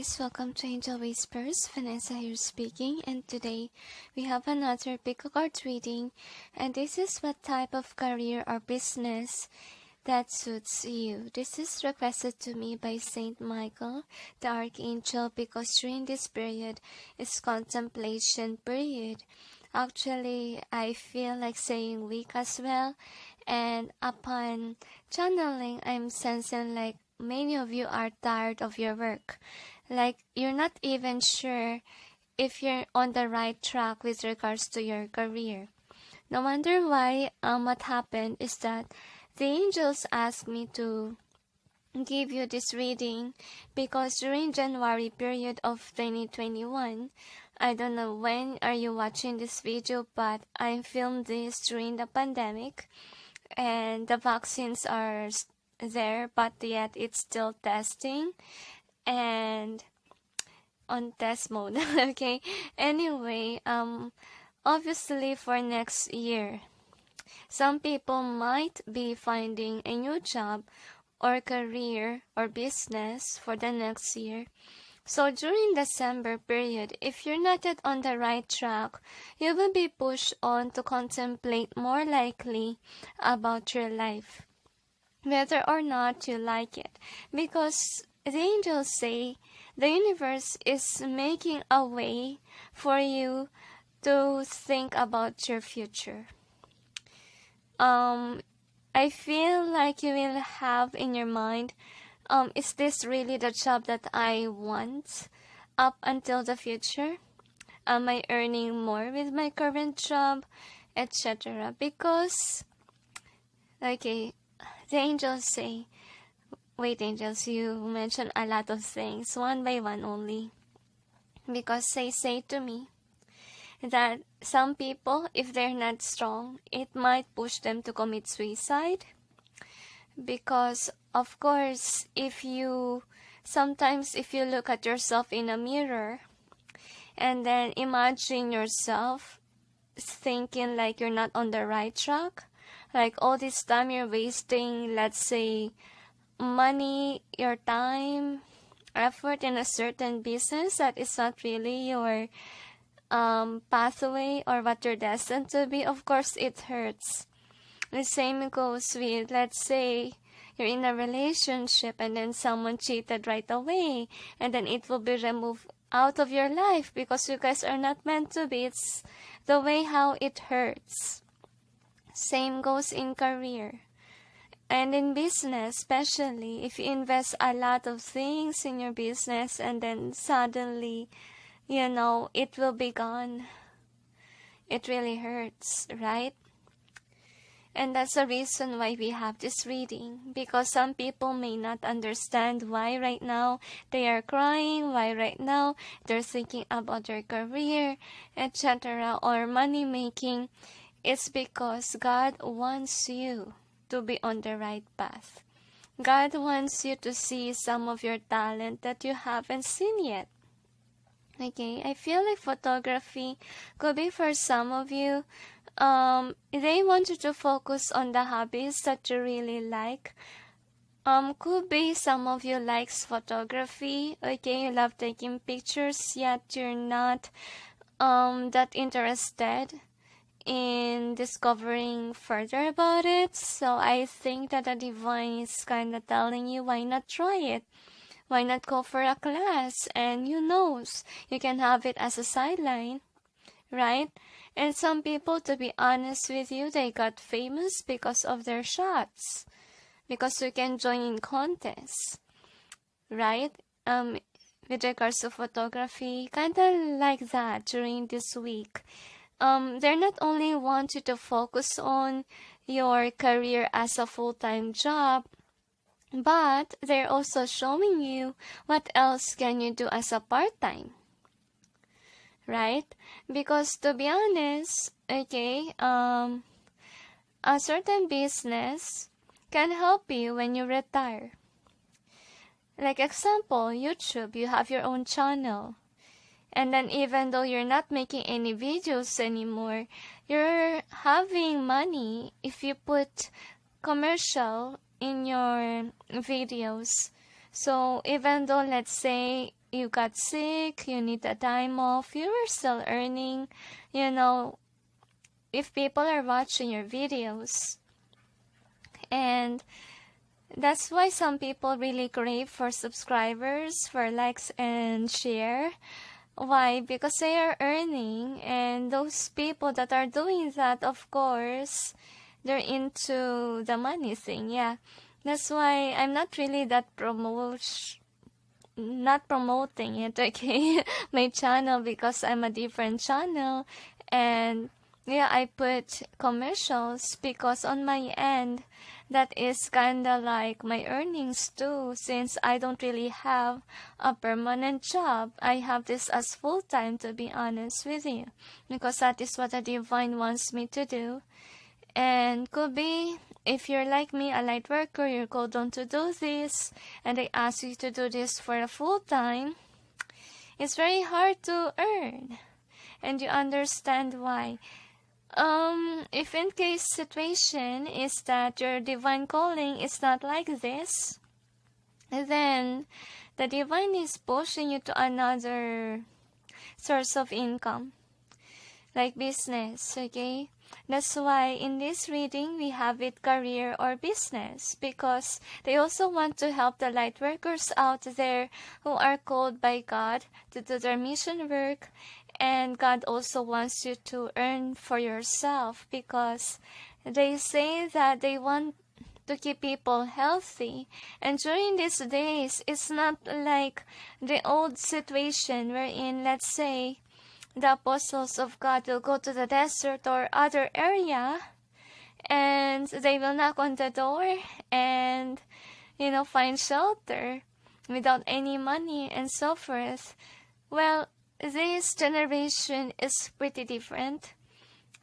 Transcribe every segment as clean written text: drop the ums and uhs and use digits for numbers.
guys, welcome to Angel Whispers. Vanessa here speaking, and today we have another pick a card reading, and this is what type of career or business that suits you. This is requested to me by Saint Michael, the Archangel, because during this period is contemplation period. Actually, I feel like saying week as well, and upon channeling, I'm sensing like many of you are tired of your work. Like you're not even sure if you're on the right track with regards to your career. No wonder why what happened is that the angels asked me to give you this reading because during January period of 2021, I don't know when are you watching this video, but I filmed this during the pandemic and the vaccines are there, but yet it's still testing and on test mode. Okay, anyway, obviously for next year, some people might be finding a new job or career or business for the next year. So during December period, if you're not yet on the right track, you will be pushed on to contemplate more likely about your life, whether or not you like it, because the angels say the universe is making a way for you to think about your future. I feel like you will have in your mind, is this really the job that I want up until the future? Am I earning more with my current job, etc.? Because, okay, the angels say, wait angels, you mentioned a lot of things, one by one only. Because they say to me that some people, if they're not strong, it might push them to commit suicide. Because, of course, sometimes if you look at yourself in a mirror, and then imagine yourself thinking like you're not on the right track, like all this time you're wasting, let's say, money, your time, effort in a certain business that is not really your pathway or what you're destined to be, of course it hurts. The same goes with, let's say, you're in a relationship and then someone cheated right away, and then it will be removed out of your life because you guys are not meant to be. It's the way how it hurts. Same goes in career. And in business, especially if you invest a lot of things in your business and then suddenly, it will be gone. It really hurts, right? And that's the reason why we have this reading, because some people may not understand why right now they are crying, why right now they're thinking about their career, etc., or money making. It's because God wants you to be on the right path. God wants you to see some of your talent that you haven't seen yet. Okay, I feel like photography could be for some of you. They want you to focus on the hobbies that you really like. Could be some of you likes photography. Okay, you love taking pictures, yet you're not that interested in discovering further about it. So I think that the divine is kind of telling you, why not try it? Why not go for a class? And who knows, you can have it as a sideline, right? And some people, to be honest with you, they got famous because of their shots, because you can join in contests, right? With regards to photography, kind of like that during this week. They're not only want you to focus on your career as a full-time job, but they're also showing you what else can you do as a part-time, right? Because to be honest, okay, a certain business can help you when you retire. Like example, YouTube, you have your own channel. And then even though you're not making any videos anymore, you're having money if you put commercial in your videos. So even though, let's say, you got sick, you need a time off, you were still earning, you know, if people are watching your videos. And that's why some people really crave for subscribers, for likes and share. Why? Because they are earning, and those people that are doing that, of course, they're into the money thing. Yeah, that's why I'm not really that not promoting it, okay, my channel, because I'm a different channel. And yeah, I put commercials because on my end, that is kinda like my earnings too, since I don't really have a permanent job. I have this as full-time, to be honest with you, because that is what the divine wants me to do. And could be, if you're like me, a light worker, you're called on to do this, and they ask you to do this for a full-time, it's very hard to earn. And you understand why. If in case situation is that your divine calling is not like this, then the divine is pushing you to another source of income, like business, okay? That's why in this reading we have it career or business, because they also want to help the light workers out there who are called by God to do their mission work. And God also wants you to earn for yourself, because they say that they want to keep people healthy. And during these days, it's not like the old situation wherein, let's say, the apostles of God will go to the desert or other area, and they will knock on the door and, you know, find shelter without any money and so forth. Well, this generation is pretty different,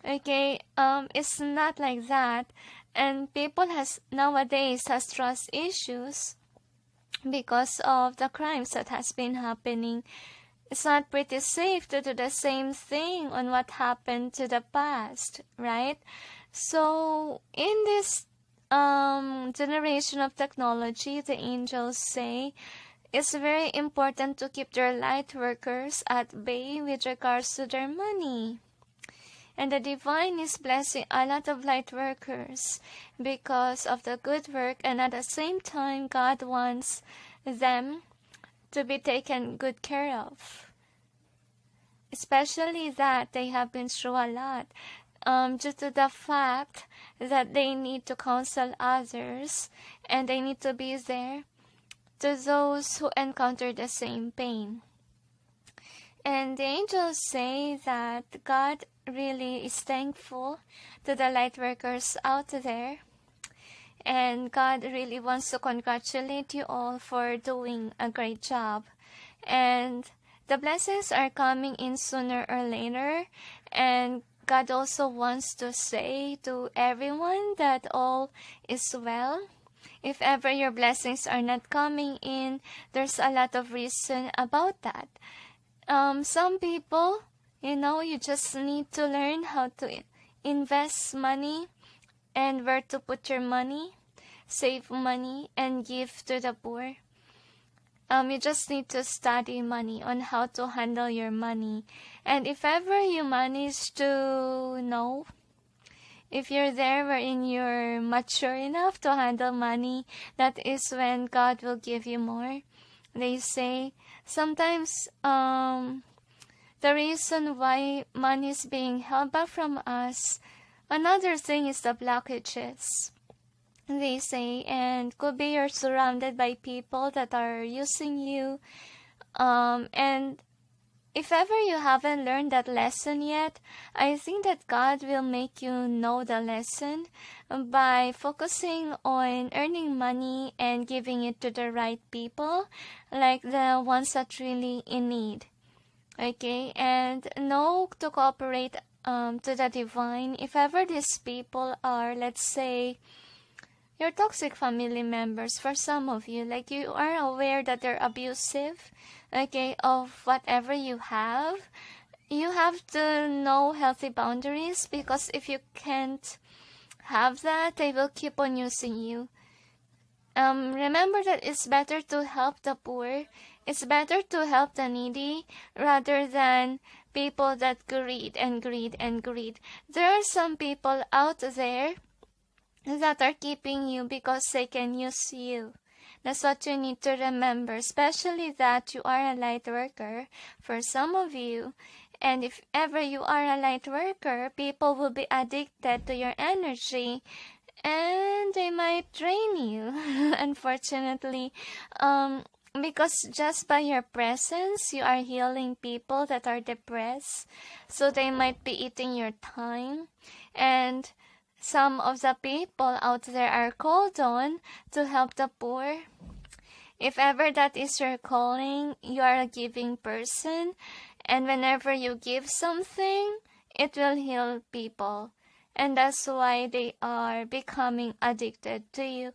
okay? It's not like that. And people nowadays has trust issues because of the crimes that has been happening. It's not pretty safe to do the same thing on what happened to the past, right? So in this generation of technology, the angels say it's very important to keep their light workers at bay with regards to their money. And the divine is blessing a lot of light workers because of the good work, and at the same time God wants them to be taken good care of. Especially that they have been through a lot, due to the fact that they need to counsel others and they need to be there to those who encounter the same pain. And the angels say that God really is thankful to the light workers out there, and God really wants to congratulate you all for doing a great job. And the blessings are coming in sooner or later, and God also wants to say to everyone that all is well. If ever your blessings are not coming in, there's a lot of reason about that. Some people, you know, you just need to learn how to invest money and where to put your money, save money, and give to the poor. You just need to study money, on how to handle your money. And if ever you manage to know, if you're there wherein you're mature enough to handle money, that is when God will give you more. They say sometimes the reason why money is being held back from us, another thing is the blockages, they say, and could be you're surrounded by people that are using you, and if ever you haven't learned that lesson yet, I think that God will make you know the lesson by focusing on earning money and giving it to the right people, like the ones that really in need. Okay, and know to cooperate to the divine. If ever these people are, let's say, your toxic family members, for some of you, like you are aware that they're abusive, okay, of whatever you have to know healthy boundaries, because if you can't have that, they will keep on using you. remember that it's better to help the poor. It's better to help the needy rather than people that greed and greed and greed. There are some people out there that are keeping you because they can use you. That's what you need to remember, especially that you are a light worker for some of you. And if ever you are a light worker, people will be addicted to your energy and they might drain you, unfortunately. Because just by your presence, you are healing people that are depressed. So they might be eating your time. And some of the people out there are called on to help the poor. If ever that is your calling, you are a giving person. And whenever you give something, it will heal people. And that's why they are becoming addicted to you.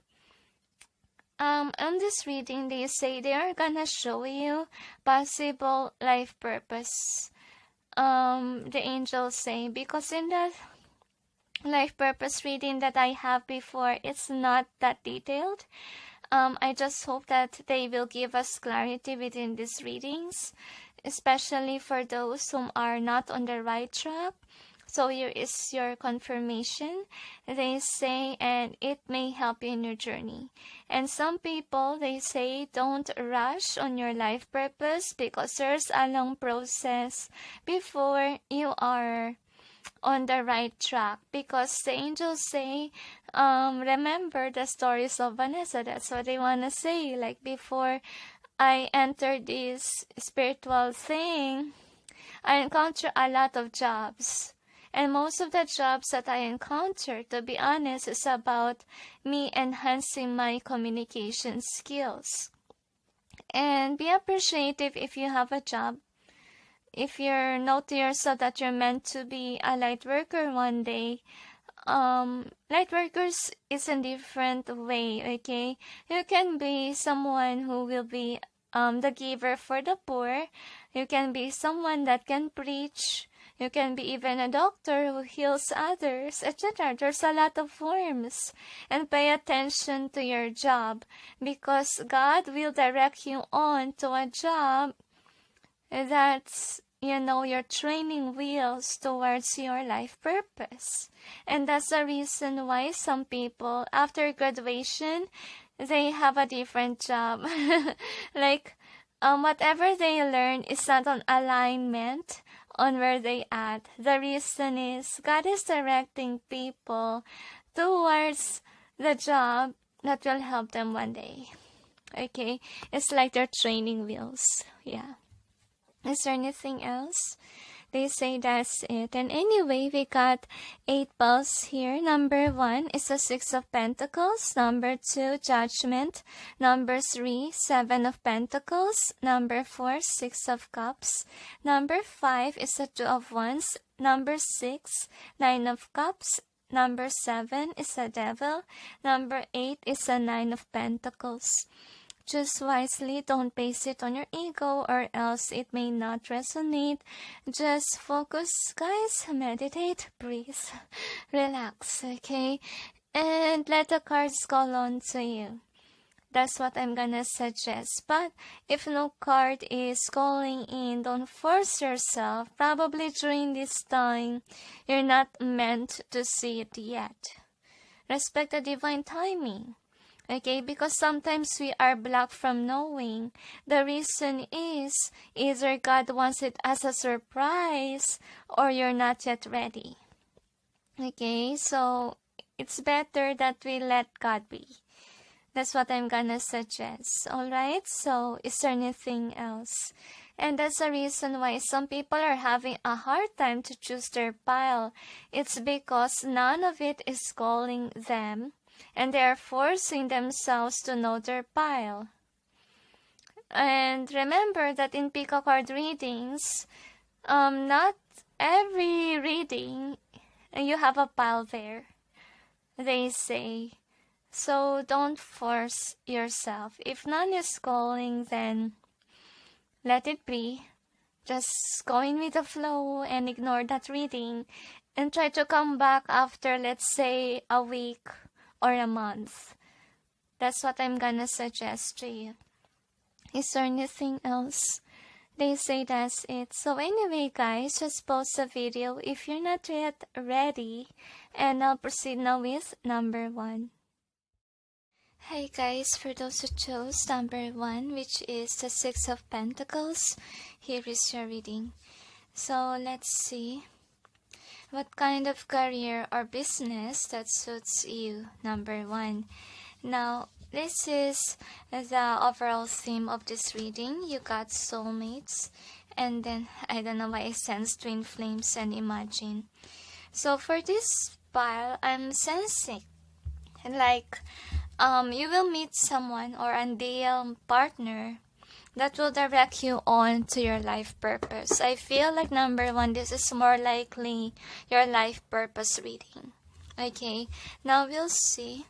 On this reading, they say they are gonna show you possible life purpose. The angels say, because in the life purpose reading that I have before, it's not that detailed. I just hope that they will give us clarity within these readings, especially for those who are not on the right track. So here is your confirmation. They say, and it may help you in your journey. And some people, they say, don't rush on your life purpose because there's a long process before you are on the right track. Because the angels say, remember the stories of Vanessa. That's what they want to say. Like, before I entered this spiritual thing, I encountered a lot of jobs. And most of the jobs that I encounter, to be honest, is about me enhancing my communication skills. And be appreciative if you have a job. If you know to yourself that you're meant to be a light worker one day, light workers is a different way, okay? You can be someone who will be the giver for the poor. You can be someone that can preach. You can be even a doctor who heals others, etc. There's a lot of forms. And pay attention to your job because God will direct you on to a job that's, your training wheels towards your life purpose. And that's the reason why some people, after graduation, they have a different job. Like, whatever they learn is not on alignment on where they at. The reason is God is directing people towards the job that will help them one day. Okay? It's like their training wheels. Yeah. Is there anything else? They say that's it. And anyway, we got 8 balls here. Number 1 is the 6 of Pentacles. Number 2, Judgment. Number 3, 7 of Pentacles. Number 4, 6 of Cups. Number 5 is the 2 of Wands. Number 6, 9 of Cups. Number 7 is the Devil. Number 8 is the 9 of Pentacles. Choose wisely, don't base it on your ego or else it may not resonate. Just focus, guys, meditate, breathe, relax, okay? And let the cards call on to you. That's what I'm gonna suggest. But if no card is calling in, don't force yourself. Probably during this time, you're not meant to see it yet. Respect the divine timing. Okay, because sometimes we are blocked from knowing. The reason is either God wants it as a surprise or you're not yet ready. Okay, so it's better that we let God be. That's what I'm gonna suggest. Alright, so is there anything else? And that's the reason why some people are having a hard time to choose their pile. It's because none of it is calling them. And they are forcing themselves to know their pile. And remember that in Pico card readings, not every reading you have a pile there, they say. So don't force yourself. If none is calling, then let it be. Just go in with the flow and ignore that reading. And try to come back after, let's say, a week or a month. That's what I'm gonna suggest to you. Is there anything else? They say that's it. So anyway, guys, just pause the video if you're not yet ready, and I'll proceed now with number 1. Hey guys, for those who chose number 1, which is the 6 of Pentacles, here is your reading. So let's see what kind of career or business that suits you, number 1. Now, this is the overall theme of this reading. You got soulmates, and then I don't know why I sense twin flames and imagine. So for this pile, I'm sensing like you will meet someone or an ideal partner that will direct you on to your life purpose. I feel like number 1, this is more likely your life purpose reading. Okay, now we'll see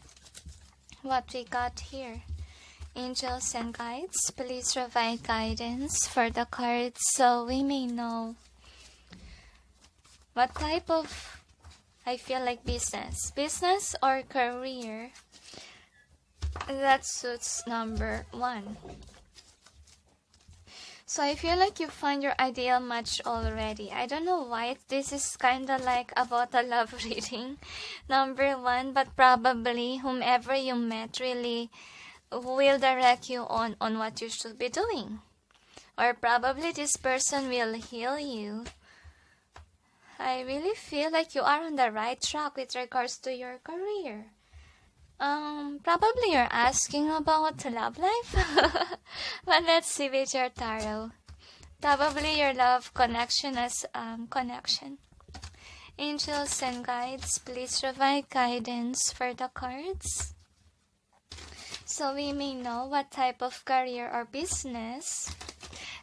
what we got here. Angels and guides, please provide guidance for the cards so we may know what type of, I feel like business or career that suits number 1. So I feel like you find your ideal match already. I don't know why this is kind of like about a love reading, number 1, but probably whomever you met really will direct you on what you should be doing. Or probably this person will heal you. I really feel like you are on the right track with regards to your career. Probably you're asking about love life. But let's see with your tarot. Probably your love connection as connection. Angels and guides, please provide guidance for the cards so we may know what type of career or business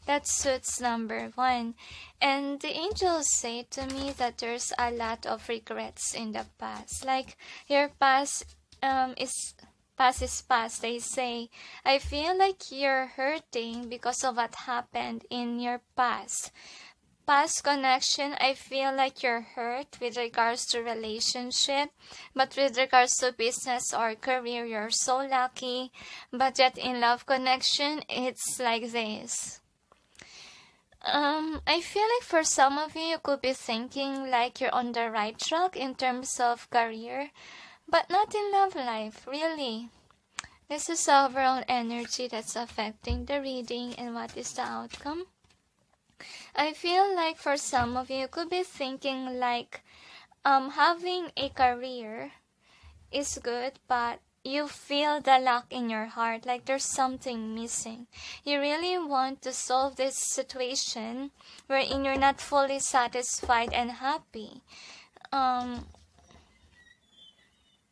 that suits number 1. And the angels say to me that there's a lot of regrets in the past. Like your past is past, they say. I feel like you're hurting because of what happened in your past connection. I feel like you're hurt with regards to relationship, but with regards to business or career, you're so lucky. But yet in love connection, it's like this. I feel like for some of you could be thinking like you're on the right track in terms of career, but not in love life, really. This is overall energy that's affecting the reading and what is the outcome. I feel like for some of you could be thinking like having a career is good, but you feel the lack in your heart, like there's something missing. You really want to solve this situation wherein you're not fully satisfied and happy.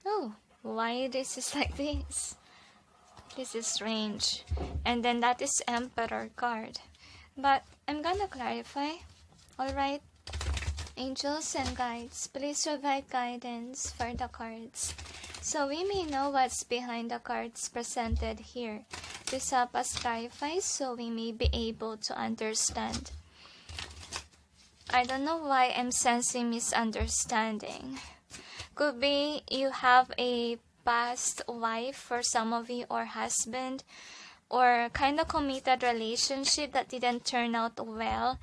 Oh, why this is like this? This is strange. And then that is Emperor card. But I'm gonna clarify. Alright? Angels and guides, please provide guidance for the cards so we may know what's behind the cards presented here. Please help us clarify so we may be able to understand. I don't know why I'm sensing misunderstanding. Could be you have a past wife for some of you, or husband, or kind of committed relationship that didn't turn out well.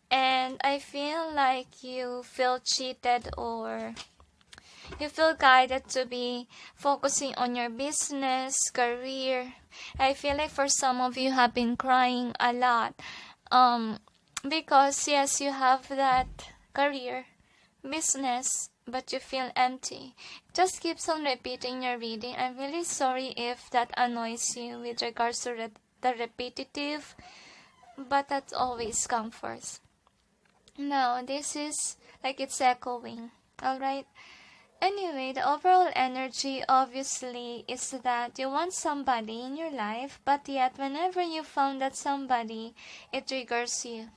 And I feel like you feel cheated, or you feel guided to be focusing on your business, career. I feel like for some of you have been crying a lot. Because yes, you have that career, business, but you feel empty. Just keeps on repeating your reading. I'm really sorry if that annoys you with regards to the repetitive, but that always comes first. Now, this is like it's echoing. Alright? Anyway, the overall energy obviously is that you want somebody in your life, but yet whenever you found that somebody, it triggers you.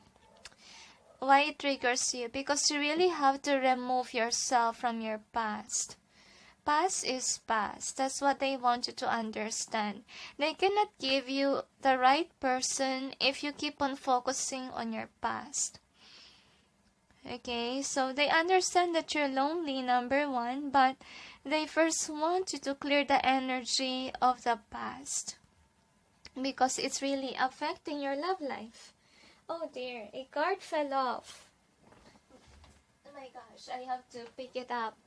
Why it triggers you? Because you really have to remove yourself from your past. Past is past. That's what they want you to understand. They cannot give you the right person if you keep on focusing on your past. Okay, so they understand that you're lonely, number one, but they first want you to clear the energy of the past, because it's really affecting your love life. Oh dear, a card fell off. Oh my gosh, I have to pick it up.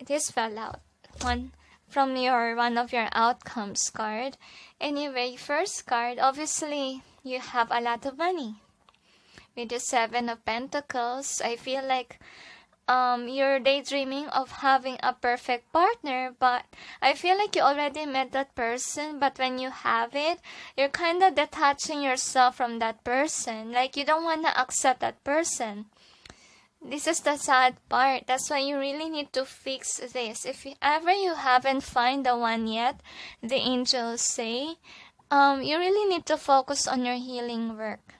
This fell out. One from one of your outcomes card. Anyway, first card, obviously you have a lot of money. With the 7 of Pentacles, I feel like you're daydreaming of having a perfect partner, but I feel like you already met that person, but when you have it, you're kind of detaching yourself from that person. Like, you don't want to accept that person. This is the sad part. That's why you really need to fix this. If ever you haven't found the one yet, the angels say, you really need to focus on your healing work.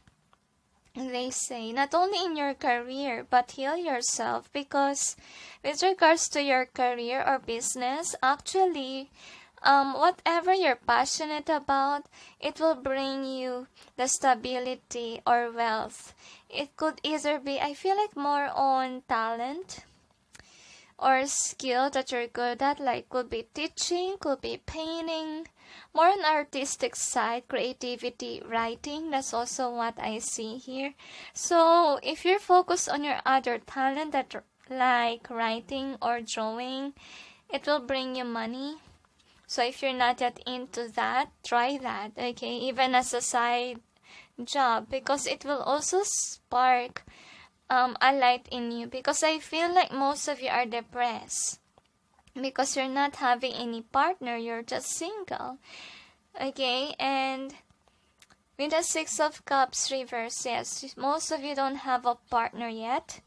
They say, not only in your career, but heal yourself, because with regards to your career or business, actually, whatever you're passionate about, it will bring you the stability or wealth. It could either be, I feel like, more on talent or skill that you're good at, like could be teaching, could be painting, more on artistic side, creativity, writing. That's also what I see here. So if you're focused on your other talent, that like writing or drawing, it will bring you money. So if you're not yet into that, try that, okay, even as a side job, because it will also spark a light in you, because I feel like most of you are depressed because you're not having any partner, you're just single, okay. And with the 6 of Cups reverse, yes, most of you don't have a partner yet,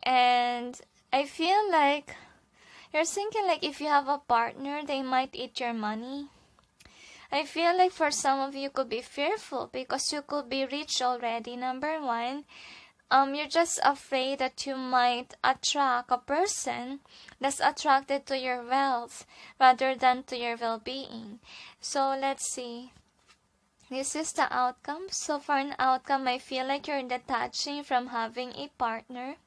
and I feel like you're thinking like if you have a partner, they might eat your money. I feel like for some of you could be fearful because you could be rich already, number one. You're just afraid that you might attract a person that's attracted to your wealth rather than to your well-being. So let's see. This is the outcome. So for an outcome, I feel like you're detaching from having a partner.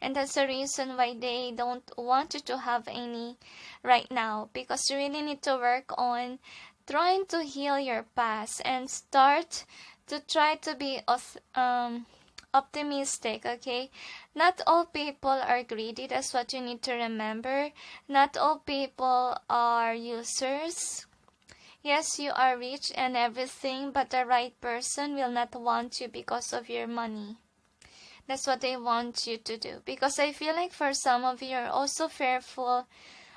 And that's the reason why they don't want you to have any right now, because you really need to work on trying to heal your past and start to try to be optimistic, okay? Not all people are greedy. That's what you need to remember. Not all people are users. Yes, you are rich and everything, but the right person will not want you because of your money. That's what they want you to do. Because I feel like for some of you, you're also fearful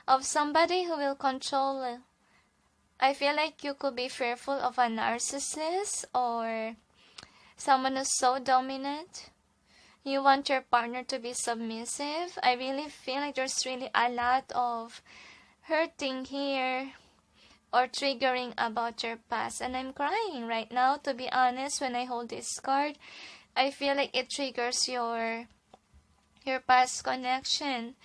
of somebody who will control you. I feel like you could be fearful of a narcissist or someone who's so dominant. You want your partner to be submissive. I really feel like there's really a lot of hurting here or triggering about your past. And I'm crying right now, to be honest, when I hold this card. I feel like it triggers your past connection.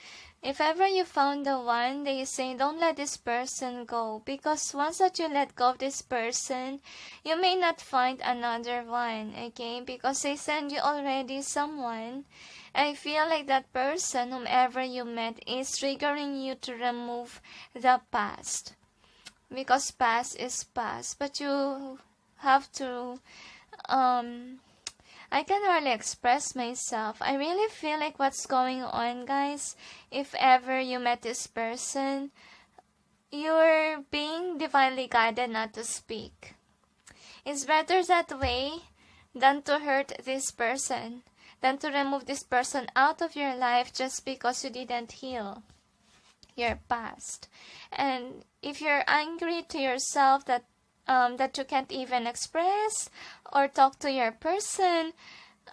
If ever you found the one, they say don't let this person go, because once that you let go of this person, you may not find another one, okay? Because they send you already someone. I feel like that person, whomever you met, is triggering you to remove the past, because past is past. But you have to I can hardly express myself. I really feel like what's going on, guys, if ever you met this person, you're being divinely guided not to speak. It's better that way than to hurt this person, than to remove this person out of your life just because you didn't heal your past. And if you're angry to yourself that you can't even express or talk to your person,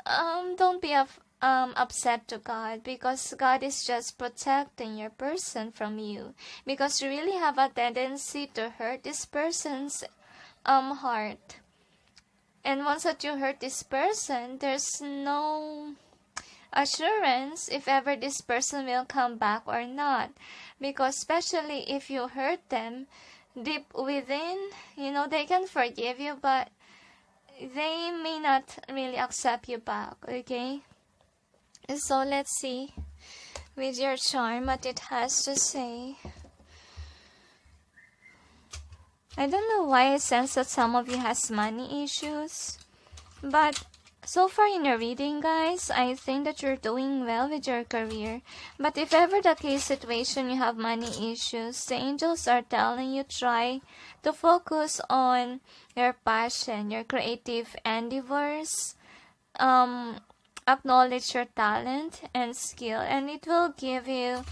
don't be upset to God, because God is just protecting your person from you, because you really have a tendency to hurt this person's heart. And once that you hurt this person, there's no assurance if ever this person will come back or not, because especially if you hurt them deep within, they can forgive you, but they may not really accept you back, okay? So let's see. with your charm, what it has to say. I don't know why I sense that some of you has money issues, but so far in your reading, guys, I think that you're doing well with your career. But if ever the case situation you have money issues, the angels are telling you try to focus on your passion, your creative endeavors. Acknowledge your talent and skill, and it will give you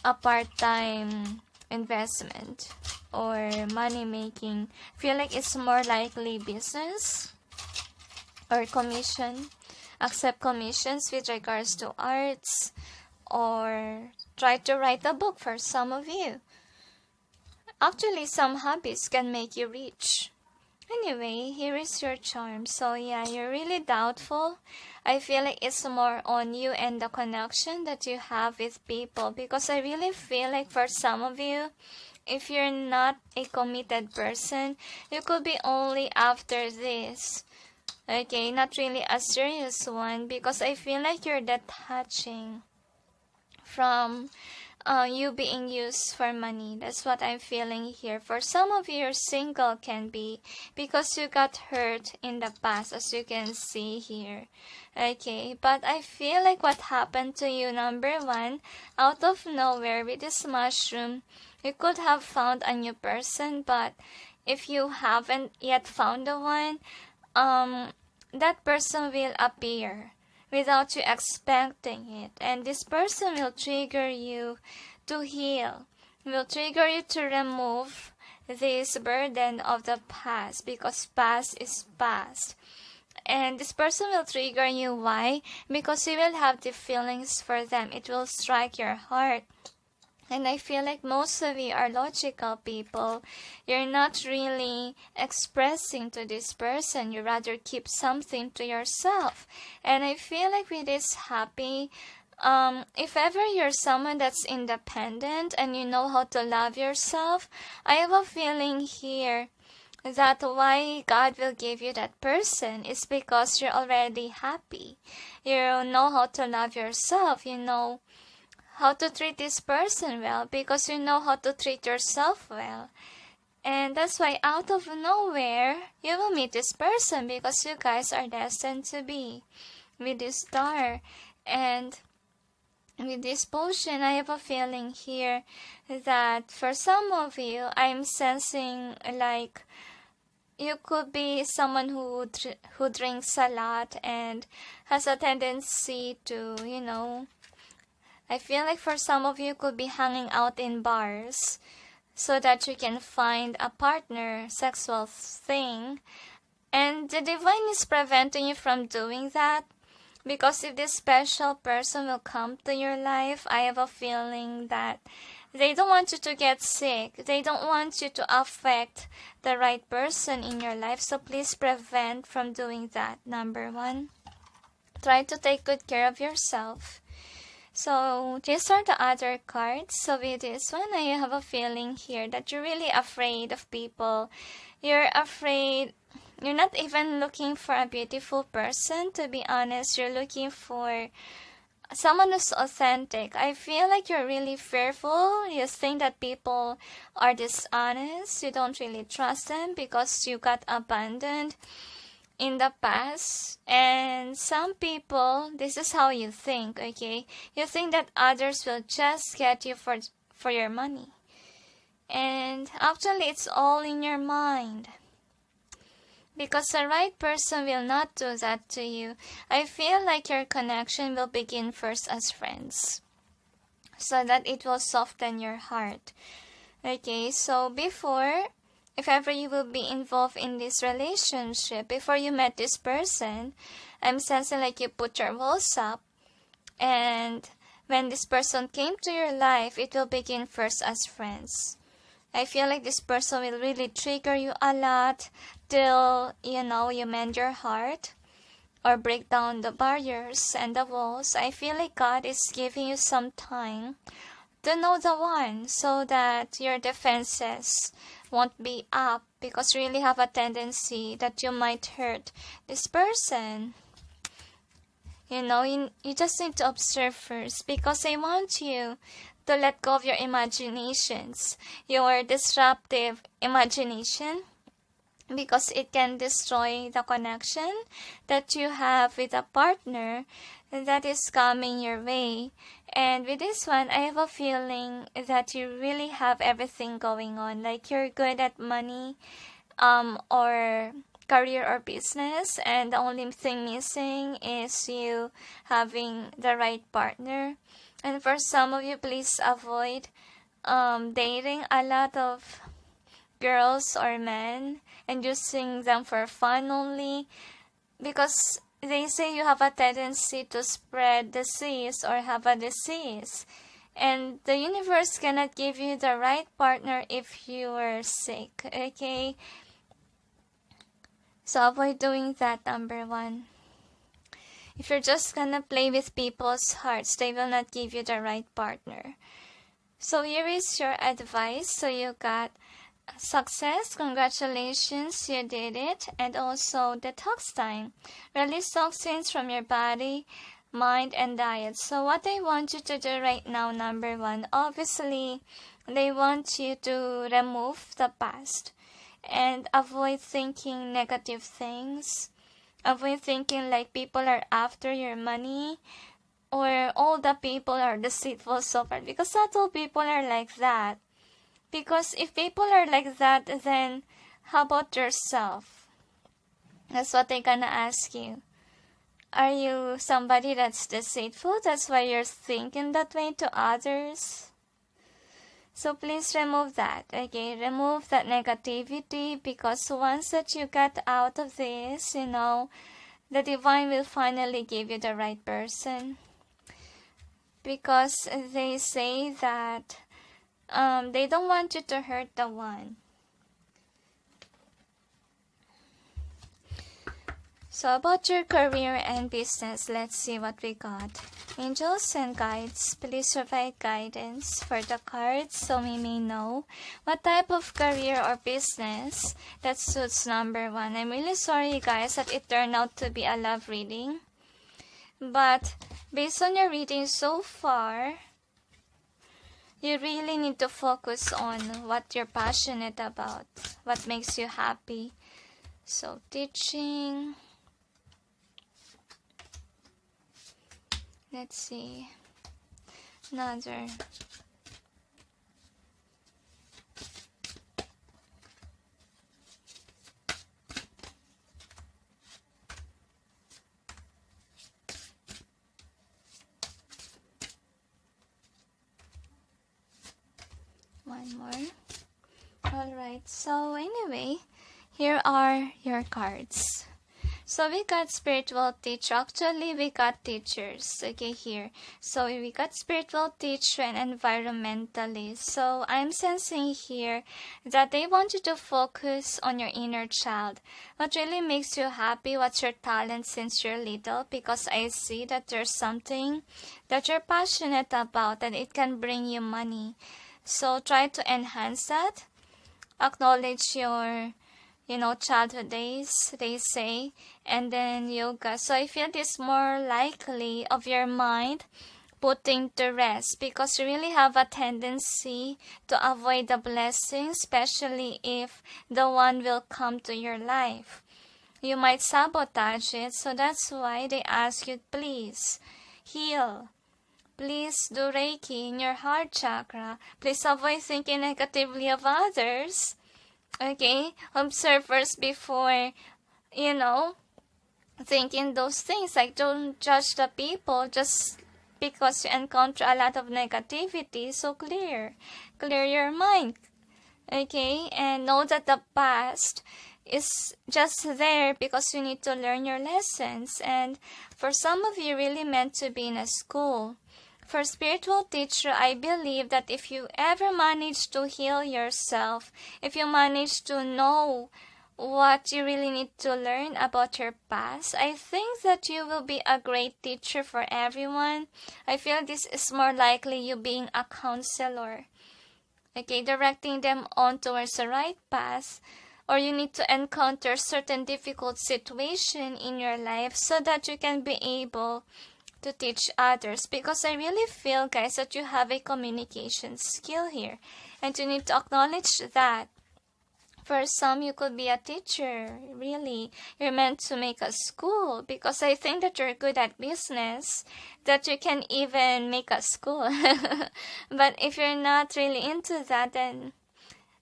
a part-time investment or money making. Feel like it's more likely business or commission. Accept commissions with regards to arts, or try to write a book for some of you. Actually, some hobbies can make you rich. Anyway, here is your charm. So yeah, you're really doubtful. I feel like it's more on you and the connection that you have with people, because I really feel like for some of you, if you're not a committed person, you could be only after this. Okay, not really a serious one, because I feel like you're detaching from you being used for money. That's what I'm feeling here. For some of you, you're single, can be because you got hurt in the past, as you can see here. Okay, but I feel like what happened to you, number one, out of nowhere with this mushroom, you could have found a new person, but if you haven't yet found the one, that person will appear without you expecting it, and this person will trigger you to heal, will trigger you to remove this burden of the past, because past is past. And this person will trigger you. Why? Because you will have the feelings for them. It will strike your heart. And I feel like most of you are logical people. You're not really expressing to this person. You rather keep something to yourself. And I feel like with this happy, if ever you're someone that's independent and you know how to love yourself, I have a feeling here that why God will give you that person is because you're already happy. You know how to love yourself. You know how to treat this person well, because you know how to treat yourself well. And that's why out of nowhere, you will meet this person, because you guys are destined to be with this star. And with this potion, I have a feeling here that for some of you, I'm sensing like you could be someone who drinks a lot and has a tendency to, I feel like for some of you could be hanging out in bars so that you can find a partner, sexual thing. And the divine is preventing you from doing that, because if this special person will come to your life, I have a feeling that they don't want you to get sick. They don't want you to affect the right person in your life. So please prevent from doing that. Number one, try to take good care of yourself. So these are the other cards. So with this one, I have a feeling here that you're really afraid of people. You're afraid. You're not even looking for a beautiful person, to be honest. You're looking for someone who's authentic. I feel like you're really fearful. You think that people are dishonest. You don't really trust them because you got abandoned in the past. And some people, this is how you think, okay? You think that others will just get you for your money. And actually, it's all in your mind, because the right person will not do that to you. I feel like your connection will begin first as friends, so that it will soften your heart. Okay, so before, if ever you will be involved in this relationship, before you met this person, I'm sensing like you put your walls up, and when this person came to your life, it will begin first as friends. I feel like this person will really trigger you a lot till, you mend your heart or break down the barriers and the walls. I feel like God is giving you some time to know the one, so that your defenses won't be up, because you really have a tendency that you might hurt this person. You just need to observe first, because I want you to let go of your imaginations, your disruptive imagination, because it can destroy the connection that you have with a partner that is coming your way. And with this one, I have a feeling that you really have everything going on. Like you're good at money, or career or business, and the only thing missing is you having the right partner. And for some of you, please avoid dating a lot of girls or men and using them for fun only, because they say you have a tendency to spread disease or have a disease, and the universe cannot give you the right partner if you are sick. Okay, so avoid doing that, number one. If you're just gonna play with people's hearts, they will not give you the right partner. So here is your advice. So you got success, congratulations, you did it. And also detox time. Release toxins from your body, mind, and diet. So what they want you to do right now, number one, obviously they want you to remove the past and avoid thinking negative things. Avoid thinking like people are after your money, or all the people are deceitful so far, because not all people are like that. Because if people are like that, then how about yourself? That's what they're gonna ask you. Are you somebody that's deceitful? That's why you're thinking that way to others? So please remove that, okay? Remove that negativity, because once that you get out of this, the divine will finally give you the right person. Because they say that they don't want you to hurt the one. So about your career and business, let's see what we got. Angels and guides, please provide guidance for the cards so we may know what type of career or business that suits number one. I'm really sorry guys that it turned out to be a love reading. But based on your reading so far, you really need to focus on what you're passionate about, what makes you happy. So teaching. Let's see. Another. One more. Alright, so anyway, here are your cards. So we got spiritual teacher. Actually, we got teachers. Okay, here. So we got spiritual teacher and environmentalist. So I'm sensing here that they want you to focus on your inner child. What really makes you happy? What's your talent since you're little? Because I see that there's something that you're passionate about and it can bring you money. So try to enhance that. Acknowledge your childhood days, they say, and then yoga. So I feel this more likely of your mind putting to rest, because you really have a tendency to avoid the blessing, especially if the one will come to your life. You might sabotage it, so that's why they ask you, please heal. Please do Reiki in your heart chakra. Please avoid thinking negatively of others. Okay, observe first before, thinking those things. Like, don't judge the people just because you encounter a lot of negativity. So clear your mind. Okay, and know that the past is just there because you need to learn your lessons. And for some of you, really meant to be in a school. For spiritual teacher, I believe that if you ever manage to heal yourself, if you manage to know what you really need to learn about your past, I think that you will be a great teacher for everyone. I feel this is more likely you being a counselor. Okay, directing them on towards the right path, or you need to encounter certain difficult situation in your life so that you can be able to teach others. Because I really feel, guys, that you have a communication skill here, and you need to acknowledge that. For some, you could be a teacher. Really, you're meant to make a school, because I think that you're good at business, that you can even make a school. But if you're not really into that, then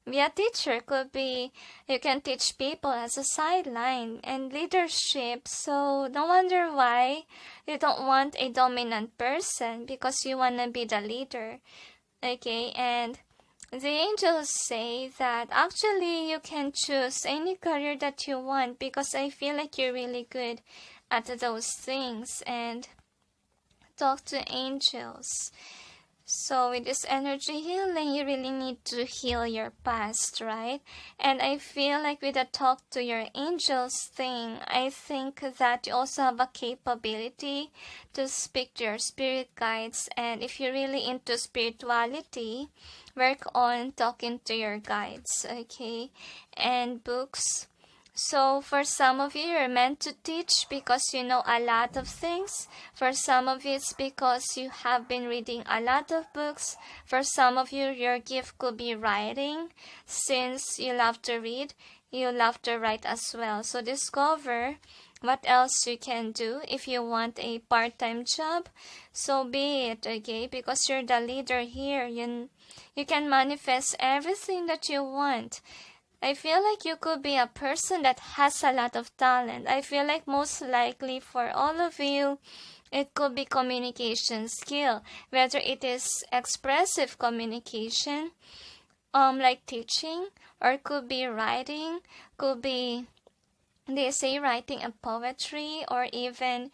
be a teacher. Could be you can teach people as a sideline and leadership. So no wonder why you don't want a dominant person, because you want to be the leader. Okay, and the angels say that actually you can choose any career that you want, because I feel like you're really good at those things. And talk to angels. So with this energy healing, you really need to heal your past, right? And I feel like with the talk to your angels thing, I think that you also have a capability to speak to your spirit guides. And if you're really into spirituality, work on talking to your guides, okay? And books. So for some of you, you're meant to teach because you know a lot of things. For some of you, it's because you have been reading a lot of books. For some of you, your gift could be writing. Since you love to read, you love to write as well. So discover what else you can do. If you want a part-time job, so be it, okay? Because you're the leader here. You can manifest everything that you want. I feel like you could be a person that has a lot of talent. I feel like most likely for all of you, it could be communication skill. Whether it is expressive communication, like teaching, or could be writing, could be, they say, writing a poetry, or even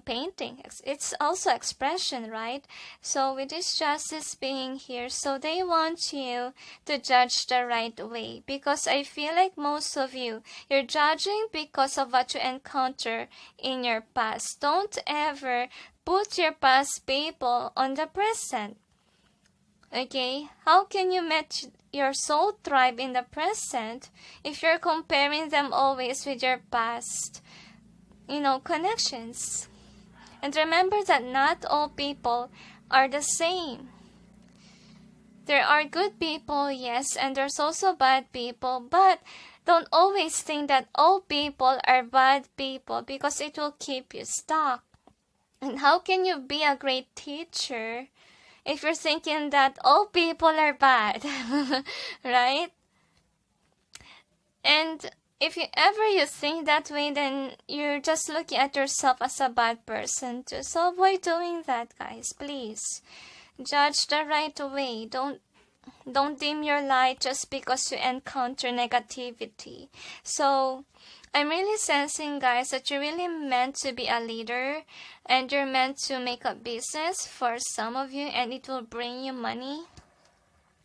painting. It's also expression, right? So with this justice being here, so they want you to judge the right way, because I feel like most of you, you're judging because of what you encounter in your past. Don't ever put your past people on the present. Okay? How can you met your soul tribe in the present if you're comparing them always with your past, connections? And remember that not all people are the same. There are good people, yes, and there's also bad people, but don't always think that all people are bad people, because it will keep you stuck. And how can you be a great teacher if you're thinking that all people are bad, right? And if you think that way, then you're just looking at yourself as a bad person too. So avoid doing that, guys, please. Judge the right way. Don't dim your light just because you encounter negativity. So I'm really sensing, guys, that you're really meant to be a leader, and you're meant to make a business for some of you, and it will bring you money.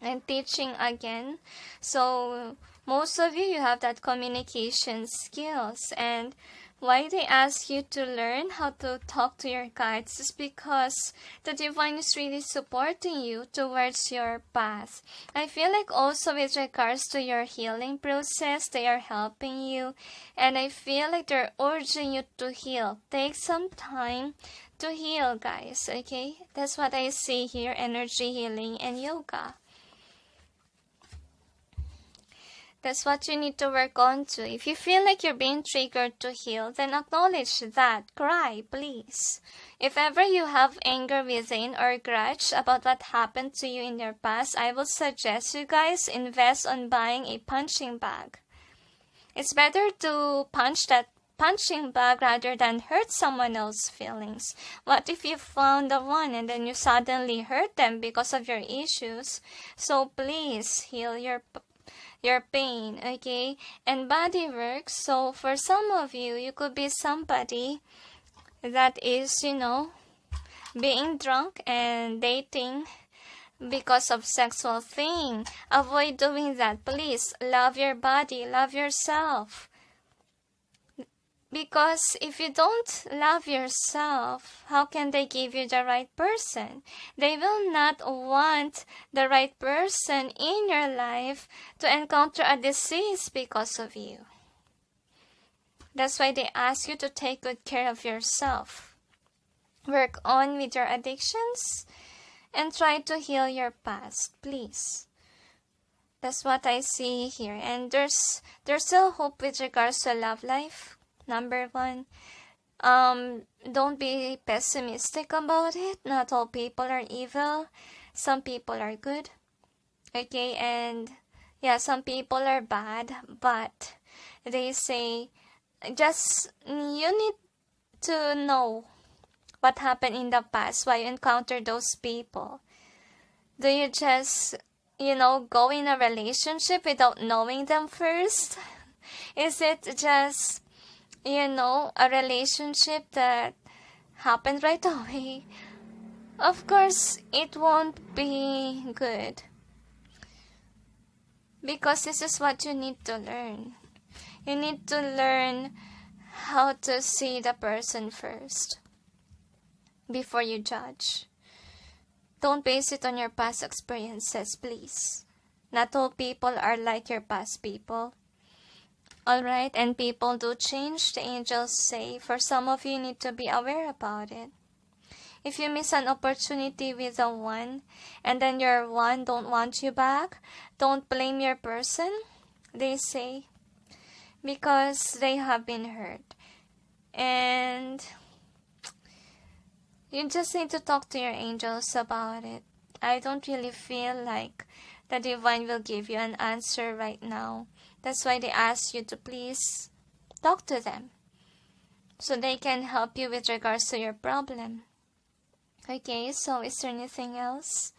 And teaching again. So most of you have that communication skills. And why they ask you to learn how to talk to your guides is because the divine is really supporting you towards your path. I feel like also with regards to your healing process, they are helping you. And I feel like they're urging you to heal. Take some time to heal, guys, okay? That's what I see here, energy healing and yoga. That's what you need to work on too. If you feel like you're being triggered to heal, then acknowledge that. Cry, please. If ever you have anger within or grudge about what happened to you in your past, I would suggest you guys invest on buying a punching bag. It's better to punch that punching bag rather than hurt someone else's feelings. What if you found the one and then you suddenly hurt them because of your issues? So please heal your pain, okay? And body work. So for some of you, you could be somebody that is, being drunk and dating because of sexual thing. Avoid doing that, please. Love your body, love yourself. Because if you don't love yourself, how can they give you the right person? They will not want the right person in your life to encounter a disease because of you. That's why they ask you to take good care of yourself. Work on with your addictions and try to heal your past, please. That's what I see here. And there's still hope with regards to love life. Number 1, don't be pessimistic about it. Not all people are evil. Some people are good. Okay, and yeah, some people are bad, but they say just you need to know what happened in the past, why you encounter those people. Do you just, go in a relationship without knowing them first? Is it just, a relationship that happened right away? Of course, it won't be good. Because this is what you need to learn. You need to learn how to see the person first before you judge. Don't base it on your past experiences, please. Not all people are like your past people. Alright, and people do change, the angels say. For some of you, need to be aware about it. If you miss an opportunity with the one, and then your one don't want you back, don't blame your person, they say, because they have been hurt. And you just need to talk to your angels about it. I don't really feel like the divine will give you an answer right now. That's why they ask you to please talk to them, so they can help you with regards to your problem. Okay, so is there anything else?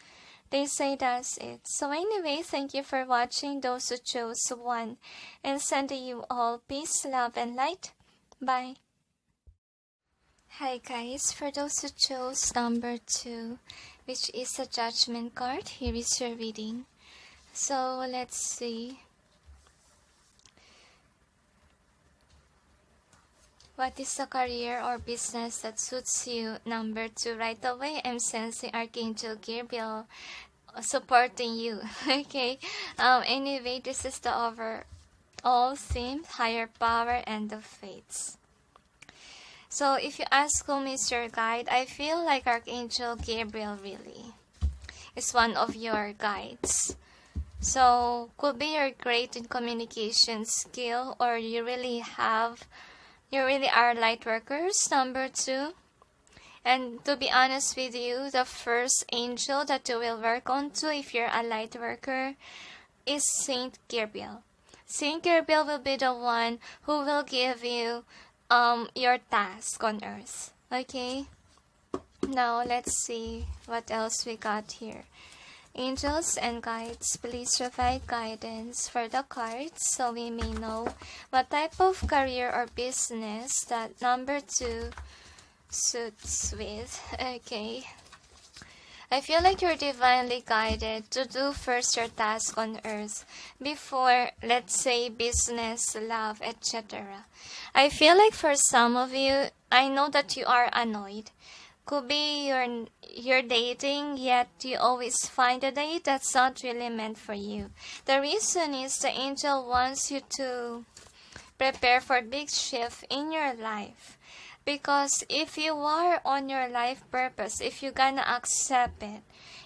They say that's it. So anyway, thank you for watching, those who chose 1. And sending you all peace, love, and light. Bye. Hi guys, for those who chose number 2, which is a Judgment card, here is your reading. So let's see. What is the career or business that suits you? Number 2, right away, I'm sensing Archangel Gabriel supporting you. Okay. Anyway, this is the overall theme, higher power and the fates. So if you ask whom is your guide, I feel like Archangel Gabriel really is one of your guides. So could be you're great in communication skill, or you really are light workers, number 2. And to be honest with you, the first angel that you will work on to if you're a light worker is Saint Gabriel. Saint Gabriel will be the one who will give you your task on earth. Okay? Now let's see what else we got here. Angels and guides, please provide guidance for the cards so we may know what type of career or business that number 2 suits with. Okay. I feel like you're divinely guided to do first your task on earth before, let's say, business, love, etc. I feel like for some of you, I know that you are annoyed. Could be you're dating, yet you always find a date that's not really meant for you. The reason is the angel wants you to prepare for a big shift in your life. Because if you are on your life purpose, if you're gonna accept it,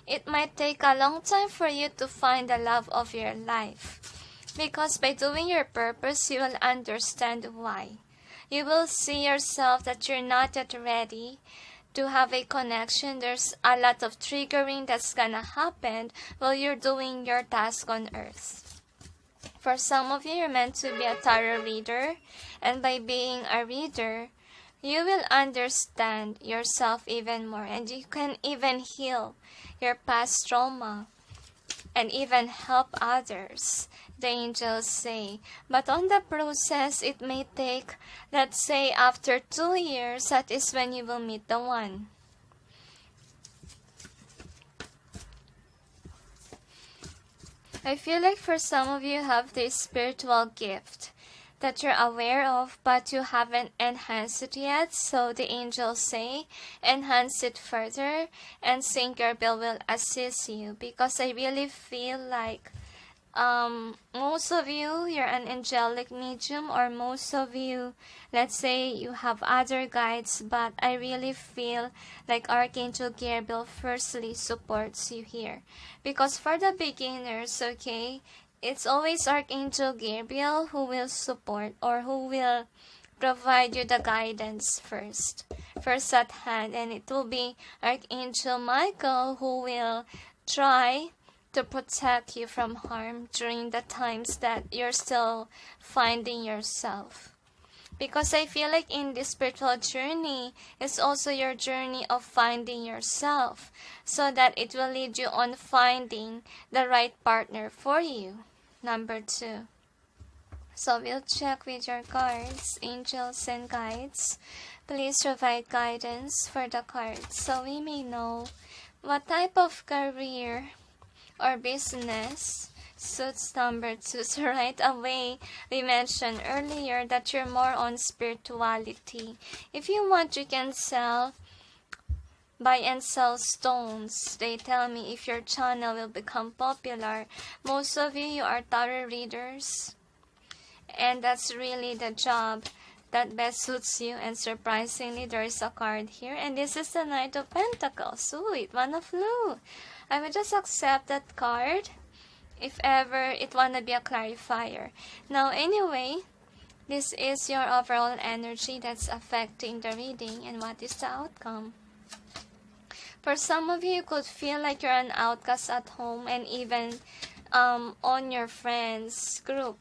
it might take a long time for you to find the love of your life. Because by doing your purpose, you will understand why. You will see yourself that you're not yet ready to have a connection. There's a lot of triggering that's gonna happen while you're doing your task on earth. For some of you, you're meant to be a tarot reader, and by being a reader, you will understand yourself even more, and you can even heal your past trauma and even help others, the angels say. But on the process, it may take, let's say, after 2 years, that is when you will meet the one. I feel like for some of you have this spiritual gift that you're aware of, but you haven't enhanced it yet. So the angels say, enhance it further, and Saint Gabriel will assist you, because I really feel like most of you, you're an angelic medium, or most of you, let's say you have other guides, but I really feel like Archangel Gabriel firstly supports you here. Because for the beginners, okay, it's always Archangel Gabriel who will support, or who will provide you the guidance first at hand, and it will be Archangel Michael who will try to protect you from harm during the times that you're still finding yourself. Because I feel like in this spiritual journey, it's also your journey of finding yourself, so that it will lead you on finding the right partner for you. Number 2. So we'll check with your cards, angels and guides. Please provide guidance for the cards, so we may know what type of career or business suits number 2. So right away, we mentioned earlier that you're more on spirituality. If you want, you can buy and sell stones. They tell me if your channel will become popular. Most of you are tarot readers, and that's really the job that best suits you. And surprisingly, there is a card here, and this is the Knight of Pentacles. Sweet, one of flew. I will just accept that card if ever it wanna be a clarifier. Now anyway, this is your overall energy that's affecting the reading, and what is the outcome. For some of you, you could feel like you're an outcast at home, and even on your friends group.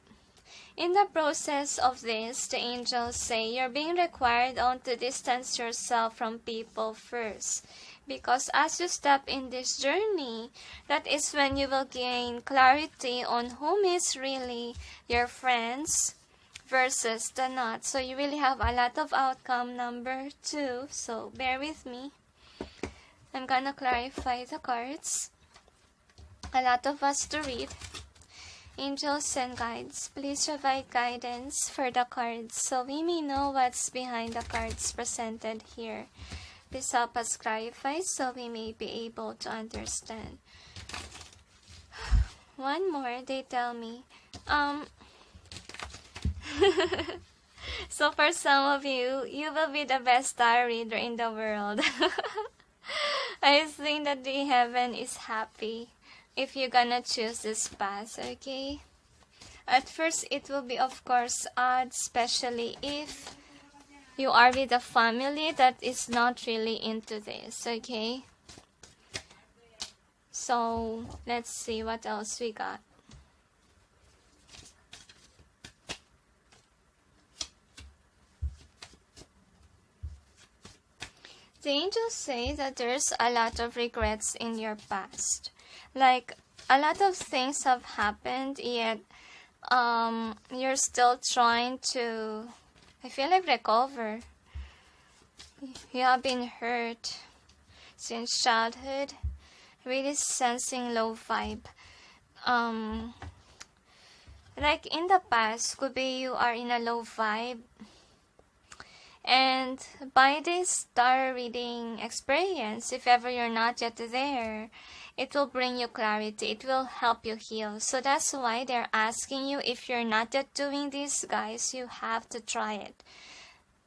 In the process of this, the angels say you're being required on to distance yourself from people first. Because as you step in this journey, that is when you will gain clarity on whom is really your friends versus the not. So you really have a lot of outcome number 2. So bear with me. I'm gonna clarify the cards. A lot of us to read. Angels and guides, please provide guidance for the cards, so we may know what's behind the cards presented here. Please help us clarify, so we may be able to understand. One more, they tell me. So for some of you, you will be the best tarot reader in the world. I think that the heaven is happy if you're gonna choose this path, okay? At first, it will be, of course, odd, especially if you are with a family that is not really into this, okay? So, let's see what else we got. The angels say that there's a lot of regrets in your past. Like, a lot of things have happened, yet you're still trying to, I feel like, recover. You have been hurt since childhood, really sensing low vibe. Like in the past, could be you are in a low vibe, and by this tarot reading experience, if ever you're not yet there, it will bring you clarity. It will help you heal. So that's why they're asking you, if you're not yet doing this, guys, you have to try it.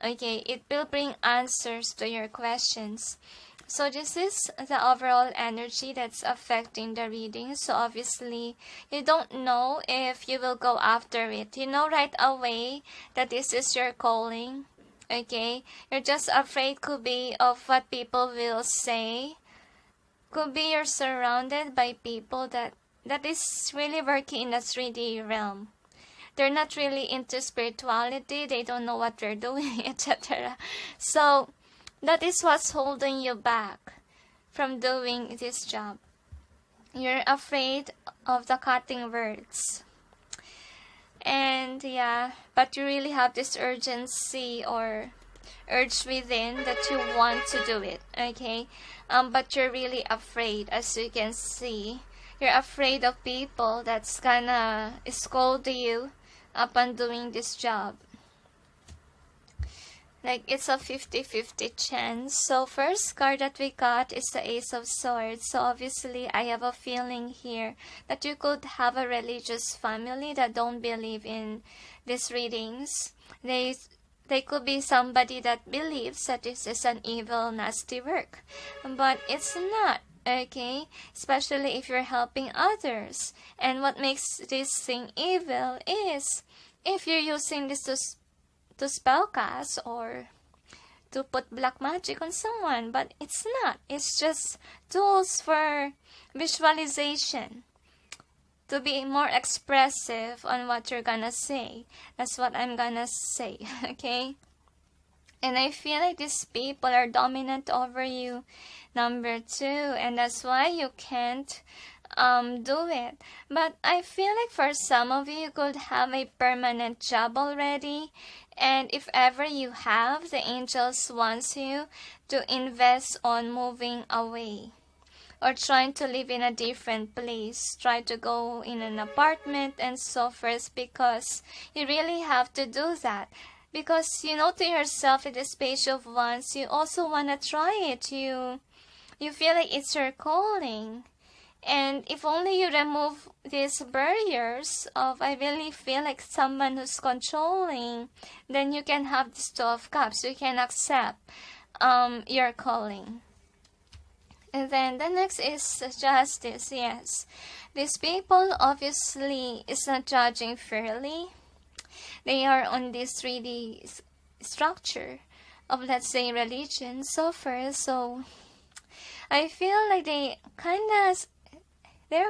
Okay, it will bring answers to your questions. So this is the overall energy that's affecting the reading. So obviously, you don't know if you will go after it. You know right away that this is your calling. Okay, you're just afraid, could be, of what people will say. Could be you're surrounded by people that is really working in the 3D realm. They're not really into spirituality. They don't know what they're doing, etc. So that is what's holding you back from doing this job. You're afraid of the cutting words. And yeah, but you really have this urgency or urge within that you want to do it, okay? But you're really afraid, as you can see. You're afraid of people that's gonna scold you, upon doing this job. Like, it's a 50-50 chance. So first card that we got is the Ace of Swords. So obviously I have a feeling here that you could have a religious family that don't believe in these readings. They could be somebody that believes that this is an evil, nasty work. But it's not, okay? Especially if you're helping others. And what makes this thing evil is if you're using this to spellcast or to put black magic on someone. But it's not. It's just tools for visualization, to be more expressive on what you're gonna say. That's what I'm gonna say, okay? And I feel like these people are dominant over you, number 2, and that's why you can't do it. But I feel like for some of you could have a permanent job already, and if ever you have, the angels wants you to invest on moving away or trying to live in a different place. Try to go in an apartment and so forth, because you really have to do that. Because you know to yourself at this page of wands, you also want to try it. You feel like it's your calling. And if only you remove these barriers of, I really feel like someone who's controlling, then you can have this 2 of Cups. You can accept your calling. And then the next is Justice. Yes, these people obviously is not judging fairly. They are on this 3D structure of, let's say, religion so far. So I feel like they're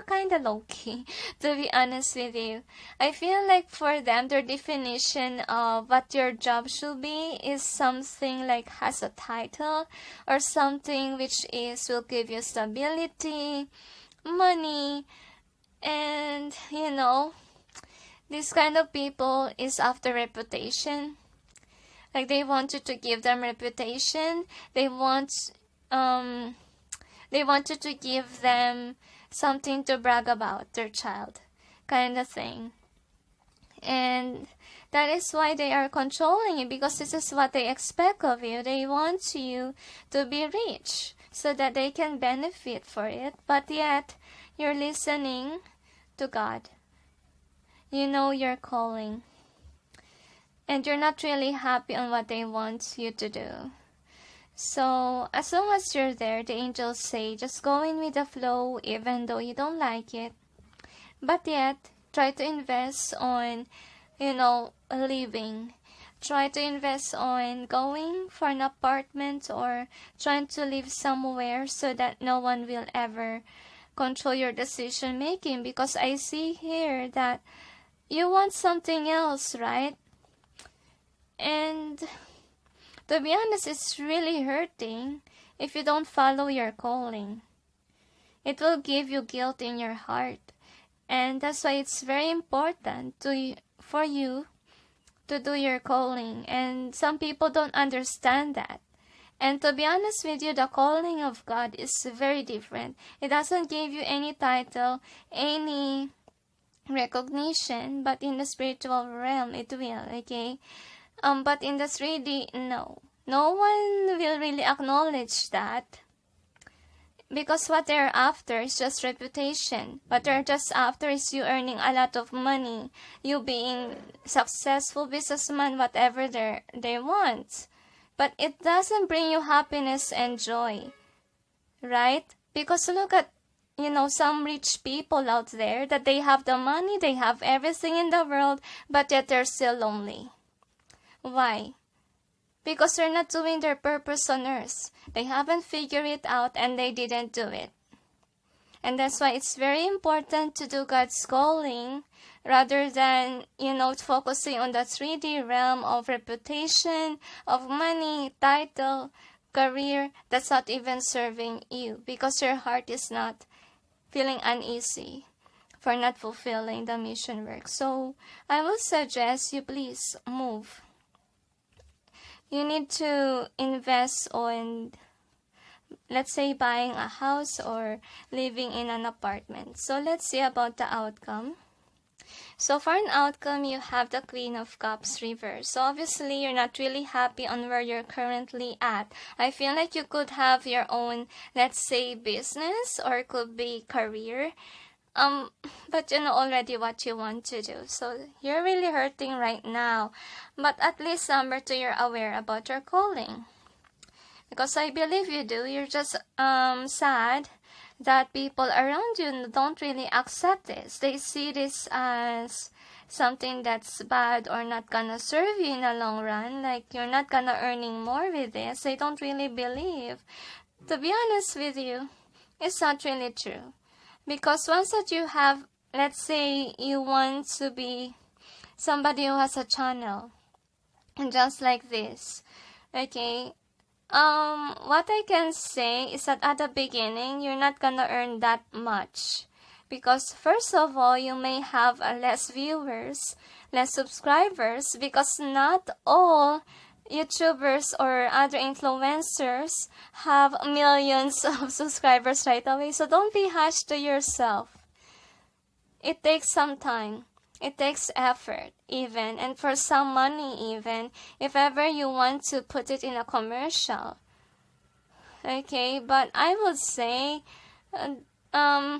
kind of low-key, to be honest with you. I feel like for them, their definition of what your job should be is something like has a title, or something which will give you stability, money, and this kind of people is after reputation. Like, they want you to give them reputation. They want you to give them something to brag about, their child, kind of thing. And that is why they are controlling you, because this is what they expect of you. They want you to be rich so that they can benefit for it, but yet you're listening to God. You know your calling, and you're not really happy on what they want you to do. So as long as you're there, the angels say, just go in with the flow, even though you don't like it. But yet, try to invest on, living. Try to invest on going for an apartment, or trying to live somewhere so that no one will ever control your decision making. Because I see here that you want something else, right? And to be honest, it's really hurting if you don't follow your calling. It will give you guilt in your heart. And that's why it's very important for you to do your calling. And some people don't understand that. And to be honest with you, the calling of God is very different. It doesn't give you any title, any recognition, but in the spiritual realm, it will, okay? But in the 3D, no. No one will really acknowledge that, because what they're after is just reputation. What they're just after is you earning a lot of money, you being successful businessman, whatever they want. But it doesn't bring you happiness and joy, right? Because look at, some rich people out there that they have the money, they have everything in the world, but yet they're still lonely. Why? Because they're not doing their purpose on earth. They haven't figured it out, and they didn't do it. And that's why it's very important to do God's calling rather than, focusing on the 3D realm of reputation, of money, title, career that's not even serving you, because your heart is not feeling uneasy for not fulfilling the mission work. So I will suggest you please move. You need to invest on, let's say, buying a house or living in an apartment. So let's see about the outcome. So for an outcome, you have the Queen of Cups reversed. So obviously, you're not really happy on where you're currently at. I feel like you could have your own, let's say, business, or it could be career. But you know already what you want to do. So you're really hurting right now. But at least number 2, you're aware about your calling. Because I believe you do. You're just sad that people around you don't really accept this. They see this as something that's bad or not gonna serve you in the long run. Like you're not gonna earning more with this. They don't really believe. To be honest with you, it's not really true. Because once that you have, let's say you want to be somebody who has a channel, and just like this, okay, what I can say is that at the beginning, you're not gonna earn that much. Because first of all, you may have less viewers, less subscribers, because not all YouTubers or other influencers have millions of subscribers right away. So don't be harsh to yourself. It takes some time. It takes effort even, and for some money even, if ever you want to put it in a commercial. Okay, but I would say, I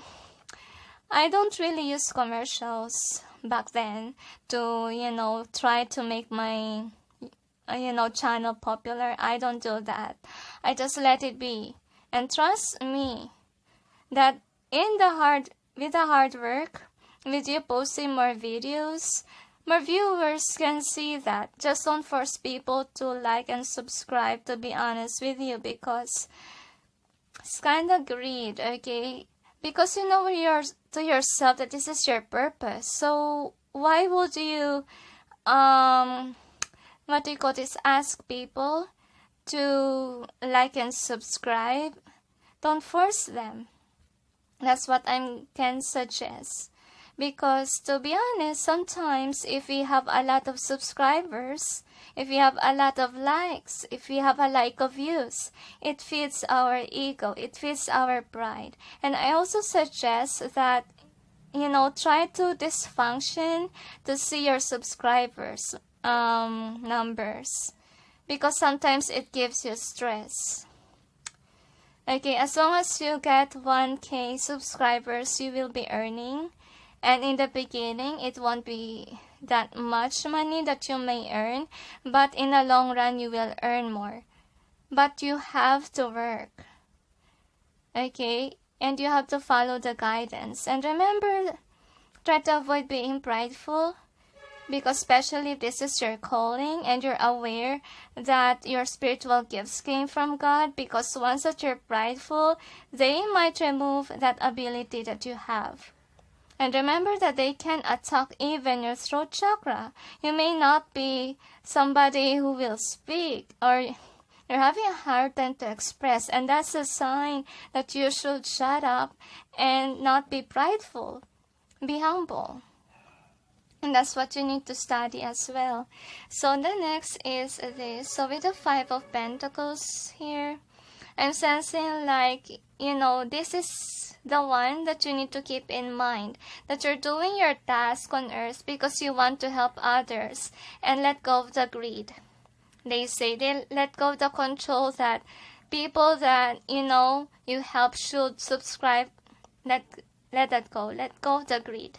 don't really use commercials back then to, try to make my, channel popular. I don't do that. I just let it be. And trust me that with the hard work, with you posting more videos, more viewers can see that. Just don't force people to like and subscribe, to be honest with you, because it's kind of greed, okay? Because you know to yourself that this is your purpose. So why would you, ask people to like and subscribe? Don't force them. That's what I can suggest. Because to be honest, sometimes if we have a lot of subscribers, if we have a lot of likes, if we have a lot of views, it feeds our ego, it feeds our pride. And I also suggest that, try to dysfunction to see your subscribers numbers. Because sometimes it gives you stress. Okay, as long as you get 1K subscribers, you will be earning. And in the beginning, it won't be that much money that you may earn, but in the long run, you will earn more. But you have to work, okay? And you have to follow the guidance. And remember, try to avoid being prideful, because especially if this is your calling and you're aware that your spiritual gifts came from God, because once that you're prideful, they might remove that ability that you have. And remember that they can attack even your throat chakra. You may not be somebody who will speak, or you're having a hard time to express. And that's a sign that you should shut up and not be prideful. Be humble. And that's what you need to study as well. So the next is this. So with the 5 of Pentacles here, I'm sensing like, this is the one that you need to keep in mind, that you're doing your task on earth because you want to help others, and let go of the greed. They say they let go of the control that people that you help should subscribe. Let that go. Let go of the greed.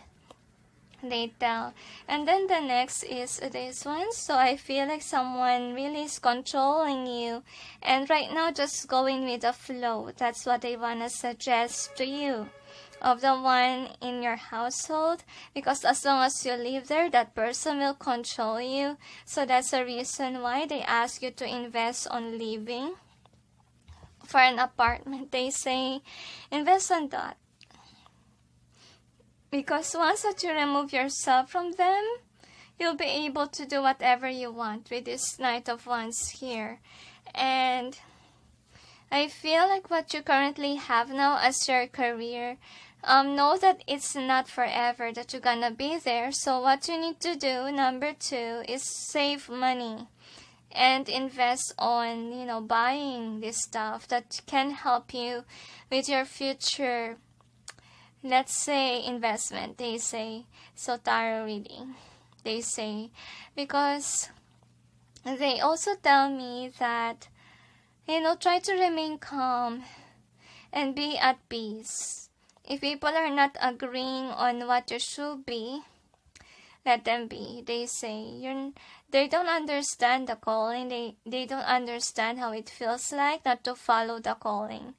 They tell. And then the next is this one. So I feel like someone really is controlling you, and right now just going with the flow. That's what I want to suggest to you, of the one in your household, because as long as you live there, that person will control you. So that's the reason why they ask you to invest on living. For an apartment, they say invest on that. Because once that you remove yourself from them, you'll be able to do whatever you want with this Knight of Wands here. And I feel like what you currently have now as your career, know that it's not forever that you're gonna be there. So what you need to do, number 2, is save money and invest on, buying this stuff that can help you with your future let's say investment, they say, so tarot reading, they say, because they also tell me that, try to remain calm and be at peace. If people are not agreeing on what you should be, let them be. They say they don't understand the calling. They don't understand how it feels like not to follow the calling.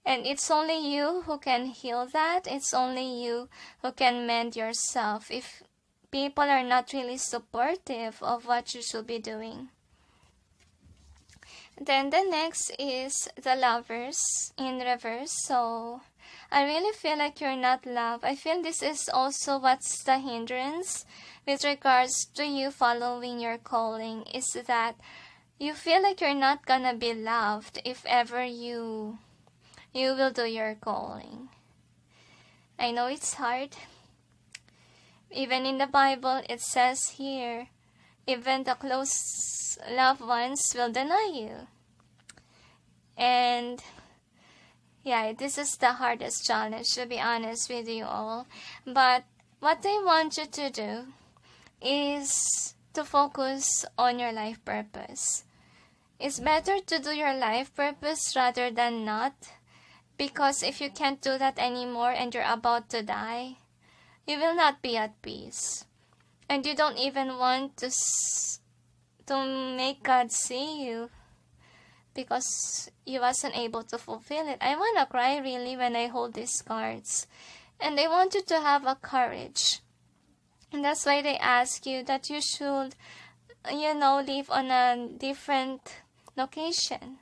And it's only you who can heal that. It's only you who can mend yourself if people are not really supportive of what you should be doing. Then the next is the Lovers in reverse. So I really feel like you're not loved. I feel this is also what's the hindrance with regards to you following your calling, is that you feel like you're not gonna be loved if ever you will do your calling. I know it's hard. Even in the Bible, it says here, even the close loved ones will deny you. And yeah, this is the hardest challenge, to be honest with you all. But what I want you to do is to focus on your life purpose. It's better to do your life purpose rather than not. Because if you can't do that anymore and you're about to die, you will not be at peace. And you don't even want to make God see you because you wasn't able to fulfill it. I want to cry really when I hold these cards. And I want you to have a courage. And that's why they ask you that you should, live on a different location.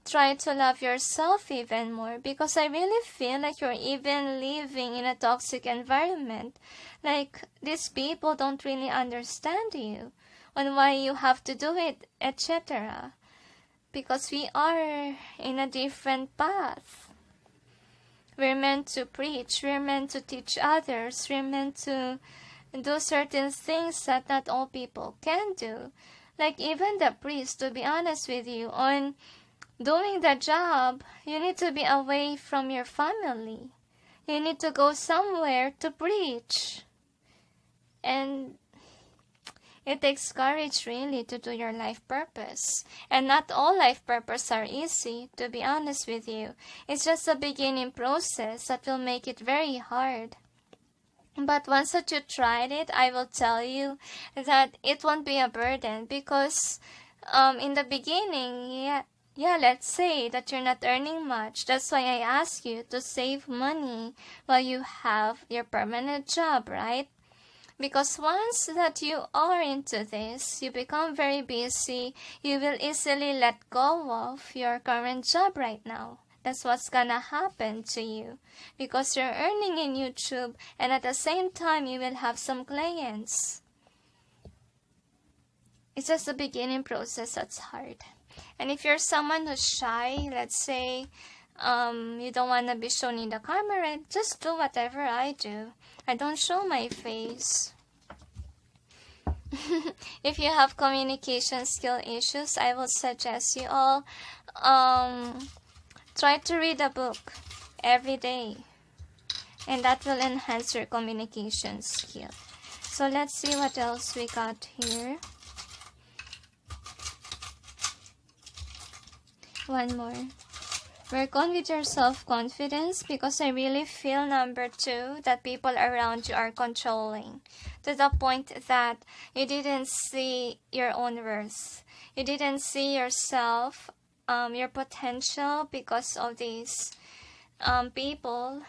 Try to love yourself even more, because I really feel like you're even living in a toxic environment. Like, these people don't really understand you on why you have to do it, etc. Because we are in a different path. We're meant to preach. We're meant to teach others. We're meant to do certain things that not all people can do. Like even the priest, to be honest with you, on doing the job, you need to be away from your family. You need to go somewhere to preach. And it takes courage really to do your life purpose. And not all life purpose are easy, to be honest with you. It's just a beginning process that will make it very hard. But once that you tried it, I will tell you that it won't be a burden, because in the beginning, let's say that you're not earning much. That's why I ask you to save money while you have your permanent job, right? Because once that you are into this, you become very busy, you will easily let go of your current job right now. That's what's gonna happen to you. Because you're earning in YouTube, and at the same time, you will have some clients. It's just the beginning process that's hard. And if you're someone who's shy, let's say, you don't want to be shown in the camera, just do whatever I do. I don't show my face. If you have communication skill issues, I will suggest you all try to read a book every day, and that will enhance your communication skill. So let's see what else we got here. One more. Work on with your self-confidence, because I really feel, number 2, that people around you are controlling to the point that you didn't see your own worth. You didn't see yourself, your potential, because of these people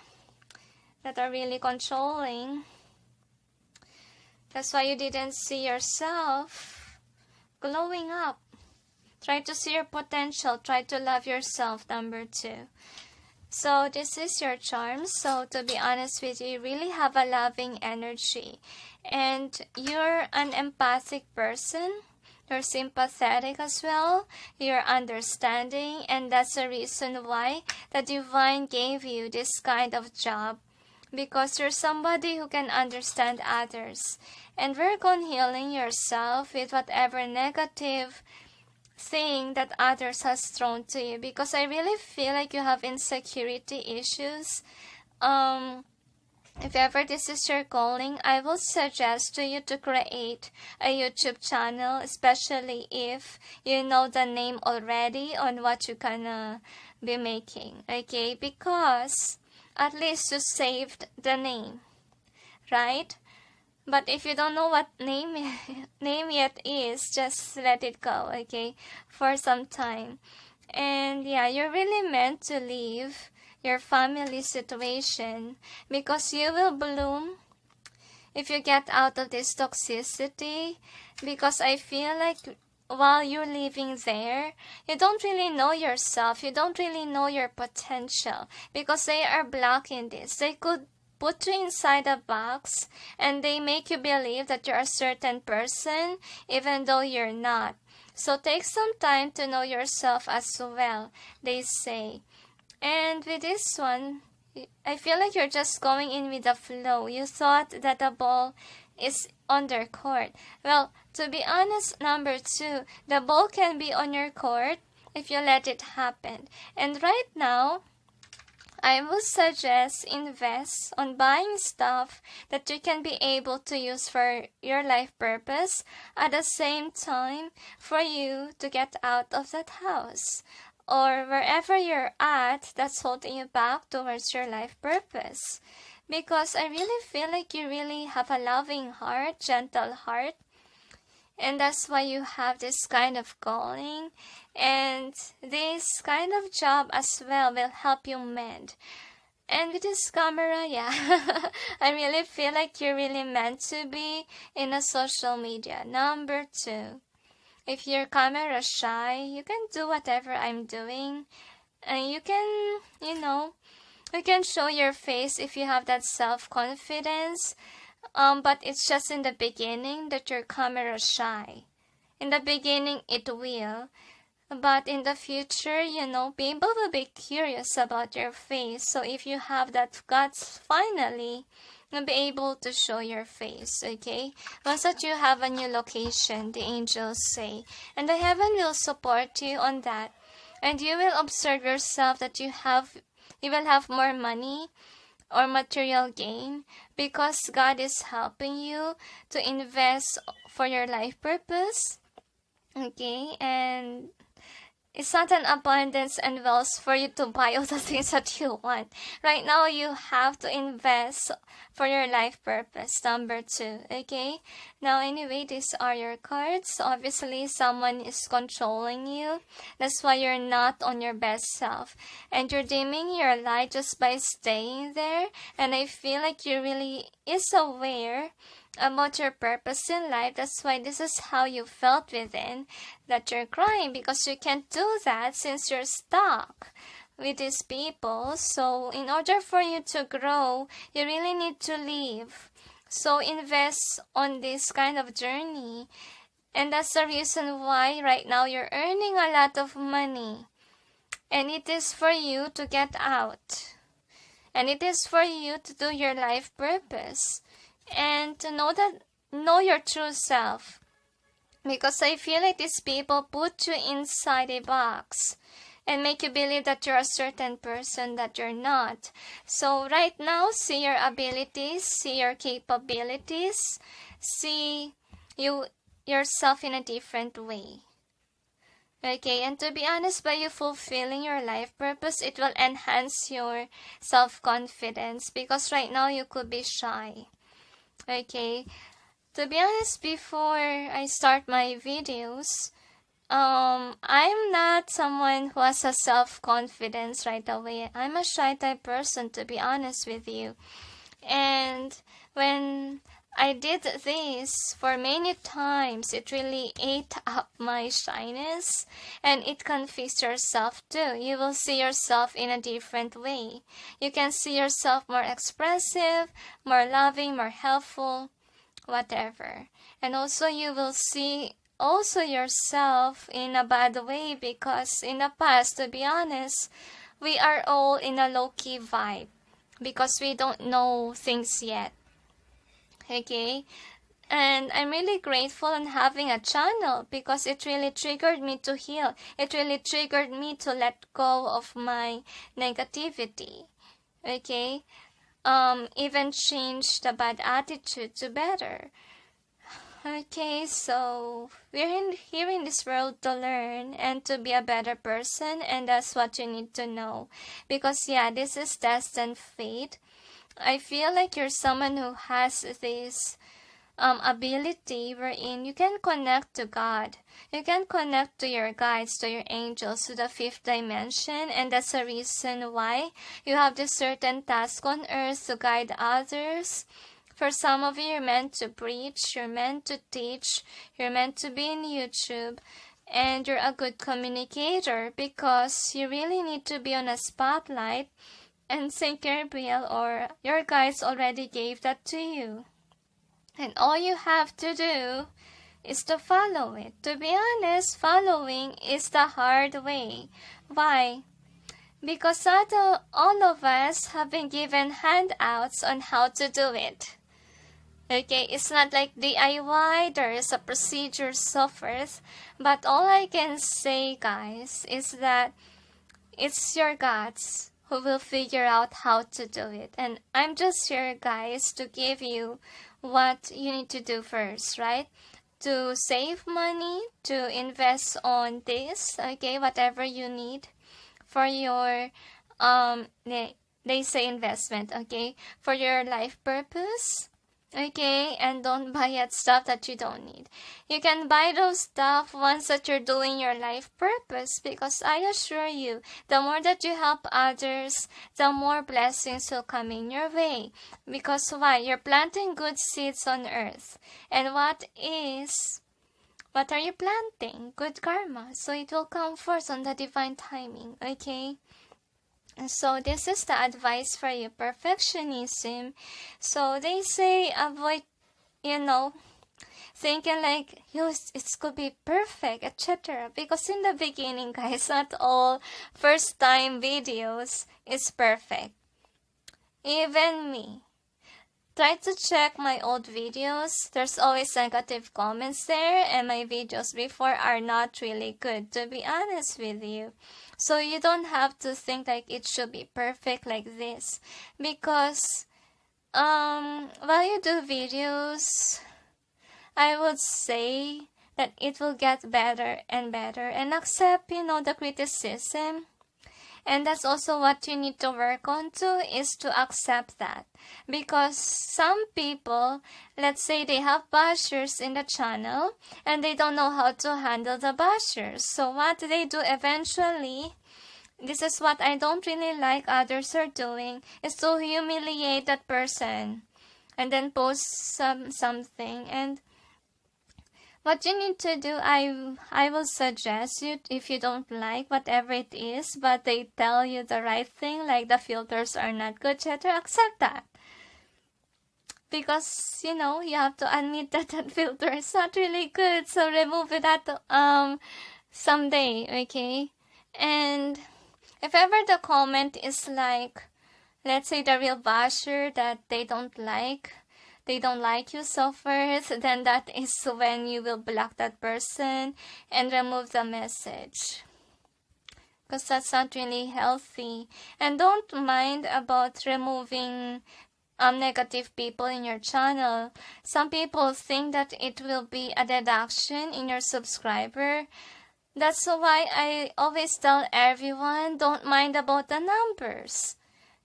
that are really controlling. That's why you didn't see yourself glowing up. Try to see your potential. Try to love yourself, number 2. So this is your charm. So to be honest with you, you really have a loving energy. And you're an empathic person. You're sympathetic as well. You're understanding. And that's the reason why the divine gave you this kind of job. Because you're somebody who can understand others. And work on healing yourself with whatever negative thing that others has thrown to you, because I really feel like you have insecurity issues. If ever this is your calling, I will suggest to you to create a YouTube channel, especially if you know the name already on what you're gonna be making, okay? Because at least you saved the name, right? But if you don't know what name yet is, just let it go, okay? For some time. And yeah, you're really meant to leave your family situation because you will bloom if you get out of this toxicity, because I feel like while you're living there, you don't really know yourself, you don't really know your potential, because they are blocking this. They could put you inside a box and they make you believe that you're a certain person even though you're not. So take some time to know yourself as well, they say. And with this one, I feel like you're just going in with the flow. You thought that the ball is on their court. Well, to be honest, number 2, the ball can be on your court if you let it happen. And right now, I would suggest invest on buying stuff that you can be able to use for your life purpose at the same time for you to get out of that house or wherever you're at that's holding you back towards your life purpose. Because I really feel like you really have a loving heart, gentle heart, and that's why you have this kind of calling, and this kind of job as well will help you mend. And with this camera, yeah, I really feel like you're really meant to be in a social media. Number 2, if you're camera shy, you can do whatever I'm doing, and you can, you can show your face if you have that self-confidence. But it's just in the beginning that you're camera shy. In the beginning, it will. But in the future, people will be curious about your face. So if you have that guts, finally, you'll be able to show your face, okay? Once that you have a new location, the angels say. And the heaven will support you on that. And you will observe yourself that you will have more money or material gain because God is helping you to invest for your life purpose, okay? And it's not an abundance and wealth for you to buy all the things that you want. Right now, you have to invest for your life purpose, number 2, okay? Now, anyway, these are your cards. Obviously, someone is controlling you. That's why you're not on your best self. And you're dimming your light just by staying there. And I feel like you really is aware about your purpose in life. That's why this is how you felt within, that you're crying because you can't do that since you're stuck with these people. So in order for you to grow, you really need to leave. So invest on this kind of journey. And that's the reason why right now you're earning a lot of money. And it is for you to get out. And it is for you to do your life purpose. And to know your true self. Because I feel like these people put you inside a box and make you believe that you're a certain person that you're not. So right now, see your abilities, see your capabilities, see yourself in a different way. Okay, and to be honest, by you fulfilling your life purpose, it will enhance your self-confidence because right now you could be shy. Okay, to be honest, before I start my videos, I'm not someone who has a self-confidence right away. I'm a shy type person, to be honest with you. And when I did this for many times, it really ate up my shyness, and it can fix yourself too. You will see yourself in a different way. You can see yourself more expressive, more loving, more helpful, whatever. And also you will see also yourself in a bad way because in the past, to be honest, we are all in a low-key vibe because we don't know things yet. Okay, and I'm really grateful on having a channel because it really triggered me to heal. It really triggered me to let go of my negativity. Okay, even change the bad attitude to better. Okay, so we're here in this world to learn and to be a better person, and that's what you need to know. Because yeah, this is destined fate. I feel like you're someone who has this ability wherein you can connect to God. You can connect to your guides, to your angels, to the fifth dimension, and that's the reason why you have this certain task on earth to guide others. For some of you, you're meant to preach, you're meant to teach, you're meant to be in YouTube, and you're a good communicator because you really need to be on a spotlight, and Saint Gabriel or your guides already gave that to you. And all you have to do is to follow it. To be honest, following is the hard way. Why? Because all of us have been given handouts on how to do it. Okay, it's not like DIY, there is a procedure so forth. But all I can say, guys, is that it's your guts who will figure out how to do it. And I'm just here, guys, to give you what you need to do first, right? To save money, to invest on this, okay, whatever you need for your, they say investment, okay, for your life purpose. Okay, and don't buy at stuff that you don't need. You can buy those stuff once that you're doing your life purpose, because I assure you, the more that you help others, the more blessings will come in your way. Because why? You're planting good seeds on earth. And what are you planting? Good karma. So it will come forth on the divine timing, okay? So this is the advice for you, perfectionism. So they say avoid, thinking like, it could be perfect, etc. Because in the beginning, guys, not all first time videos is perfect. Even me. Try to check my old videos. There's always negative comments there, and my videos before are not really good, to be honest with you. So you don't have to think like it should be perfect like this. Because while you do videos, I would say that it will get better and better, and accept, the criticism. And that's also what you need to work on too, is to accept that. Because some people, let's say they have bashers in the channel, and they don't know how to handle the bashers. So what they do eventually, this is what I don't really like others are doing, is to humiliate that person. And then post something. And what you need to do, I will suggest you, if you don't like whatever it is, but they tell you the right thing, like the filters are not good, etc., accept that. Because, you have to admit that that filter is not really good, so remove it at someday, okay? And if ever the comment is like, let's say the real basher that they don't like you so first, then that is when you will block that person and remove the message. Because that's not really healthy. And don't mind about removing negative people in your channel. Some people think that it will be a deduction in your subscriber. That's why I always tell everyone, don't mind about the numbers.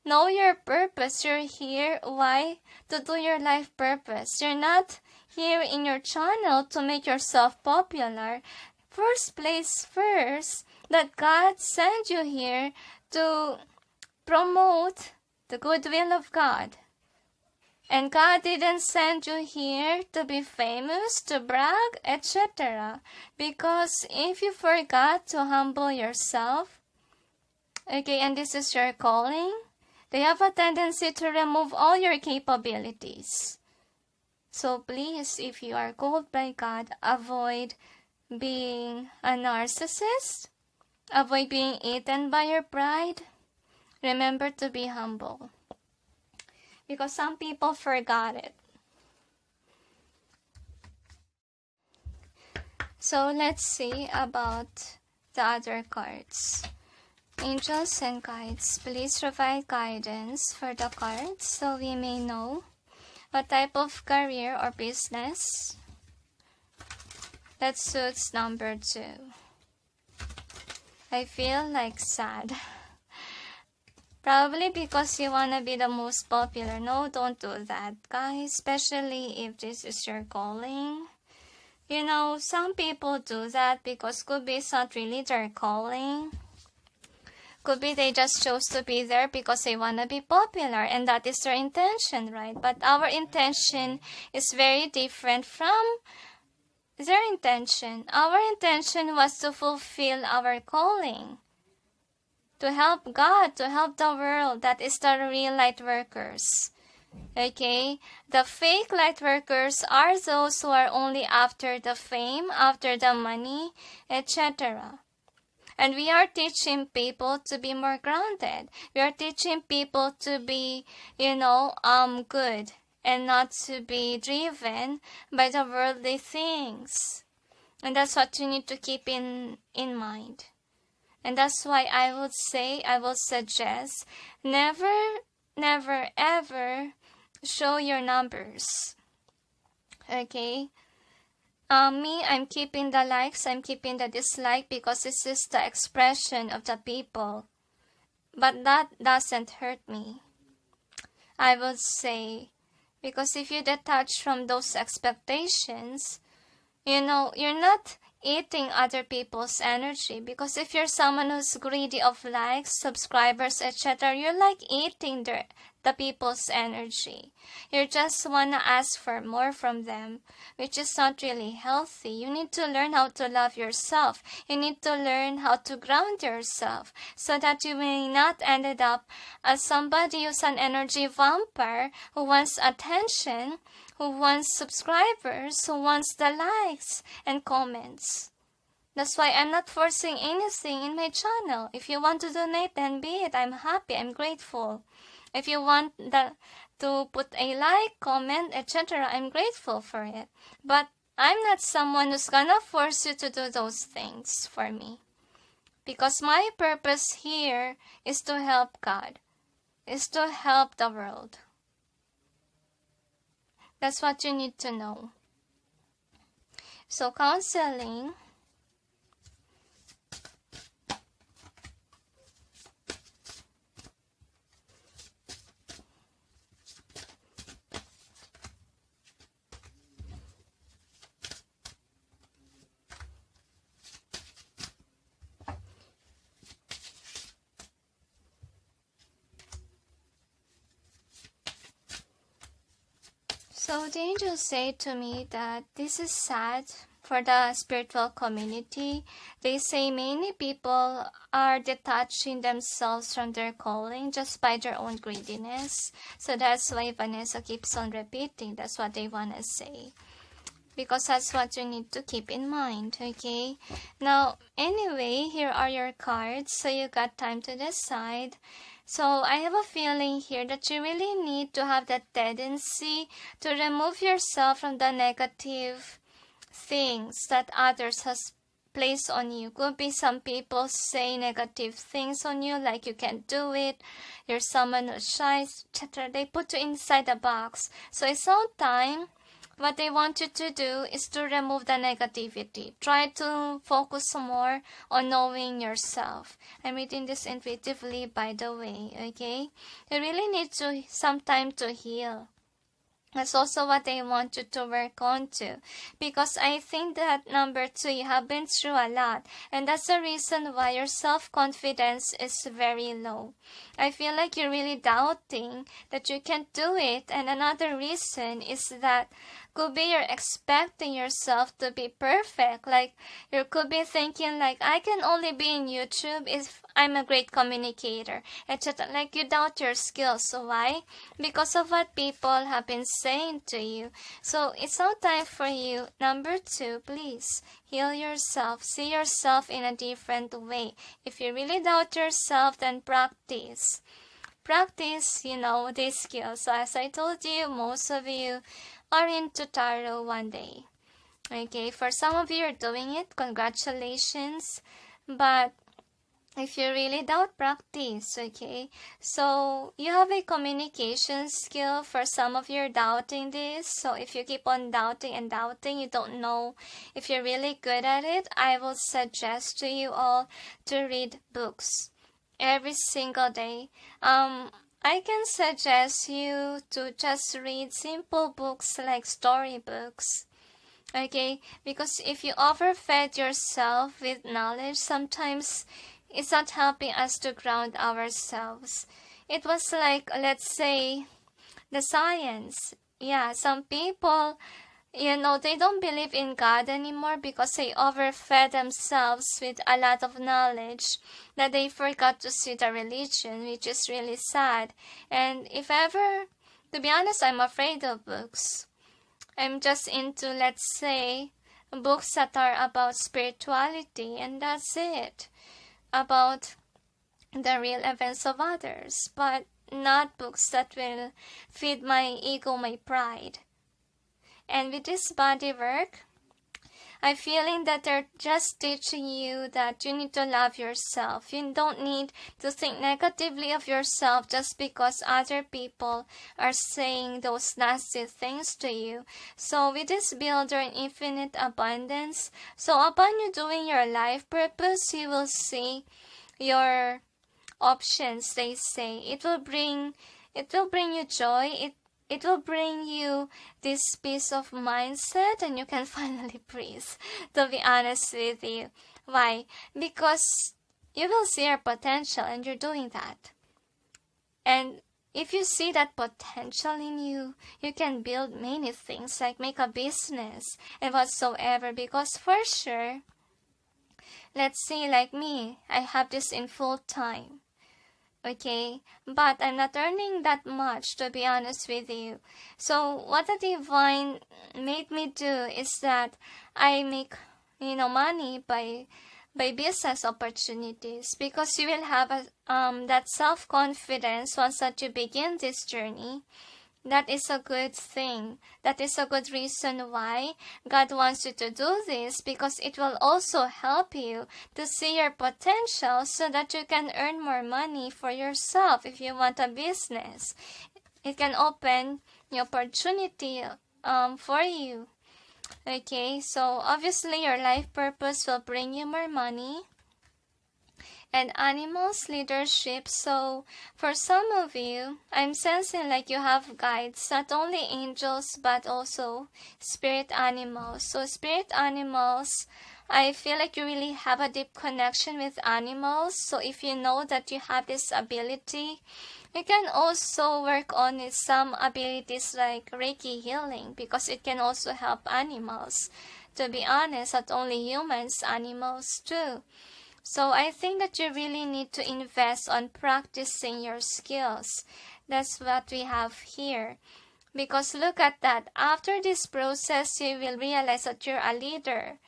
Know your purpose. You're here, why? To do your life purpose. You're not here in your channel to make yourself popular. First place first, that God sent you here to promote the goodwill of God. And God didn't send you here to be famous, to brag, etc. Because if you forgot to humble yourself, okay, and this is your calling, they have a tendency to remove all your capabilities. So please, if you are called by God, avoid being a narcissist. Avoid being eaten by your pride. Remember to be humble. Because some people forgot it. So let's see about the other cards. Angels and guides, please provide guidance for the cards so we may know what type of career or business that suits number 2. I feel like sad. Probably because you want to be the most popular. No, don't do that, guys. Especially if this is your calling. You know, some people do that because could be it's not really their calling. Could be they just chose to be there because they want to be popular and that is their intention, right? But our intention is very different from their intention. Our intention was to fulfill our calling. To help God, to help the world. That is the real light workers. Okay? The fake light workers are those who are only after the fame, after the money, etc. And we are teaching people to be more grounded. We are teaching people to be, good and not to be driven by the worldly things. And that's what you need to keep in mind. And that's why I will suggest, never, ever show your numbers. Okay? I'm keeping the likes, I'm keeping the dislike because this is the expression of the people. But that doesn't hurt me. I would say, because if you detach from those expectations, you're not eating other people's energy. Because if you're someone who's greedy of likes, subscribers, etc., you're like eating the people's energy. You just want to ask for more from them, which is not really healthy. You need to learn how to love yourself. You need to learn how to ground yourself so that you may not end up as somebody who's an energy vampire who wants attention, who wants subscribers, who wants the likes and comments. That's why I'm not forcing anything in my channel. If you want to donate, then be it. I'm happy. I'm grateful. If you want to put a like, comment, etc., I'm grateful for it. But I'm not someone who's gonna force you to do those things for me. Because my purpose here is to help God, is to help the world. That's what you need to know. So counseling, so the angels say to me that this is sad for the spiritual community. They say many people are detaching themselves from their calling just by their own greediness. So that's why Vanessa keeps on repeating. That's what they want to say. Because that's what you need to keep in mind, okay? Now, anyway, here are your cards. So you got time to decide. So I have a feeling here that you really need to have that tendency to remove yourself from the negative things that others has placed on you. Could be some people say negative things on you, like you can't do it, you're someone who's shy, etc. They put you inside a box. So it's all time. What they want you to do is to remove the negativity. Try to focus more on knowing yourself. I'm reading this intuitively, by the way, okay? You really need some time to heal. That's also what they want you to work on too. Because I think that number 2, you have been through a lot. And that's the reason why your self-confidence is very low. I feel like you're really doubting that you can't do it. And another reason is that could be you're expecting yourself to be perfect. Like you could be thinking like, I can only be in YouTube if I'm a great communicator, etc. Like you doubt your skills. So why? Because of what people have been saying to you. So it's now time for you. Number 2, please heal yourself. See yourself in a different way. If you really doubt yourself, then practice. Practice, these skills. So as I told you, most of you are into tarot one day. Okay, for some of you are doing it, congratulations. But If you really doubt, practice, okay? So you have a communication skill. For some of you are doubting this. So if you keep on doubting and doubting, you don't know if you're really good at it, I will suggest to you all to read books every single day. I can suggest you to just read simple books like storybooks. Okay, because if you overfed yourself with knowledge, sometimes it's not helping us to ground ourselves. It was like, let's say, the science. Yeah, some people, they don't believe in God anymore because they overfed themselves with a lot of knowledge that they forgot to see the religion, which is really sad. And if ever, to be honest, I'm afraid of books. I'm just into, let's say, books that are about spirituality, and that's it. About the real events of others, but not books that will feed my ego, my pride. And with this body work, I'm feeling that they're just teaching you that you need to love yourself. You don't need to think negatively of yourself just because other people are saying those nasty things to you. So with this builder in infinite abundance, so upon you doing your life purpose, you will see your options, they say. It will bring you joy. It will bring you this peace of mindset, and you can finally breathe, to be honest with you. Why? Because you will see your potential, and you're doing that. And if you see that potential in you, you can build many things, like make a business and whatsoever. Because for sure, let's say like me, I have this in full time. Okay, but I'm not earning that much, to be honest with you. So what the divine made me do is that I make money by business opportunities, because you will have that self-confidence once that you begin this journey. That is a good thing. That is a good reason why God wants you to do this, because it will also help you to see your potential so that you can earn more money for yourself if you want a business. It can open the opportunity for you. Okay, so obviously your life purpose will bring you more money. And animals leadership. So for some of you, I'm sensing like you have guides, not only angels but also spirit animals. So spirit animals, I feel like you really have a deep connection with animals. So if you know that you have this ability, you can also work on it, some abilities like Reiki healing, because it can also help animals. To be honest, not only humans, animals too. So I think that you really need to invest on practicing your skills. That's what we have here. Because look at that. After this process, you will realize that you're a leader.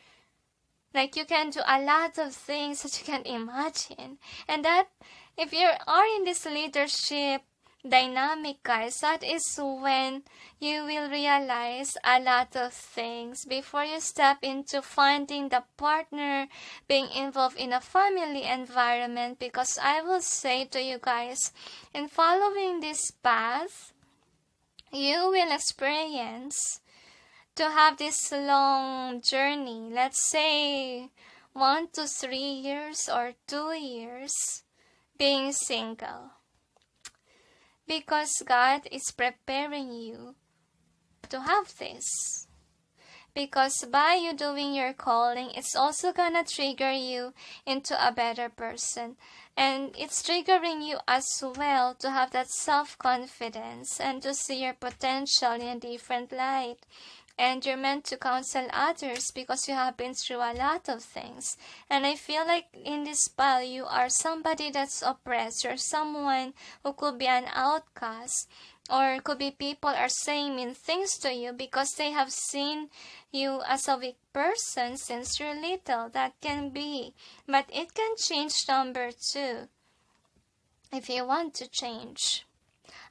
Like you can do a lot of things that you can imagine. And that if you are in this leadership dynamic, guys, that is when you will realize a lot of things before you step into finding the partner, being involved in a family environment. Because I will say to you guys, in following this path, you will experience to have this long journey, let's say 1 to 3 years or 2 years being single. Because God is preparing you to have this. Because by you doing your calling, it's also gonna trigger you into a better person. And it's triggering you as well to have that self-confidence and to see your potential in a different light. And you're meant to counsel others because you have been through a lot of things. And I feel like in this pile, you are somebody that's oppressed. You're someone who could be an outcast. Or could be people are saying mean things to you because they have seen you as a weak person since you're little. That can be. But it can change, number 2. If you want to change.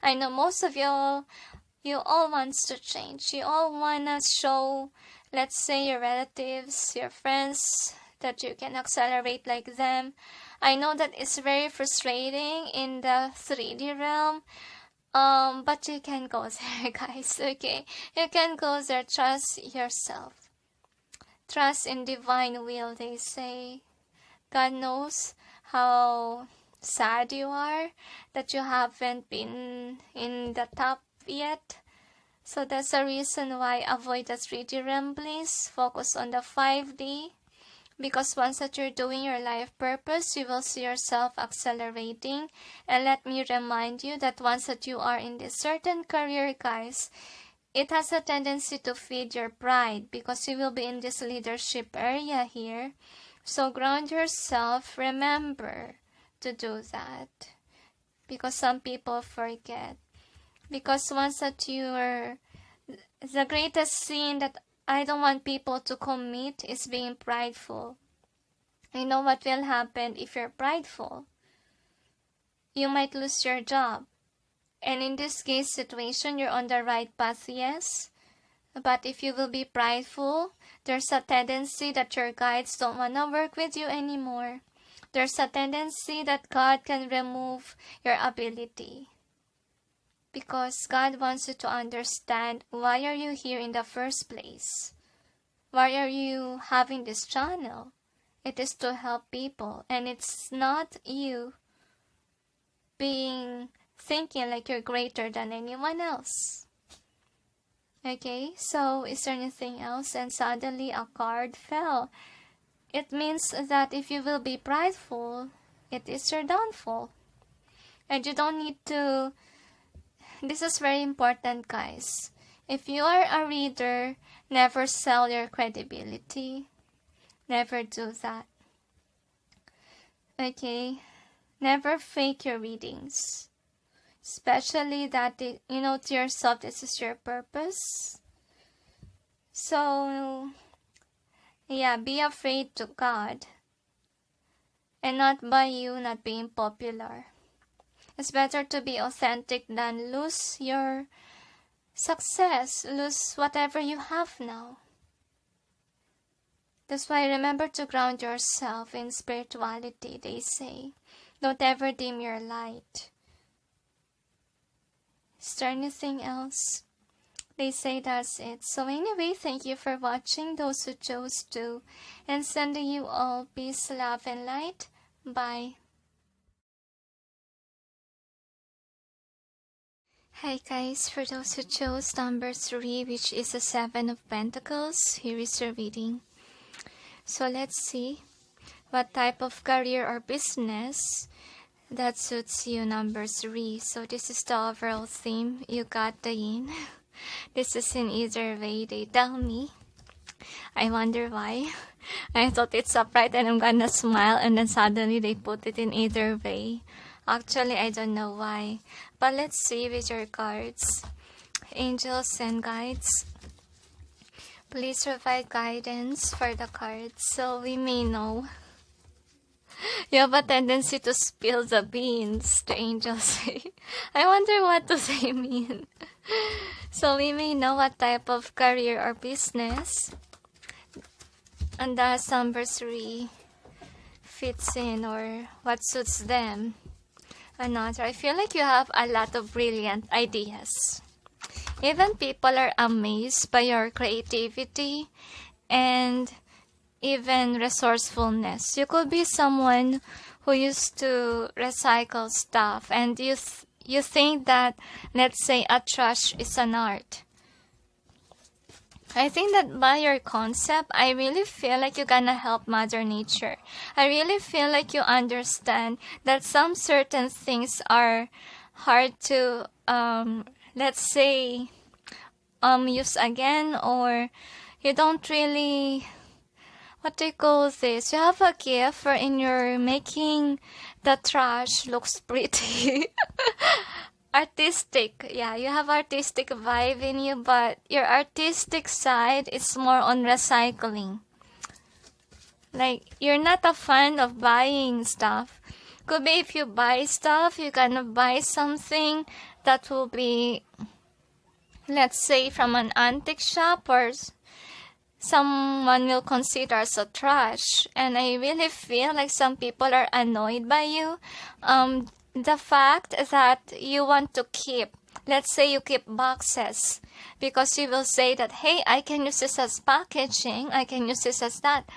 I know most of you all wants to change. You all wanna show, let's say, your relatives, your friends, that you can accelerate like them. I know that it's very frustrating in the 3D realm, but you can go there, guys, okay? You can go there. Trust yourself. Trust in divine will, they say. God knows how sad you are that you haven't been in the top yet. So that's the reason why avoid the 3D realm, please. Focus on the 5D. Because once that you're doing your life purpose, you will see yourself accelerating. And let me remind you that once that you are in this certain career, guys, it has a tendency to feed your pride because you will be in this leadership area here. So ground yourself. Remember to do that. Because some people forget. Because once that you're... The greatest sin that I don't want people to commit is being prideful. You know what will happen if you're prideful? You might lose your job. And in this case situation, you're on the right path, yes. But if you will be prideful, there's a tendency that your guides don't want to work with you anymore. There's a tendency that God can remove your ability. Because God wants you to understand why are you here in the first place. Why are you having this channel? It is to help people. And it's not you thinking like you're greater than anyone else. Okay, so is there anything else? And suddenly a card fell. It means that if you will be prideful, it is your downfall. And you don't need to... This is very important, guys. If you are a reader, never sell your credibility. Never do that. Okay? Never fake your readings. Especially that, you know to yourself this is your purpose. So, yeah, be afraid to God. And not by you not being popular. It's better to be authentic than lose your success, lose whatever you have now. That's why remember to ground yourself in spirituality, they say. Don't ever dim your light. Is there anything else? They say that's it. So anyway, thank you for watching, those who chose to. And sending you all peace, love, and light. Bye. Hi guys, for those who chose number 3, which is the 7 of Pentacles, here is your reading. So let's see what type of career or business that suits you, number 3. So this is the overall theme. You got the yin. This is in either way, they tell me. I wonder why. I thought it's upright and I'm gonna smile, and then suddenly they put it in either way. Actually, I don't know why. But let's see with your cards. Angels and guides, please provide guidance for the cards so we may know. You have a tendency to spill the beans, the angels say. I wonder what do they mean. So we may know what type of career or business and that number 3 fits in, or what suits them. Another, I feel like you have a lot of brilliant ideas. Even people are amazed by your creativity and even resourcefulness. You could be someone who used to recycle stuff, and you think that, let's say, a trash is an art. I think that by your concept, I really feel like you're gonna help Mother Nature. I really feel like you understand that some certain things are hard to, let's say, use again, or you don't really, what do you call this? You have a gift for in your making the trash looks pretty. Artistic, yeah, you have artistic vibe in you, but your artistic side is more on recycling. Like, you're not a fan of buying stuff. Could be if you buy stuff, you're gonna buy something that will be, let's say, from an antique shop, or someone will consider as a trash. And I really feel like some people are annoyed by you. The fact that you want to keep, let's say you keep boxes, because you will say that, hey, I can use this as packaging, I can use this as that.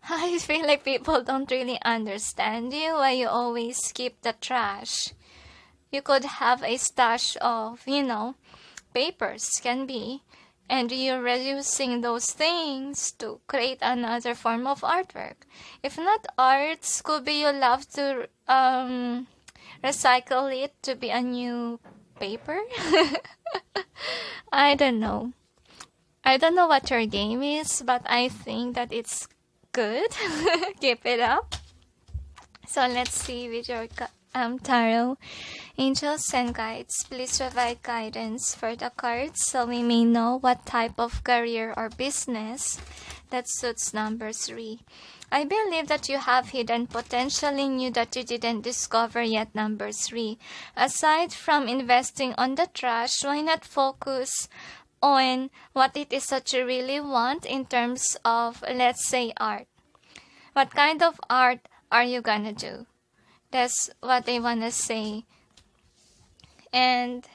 I feel like people don't really understand you, why you always keep the trash. You could have a stash of, papers, can be, and you're reusing those things to create another form of artwork. If not arts, could be you love to recycle it to be a new paper. I don't know. I don't know what your game is, but I think that it's good. Keep it up. So let's see with your tarot. Angels and guides, please provide guidance for the cards so we may know what type of career or business that suits number 3. I believe that you have hidden potential in you that you didn't discover yet, number 3. Aside from investing on the trash, why not focus on what it is that you really want in terms of, let's say, art? What kind of art are you gonna do? That's what I wanna say. And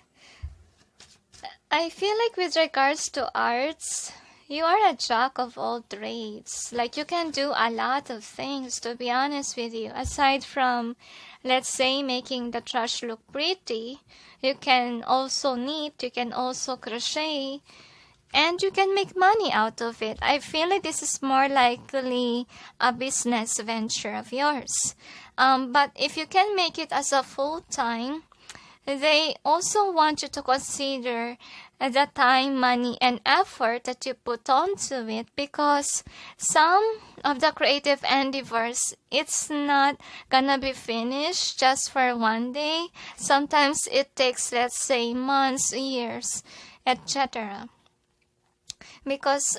I feel like with regards to arts, you are a jack of all trades. Like, you can do a lot of things, to be honest with you. Aside from, let's say, making the trash look pretty, you can also knit, you can also crochet, and you can make money out of it. I feel like this is more likely a business venture of yours. But if you can make it as a full-time, they also want you to consider the time, money, and effort that you put onto it, because some of the creative endeavors, it's not gonna be finished just for one day. Sometimes it takes, let's say, months, years, etc. Because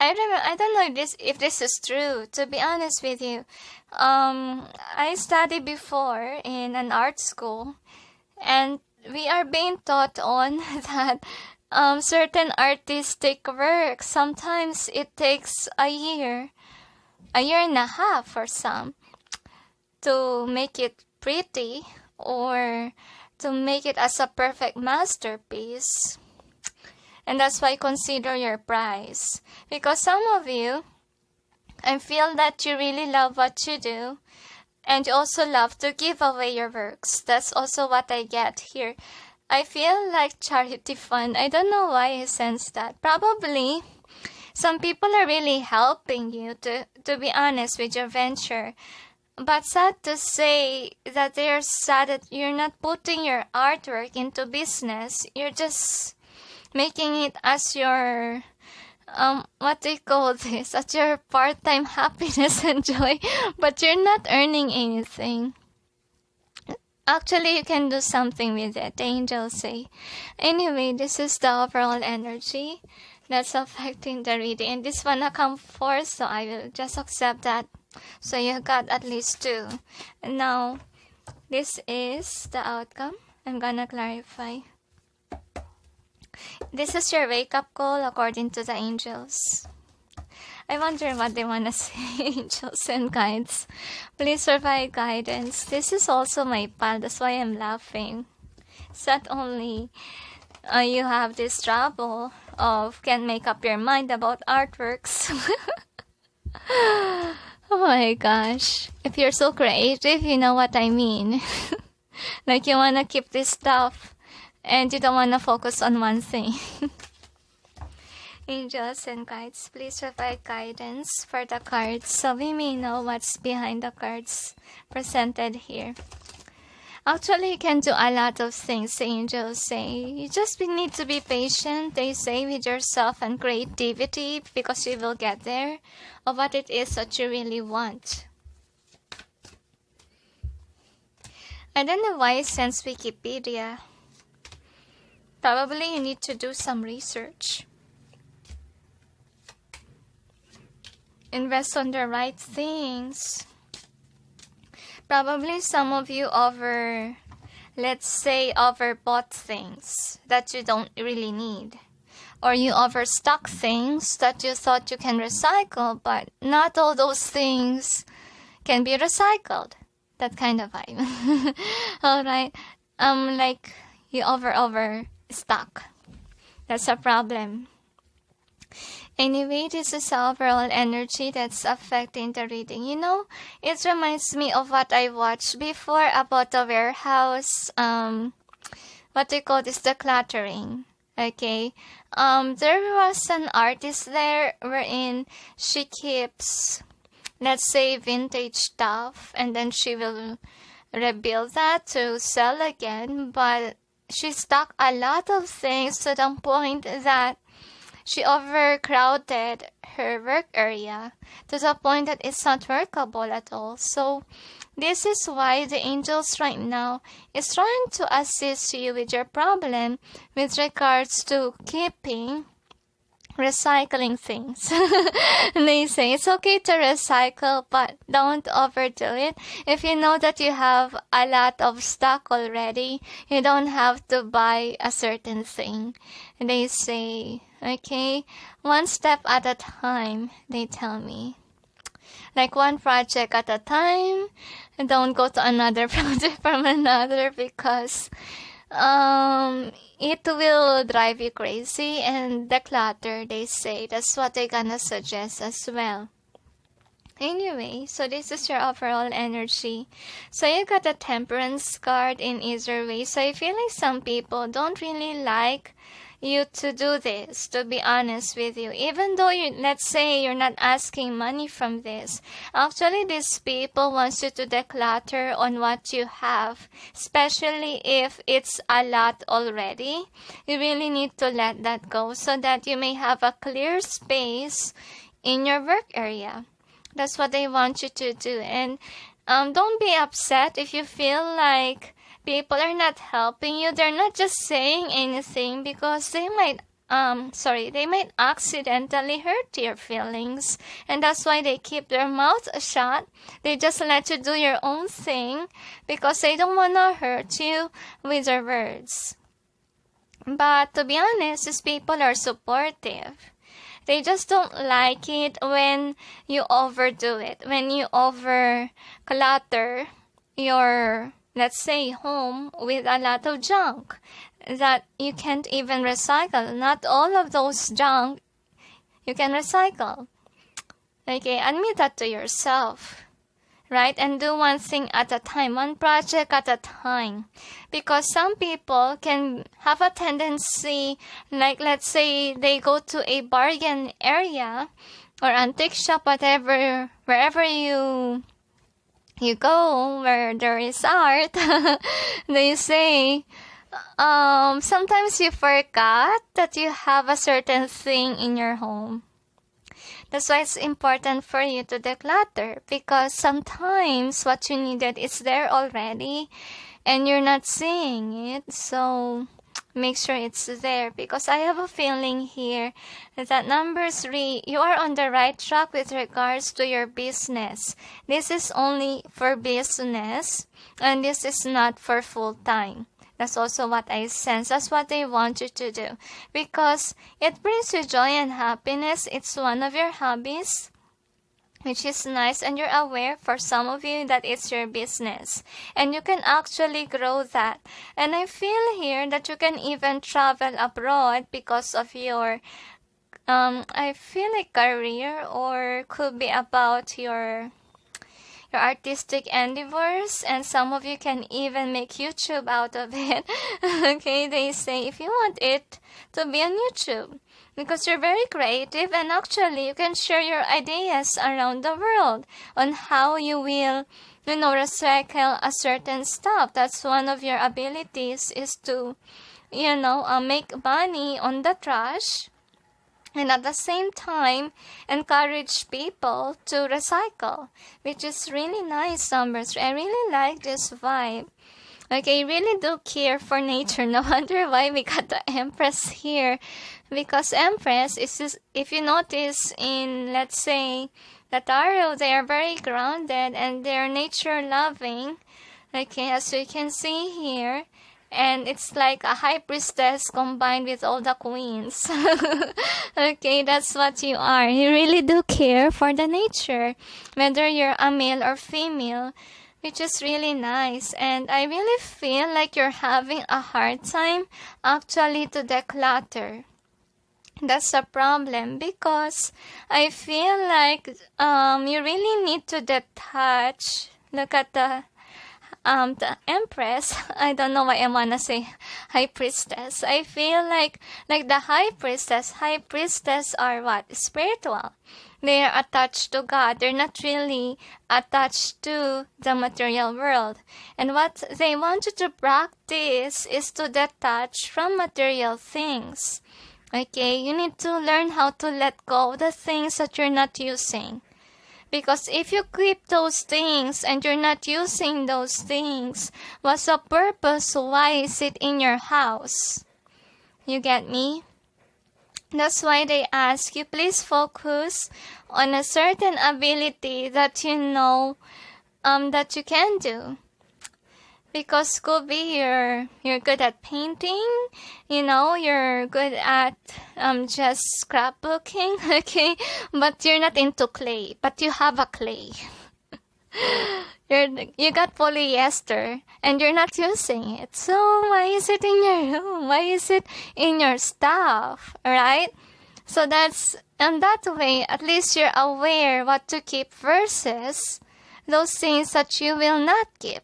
I don't know if this is true, to be honest with you. I studied before in an art school, and we are being taught on that certain artistic work, sometimes it takes a year and a half for some, to make it pretty or to make it as a perfect masterpiece. And that's why consider your price. Because some of you, I feel that you really love what you do, and you also love to give away your works. That's also what I get here. I feel like charity fund. I don't know why I sense that. Probably some people are really helping you, to be honest, with your venture. But sad to say that they're sad that you're not putting your artwork into business. You're just making it as your what do you call this? As your part-time happiness and joy, but you're not earning anything. Actually, you can do something with it, the angels say. Anyway, this is the overall energy that's affecting the reading. And this one come forth, so I will just accept that. So you got at least 2. And now, this is the outcome. I'm gonna clarify. This is your wake-up call according to the angels. I wonder what they want to say, angels and guides. Please provide guidance. This is also my pal, that's why I'm laughing. It's not only you have this trouble of can't make up your mind about artworks. Oh my gosh. If you're so creative, you know what I mean. Like, you want to keep this stuff and you don't want to focus on one thing. Angels and guides, please provide guidance for the cards so we may know what's behind the cards presented here. Actually, you can do a lot of things, the angels say. You just need to be patient, they say, with yourself and creativity, because you will get there of what it is that you really want. I don't know why I sense Wikipedia. Probably you need to do some research. Invest on the right things. Probably some of you overbought things that you don't really need. or you overstock things that you thought you can recycle, but not all those things can be recycled. That kind of vibe. Alright. Like you overstock. That's a problem. Anyway, this is the overall energy that's affecting the reading. You know, it reminds me of what I watched before about the warehouse. What they call this, decluttering. Okay. There was an artist there wherein she keeps, let's say, vintage stuff, and then she will rebuild that to sell again. But she stocked a lot of things to the point that she overcrowded her work area to the point that it's not workable at all. So this is why the angels right now is trying to assist you with your problem with regards to keeping recycling things. They say it's okay to recycle, but don't overdo it. If you know that you have a lot of stock already, you don't have to buy a certain thing. They say, okay, one step at a time, they tell me. Like one project at a time, and don't go to another project from another, because it will drive you crazy, and the clutter, they say, that's what they're gonna suggest as well. Anyway, so this is your overall energy. So you got a temperance card in either way. So I feel like some people don't really like you to do this, to be honest with you. Even though let's say you're not asking money from this. Actually, these people want you to declutter on what you have, especially if it's a lot already. You really need to let that go so that you may have a clear space in your work area. That's what they want you to do. And don't be upset if you feel like people are not helping you. They're not just saying anything because they might accidentally hurt your feelings, and that's why they keep their mouth shut. They just let you do your own thing because they don't want to hurt you with their words. But to be honest, these people are supportive. They just don't like it when you overdo it, when you over clutter your, let's say, home with a lot of junk that you can't even recycle. Not all of those junk you can recycle. Okay, admit that to yourself, right? And do one thing at a time, one project at a time. Because some people can have a tendency, like let's say they go to a bargain area or antique shop, whatever, wherever you go where there is art. They say sometimes you forgot that you have a certain thing in your home. That's why it's important for you to declutter, because sometimes what you needed is there already and you're not seeing it. So make sure it's there, because I have a feeling here that number 3, you are on the right track with regards to your business. This is only for business, and this is not for full time. That's also what I sense. That's what they want you to do, because it brings you joy and happiness. It's one of your hobbies, which is nice, and you're aware for some of you that it's your business and you can actually grow that. And I feel here that you can even travel abroad because of your I feel like career, or could be about your artistic endeavors, and some of you can even make YouTube out of it. Okay, they say if you want it to be on YouTube, because you're very creative, and actually you can share your ideas around the world on how you will, recycle a certain stuff. That's one of your abilities, is to, make money on the trash, and at the same time encourage people to recycle, which is really nice, numbers. I really like this vibe. Okay, really do care for nature. No wonder why we got the Empress here, because Empress is just, if you notice in, let's say, the tarot, they are very grounded and they're nature loving. Okay, as you can see here, And it's like a high priestess combined with all the queens. Okay, that's what you are. You really do care for the nature, whether you're a male or female, which is really nice. And I really feel like you're having a hard time actually to declutter. That's a problem because I feel like you really need to detach. Look at the Empress. I don't know why I wanna say High Priestess. I feel like the High Priestess are what? Spiritual. They are attached to God. They're not really attached to the material world. And what they want you to practice is to detach from material things. Okay, you need to learn how to let go of the things that you're not using. Because if you keep those things and you're not using those things, what's the purpose? Why is it in your house? You get me? That's why they ask you, please focus on a certain ability that you know that you can do. Because could be you're good at painting, you're good at just scrapbooking, okay? But you're not into clay, but you have a clay. You got polyester and you're not using it. So why is it in your room? Why is it in your stuff, right? So that's, and that way, at least you're aware what to keep versus those things that you will not keep.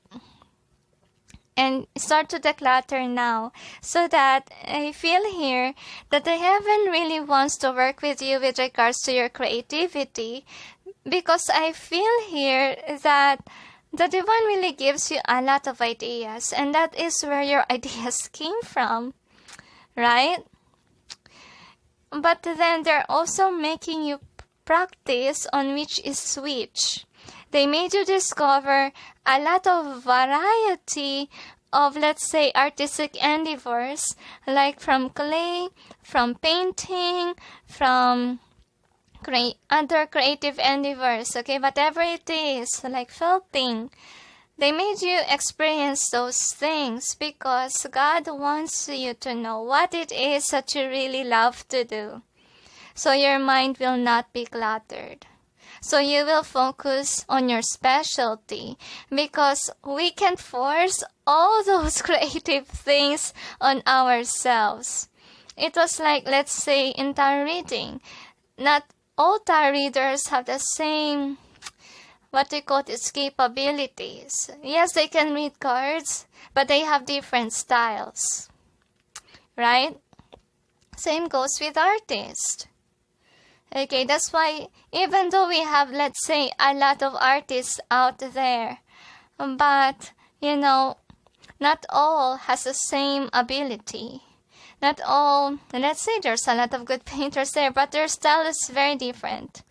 And start to declutter now, so that I feel here that the heaven really wants to work with you with regards to your creativity, because I feel here that the divine really gives you a lot of ideas, and that is where your ideas came from, right? But then they're also making you practice on which is which. They made you discover a lot of variety of, let's say, artistic endeavors, like from clay, from painting, from other creative endeavors, okay, whatever it is, like felting. They made you experience those things because God wants you to know what it is that you really love to do. So your mind will not be cluttered. So you will focus on your specialty, because we can force all those creative things on ourselves. It was like, let's say, in tarot reading, not all tarot readers have the same, what we call its capabilities. Yes, they can read cards, but they have different styles, right? Same goes with artists. Okay, that's why even though we have, let's say, a lot of artists out there, but, not all has the same ability. Not all, let's say there's a lot of good painters there, but their style is very different.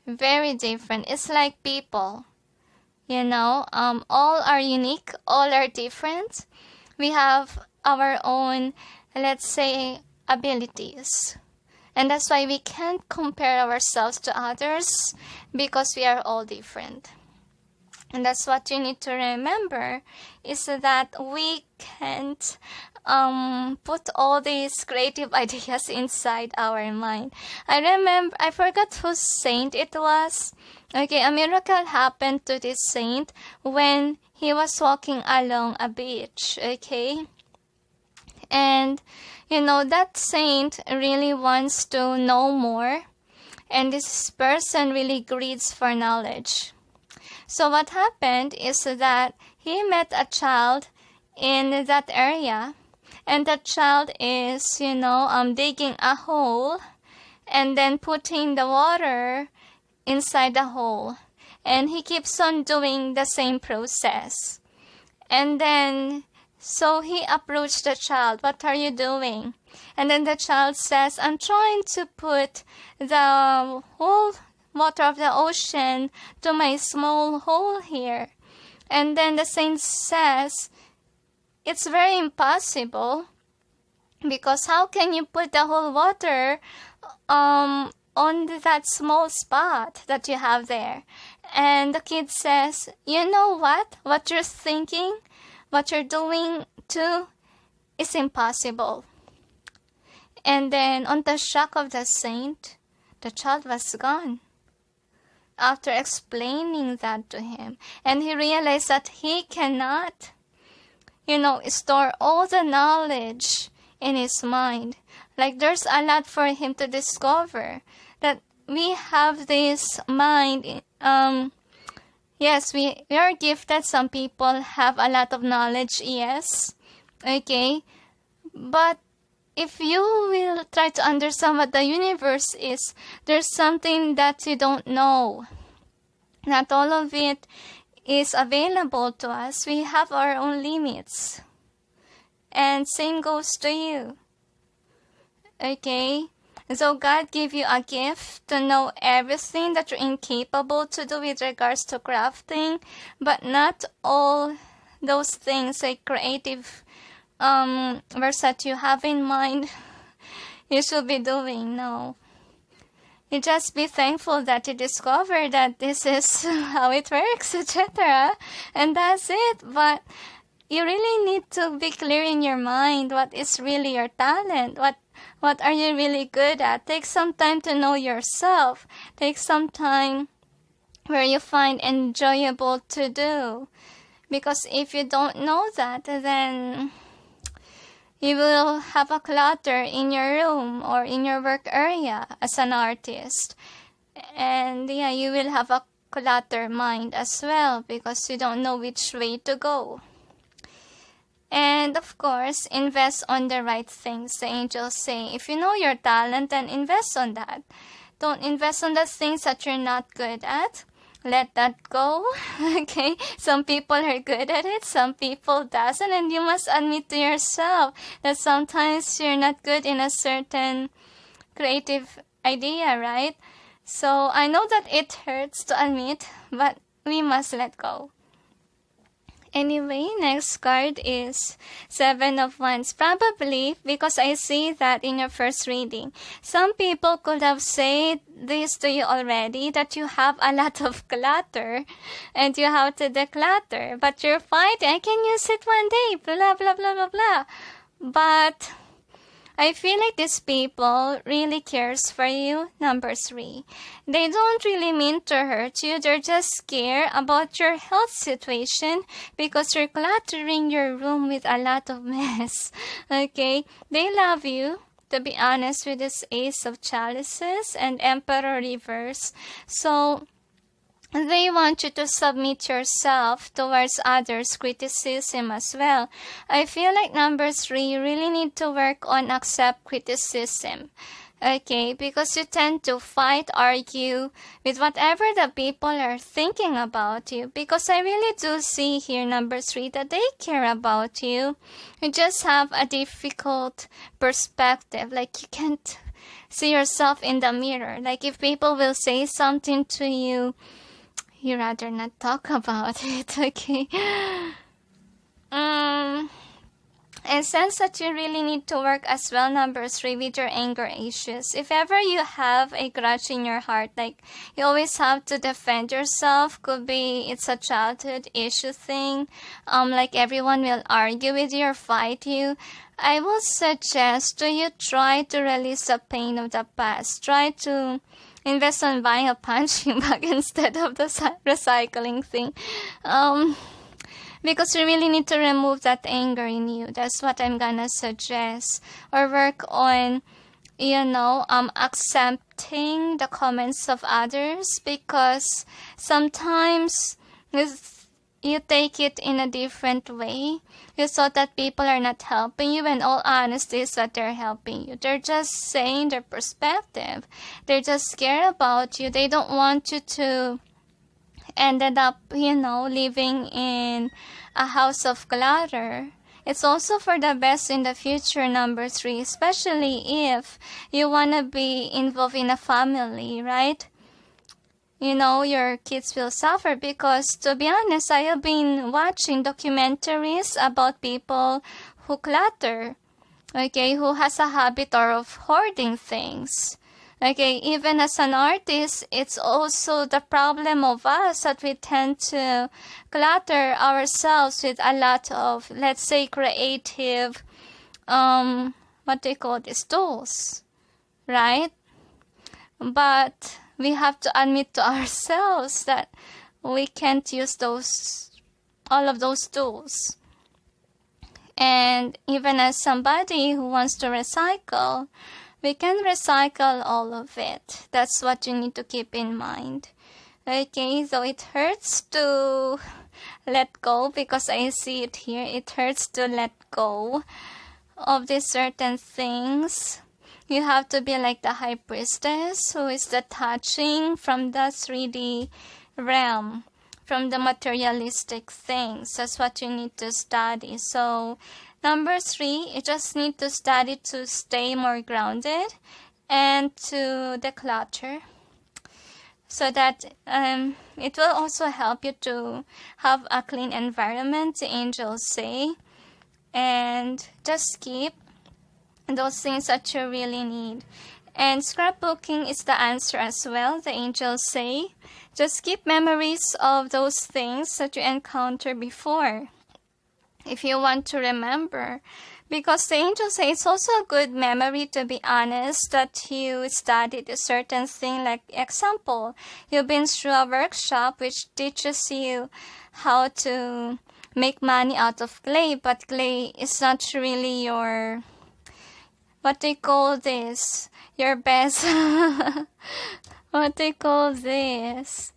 Very different. It's like people, all are unique, all are different. We have our own, let's say, abilities. And that's why we can't compare ourselves to others, because we are all different. And that's what you need to remember, is that we can't put all these creative ideas inside our mind. I forgot whose saint it was. Okay, a miracle happened to this saint when he was walking along a beach, okay? And that saint really wants to know more, and this person really greeds for knowledge. So what happened is that he met a child in that area, and that child is, digging a hole and then putting the water inside the hole. And he keeps on doing the same process. And then, so he approached the child, what are you doing? And then the child says, I'm trying to put the whole water of the ocean to my small hole here. And then the saint says, it's very impossible, because how can you put the whole water on that small spot that you have there? And the kid says, you know what you're thinking? what you're doing too is impossible. And then on the shock of the saint, the child was gone. After explaining that to him, and he realized that he cannot, store all the knowledge in his mind. Like there's a lot for him to discover. That we have this mind. Yes, we are gifted. Some people have a lot of knowledge. Yes, okay, but if you will try to understand what the universe is, there's something that you don't know. Not all of it is available to us. We have our own limits. And same goes to you. Okay? So God gave you a gift to know everything that you're incapable to do with regards to crafting, but not all those things like creative verse that you have in mind you should be doing. No. You just be thankful that you discovered that this is how it works, etc. And that's it. But you really need to be clear in your mind what is really your talent. What are you really good at? Take some time to know yourself. Take some time where you find enjoyable to do. Because if you don't know that, then you will have a clutter in your room or in your work area as an artist. And yeah, you will have a clutter mind as well because you don't know which way to go. And of course, invest on the right things. The angels say, if you know your talent, then invest on that. Don't invest on the things that you're not good at. Let that go. Okay, some people are good at it, some people doesn't, and you must admit to yourself that sometimes you're not good in a certain creative idea, right? So I know that it hurts to admit, but we must let go. Anyway, next card is Seven of Wands. Probably because I see that in your first reading. Some people could have said this to you already, that you have a lot of clutter and you have to declutter. But you're fighting. I can use it one day. Blah, blah, blah, blah, blah. But I feel like these people really cares for you. Number 3. They don't really mean to hurt you. They're just scared about your health situation because you're cluttering your room with a lot of mess. Okay? They love you. To be honest, with this Ace of Chalices and Emperor Reverse. So they want you to submit yourself towards others' criticism as well. I feel like number 3, you really need to work on accept criticism. Okay, because you tend to fight, argue with whatever the people are thinking about you. Because I really do see here, number 3, that they care about you. You just have a difficult perspective. Like you can't see yourself in the mirror. Like if people will say something to you, you rather not talk about it, okay? And sense that you really need to work as well, number 3, with your anger issues. If ever you have a grudge in your heart, like you always have to defend yourself, could be it's a childhood issue thing, like everyone will argue with you or fight you. I will suggest to you try to release the pain of the past. Try to invest on buying a punching bag instead of the recycling thing. Because you really need to remove that anger in you. That's what I'm gonna suggest. Or work on, accepting the comments of others. Because sometimes you take it in a different way. You thought that people are not helping you, and all honesty is that they're helping you. They're just saying their perspective. They're just scared about you. They don't want you to ended up, living in a house of clutter. It's also for the best in the future, number 3, especially if you want to be involved in a family, right? Your kids will suffer because, to be honest, I have been watching documentaries about people who clutter, okay, who has a habit of hoarding things, Okay, even as an artist, it's also the problem of us that we tend to clutter ourselves with a lot of, let's say, creative, what they call these tools, right? But we have to admit to ourselves that we can't use all of those tools. And even as somebody who wants to recycle, we can recycle all of it. That's what you need to keep in mind. Okay, so it hurts to let go, because I see it here. It hurts to let go of these certain things. You have to be like the high priestess, who is detaching from the 3D realm, from the materialistic things. That's what you need to study. So number 3, you just need to study to stay more grounded and to declutter, so that it will also help you to have a clean environment, the angels say. And just keep those things that you really need. And scrapbooking is the answer as well, the angels say. Just keep memories of those things that you encountered before, if you want to remember. Because the angels say it's also a good memory, to be honest, that you studied a certain thing. Like example, you've been through a workshop which teaches you how to make money out of clay, but clay is not really your, what they call this, your best, what they call this,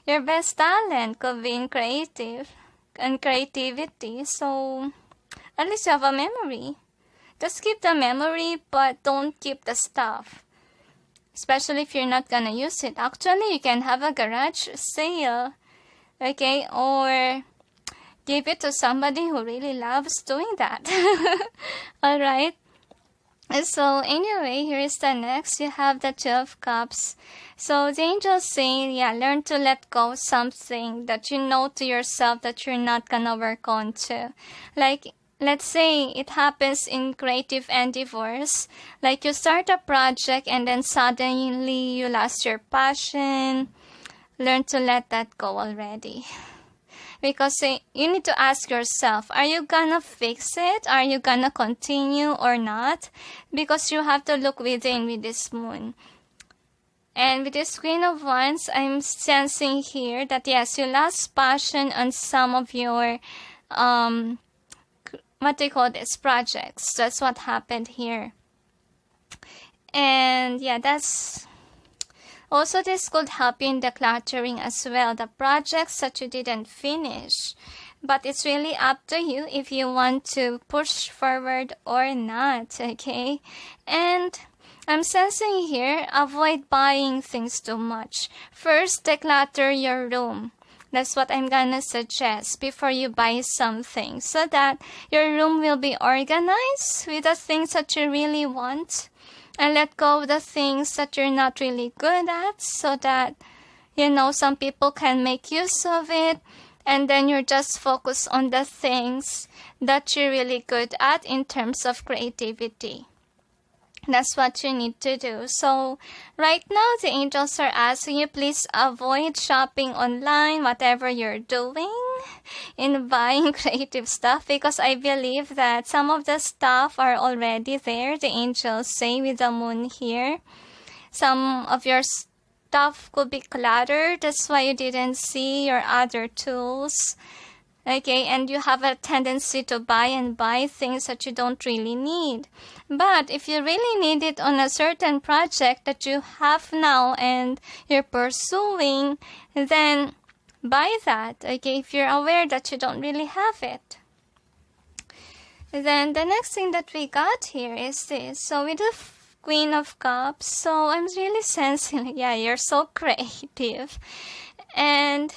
your best talent could be in creativity. So at least you have a memory. Just keep the memory, but don't keep the stuff, especially if you're not gonna use it. Actually, you can have a garage sale, okay, or give it to somebody who really loves doing that. All right. So anyway, here is the next. You have the 12 cups. So the angels saying, learn to let go of something that you know to yourself that you're not gonna work on to. Like, let's say it happens in creative endeavors. Like you start a project and then suddenly you lost your passion. Learn to let that go already. Because you need to ask yourself, are you gonna fix it? Are you gonna continue or not? Because you have to look within with this moon. And with this Queen of Wands, I'm sensing here that yes, you lost passion on some of your, what they call this, projects. That's what happened here. And that's... Also, this could help you in decluttering as well, the projects that you didn't finish. But it's really up to you if you want to push forward or not, okay? And I'm sensing here, avoid buying things too much. First, declutter your room. That's what I'm gonna suggest before you buy something, so that your room will be organized with the things that you really want. And let go of the things that you're not really good at, so that, some people can make use of it. And then you're just focused on the things that you're really good at in terms of creativity. That's what you need to do. So right now, the angels are asking you, please avoid shopping online, whatever you're doing, in buying creative stuff, because I believe that some of the stuff are already there. The angels say with the moon here, some of your stuff could be cluttered. That's why you didn't see your other tools. Okay, and you have a tendency to buy things that you don't really need. But if you really need it on a certain project that you have now and you're pursuing, then buy that, okay, if you're aware that you don't really have it. Then the next thing that we got here is this. So with the Queen of Cups, so I'm really sensing, you're so creative. And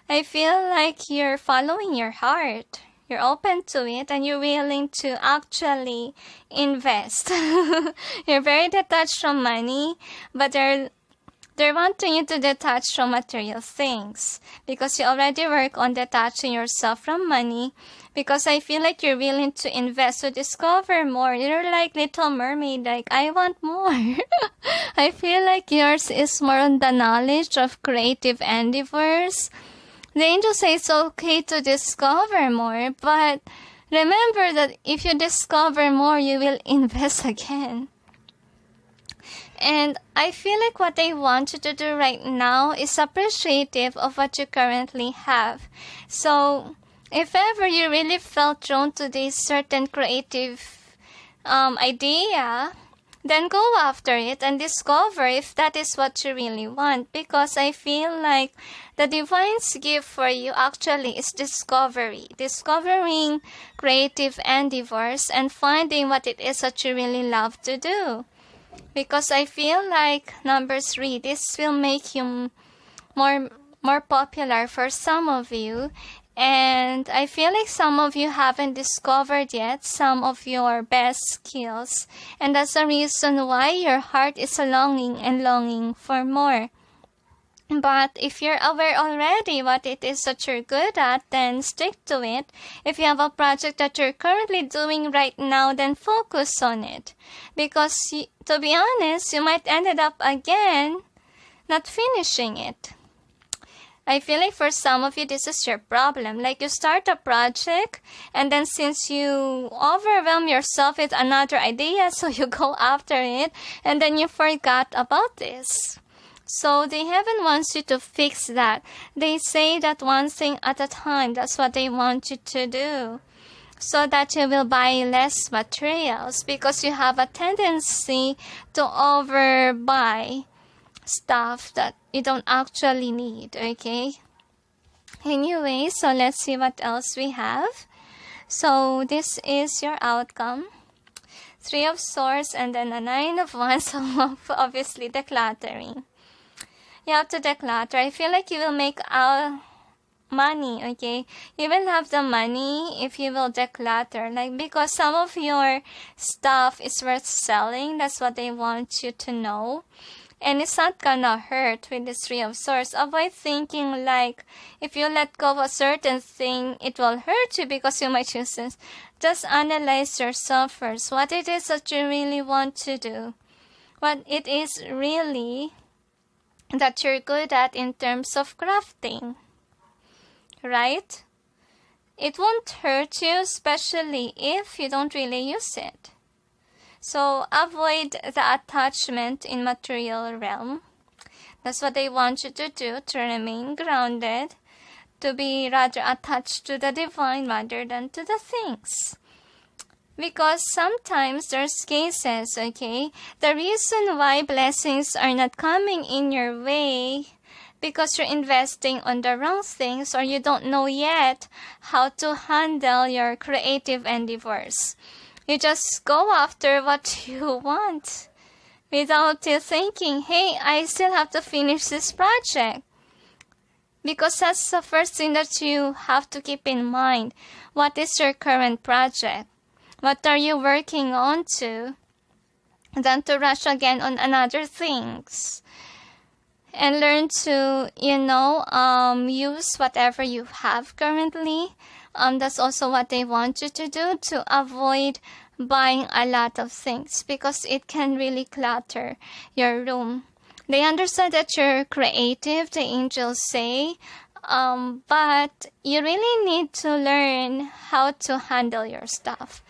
I feel like you're following your heart. You're open to it and you're willing to actually invest. You're very detached from money, but there They're wanting you to detach from material things because you already work on detaching yourself from money, because I feel like you're willing to invest to discover more. You're like Little Mermaid, like, I want more. I feel like yours is more on the knowledge of creative endeavors. The angels say it's okay to discover more, but remember that if you discover more, you will invest again. And I feel like what I want you to do right now is appreciative of what you currently have. So, if ever you really felt drawn to this certain creative idea, then go after it and discover if that is what you really want. Because I feel like the divine's gift for you actually is discovery. Discovering creative endeavors and finding what it is that you really love to do. Because I feel like, number 3, this will make you more popular for some of you. And I feel like some of you haven't discovered yet some of your best skills. And that's the reason why your heart is longing for more. But if you're aware already what it is that you're good at, then stick to it. If you have a project that you're currently doing right now, then focus on it. Because, to be honest, you might end up again not finishing it. I feel like for some of you, this is your problem. Like, you start a project, and then since you overwhelm yourself with another idea, so you go after it, and then you forgot about this. So the heaven wants you to fix that. They say that one thing at a time. That's what they want you to do. So that you will buy less materials, because you have a tendency to overbuy stuff that you don't actually need, okay? Anyway, so let's see what else we have. So this is your outcome. 3 of Swords and then a 9 of Wands, so obviously decluttering. You have to declutter. I feel like you will make money, okay? You will have the money if you will declutter. Like, because some of your stuff is worth selling. That's what they want you to know. And it's not gonna hurt with the 3 of Swords. Avoid thinking like, if you let go of a certain thing, it will hurt you because you might choose this. Just analyze yourself first. What it is that you really want to do. What it is really that you're good at in terms of crafting, right? It won't hurt you, especially if you don't really use it. So avoid the attachment in material realm. That's what they want you to do, to remain grounded, to be rather attached to the divine rather than to the things. Because sometimes there's cases, okay? The reason why blessings are not coming in your way because you're investing on the wrong things, or you don't know yet how to handle your creative endeavors. You just go after what you want without you thinking, hey, I still have to finish this project. Because that's the first thing that you have to keep in mind. What is your current project? What are you working on to? Than to rush again on another things. And learn to, use whatever you have currently. That's also what they want you to do, to avoid buying a lot of things, because it can really clutter your room. They understand that you're creative, the angels say, but you really need to learn how to handle your stuff.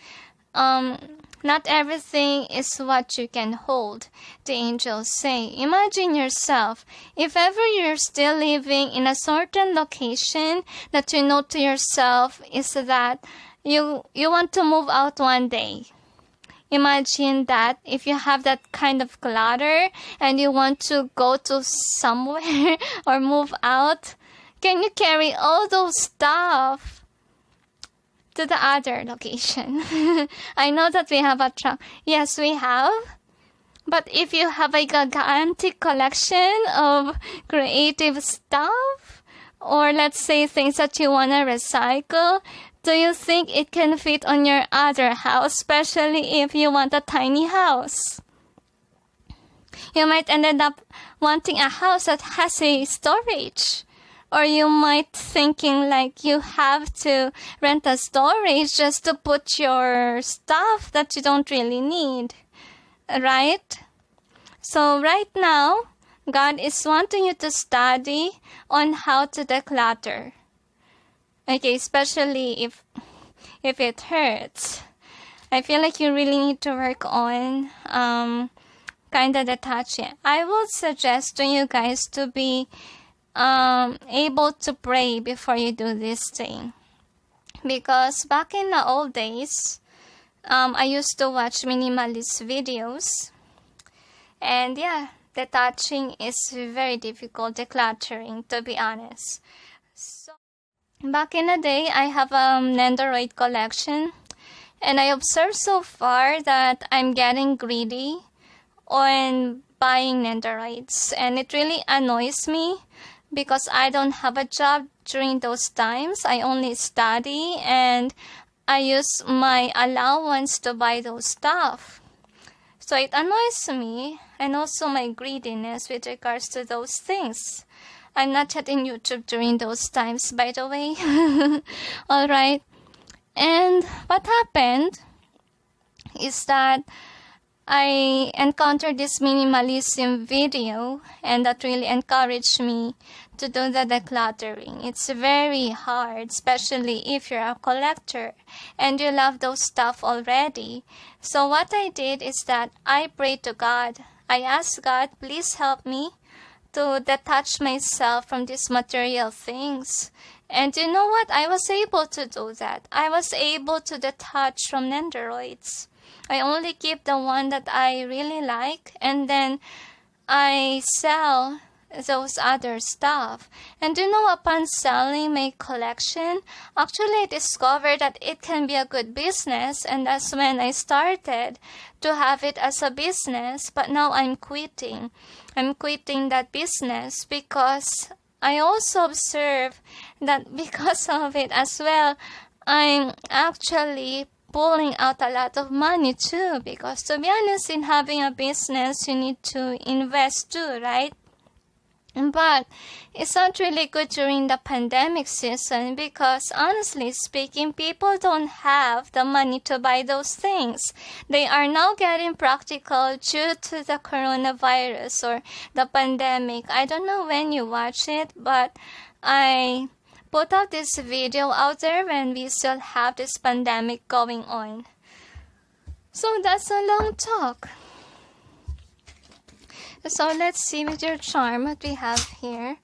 Not everything is what you can hold, the angels say. Imagine yourself, if ever you're still living in a certain location that you know to yourself is that you want to move out one day. Imagine that if you have that kind of clutter and you want to go to somewhere or move out, can you carry all those stuff to the other location? I know that we have a truck. Yes, we have. But if you have a gigantic collection of creative stuff, or let's say things that you want to recycle, do you think it can fit on your other house, especially if you want a tiny house? You might end up wanting a house that has a storage. Or you might thinking like you have to rent a storage just to put your stuff that you don't really need. Right? So right now, God is wanting you to study on how to declutter. Okay, especially if it hurts. I feel like you really need to work on kind of detaching. I would suggest to you guys to be able to pray before you do this thing. Because back in the old days, I used to watch minimalist videos. And yeah, detaching is very difficult, decluttering, to be honest. So, back in the day, I have a Nendoroid collection. And I observed so far that I'm getting greedy on buying Nendoroids. And it really annoys me because I don't have a job during those times. I only study and I use my allowance to buy those stuff. So it annoys me, and also my greediness with regards to those things. I'm not yet in YouTube during those times, by the way. Alright. And what happened is that I encountered this minimalism video, and that really encouraged me to do the decluttering. It's very hard, especially if you're a collector and you love those stuff already. So what I did is that I prayed to God. I asked God, please help me to detach myself from these material things. And you know what? I was able to do that. I was able to detach from Nendoroids. I only keep the one that I really like, and then I sell those other stuff. And you know, upon selling my collection, actually I discovered that it can be a good business, and that's when I started to have it as a business. But now I'm quitting that business because I also observe that because of it as well, I'm actually pulling out a lot of money too, because to be honest, in having a business you need to invest too, right? But it's not really good during the pandemic season because honestly speaking, people don't have the money to buy those things. They are now getting practical due to the coronavirus or the pandemic. I don't know when you watch it, but I put out this video out there when we still have this pandemic going on. So that's a long talk. So let's see with your charm what we have here.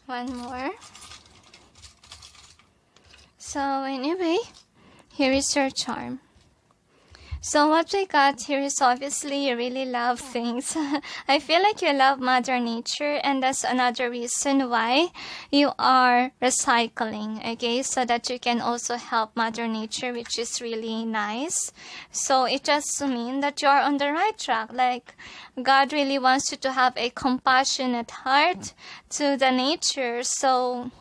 One more. So anyway, here is your charm. So what we got here is obviously you really love things. I feel like you love Mother Nature, and that's another reason why you are recycling, okay? So that you can also help Mother Nature, which is really nice. So it just means that you are on the right track. Like God really wants you to have a compassionate heart to the nature, so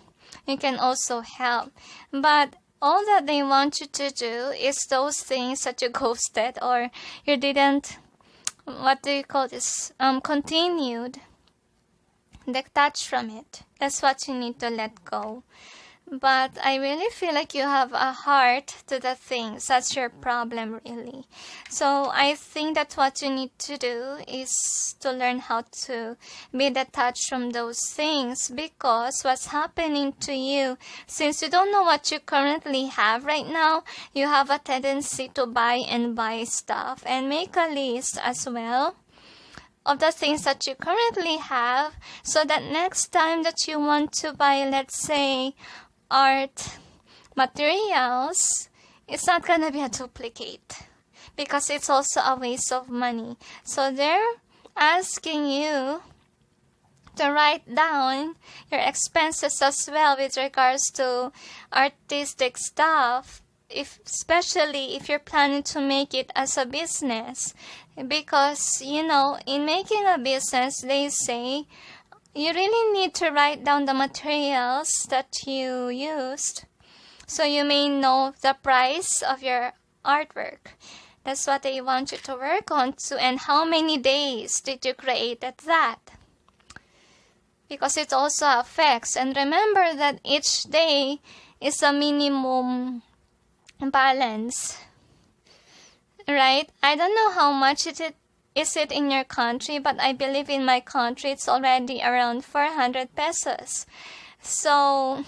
you can also help. But all that they want you to do is those things that you ghosted or you didn't, what do you call this, continued, detach from it. That's what you need to let go. But I really feel like you have a heart to the things. That's your problem, really. So I think that what you need to do is to learn how to be detached from those things, because what's happening to you, since you don't know what you currently have right now, you have a tendency to buy and buy stuff, and make a list as well of the things that you currently have, so that next time that you want to buy, let's say, art materials, it's not gonna be a duplicate, because it's also a waste of money. So they're asking you to write down your expenses as well with regards to artistic stuff, especially if you're planning to make it as a business. Because, you know, in making a business, they say you really need to write down the materials that you used, so you may know the price of your artwork. That's what they want you to work on too. And how many days did you create at that? Because it also affects. And remember that each day is a minimum balance, right? I don't know how much is it in your country, but I believe in my country it's already around 400 pesos. So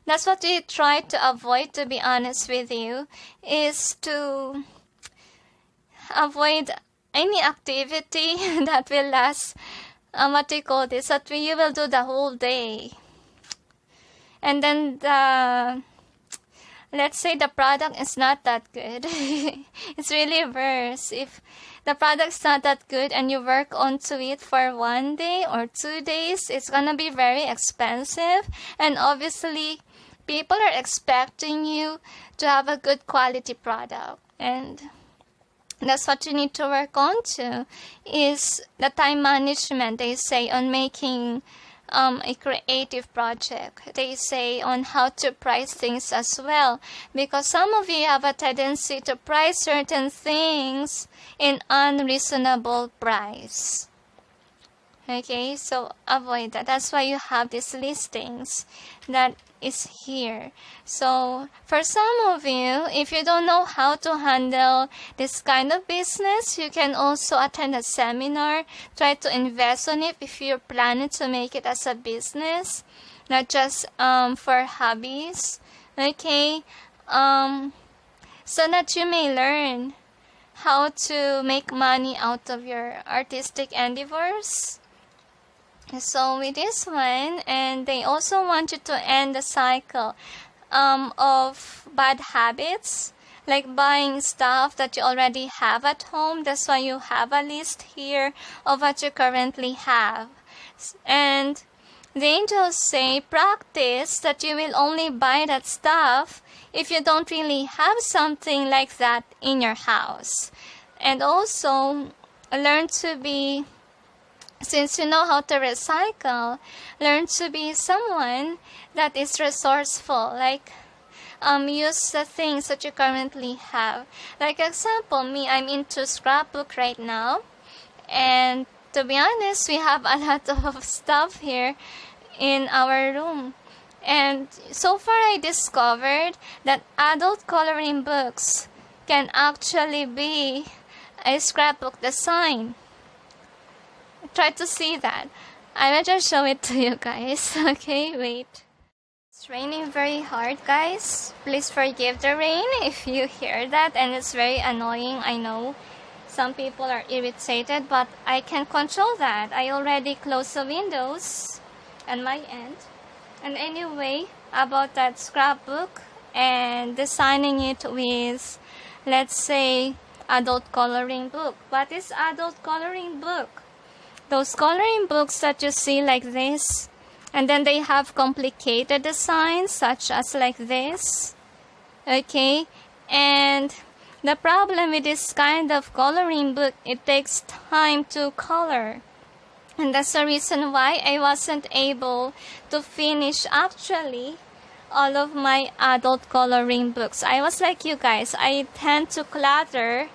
that's what we try to avoid, to be honest with you, is to avoid any activity that will last, what you call this, that you will do the whole day. And then let's say the product is not that good. It's really worse. If the product's not that good and you work onto it for 1 day or 2 days, it's gonna be very expensive. And obviously, people are expecting you to have a good quality product. And that's what you need to work on to, is the time management, they say, on making a creative project. They say on how to price things as well, because some of you have a tendency to price certain things in unreasonable price. Okay, so avoid that. That's why you have these listings that is here. So for some of you, if you don't know how to handle this kind of business, you can also attend a seminar. Try to invest on it if you're planning to make it as a business, not just for hobbies. Okay, so that you may learn how to make money out of your artistic endeavors. So with this one, and they also want you to end the cycle of bad habits, like buying stuff that you already have at home. That's why you have a list here of what you currently have. And the angels say, practice that you will only buy that stuff if you don't really have something like that in your house. And also, learn to be, since you know how to recycle, learn to be someone that is resourceful. Like, use the things that you currently have. Like example, me, I'm into scrapbook right now. And to be honest, we have a lot of stuff here in our room. And so far I discovered that adult coloring books can actually be a scrapbook design. Try to see that. I will just show it to you guys. Okay, wait. It's raining very hard, guys. Please forgive the rain if you hear that, and it's very annoying. I know some people are irritated, but I can control that. I already closed the windows on my end. And anyway, about that scrapbook and designing it with, let's say, adult coloring book. What is adult coloring book? Those coloring books that you see like this, and then they have complicated designs such as like this. Okay, and the problem with this kind of coloring book, it takes time to color. And that's the reason why I wasn't able to finish actually all of my adult coloring books. I was like you guys, I tend to clutter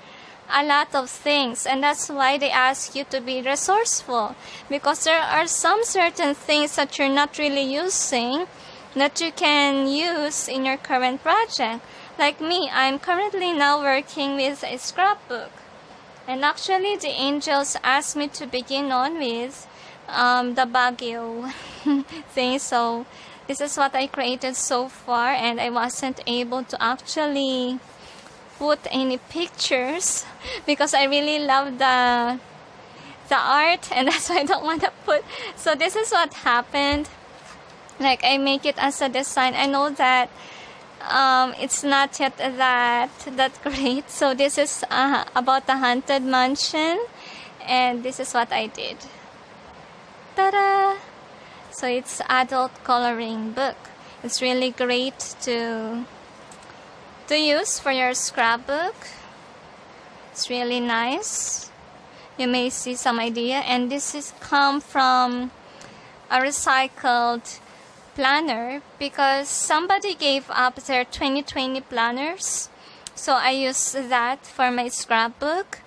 a lot of things, and that's why they ask you to be resourceful, because there are some certain things that you're not really using that you can use in your current project. Like me, I'm currently now working with a scrapbook, and actually the angels asked me to begin on with the Baguio thing. So this is what I created so far, and I wasn't able to actually put any pictures because I really love the art, and that's why I don't want to put. So this is what happened. Like, I make it as a design. I know that it's not yet that great. So this is about the haunted mansion, and this is what I did. Ta-da! So it's adult coloring book. It's really great to to use for your scrapbook. It's really nice. You may see some idea, and this is come from a recycled planner because somebody gave up their 2020 planners, so I use that for my scrapbook,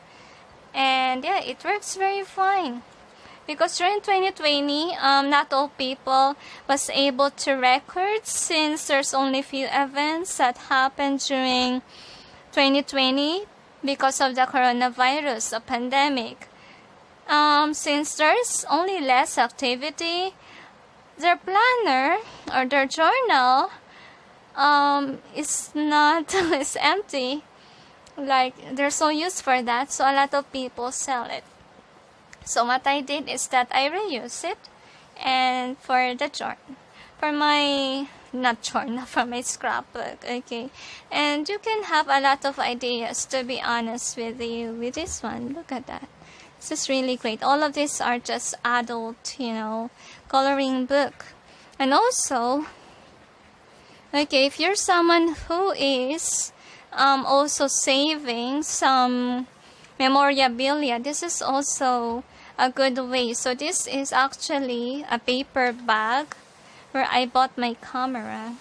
and yeah, it works very fine because during 2020 not all people was able to record, since there's only few events that happened during 2020 because of the coronavirus, a pandemic. Since there's only less activity, their planner or their journal is not is empty. Like, there's no use for that, so a lot of people sell it. So what I did is that I reuse it, and for the journal, for my not journal, for my scrapbook, okay. And you can have a lot of ideas, to be honest with you, with this one. Look at that. This is really great. All of these are just adult, coloring book. And also, okay, if you're someone who is also saving some memorabilia, this is also a good way. So this is actually a paper bag where I bought my camera.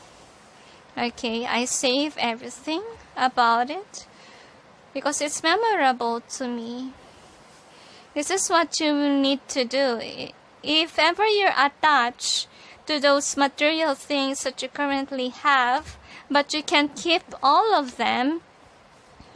Okay, I save everything about it because it's memorable to me. This is what you need to do. If ever you're attached to those material things that you currently have, but you can keep all of them,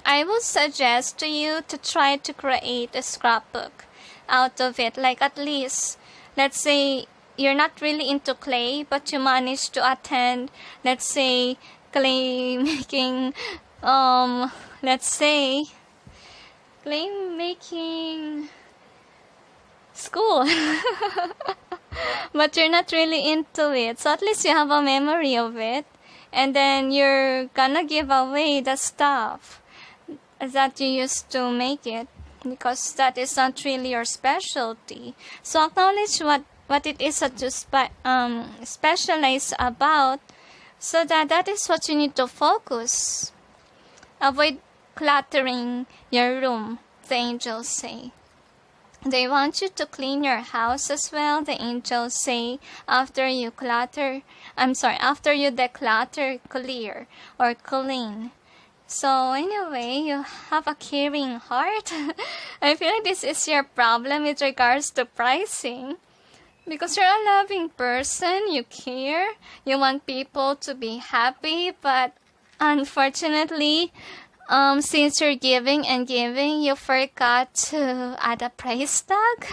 I would suggest to you to try to create a scrapbook out of it. Like, at least, let's say you're not really into clay, but you managed to attend, let's say, clay making, let's say, clay making school. But you're not really into it, so at least you have a memory of it, and then you're gonna give away the stuff that you used to make it, because that is not really your specialty. So acknowledge what it is that you specialize about, so that is what you need to focus. Avoid cluttering your room, the angels say. They want you to clean your house as well. The angels say after you declutter, clear or clean. So anyway, you have a caring heart. I feel like this is your problem with regards to pricing. Because you're a loving person, you care, you want people to be happy, but unfortunately, since you're giving and giving, you forgot to add a price tag.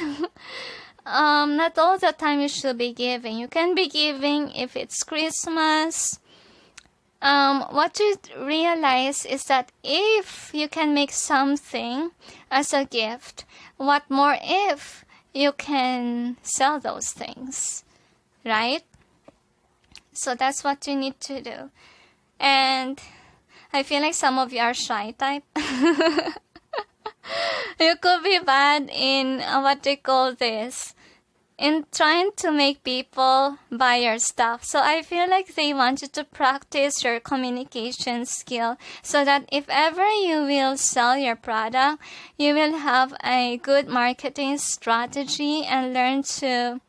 Not all the time you should be giving. You can be giving if it's Christmas. What you realize is that if you can make something as a gift, what more if you can sell those things, right? So that's what you need to do. And I feel like some of you are shy type. You could be bad in what they call this, in trying to make people buy your stuff. So I feel like they want you to practice your communication skill, so that if ever you will sell your product, you will have a good marketing strategy and learn to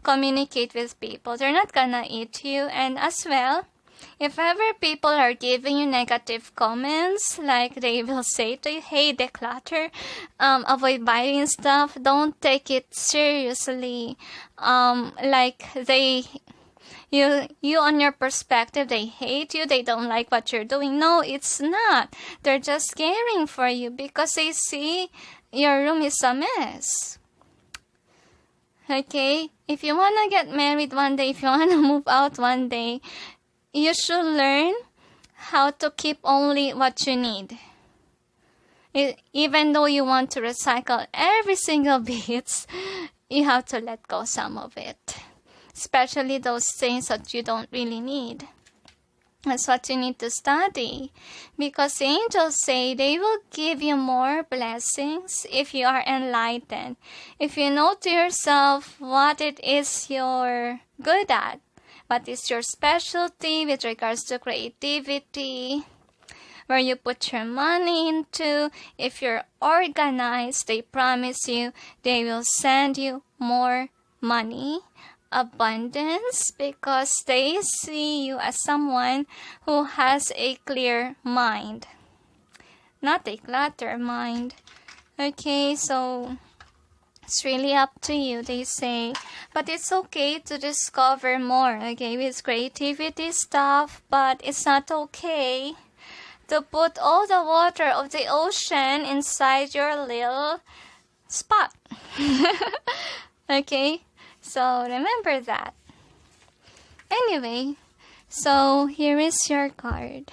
communicate with people. They're not gonna eat you. And as well, if ever people are giving you negative comments, like they will say to you, hey, declutter, avoid buying stuff, don't take it seriously. Like you on your perspective, they hate you, they don't like what you're doing. No, it's not. They're just caring for you because they see your room is a mess. Okay? If you want to get married one day, if you want to move out one day, you should learn how to keep only what you need. Even though you want to recycle every single bit, you have to let go some of it. Especially those things that you don't really need. That's what you need to study. Because the angels say they will give you more blessings if you are enlightened. If you know to yourself what it is you're good at. What is your specialty with regards to creativity? where you put your money into. If you're organized, they promise you they will send you more money, abundance, because they see you as someone who has a clear mind, not a cluttered mind. Okay, so it's really up to you, they say. But it's okay to discover more, okay, with creativity stuff. But it's not okay to put all the water of the ocean inside your little spot. Okay, so remember that. Anyway, so here is your card.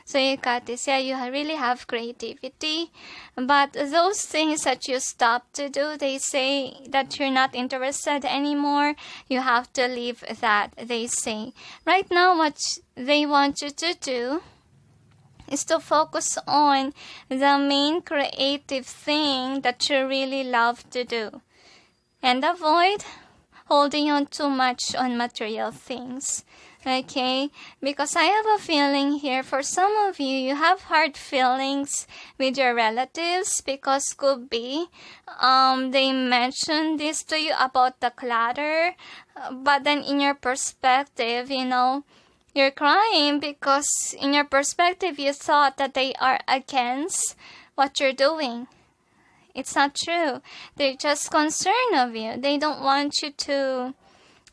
So you got this. Yeah, you really have creativity. But those things that you stop to do, they say that you're not interested anymore. You have to leave that, they say. Right now, what they want you to do is to focus on the main creative thing that you really love to do. And avoid holding on too much on material things. Okay, because I have a feeling here for some of you, you have hard feelings with your relatives because could be they mentioned this to you about the clutter, but then in your perspective, you know, you're crying because in your perspective you thought that they are against what you're doing. It's not true. They're just concerned of you. They don't want you to,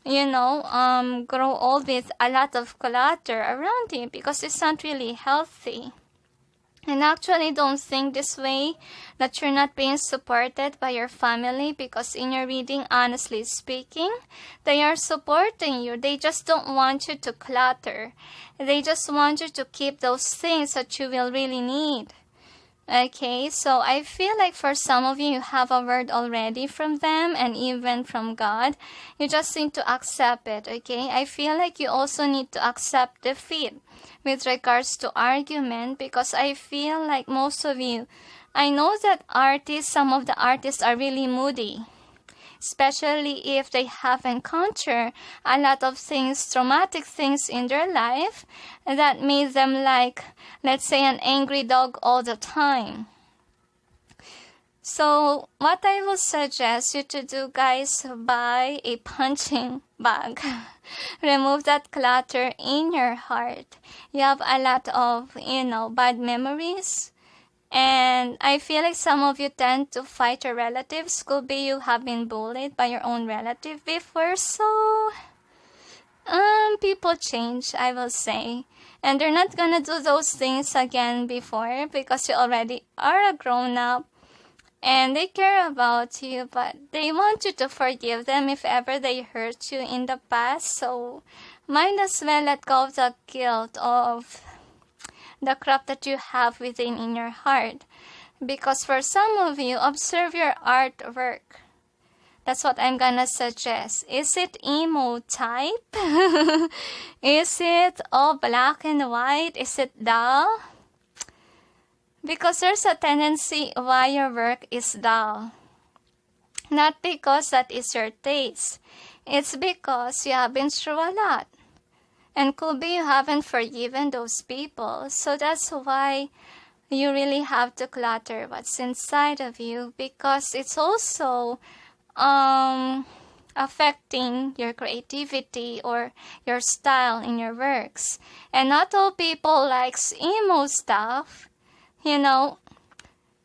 you know, grow old with a lot of clutter around you because it's not really healthy. And actually don't think this way, that you're not being supported by your family, because in your reading, honestly speaking, they are supporting you. They just don't want you to clutter. They just want you to keep those things that you will really need. Okay, so I feel like for some of you have a word already from them and even from God. You just need to accept it, okay? I feel like you also need to accept defeat with regards to argument, because I feel like most of you, I know that some of the artists are really moody, especially if they have encountered a lot of things, traumatic things in their life that made them like, let's say, an angry dog all the time. So what I will suggest you to do, guys, buy a punching bag. Remove that clutter in your heart. You have a lot of, you know, bad memories. And I feel like some of you tend to fight your relatives. Could be you have been bullied by your own relative before. So, people change, I will say. And they're not gonna do those things again before, because you already are a grown-up. And they care about you, but they want you to forgive them if ever they hurt you in the past. So, might as well let go of the guilt of the crap that you have within in your heart. Because for some of you, observe your artwork. That's what I'm gonna suggest. Is it emo type? Is it all black and white? Is it dull? Because there's a tendency why your work is dull. Not because that is your taste. It's because you have been through a lot. And could be you haven't forgiven those people. So that's why you really have to clutter what's inside of you, because it's also affecting your creativity or your style in your works. And not all people likes emo stuff, you know,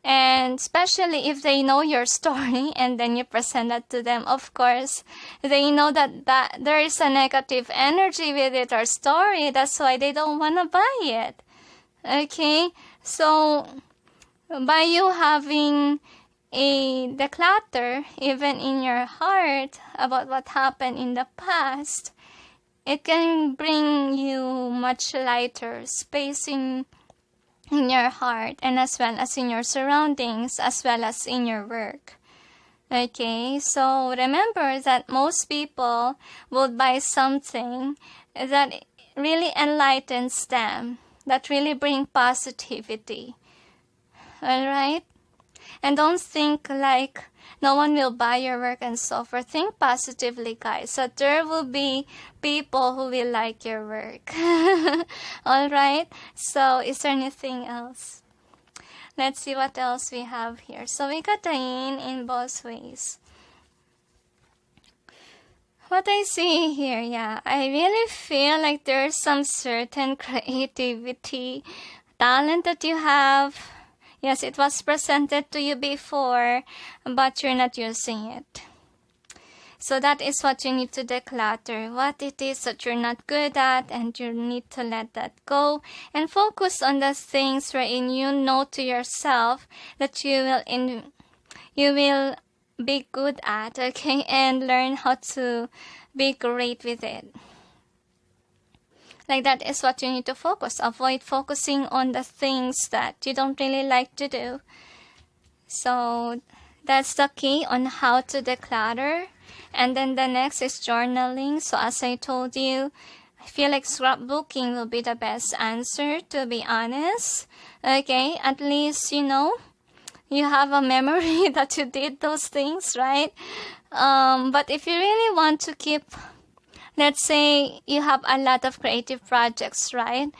and especially if they know your story and then you present that to them. Of course, they know that there is a negative energy with it or story. That's why they don't want to buy it. Okay? So, by you having a declutter, even in your heart, about what happened in the past, it can bring you much lighter space in your heart, and as well as in your surroundings, as well as in your work. Okay, so remember that most people would buy something that really enlightens them, that really bring positivity. Alright? And don't think like no one will buy your work and so forth. Think positively, guys. So there will be people who will like your work. Alright? So is there anything else? Let's see what else we have here. So we got the yin in both ways. What I see here, yeah, I really feel like there's some certain creativity, talent that you have. Yes, it was presented to you before, but you're not using it. So that is what you need to declutter, what it is that you're not good at, and you need to let that go and focus on the things wherein you know to yourself that you will be good at, okay, and learn how to be great with it. Like that is what you need to focus. Avoid focusing on the things that you don't really like to do. So that's the key on how to declutter. And then the next is journaling. So as I told you, I feel like scrapbooking will be the best answer, to be honest. Okay, at least you know you have a memory that you did those things, right? But if you really want to keep, let's say you have a lot of creative projects, right?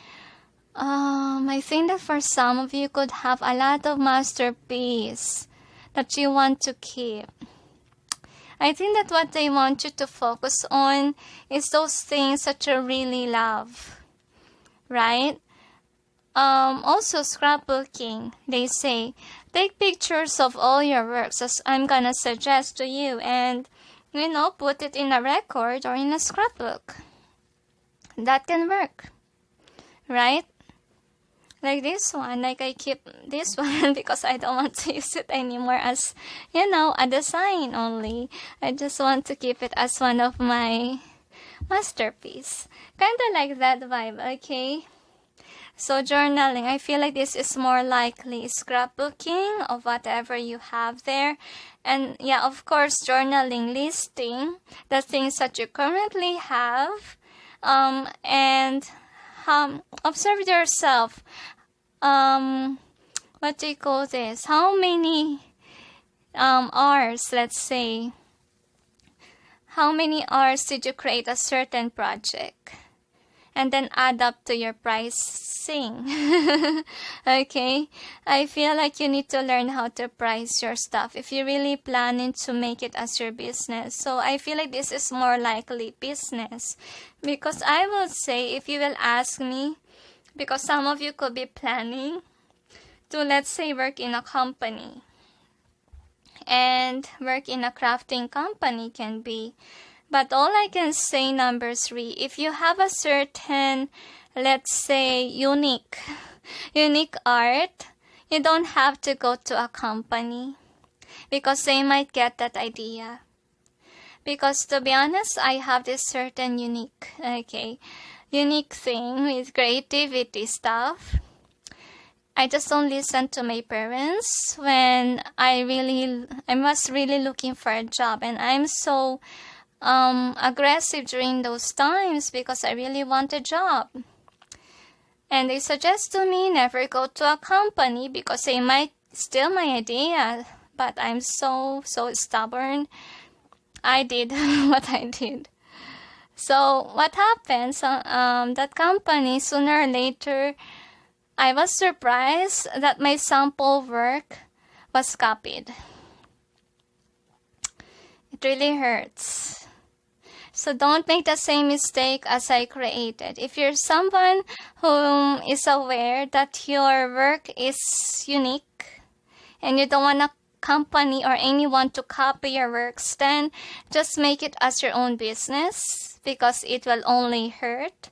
I think that for some of you could have a lot of masterpieces that you want to keep. I think that what they want you to focus on is those things that you really love, right? Also scrapbooking, they say, take pictures of all your works, as I'm gonna suggest to you, and put it in a record or in a scrapbook. That can work, right? Like this one, like I keep this one because I don't want to use it anymore as, a design only. I just want to keep it as one of my masterpiece. Kinda like that vibe, okay? So journaling, I feel like this is more likely scrapbooking of whatever you have there. And yeah, of course, journaling, listing the things that you currently have, and observe yourself. What do you call this? How many hours, let's say, how many hours did you create a certain project? And then add up to your pricing. Okay? I feel like you need to learn how to price your stuff if you're really planning to make it as your business. So I feel like this is more likely business. Because I will say, if you will ask me, because some of you could be planning to, let's say, work in a company. And work in a crafting company can be. But all I can say, number 3, if you have a certain, let's say, unique art, you don't have to go to a company because they might get that idea. Because to be honest, I have this certain unique thing with creativity stuff. I just don't listen to my parents when I was really looking for a job, and I'm so aggressive during those times because I really want a job. And they suggest to me never go to a company because they might steal my idea. But I'm so stubborn. I did what I did. So what happens? That company, sooner or later, I was surprised that my sample work was copied. It really hurts. So don't make the same mistake as I created. If you're someone who is aware that your work is unique and you don't want a company or anyone to copy your works, then just make it as your own business because it will only hurt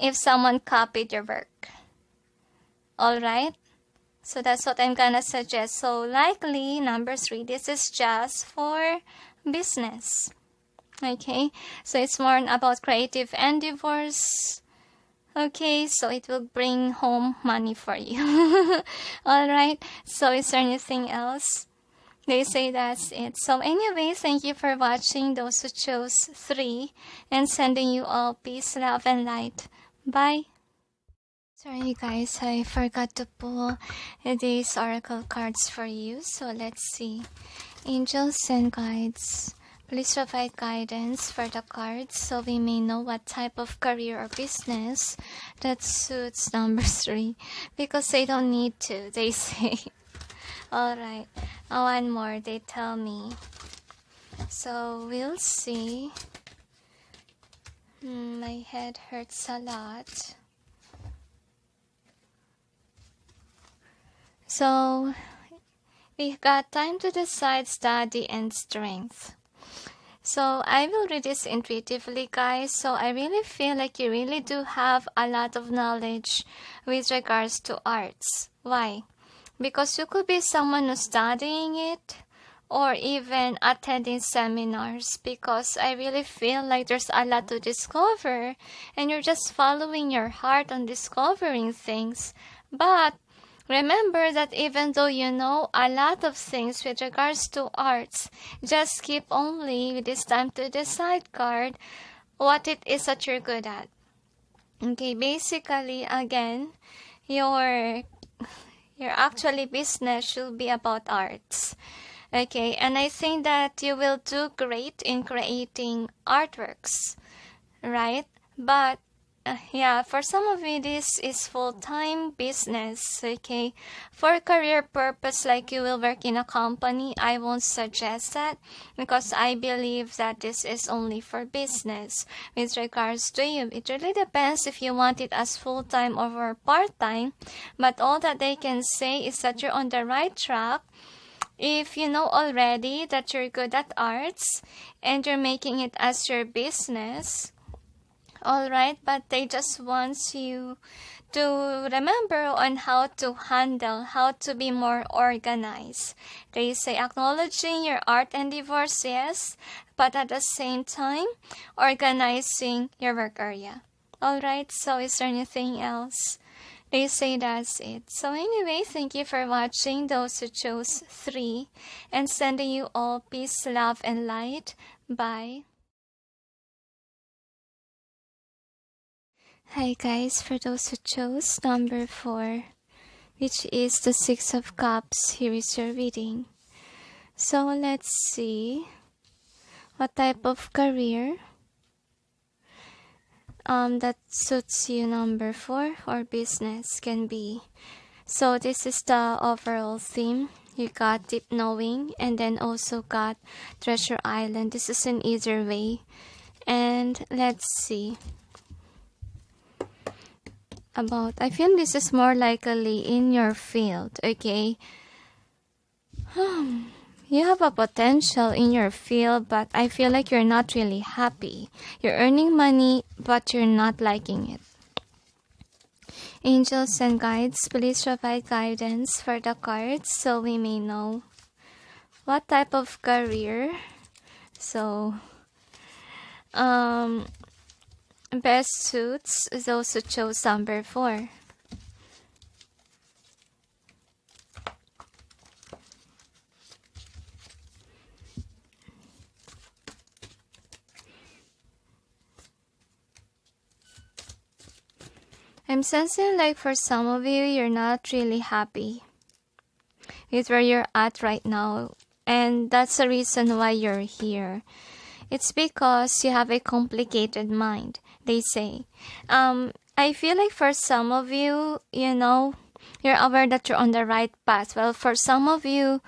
if someone copied your work. Alright? So that's what I'm gonna suggest. So likely, number 3, this is just for business. Okay, so it's more about creative endeavors. Okay, so it will bring home money for you. Alright, so is there anything else? They say that's it. So anyway, thank you for watching, those who chose 3, and sending you all peace, love, and light. Bye. Sorry guys, I forgot to pull these oracle cards for you. So let's see. Angels and guides, please provide guidance for the cards so we may know what type of career or business that suits number 3. Because they don't need to, they say. Alright, one more, they tell me. So we'll see. My head hurts a lot. So we got time to decide study and strength. So I will read this intuitively, guys. So I really feel like you really do have a lot of knowledge with regards to arts. Why? Because you could be someone who's studying it or even attending seminars, because I really feel like there's a lot to discover and you're just following your heart on discovering things. But remember that even though you know a lot of things with regards to arts, just keep only with this time to decide card what it is that you're good at. Okay, basically, again, your actually business should be about arts. Okay, and I think that you will do great in creating artworks, right? But yeah, for some of you, this is full-time business, okay? For career purpose, like you will work in a company, I won't suggest that because I believe that this is only for business. With regards to you, it really depends if you want it as full-time or part-time, but all that they can say is that you're on the right track. If you know already that you're good at arts and you're making it as your business, alright, but they just want you to remember on how to handle, how to be more organized. They say acknowledging your art endeavors, yes, but at the same time, organizing your work area. Alright, so is there anything else? They say that's it. So anyway, thank you for watching, those who chose 3, and sending you all peace, love, and light. Bye. Hi guys, for those who chose number 4, which is the 6 of Cups, here is your reading. So let's see what type of career that suits you, number 4, or business can be. So this is the overall theme. You got deep knowing and then also got treasure island. This is in either way. And let's see. I feel this is more likely in your field, okay? You have a potential in your field, but I feel like you're not really happy. You're earning money, but you're not liking it. Angels and guides, please provide guidance for the cards so we may know what type of career. So, best suits those who chose number 4. I'm sensing like for some of you, you're not really happy with where you're at right now. And that's the reason why you're here. It's because you have a complicated mind, they say. I feel like for some of you, you know, you're aware that you're on the right path. Well, for some of you,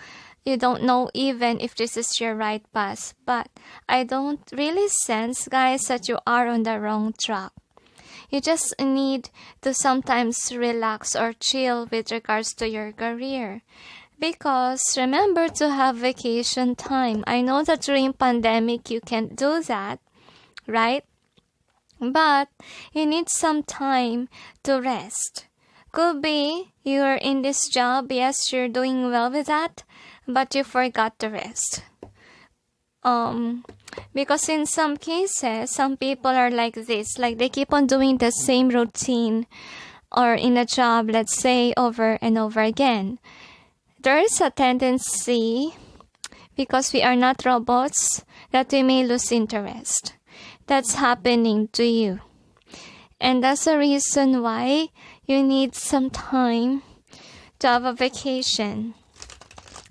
you don't know even if this is your right path. But I don't really sense, guys, that you are on the wrong track. You just need to sometimes relax or chill with regards to your career. Because remember to have vacation time. I know that during pandemic you can't do that, right? But you need some time to rest. Could be you're in this job, yes, you're doing well with that, but you forgot to rest. Because in some cases, some people are like this, like they keep on doing the same routine or in a job, let's say, over and over again. There is a tendency, because we are not robots, that we may lose interest. That's happening to you. And that's the reason why You need some time to have a vacation.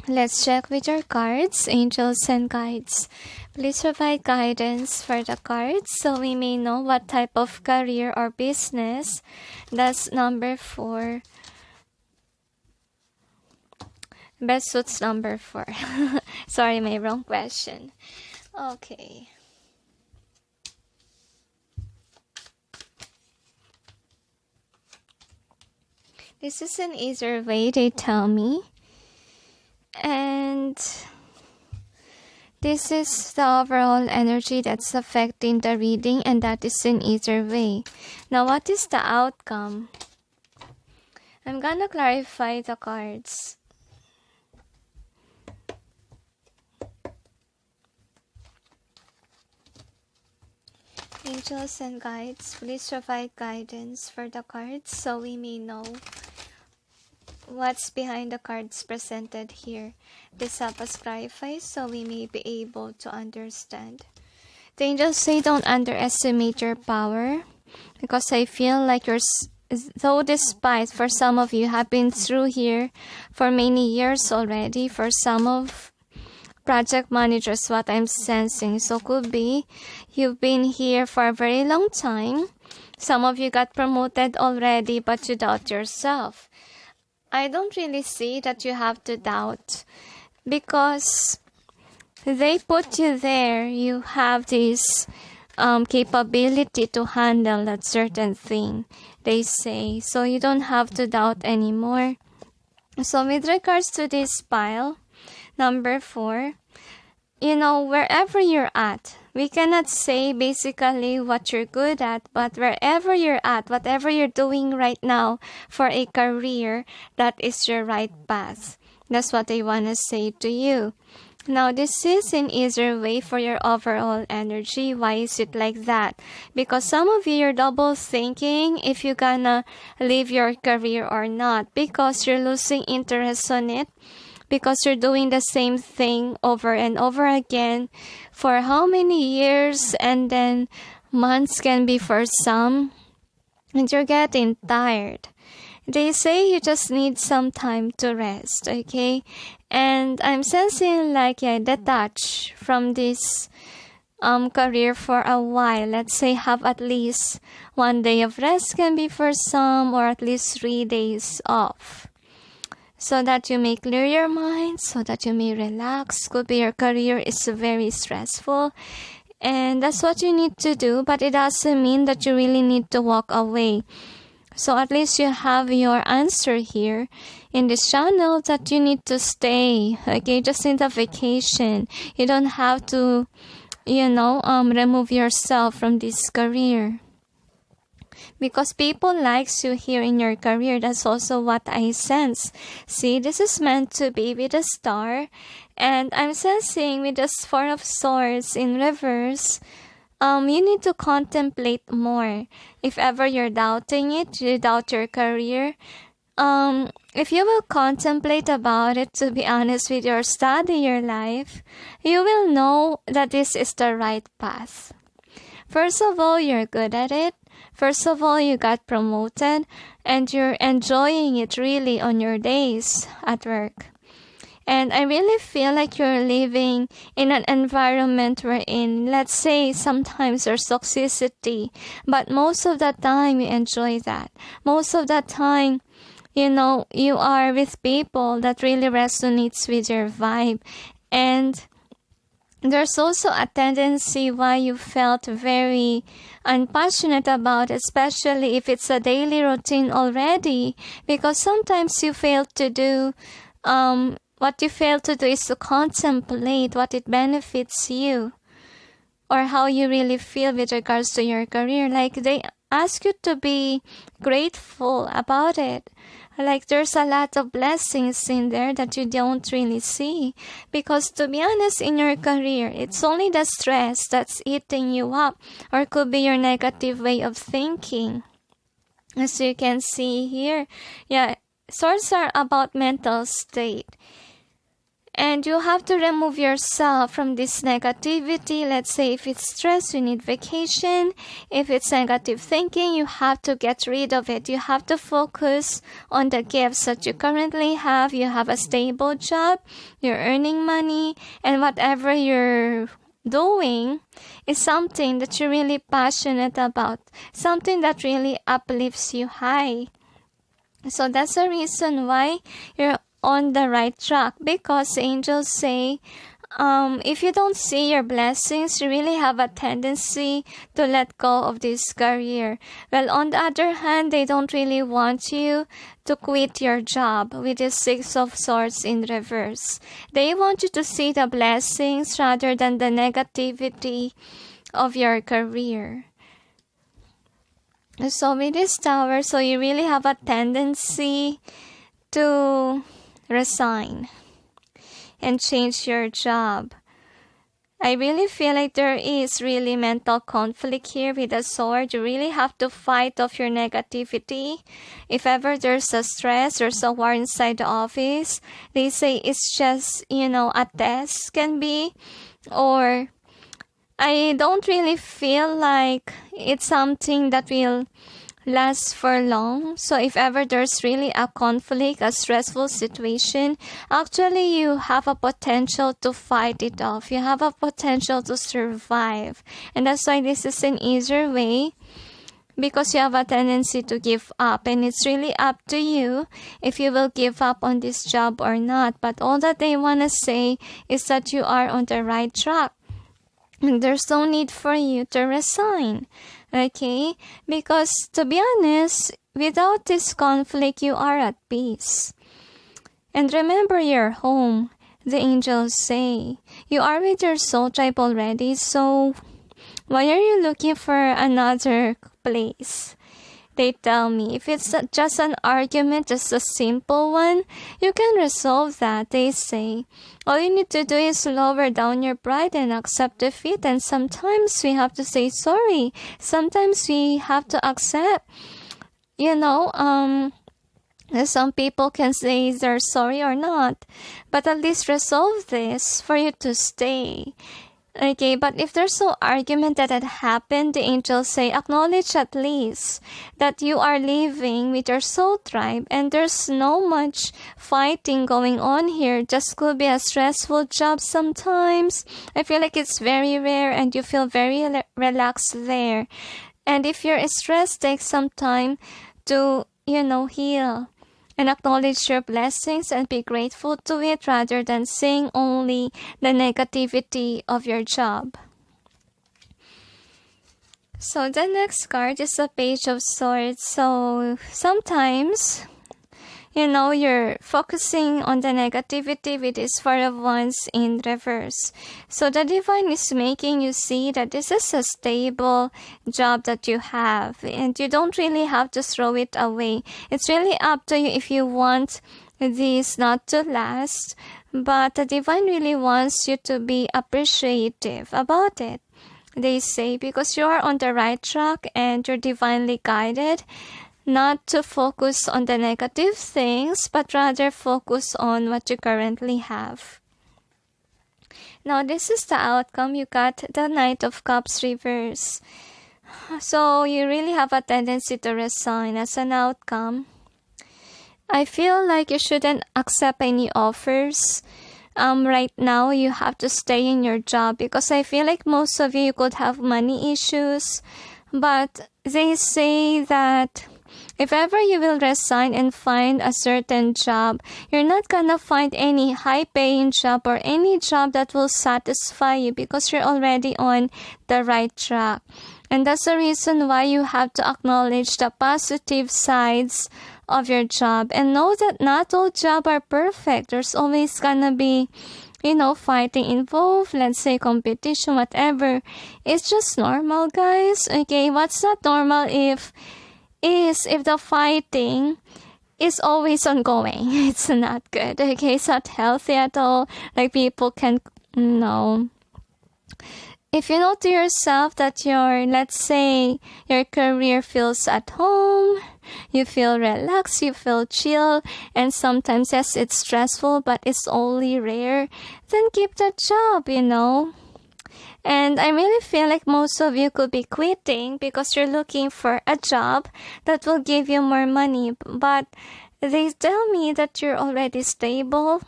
Let's check with your cards, angels and guides. Please provide guidance for the cards so we may know what type of career or business. That's number 4. Best suits number 4. Sorry, my wrong question. Okay. This is an easier way, they tell me. And this is the overall energy that's affecting the reading, and that is an easier way. Now, what is the outcome? I'm gonna clarify the cards. Angels and guides, please provide guidance for the cards so we may know what's behind the cards presented here. Please help us clarify so we may be able to understand. The angels say don't underestimate your power, because I feel like though despite for some of you have been through here for many years already, for some of project managers, what I'm sensing, so could be you've been here for a very long time. Some of you got promoted already, but you doubt yourself. I don't really see that you have to doubt, because they put you there. You have this capability to handle that certain thing, they say. So you don't have to doubt anymore. So with regards to this pile, number 4, wherever you're at, we cannot say basically what you're good at, but wherever you're at, whatever you're doing right now for a career, that is your right path. That's what I want to say to you. Now, this is an easier way for your overall energy. Why is it like that? Because some of you are double thinking if you're gonna leave your career or not, because you're losing interest on it, because you're doing the same thing over and over again for how many years, and then months can be for some, and you're getting tired. They say you just need some time to rest, okay? And I'm sensing like detach from this career for a while. Let's say have at least 1 day of rest can be for some, or at least 3 days off, so that you may clear your mind, so that you may relax. Could be your career is very stressful, and that's what you need to do, but it doesn't mean that you really need to walk away. So at least you have your answer here in this channel that you need to stay, okay? Just in the vacation. You don't have to, remove yourself from this career, because people likes you here in your career. That's also what I sense. See, this is meant to be with a star, and I'm sensing with the 4 of Swords in reverse. You need to contemplate more. If ever you're doubting it, you doubt your career, if you will contemplate about it, to be honest with your study, your life, you will know that this is the right path. First of all, you're good at it. First of all, you got promoted, and you're enjoying it really on your days at work. And I really feel like you're living in an environment wherein, let's say, sometimes there's toxicity, but most of the time you enjoy that. Most of the time, you are with people that really resonates with your vibe. And there's also a tendency why you felt very unpassionate about, especially if it's a daily routine already, because sometimes you fail to do, what you fail to do is to contemplate what it benefits you, or how you really feel with regards to your career. Like, they ask you to be grateful about it. Like, there's a lot of blessings in there that you don't really see. Because to be honest, in your career, it's only the stress that's eating you up, or could be your negative way of thinking. As you can see here, swords are about mental state. And you have to remove yourself from this negativity. Let's say if it's stress, you need vacation. If it's negative thinking, you have to get rid of it. You have to focus on the gifts that you currently have. You have a stable job, you're earning money, and whatever you're doing is something that you're really passionate about, something that really uplifts you high. So that's the reason why you're on the right track, because the angels say if you don't see your blessings, you really have a tendency to let go of this career. Well, on the other hand, they don't really want you to quit your job with the Six of Swords in reverse. They want you to see the blessings rather than the negativity of your career. So with this Tower, so you really have a tendency to resign and change your job. I really feel like there is really mental conflict here with the sword. You really have to fight off your negativity. If ever there's a stress, there's a war inside the office, they say it's just, a test can be, or I don't really feel like it's something that will last for long. So if ever there's really a conflict, a stressful situation, actually you have a potential to fight it off. You have a potential to survive. And that's why this is an easier way, because you have a tendency to give up. And it's really up to you if you will give up on this job or not. But all that they want to say is that you are on the right track. And there's no need for you to resign. Okay? Because to be honest, without this conflict, you are at peace. And remember your home, the angels say. You are with your soul tribe already, so why are you looking for another place? They tell me, if it's just an argument, just a simple one, you can resolve that, they say. All you need to do is lower down your pride and accept defeat. And sometimes we have to say sorry. Sometimes we have to accept, some people can say they're sorry or not. But at least resolve this for you to stay. Okay, but if there's no argument that had happened, the angels say, acknowledge at least that you are living with your soul tribe and there's no much fighting going on here. Just could be a stressful job sometimes. I feel like it's very rare and you feel very relaxed there. And if you're stressed, take some time to, heal. And acknowledge your blessings and be grateful to it rather than seeing only the negativity of your job. So the next card is a Page of Swords. So sometimes, you're focusing on the negativity with this Four of Wands in reverse. So the Divine is making you see that this is a stable job that you have. And you don't really have to throw it away. It's really up to you if you want this not to last. But the Divine really wants you to be appreciative about it. They say, because you are on the right track and you're divinely guided. Not to focus on the negative things, but rather focus on what you currently have. Now, this is the outcome. You got the Knight of Cups reverse. So, you really have a tendency to resign as an outcome. I feel like you shouldn't accept any offers. Right now, you have to stay in your job because I feel like most of you could have money issues. But they say that if ever you will resign and find a certain job, you're not gonna find any high-paying job or any job that will satisfy you because you're already on the right track. And that's the reason why you have to acknowledge the positive sides of your job and know that not all jobs are perfect. There's always gonna be, fighting involved, let's say competition, whatever. It's just normal, guys. Okay, what's not normal if the fighting is always ongoing. It's not good. Okay, it's not healthy at all. Like people can if you know to yourself that let's say your career feels at home, You feel relaxed, you feel chill, and sometimes, yes, it's stressful, but it's only rare. Then keep that job, And I really feel like most of you could be quitting because you're looking for a job that will give you more money. But they tell me that you're already stable.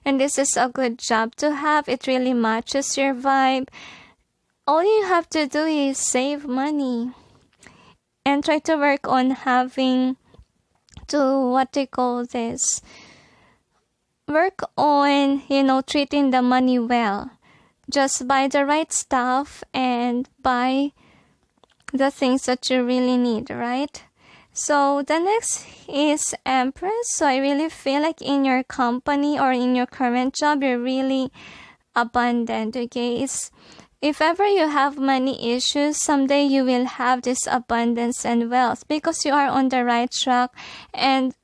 And this is a good job to have. It really matches your vibe. All you have to do is save money. And try to work on having what they call this. Work on, treating the money well. Just buy the right stuff and buy the things that you really need, right? So the next is Empress. So I really feel like in your company or in your current job, you're really abundant, okay? If ever you have money issues, someday you will have this abundance and wealth because you are on the right track. And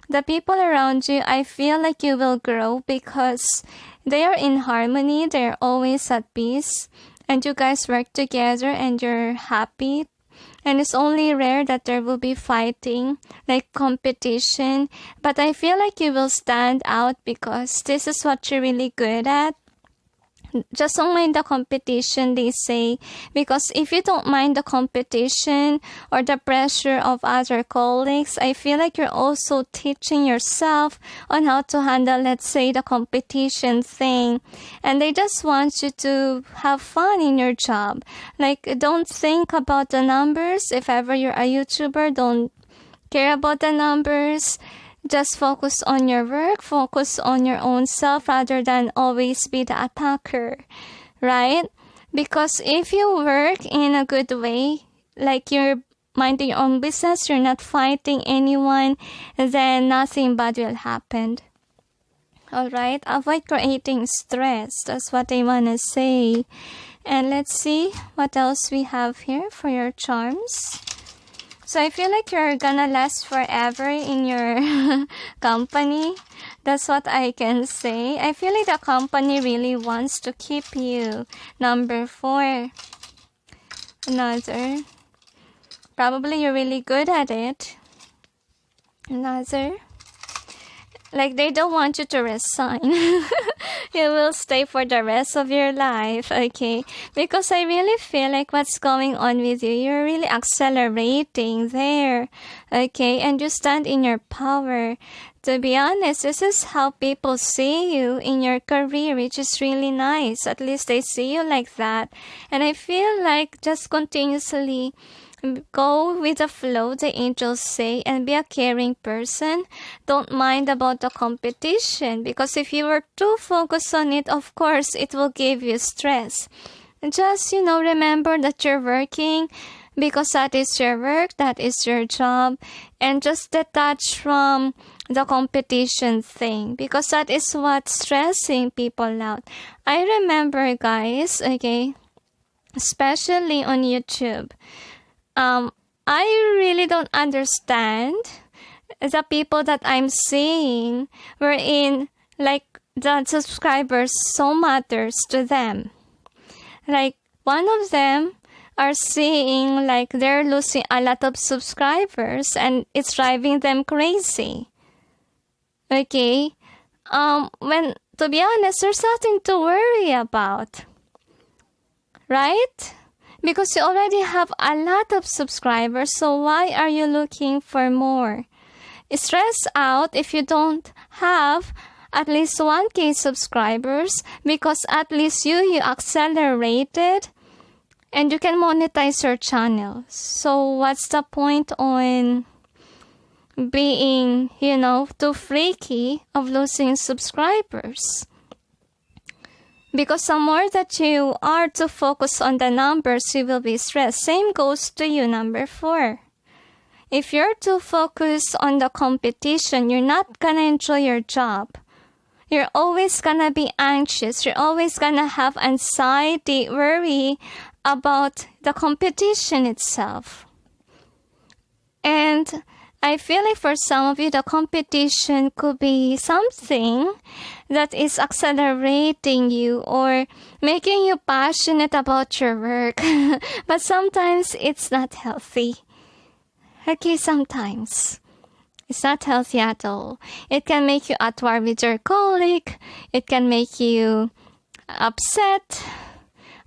the people around you, I feel like you will grow because they are in harmony. They're always at peace. And you guys work together and you're happy. And it's only rare that there will be fighting, like competition. But I feel like you will stand out because this is what you're really good at. Just don't mind the competition, they say, because if you don't mind the competition or the pressure of other colleagues, I feel like you're also teaching yourself on how to handle, let's say, the competition thing. And they just want you to have fun in your job. Like, don't think about the numbers. If ever you're a YouTuber, don't care about the numbers. Just focus on your work, focus on your own self rather than always be the attacker, right? Because if you work in a good way, like you're minding your own business, you're not fighting anyone, then nothing bad will happen. Alright, avoid creating stress. That's what I want to say. And let's see what else we have here for your charms. So I feel like you're gonna last forever in your company. That's what I can say. I feel like the company really wants to keep you. Number 4. Another. Probably you're really good at it. Another. Like they don't want you to resign. You will stay for the rest of your life, okay? Because I really feel like what's going on with you, you're really accelerating there, okay? And you stand in your power. To be honest, this is how people see you in your career, which is really nice. At least they see you like that. And I feel like just continuously go with the flow, the angels say, and be a caring person. Don't mind about the competition, because if you were too focused on it, of course, it will give you stress. Just, remember that you're working because that is your work, that is your job, and just detach from the competition thing, because that is what's stressing people out. I remember, guys, okay, especially on YouTube, I really don't understand the people that I'm seeing wherein like the subscribers so matters to them. Like one of them are seeing like they're losing a lot of subscribers and it's driving them crazy. Okay? When to be honest, there's nothing to worry about. Right? Because you already have a lot of subscribers, so why are you looking for more? Stress out if you don't have at least 1K subscribers, because at least you accelerated and you can monetize your channel. So what's the point on being, too freaky of losing subscribers? Because the more that you are to focus on the numbers, you will be stressed. Same goes to you, number 4. If you're too focused on the competition, you're not gonna enjoy your job. You're always gonna be anxious. You're always gonna have anxiety, worry about the competition itself. And I feel like for some of you, the competition could be something that is accelerating you or making you passionate about your work. But sometimes it's not healthy, Okay, sometimes. It's not healthy at all. It can make you at war with your colleague. It can make you upset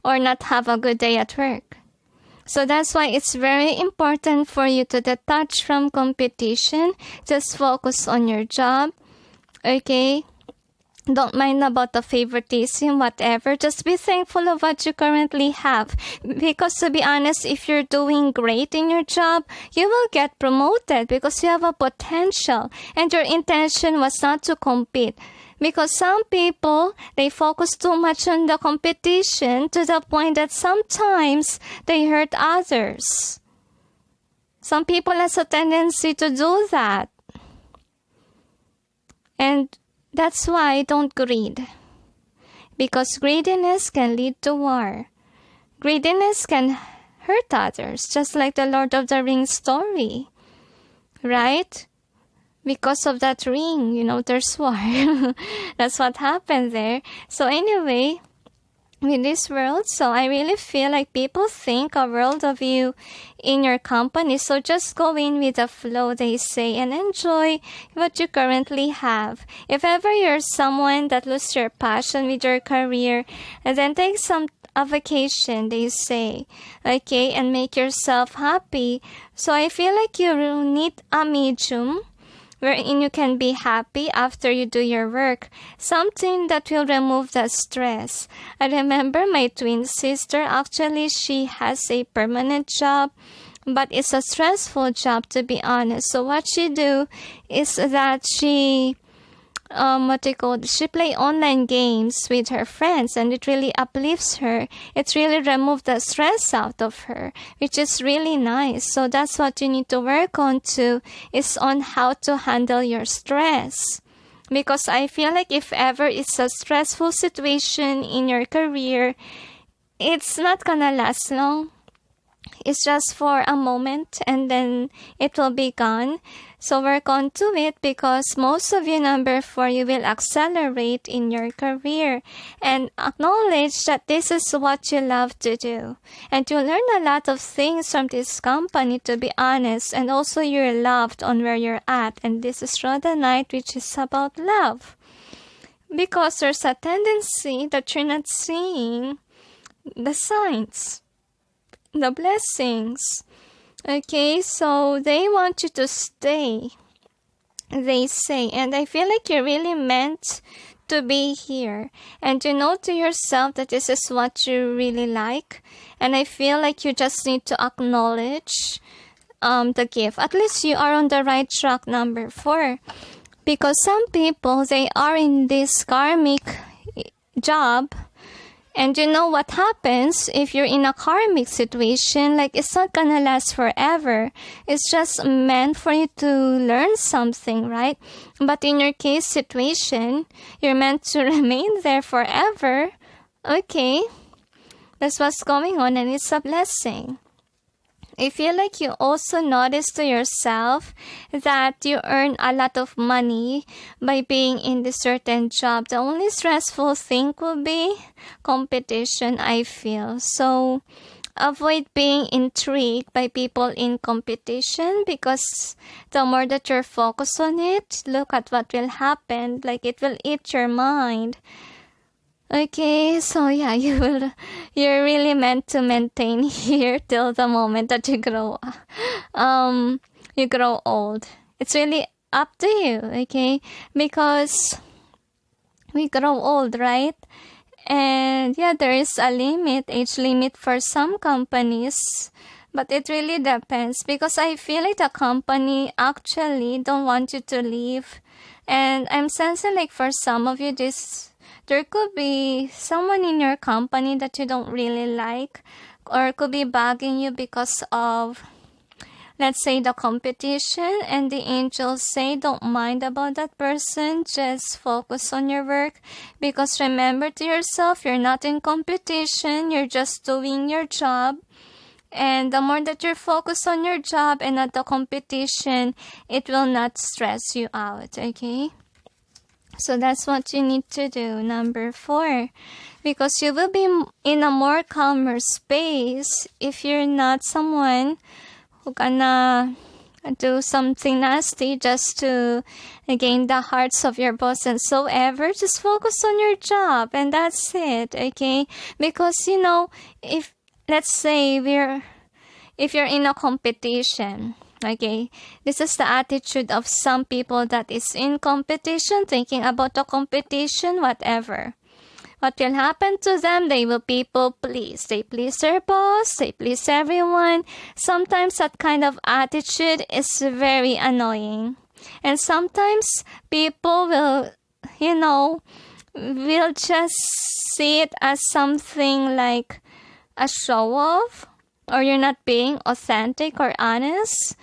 or not have a good day at work. So that's why it's very important for you to detach from competition. Just focus on your job. Okay? Don't mind about the favoritism, whatever. Just be thankful of what you currently have. Because to be honest, if you're doing great in your job, you will get promoted because you have a potential. And your intention was not to compete. Because some people, they focus too much on the competition to the point that sometimes they hurt others. Some people has a tendency to do that. And that's why don't greed. Because greediness can lead to war. Greediness can hurt others, just like the Lord of the Rings story. Right? Because of that ring, there's war. That's what happened there. So anyway, with this world, so I really feel like people think a world of you in your company. So just go in with the flow, they say, and enjoy what you currently have. If ever you're someone that loses your passion with your career, and then take a vacation, they say, okay, and make yourself happy. So I feel like you need a medium wherein you can be happy after you do your work. Something that will remove the stress. I remember my twin sister, actually she has a permanent job, but it's a stressful job to be honest. So what she do is that she play online games with her friends, and it really uplifts her. It really removes the stress out of her, which is really nice. So that's what you need to work on too, is on how to handle your stress. Because I feel like if ever it's a stressful situation in your career, it's not gonna last long. It's just for a moment and then it will be gone. So work on to it, because most of you, number 4, you will accelerate in your career. And acknowledge that this is what you love to do. And you learn a lot of things from this company, to be honest. And also you're loved on where you're at. And this is through the night, which is about love. Because there's a tendency that you're not seeing the signs, the blessings. Okay, so they want you to stay, they say. And I feel like you're really meant to be here. And you know to yourself that this is what you really like. And I feel like you just need to acknowledge the gift. At least you are on the right track, number 4. Because some people, they are in this karmic job. And you know what happens if you're in a karmic situation? Like, it's not gonna last forever. It's just meant for you to learn something, right? But in your case situation, you're meant to remain there forever. Okay, that's what's going on, and it's a blessing. I feel like you also notice to yourself that you earn a lot of money by being in this certain job. The only stressful thing will be competition, I feel. So avoid being intrigued by people in competition, because the more that you're focused on it, look at what will happen. Like, it will eat your mind. Okay, so yeah, you're really meant to maintain here till the moment that you grow old. It's really up to you, okay? Because we grow old, right? And yeah, there is a limit, age limit for some companies, but it really depends, because I feel like the company actually don't want you to leave. And I'm sensing like for some of you, there could be someone in your company that you don't really like, or could be bugging you because of, let's say, the competition. And the angels say, don't mind about that person, just focus on your work. Because remember to yourself, you're not in competition, you're just doing your job. And the more that you're focused on your job and not the competition, it will not stress you out, okay? So that's what you need to do, number 4. Because you will be in a more calmer space if you're not someone who gonna do something nasty just to gain the hearts of your boss and so ever. Just focus on your job and that's it, okay? Because, you know, if, let's say if you're in a competition, okay, this is the attitude of some people that is in competition, thinking about the competition, whatever. What will happen to them? They will people please. They please their boss. They please everyone. Sometimes that kind of attitude is very annoying. And sometimes people will, you know, will just see it as something like a show off, or you're not being authentic or honest.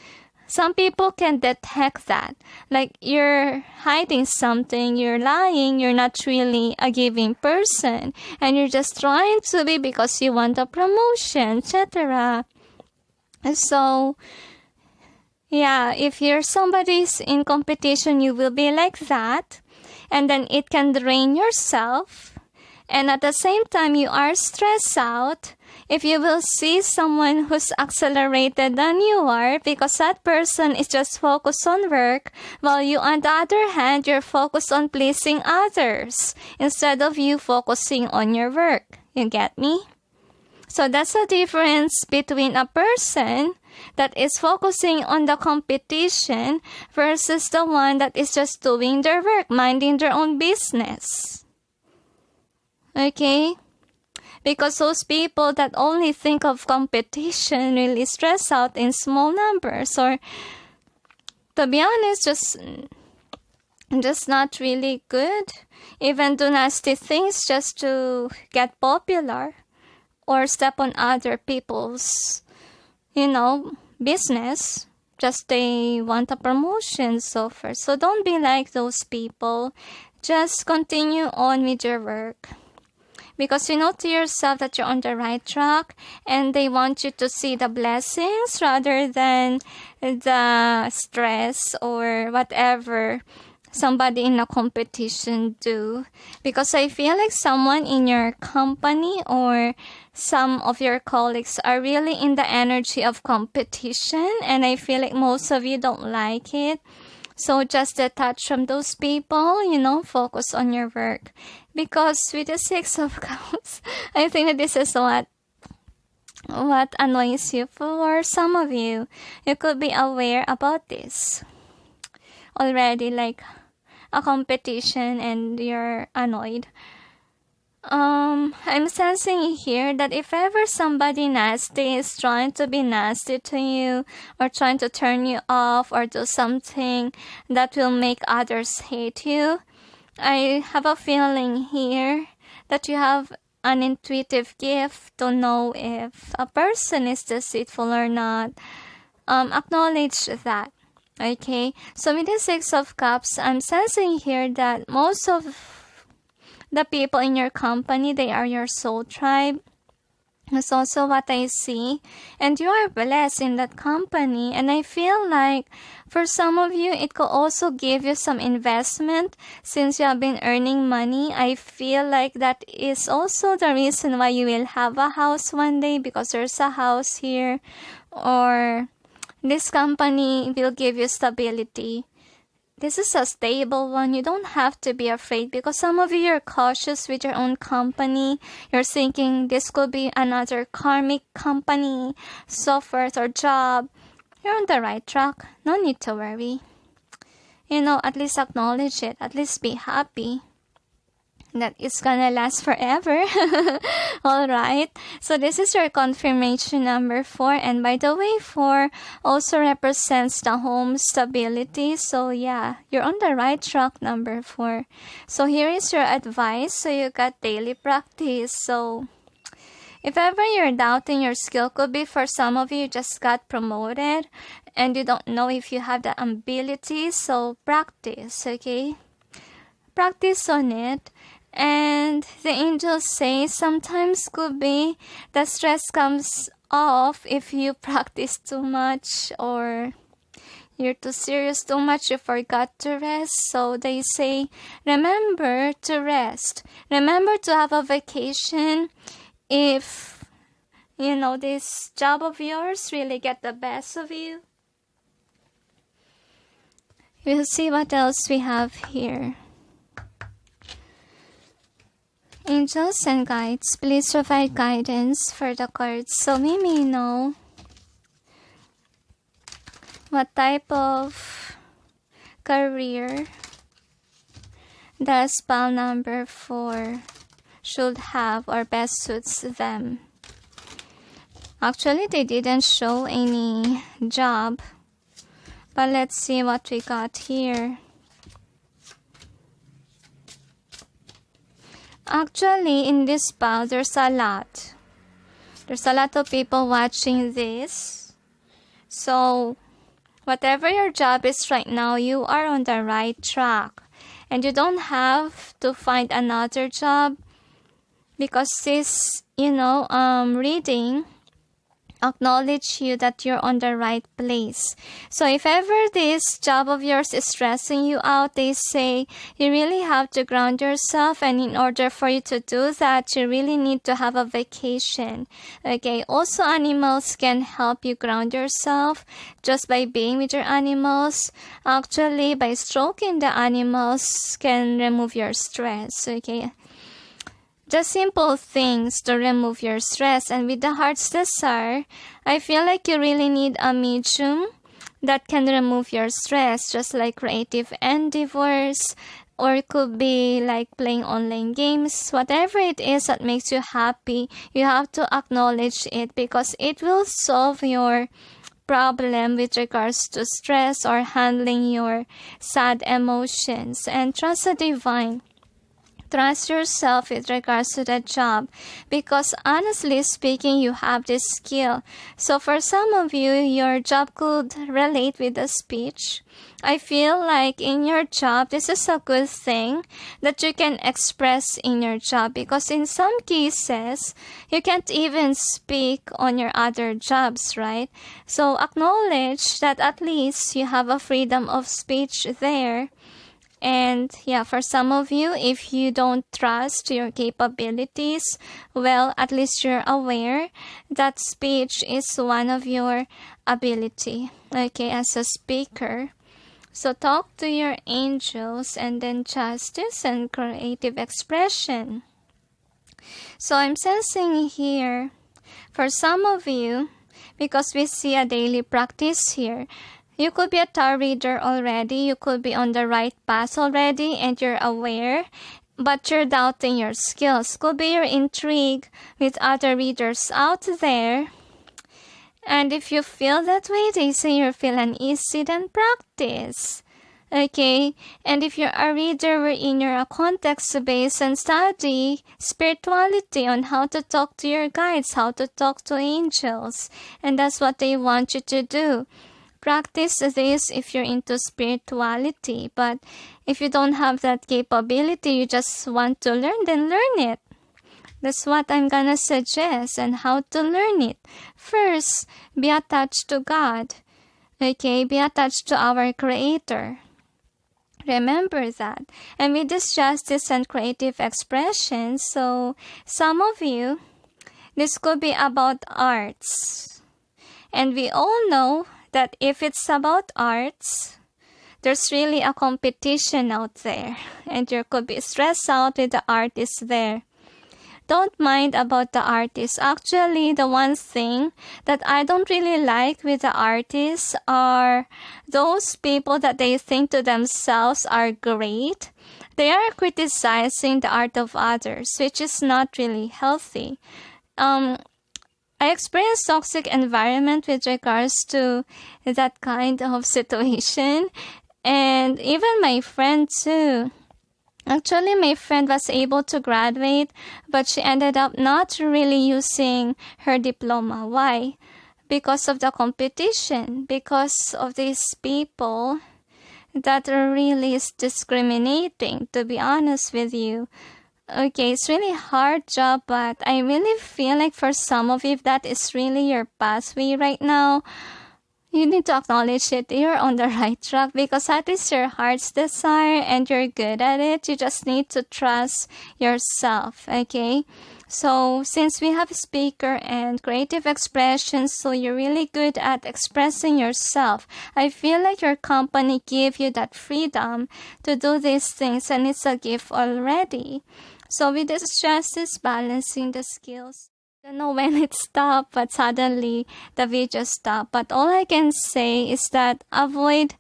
Some people can detect that. Like you're hiding something, you're lying, you're not really a giving person. And you're just trying to be because you want a promotion, etc. So, yeah, if you're somebody's in competition, you will be like that. And then it can drain yourself. And at the same time, you are stressed out. If you will see someone who's accelerated than you are, because that person is just focused on work, while you, on the other hand, you're focused on pleasing others instead of you focusing on your work. You get me? So that's the difference between a person that is focusing on the competition versus the one that is just doing their work, minding their own business. Okay? Because those people that only think of competition really stress out in small numbers, or to be honest, just not really good. Even do nasty things just to get popular or step on other people's, you know, business. Just they want a promotion, so forth. So don't be like those people. Just continue on with your work. Because you know to yourself that you're on the right track and they want you to see the blessings rather than the stress or whatever somebody in a competition do. Because I feel like someone in your company or some of your colleagues are really in the energy of competition, and I feel like most of you don't like it. So just detach from those people, you know, focus on your work. Because with the Six of Cups, I think that this is what annoys you. For some of you, you could be aware about this already, like a competition, and you're annoyed. I'm sensing here that if ever somebody nasty is trying to be nasty to you or trying to turn you off or do something that will make others hate you, I have a feeling here that you have an intuitive gift to know if a person is deceitful or not. Acknowledge that. Okay? So with the Six of Cups, I'm sensing here that most of the people in your company, they are your soul tribe. That's also what I see. And you are blessed in that company. And I feel like for some of you, it could also give you some investment since you have been earning money. I feel like that is also the reason why you will have a house one day, because there's a house here. Or this company will give you stability. This is a stable one. You don't have to be afraid, because some of you are cautious with your own company. You're thinking this could be another karmic company, so forth, or job. You're on the right track. No need to worry. You know, at least acknowledge it. At least be happy that it's gonna last forever. Alright, so this is your confirmation number 4, and by the way, 4 also represents the home stability. So yeah, you're on the right track, number 4. So here is your advice. So you got daily practice. So if ever you're doubting your skill, could be for some of you just got promoted and you don't know if you have the ability, so practice, okay? Practice on it. And the angels say sometimes could be the stress comes off if you practice too much, or you're too serious too much, you forgot to rest. So they say, remember to rest. Remember to have a vacation if, you know, this job of yours really get the best of you. We'll see what else we have here. Angels and guides, please provide guidance for the cards so we may know what type of career the spell number 4 should have or best suits them. Actually, they didn't show any job, but let's see what we got here. Actually, in this spell, there's a lot. There's a lot of people watching this. So, whatever your job is right now, you are on the right track. And you don't have to find another job because this, reading acknowledge you that you're on the right place. So if ever this job of yours is stressing you out, they say you really have to ground yourself, and in order for you to do that, you really need to have a vacation. Okay, also animals can help you ground yourself just by being with your animals. Actually, by stroking the animals can remove your stress. Okay, just simple things to remove your stress. And with the heart's desire, I feel like you really need a medium that can remove your stress, just like creative endeavors, or it could be like playing online games. Whatever it is that makes you happy, you have to acknowledge it because it will solve your problem with regards to stress or handling your sad emotions. And trust the divine. Trust yourself with regards to the job because honestly speaking, you have this skill. So for some of you, your job could relate with the speech. I feel like in your job, this is a good thing that you can express in your job because in some cases, you can't even speak on your other jobs, right? So acknowledge that at least you have a freedom of speech there. And yeah, for some of you, if you don't trust your capabilities, well, at least you're aware that speech is one of your ability, okay, as a speaker. So talk to your angels and then justice and creative expression. So I'm sensing here, for some of you, because we see a daily practice here, you could be a tarot reader already, you could be on the right path already and you're aware, but you're doubting your skills. Could be you're intrigued with other readers out there. And if you feel that way, they say you feel uneasy, then practice. Okay, and if you're a reader wherein you're a context-based and study spirituality on how to talk to your guides, how to talk to angels, and that's what they want you to do. Practice this if you're into spirituality, but if you don't have that capability, you just want to learn, then learn it. That's what I'm gonna suggest and how to learn it. First, be attached to God. Okay, be attached to our Creator. Remember that. And with this justice and creative expression, so some of you, this could be about arts. And we all know that if it's about arts, there's really a competition out there. And you could be stressed out with the artist there. Don't mind about the artist. Actually, the one thing that I don't really like with the artists are those people that they think to themselves are great. They are criticizing the art of others, which is not really healthy. I experienced toxic environment with regards to that kind of situation. And even my friend too. Actually, my friend was able to graduate, but she ended up not really using her diploma. Why? Because of the competition. Because of these people that are really discriminating, to be honest with you. Okay, it's really hard job, but I really feel like for some of you, if that is really your pathway right now, you need to acknowledge it. You're on the right track because that is your heart's desire and you're good at it. You just need to trust yourself, okay? So since we have speaker and creative expression, so you're really good at expressing yourself. I feel like your company gave you that freedom to do these things, and it's a gift already. So with this justice, balancing the skills. I don't know when it stopped, but suddenly the video stopped. But all I can say is that avoid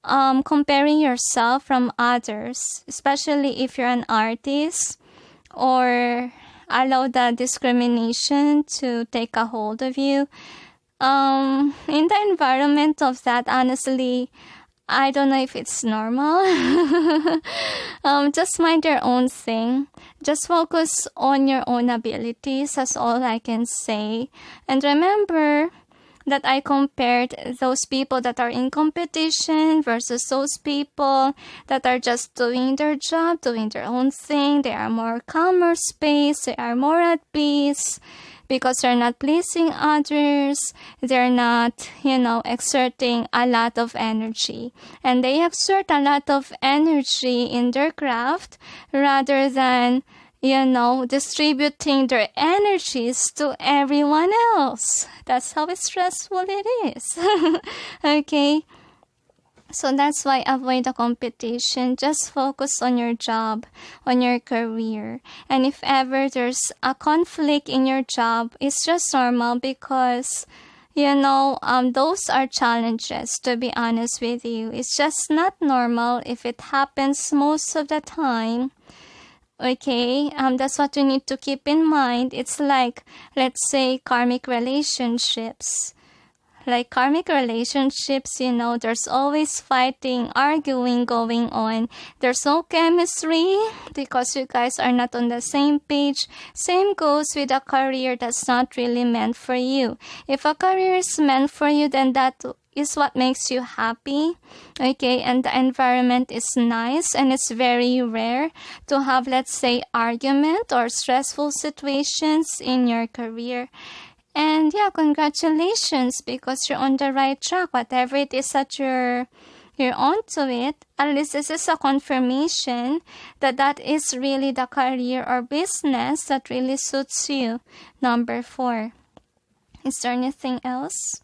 comparing yourself from others, especially if you're an artist, or allow the discrimination to take a hold of you. In the environment of that, honestly, I don't know if it's normal. Just mind your own thing. Just focus on your own abilities. That's all I can say. And remember that I compared those people that are in competition versus those people that are just doing their job, doing their own thing. They are more calmer space. They are more at peace because they're not pleasing others. They're not, exerting a lot of energy. And they exert a lot of energy in their craft rather than distributing their energies to everyone else. That's how stressful it is. Okay? So that's why avoid the competition. Just focus on your job, on your career. And if ever there's a conflict in your job, it's just normal because those are challenges, to be honest with you. It's just not normal if it happens most of the time. Okay, that's what you need to keep in mind. It's like, let's say, karmic relationships. Like karmic relationships, there's always fighting, arguing going on. There's no chemistry because you guys are not on the same page. Same goes with a career that's not really meant for you. If a career is meant for you, then that is what makes you happy. Okay, and the environment is nice, and it's very rare to have, let's say, argument or stressful situations in your career. And yeah, congratulations, because you're on the right track. Whatever it is that you're onto it, at least this is a confirmation that that is really the career or business that really suits you. Number 4. Is there anything else?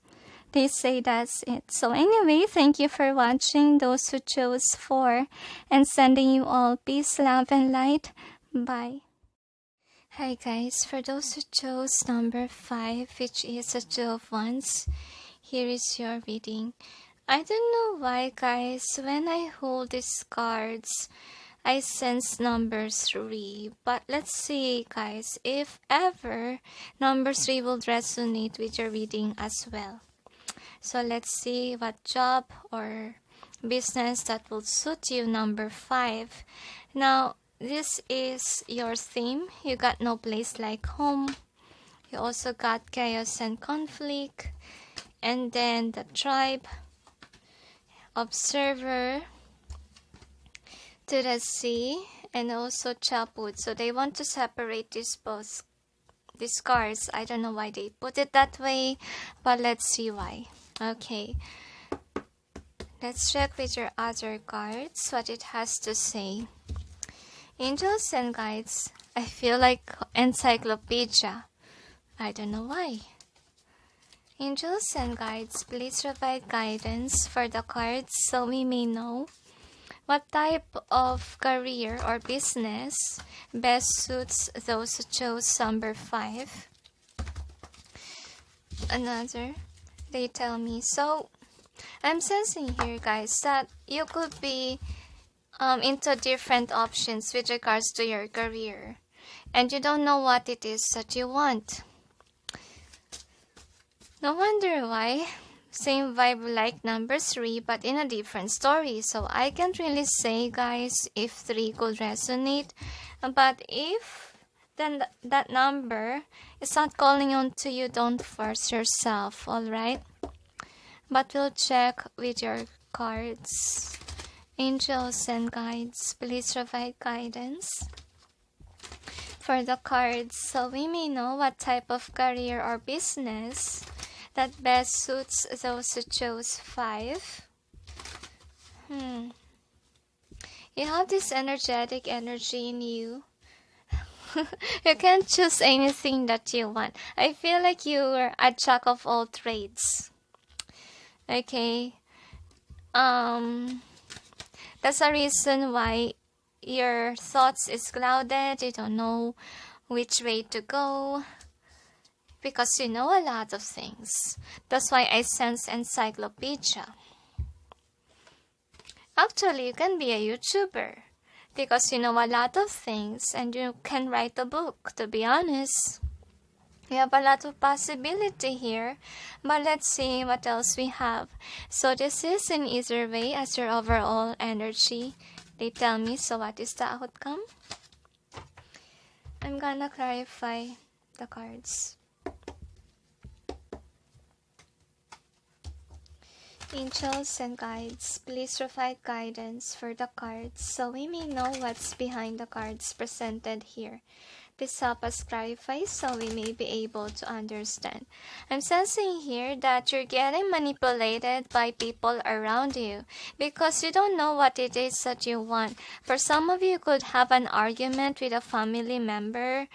They say that's it. So anyway, thank you for watching, those who chose 4, and sending you all peace, love, and light. Bye. Hi guys, for those who chose number 5, which is a 2 of Wands, here is your reading. I don't know why guys, when I hold these cards, I sense number 3. But let's see guys, if ever number 3 will resonate with your reading as well. So let's see what job or business that will suit you, number 5. Now, this is your theme. You got no place like home. You also got chaos and conflict. And then the tribe, observer, to the sea, and also chapwood. So they want to separate these cards. I don't know why they put it that way, but let's see why. Okay, let's check with your other cards what it has to say. Angels and guides. I feel like encyclopedia. I don't know why. Angels and guides, please provide guidance for the cards so we may know what type of career or business best suits those who chose number 5. Another. They tell me. So, I'm sensing here, guys, that you could be into different options with regards to your career. And you don't know what it is that you want. No wonder why. Same vibe like number 3, but in a different story. So, I can't really say, guys, if 3 could resonate. But if then that number is not calling on to you, don't force yourself, alright? But we'll check with your cards. Angels and guides, please provide guidance for the cards so we may know what type of career or business that best suits those who chose 5. You have this energetic energy in you. You can't choose anything that you want. I feel like you're a jack of all trades. Okay. That's a reason why your thoughts is clouded. You don't know which way to go. Because you know a lot of things. That's why I sense encyclopedia. Actually, you can be a YouTuber. Because you know a lot of things and you can write a book, to be honest. We have a lot of possibility here, but let's see what else we have. So this is in either way as your overall energy. They tell me, so what is the outcome? I'm gonna clarify the cards. Angels and guides, please provide guidance for the cards so we may know what's behind the cards presented here. Please help us clarify so we may be able to understand. I'm sensing here that you're getting manipulated by people around you because you don't know what it is that you want. For some of you could have an argument with a family member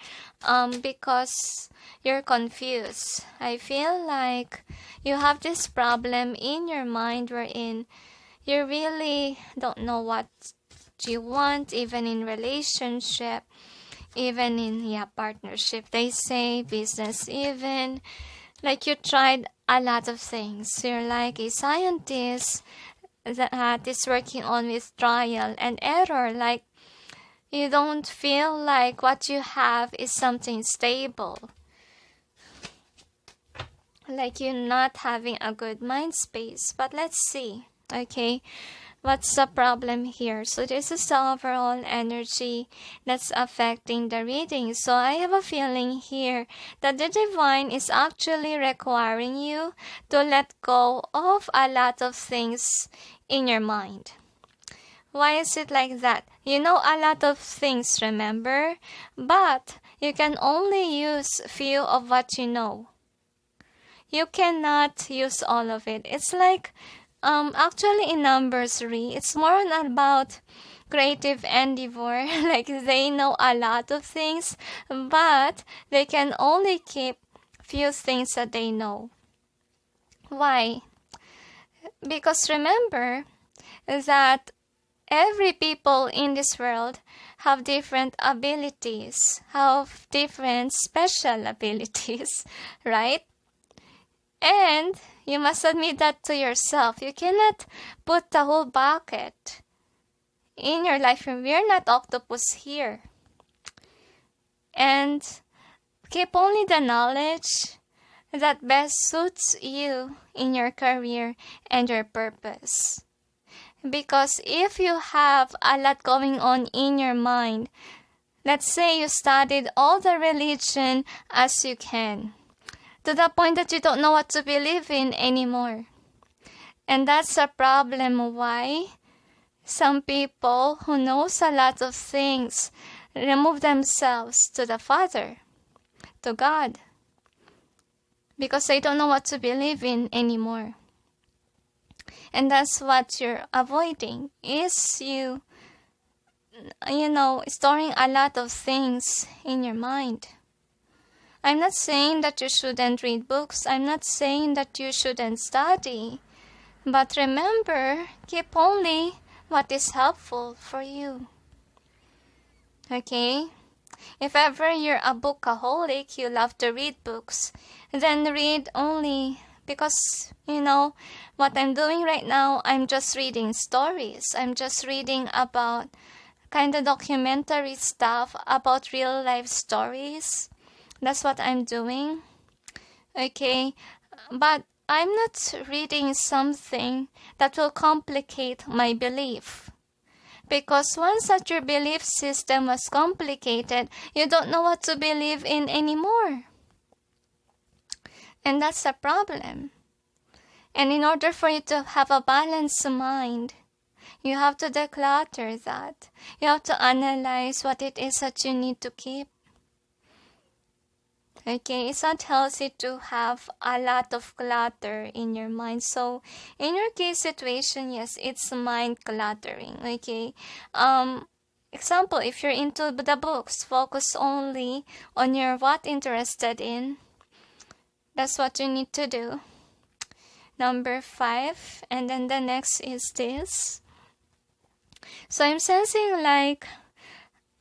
because you're confused. I feel like you have this problem in your mind wherein you really don't know what you want, even in relationship. Even in partnership, they say, business even. Like you tried a lot of things. You're like a scientist that is working on with trial and error. Like you don't feel like what you have is something stable. Like you're not having a good mind space. But let's see, okay? What's the problem here? So this is the overall energy that's affecting the reading. So I have a feeling here that the divine is actually requiring you to let go of a lot of things in your mind. Why is it like that? You know a lot of things, remember? But you can only use few of what you know. You cannot use all of it. It's like actually in numbers 3, it's more about creative endeavor. Like they know a lot of things, but they can only keep few things that they know. Why? Because remember that every people in this world have different abilities, have different special abilities, right? And you must admit that to yourself. You cannot put the whole bucket in your life. We're not octopus here. And keep only the knowledge that best suits you in your career and your purpose. Because if you have a lot going on in your mind, let's say you studied all the religion as you can, to the point that you don't know what to believe in anymore. And that's a problem why some people who knows a lot of things remove themselves to the Father, to God, because they don't know what to believe in anymore. And that's what you're avoiding, is you storing a lot of things in your mind. I'm not saying that you shouldn't read books. I'm not saying that you shouldn't study. But remember, keep only what is helpful for you. Okay? If ever you're a bookaholic, you love to read books, then read only because, what I'm doing right now, I'm just reading stories. I'm just reading about kind of documentary stuff about real life stories. That's what I'm doing. Okay? But I'm not reading something that will complicate my belief. Because once that your belief system was complicated, you don't know what to believe in anymore. And that's a problem. And in order for you to have a balanced mind, you have to declutter that. You have to analyze what it is that you need to keep. Okay, it's not healthy to have a lot of clutter in your mind. So, in your case situation, yes, it's mind cluttering. Okay, example, if you're into the books, focus only on your what interested in. That's what you need to do. Number 5, and then the next is this. So I'm sensing like,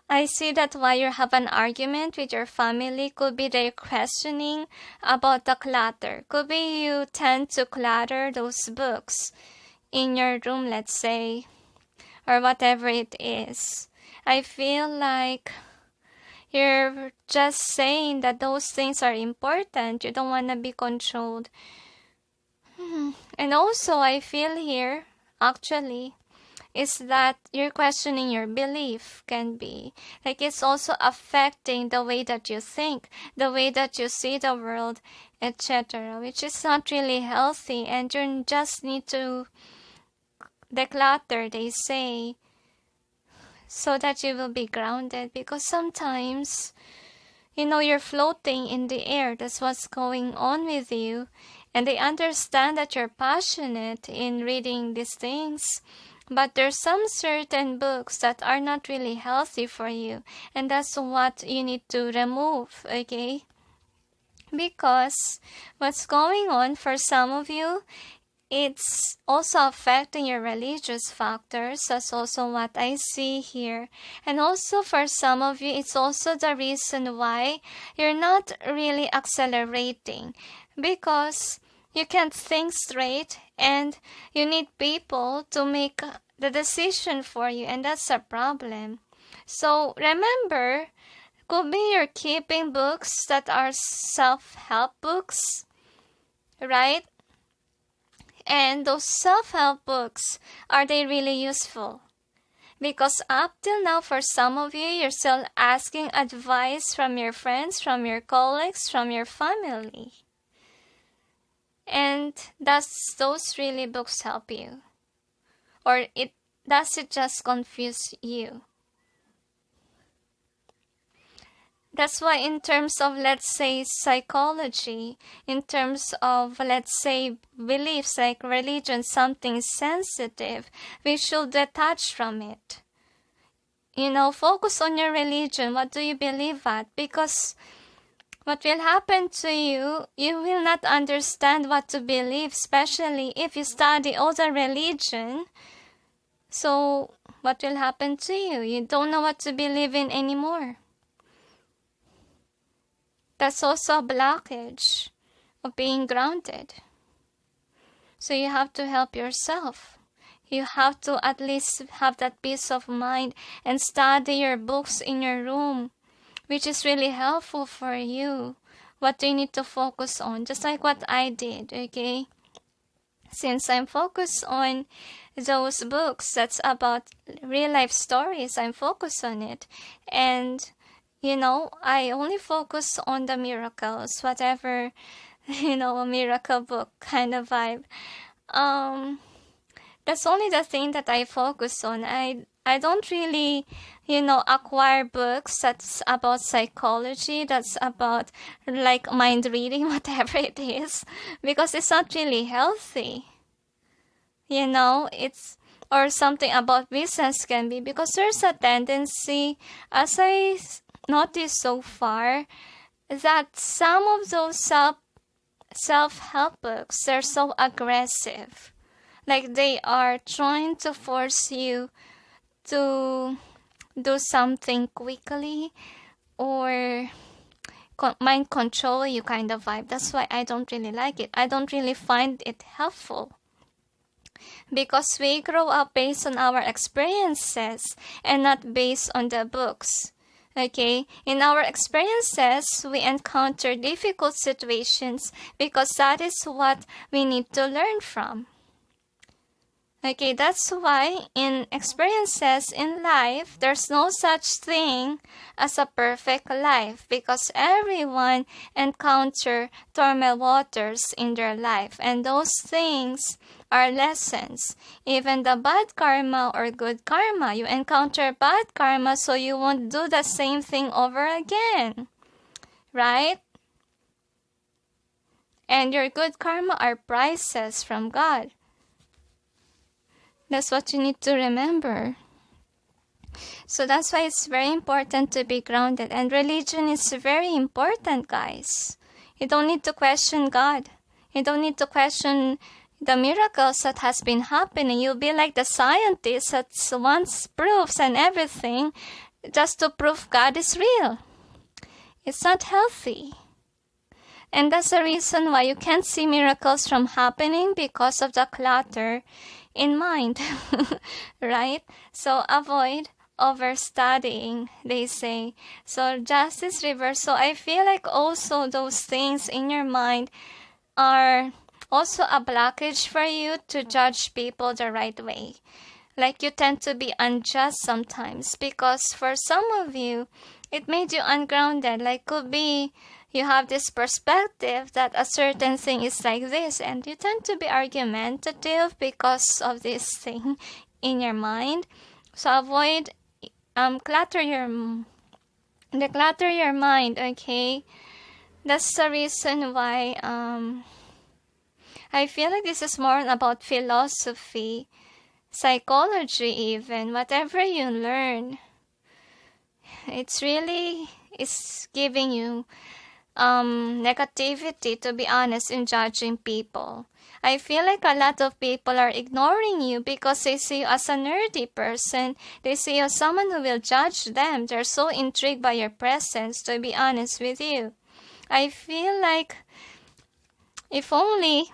I see that why you have an argument with your family could be they're questioning about the clutter. Could be you tend to clutter those books in your room, let's say, or whatever it is. I feel like you're just saying that those things are important. You don't want to be controlled. And also I feel here, actually, is that you're questioning your belief, can be. Like it's also affecting the way that you think, the way that you see the world, etc. Which is not really healthy, and you just need to declutter, they say, so that you will be grounded. Because sometimes, you're floating in the air. That's what's going on with you. And they understand that you're passionate in reading these things. But there's some certain books that are not really healthy for you. And that's what you need to remove, okay? Because what's going on for some of you, it's also affecting your religious factors. That's also what I see here. And also for some of you, it's also the reason why you're not really accelerating. Because you can't think straight and you need people to make the decision for you, and that's a problem. So remember, could be you're keeping books that are self-help books, right? And those self-help books, are they really useful? Because up till now, for some of you, you're still asking advice from your friends, from your colleagues, from your family. And does those really books help you? Or does it just confuse you? That's why in terms of, let's say, psychology, in terms of, let's say, beliefs like religion, something sensitive, we should detach from it. Focus on your religion. What do you believe at? Because what will happen to you, you will not understand what to believe, especially if you study other religion. So what will happen to you? You don't know what to believe in anymore. That's also a blockage of being grounded. So you have to help yourself. You have to at least have that peace of mind and study your books in your room, which is really helpful for you. What do you need to focus on? Just like what I did, okay? Since I'm focused on those books that's about real life stories, I'm focused on it. And, I only focus on the miracles, whatever, a miracle book kind of vibe. That's only the thing that I focus on. I don't really, acquire books that's about psychology, that's about like mind reading, whatever it is, because it's not really healthy. It's, or something about business can be, because there's a tendency, as I noticed so far, that some of those self-help books, they're so aggressive. Like they are trying to force you to do something quickly or mind control you kind of vibe. That's why I don't really like it. I don't really find it helpful. Because we grow up based on our experiences and not based on the books. Okay, in our experiences, we encounter difficult situations because that is what we need to learn from. Okay, that's why in experiences in life, there's no such thing as a perfect life, because everyone encounter turmoil waters in their life, and those things are lessons. Even the bad karma or good karma, you encounter bad karma so you won't do the same thing over again, right? And your good karma are prizes from God. That's what you need to remember. So that's why it's very important to be grounded. And religion is very important, guys. You don't need to question God. You don't need to question the miracles that has been happening. You'll be like the scientist that wants proofs and everything just to prove God is real. It's not healthy. And that's the reason why you can't see miracles from happening, because of the clutter in mind. Right? So avoid overstudying, they say. So justice reversal, I feel like also those things in your mind are also a blockage for you to judge people the right way. Like you tend to be unjust sometimes, because for some of you, it made you ungrounded. Like could be you have this perspective that a certain thing is like this, and you tend to be argumentative because of this thing in your mind. So avoid declutter your mind, okay? That's the reason why I feel like this is more about philosophy, psychology even, whatever you learn. It's really is giving you negativity, to be honest, in judging people. I feel like a lot of people are ignoring you because they see you as a nerdy person. They see you as someone who will judge them. They're so intrigued by your presence, to be honest with you. I feel like if only,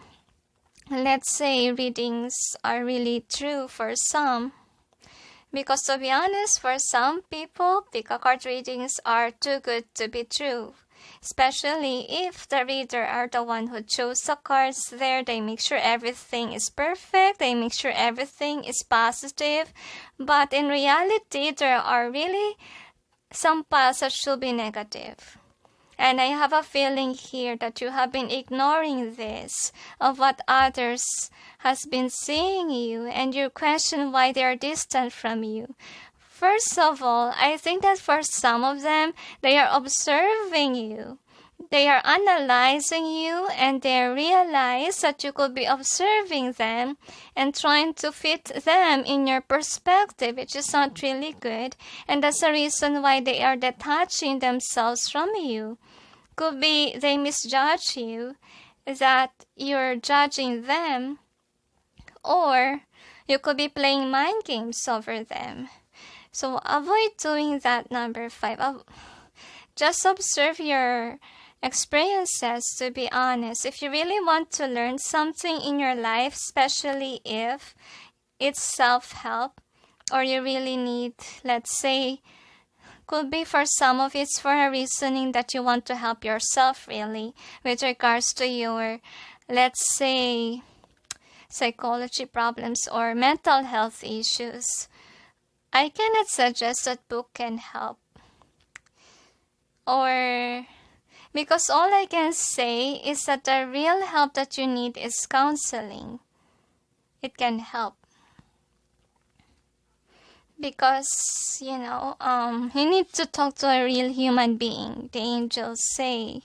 let's say, readings are really true for some. Because to be honest, for some people, pick a card readings are too good to be true. Especially if the reader are the one who chose the cards there. They make sure everything is perfect. They make sure everything is positive. But in reality, there are really some piles that should be negative. And I have a feeling here that you have been ignoring this, of what others has been seeing you, and you question why they are distant from you. First of all, I think that for some of them, they are observing you. They are analyzing you, and they realize that you could be observing them and trying to fit them in your perspective, which is not really good. And that's the reason why they are detaching themselves from you. Could be they misjudge you, that you're judging them, or you could be playing mind games over them. So avoid doing that, number 5. Just observe your experiences, to be honest. If you really want to learn something in your life, especially if it's self-help, or you really need, let's say, could be for some of it's for a reasoning that you want to help yourself really with regards to your, let's say, psychology problems or mental health issues. I cannot suggest that book can help. Or because all I can say is that the real help that you need is counseling. It can help. Because, you need to talk to a real human being, the angels say.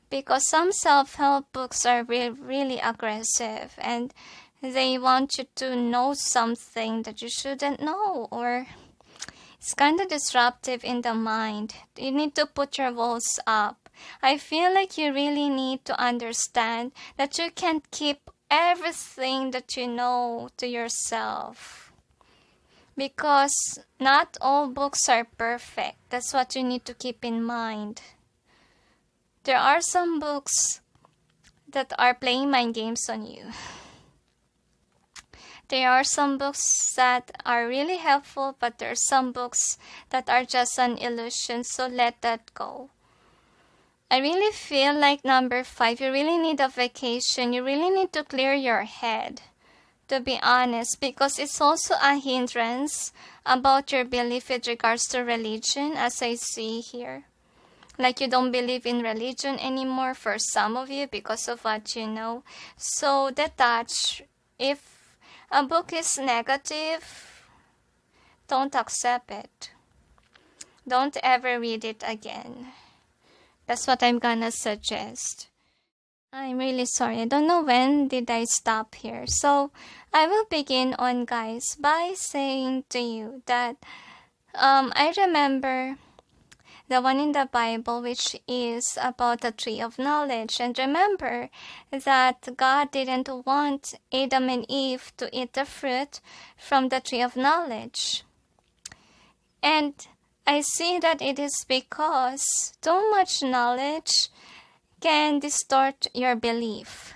Because some self-help books are really aggressive, and they want you to know something that you shouldn't know, or it's kind of disruptive in the mind. You need to put your walls up. I feel like you really need to understand that you can't keep everything that you know to yourself. Because not all books are perfect. That's what you need to keep in mind. There are some books that are playing mind games on you. There are some books that are really helpful, but there are some books that are just an illusion, so let that go. I really feel like number 5, you really need a vacation. You really need to clear your head, to be honest, because it's also a hindrance about your belief with regards to religion, as I see here. Like you don't believe in religion anymore for some of you because of what you know. So detach. If a book is negative, don't accept it. Don't ever read it again. That's what I'm gonna suggest. I'm really sorry. I don't know when did I stop here. So I will begin on, guys, by saying to you that I remember the one in the Bible, which is about the tree of knowledge. And remember that God didn't want Adam and Eve to eat the fruit from the tree of knowledge. And I see that it is because too much knowledge can distort your belief,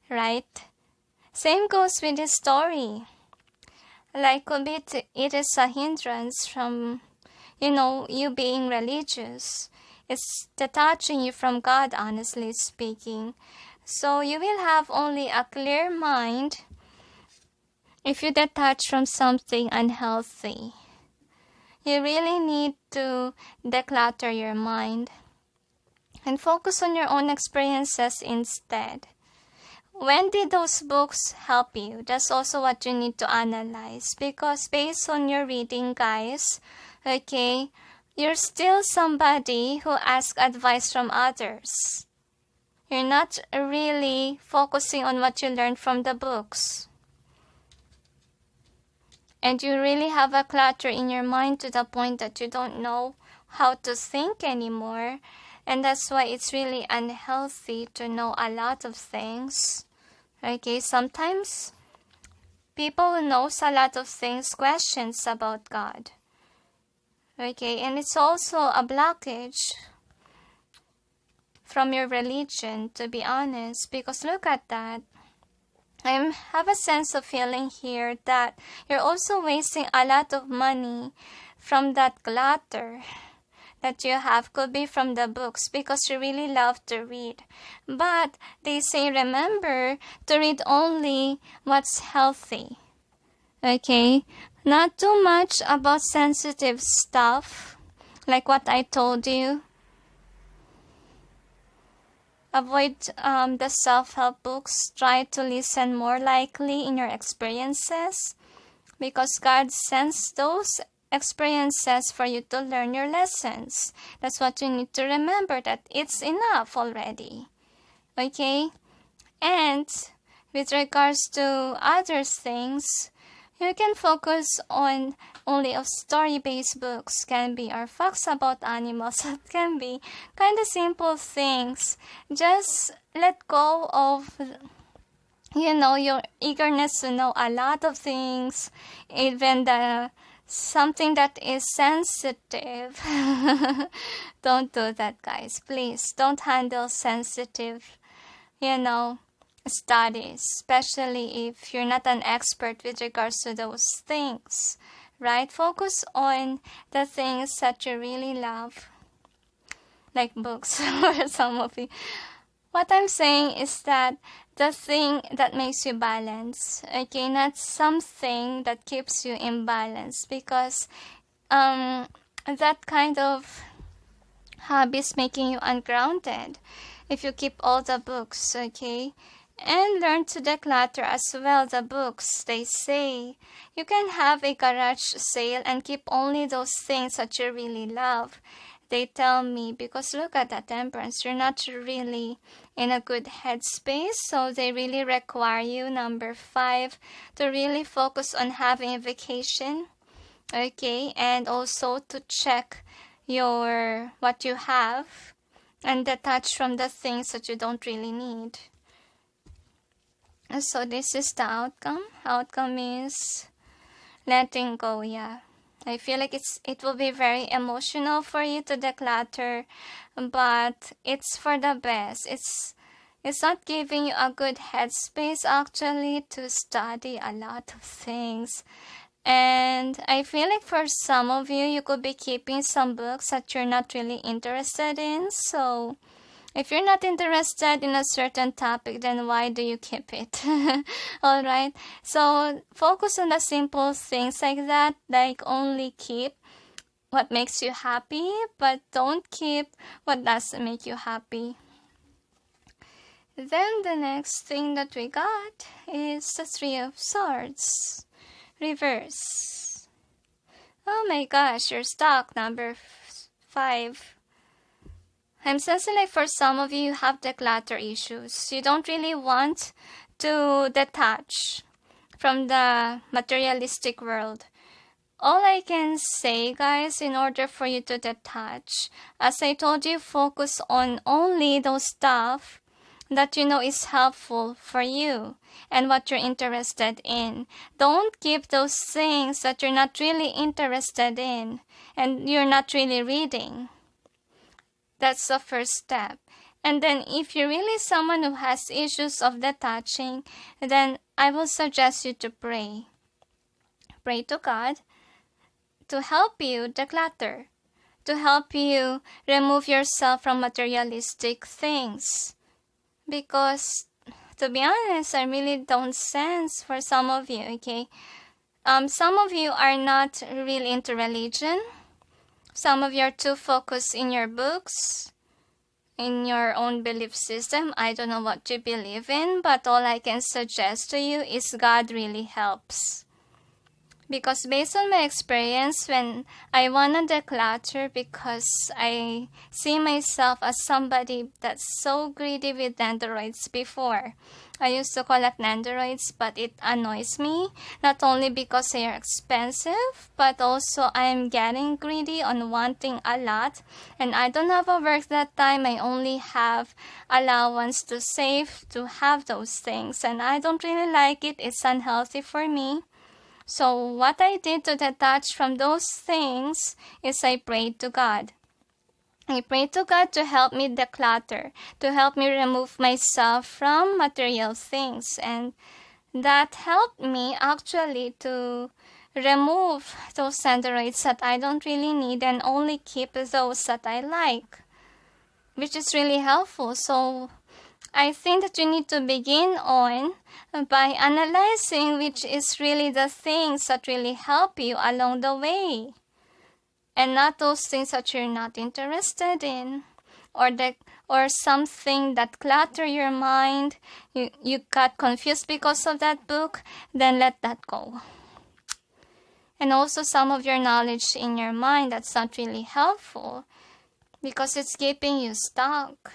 right? Same goes with this story. Like, it is a hindrance from, you being religious. It's detaching you from God, honestly speaking. So you will have only a clear mind if you detach from something unhealthy. You really need to declutter your mind and focus on your own experiences instead. When did those books help you? That's also what you need to analyze, because based on your reading, guys, okay, you're still somebody who asks advice from others. You're not really focusing on what you learned from the books. And you really have a clutter in your mind to the point that you don't know how to think anymore. And that's why it's really unhealthy to know a lot of things. Okay, sometimes people knows a lot of things, questions about God. Okay, and it's also a blockage from your religion, to be honest, because look at that. I have a sense of feeling here that you're also wasting a lot of money from that clutter that you have. Could be from the books because you really love to read. But they say remember to read only what's healthy. Okay? Not too much about sensitive stuff like what I told you. Avoid the self-help books. Try to listen more likely in your experiences, because God sends those experiences for you to learn your lessons. That's what you need to remember, that it's enough already. Okay? And with regards to other things, you can focus on only of story-based books, can be, or facts about animals. It can be kind of simple things. Just let go of, your eagerness to know a lot of things, even something that is sensitive. Don't do that, guys. Please don't handle sensitive, studies, especially if you're not an expert with regards to those things, right? Focus on the things that you really love, like books for some of you. What I'm saying is that the thing that makes you balance, okay, not something that keeps you in balance, because that kind of habits making you ungrounded if you keep all the books, okay? And learn to declutter as well the books. They say you can have a garage sale and keep only those things that you really love. They tell me, because look at that Temperance, you're not really in a good headspace, so they really require you, number 5, to really focus on having a vacation, okay, and also to check what you have and detach from the things that you don't really need. So this is the outcome. Outcome is letting go, yeah. I feel like it will be very emotional for you to declutter, but it's for the best. It's not giving you a good headspace actually to study a lot of things. And I feel like for some of you, you could be keeping some books that you're not really interested in. So if you're not interested in a certain topic, then why do you keep it? Alright? So focus on the simple things like that. Like only keep what makes you happy, but don't keep what doesn't make you happy. Then the next thing that we got is the 3 of Swords. Reverse. Oh my gosh, you're stuck. Number 5. I'm sensing like for some of you have declutter issues. You don't really want to detach from the materialistic world. all I can say, guys, in order for you to detach, as I told you, focus on only those stuff that you know is helpful for you and what you're interested in. Don't keep those things that you're not really interested in and you're not really reading. That's the first step. And then if you're really someone who has issues of detaching, then I will suggest you to pray. Pray to God to help you declutter, to help you remove yourself from materialistic things. Because, to be honest, I really don't sense for some of you, okay? Some of you are not really into religion. Some of you are too focused in your books, in your own belief system. I don't know what you believe in, but all I can suggest to you is God really helps. Because based on my experience, when I want to declutter, because I see myself as somebody that's so greedy with Nandoroids before. I used to collect Nandoroids, but it annoys me, not only because they are expensive, but also I am getting greedy on wanting a lot, and I don't have a work that time. I only have allowance to save to have those things, and I don't really like it. It's unhealthy for me. So what I did to detach from those things is I prayed to God. I prayed to God to help me declutter, to help me remove myself from material things. And that helped me actually to remove those Androids that I don't really need and only keep those that I like, which is really helpful. So I think that you need to begin on by analyzing which is really the things that really help you along the way, and not those things that you're not interested in, or something that clutter your mind. You got confused because of that book, then let that go. And also some of your knowledge in your mind that's not really helpful because it's keeping you stuck.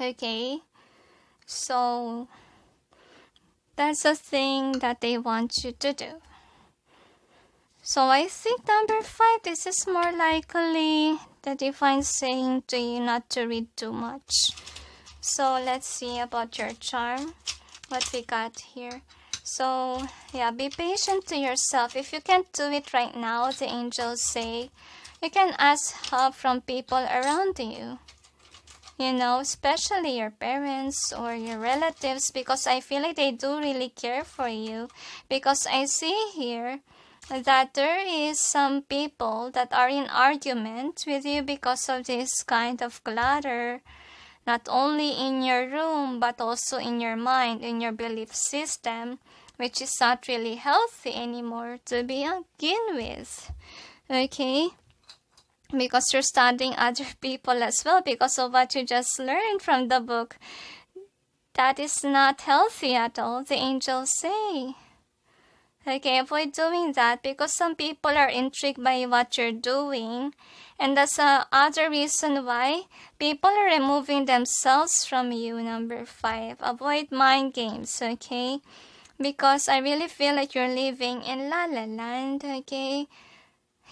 Okay, so that's the thing that they want you to do. So I think number 5, this is more likely the divine saying to you not to read too much. So let's see about your charm, what we got here. So yeah, be patient to yourself. If you can't do it right now, the angels say, you can ask help from people around you. You know, especially your parents or your relatives, because I feel like they do really care for you. Because I see here that there is some people that are in argument with you because of this kind of clutter, not only in your room but also in your mind, in your belief system, which is not really healthy anymore to begin with. Okay? Because you're studying other people as well because of what you just learned from the book. That is not healthy at all, the angels say. Okay, avoid doing that because some people are intrigued by what you're doing. And that's other reason why people are removing themselves from you, number 5. Avoid mind games, okay? Because I really feel like you're living in La La Land, okay?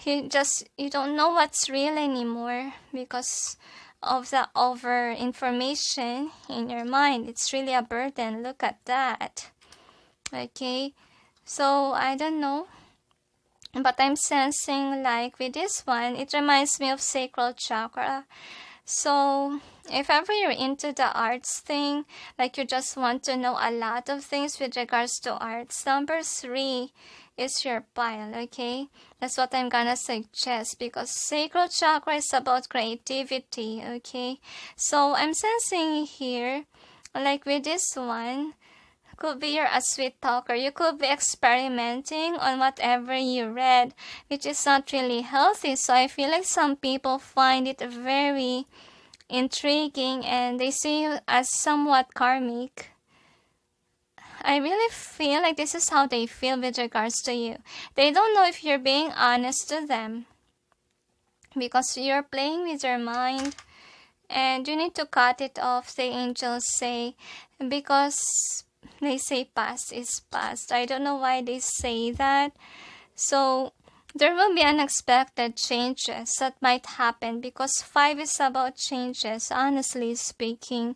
You don't know what's real anymore because of the over information in your mind. It's really a burden. Look at that. Okay, so I don't know, but I'm sensing like with this one, it reminds me of sacral chakra. So if ever you're into the arts thing, like you just want to know a lot of things with regards to arts, number 3 is your pile, okay? That's what I'm gonna suggest because sacral chakra is about creativity, okay? So I'm sensing here, like with this one, could be you're a sweet talker. You could be experimenting on whatever you read, which is not really healthy. So I feel like some people find it very intriguing and they see you as somewhat karmic. I really feel like this is how they feel with regards to you. They don't know if you're being honest to them because you're playing with your mind and you need to cut it off, the angels say, because they say past is past. I don't know why they say that. So there will be unexpected changes that might happen, because 5 is about changes, honestly speaking.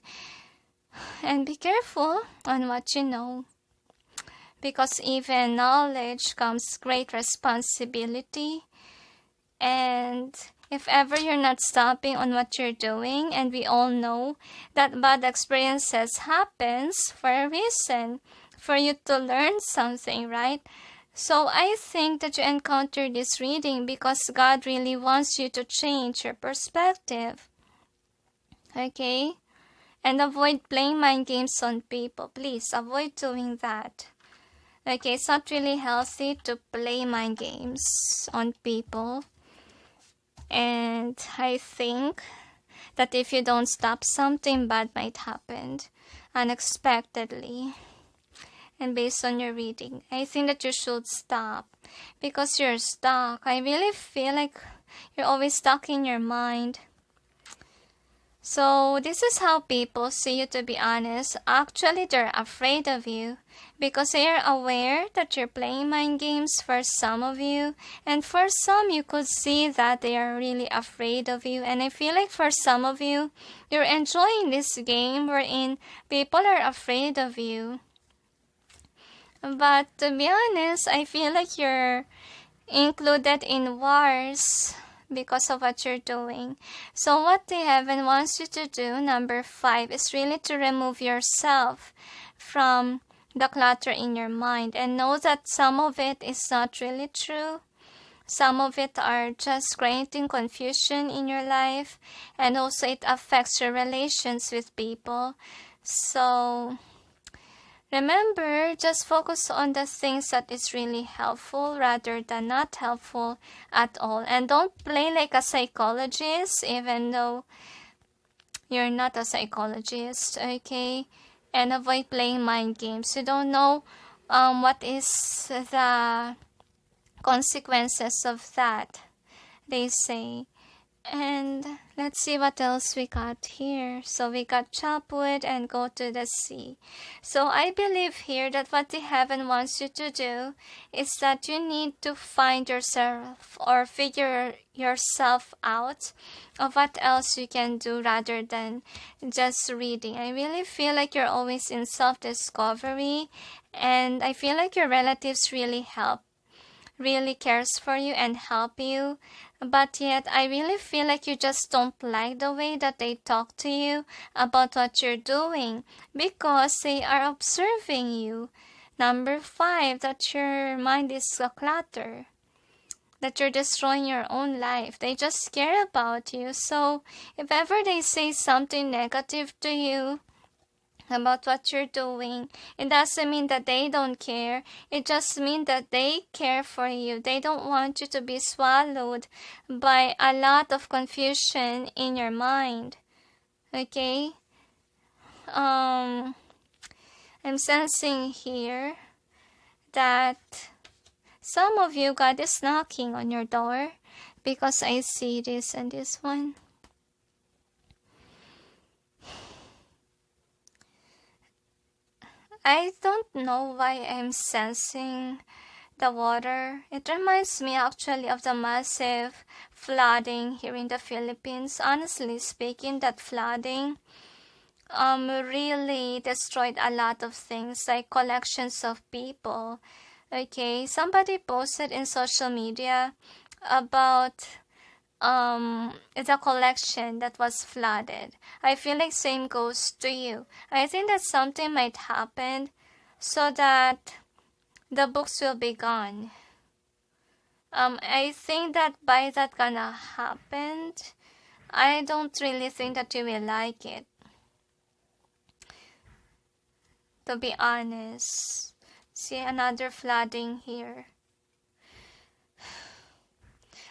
And be careful on what you know, because even knowledge comes great responsibility. And if ever you're not stopping on what you're doing, and we all know that bad experiences happens for a reason, for you to learn something, right? So I think that you encounter this reading because God really wants you to change your perspective. Okay? And avoid playing mind games on people. Please avoid doing that. Okay, it's not really healthy to play mind games on people. And I think that if you don't stop, something bad might happen unexpectedly. And based on your reading, I think that you should stop, because you're stuck. I really feel like you're always stuck in your mind. So this is how people see you, to be honest. Actually, they're afraid of you because they are aware that you're playing mind games for some of you. And for some, you could see that they are really afraid of you. And I feel like for some of you, you're enjoying this game wherein people are afraid of you. But to be honest, I feel like you're included in wars because of what you're doing. So what the heaven wants you to do, number 5, is really to remove yourself from the clutter in your mind and know that some of it is not really true. Some of it are just creating confusion in your life, and also it affects your relations with people. So remember, just focus on the things that is really helpful rather than not helpful at all. And don't play like a psychologist, even though you're not a psychologist, okay? And avoid playing mind games. You don't know what is the consequences of that, they say. And let's see what else we got here. So we got chop wood and go to the sea. So I believe here that what the heaven wants you to do is that you need to find yourself or figure yourself out of what else you can do rather than just reading. I really feel like you're always in self-discovery, and I feel like your relatives really cares for you and help you. But yet, I really feel like you just don't like the way that they talk to you about what you're doing because they are observing you. Number 5, that your mind is a clutter, that you're destroying your own life. They just care about you. So, if ever they say something negative to you about what you're doing, it doesn't mean that they don't care. It just means that they care for you. They don't want you to be swallowed by a lot of confusion in your mind. Okay? I'm sensing here that some of you, God is knocking on your door, because I see this and this one. I don't know why I'm sensing the water. It reminds me actually of the massive flooding here in the Philippines. Honestly speaking, that flooding really destroyed a lot of things, like collections of people. Okay, somebody posted in social media about the collection that was flooded. I feel like same goes to you. I think that something might happen so that the books will be gone. I think that by that gonna happen, I don't really think that you will like it, to be honest. See, another flooding here.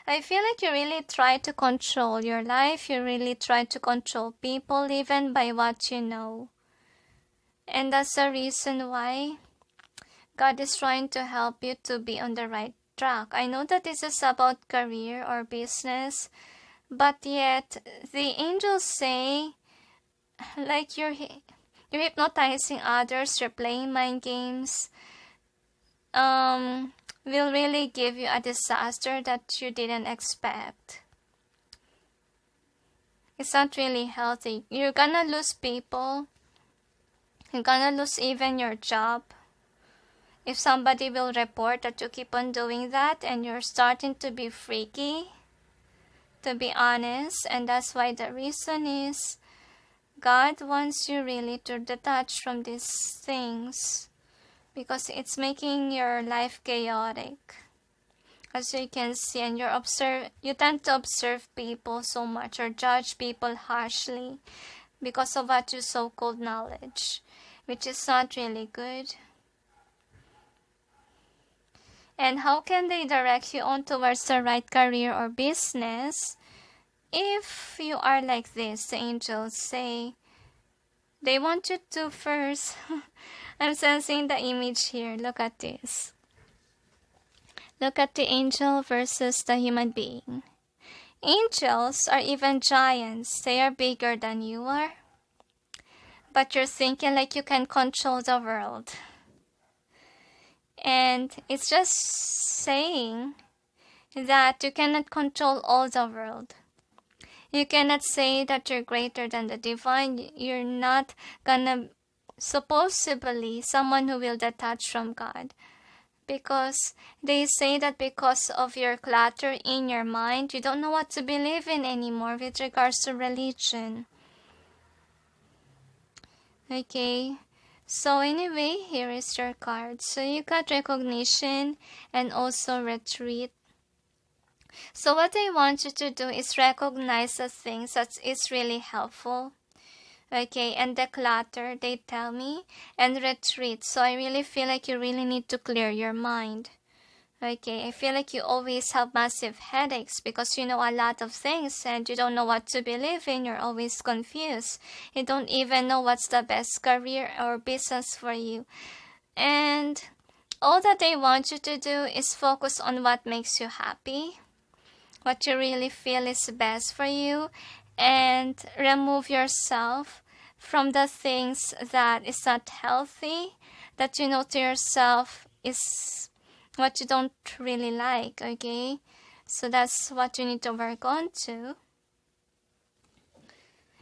I feel like you really try to control your life. You really try to control people, even by what you know. And that's the reason why God is trying to help you to be on the right track. I know that this is about career or business, but yet the angels say, like you're hypnotizing others, you're playing mind games. will really give you a disaster that you didn't expect. It's not really healthy. You're gonna lose people. You're gonna lose even your job. If somebody will report that you keep on doing that and you're starting to be freaky, to be honest, and that's why the reason is God wants you really to detach from these things because it's making your life chaotic. As you can see, and you tend to observe people so much or judge people harshly because of what you so-called knowledge, which is not really good. And how can they direct you on towards the right career or business if you are like this? The angels say they want you to first. I'm sensing the image here. Look at this. Look at the angel versus the human being. Angels are even giants. They are bigger than you are. But you're thinking like you can control the world. And it's just saying that you cannot control all the world. You cannot say that you're greater than the divine. You're not gonna supposedly someone who will detach from God. Because they say that because of your clutter in your mind, you don't know what to believe in anymore with regards to religion. Okay, so anyway, here is your card. So you got recognition and also retreat. So what I want you to do is recognize the things that is really helpful. Okay, and declutter, they tell me, and retreat. So I really feel like you really need to clear your mind. Okay, I feel like you always have massive headaches because you know a lot of things and you don't know what to believe in. You're always confused. You don't even know what's the best career or business for you. And all that I want you to do is focus on what makes you happy, what you really feel is best for you, and remove yourself from the things that is not healthy, that you know to yourself is what you don't really like, okay? So that's what you need to work on too.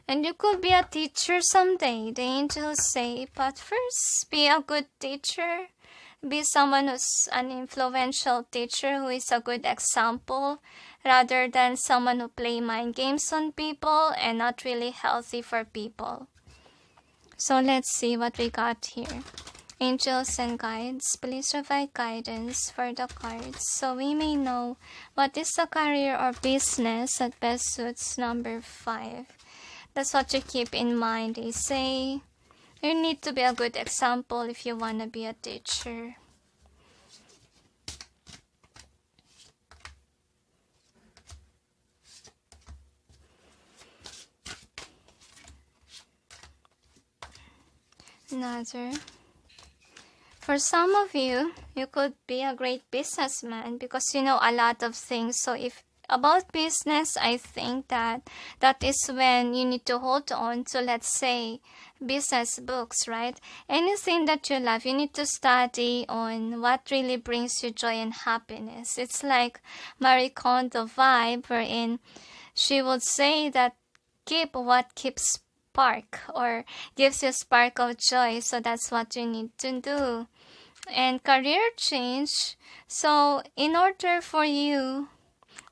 And you could be a teacher someday, the angels say, but first be a good teacher. Be someone who's an influential teacher who is a good example rather than someone who play mind games on people and not really healthy for people. So let's see what we got here. Angels and guides, please provide guidance for the cards so we may know what is the career or business that best suits number 5. That's what you keep in mind. They say you need to be a good example if you want to be a teacher. Another. For some of you, you could be a great businessman because you know a lot of things. So if about business, I think that is when you need to hold on to, let's say, business books, right? Anything that you love, you need to study on what really brings you joy and happiness. It's like Marie Kondo vibe, wherein she would say that keep what keeps spark or gives you spark of joy. So that's what you need to do. And career change. So in order for you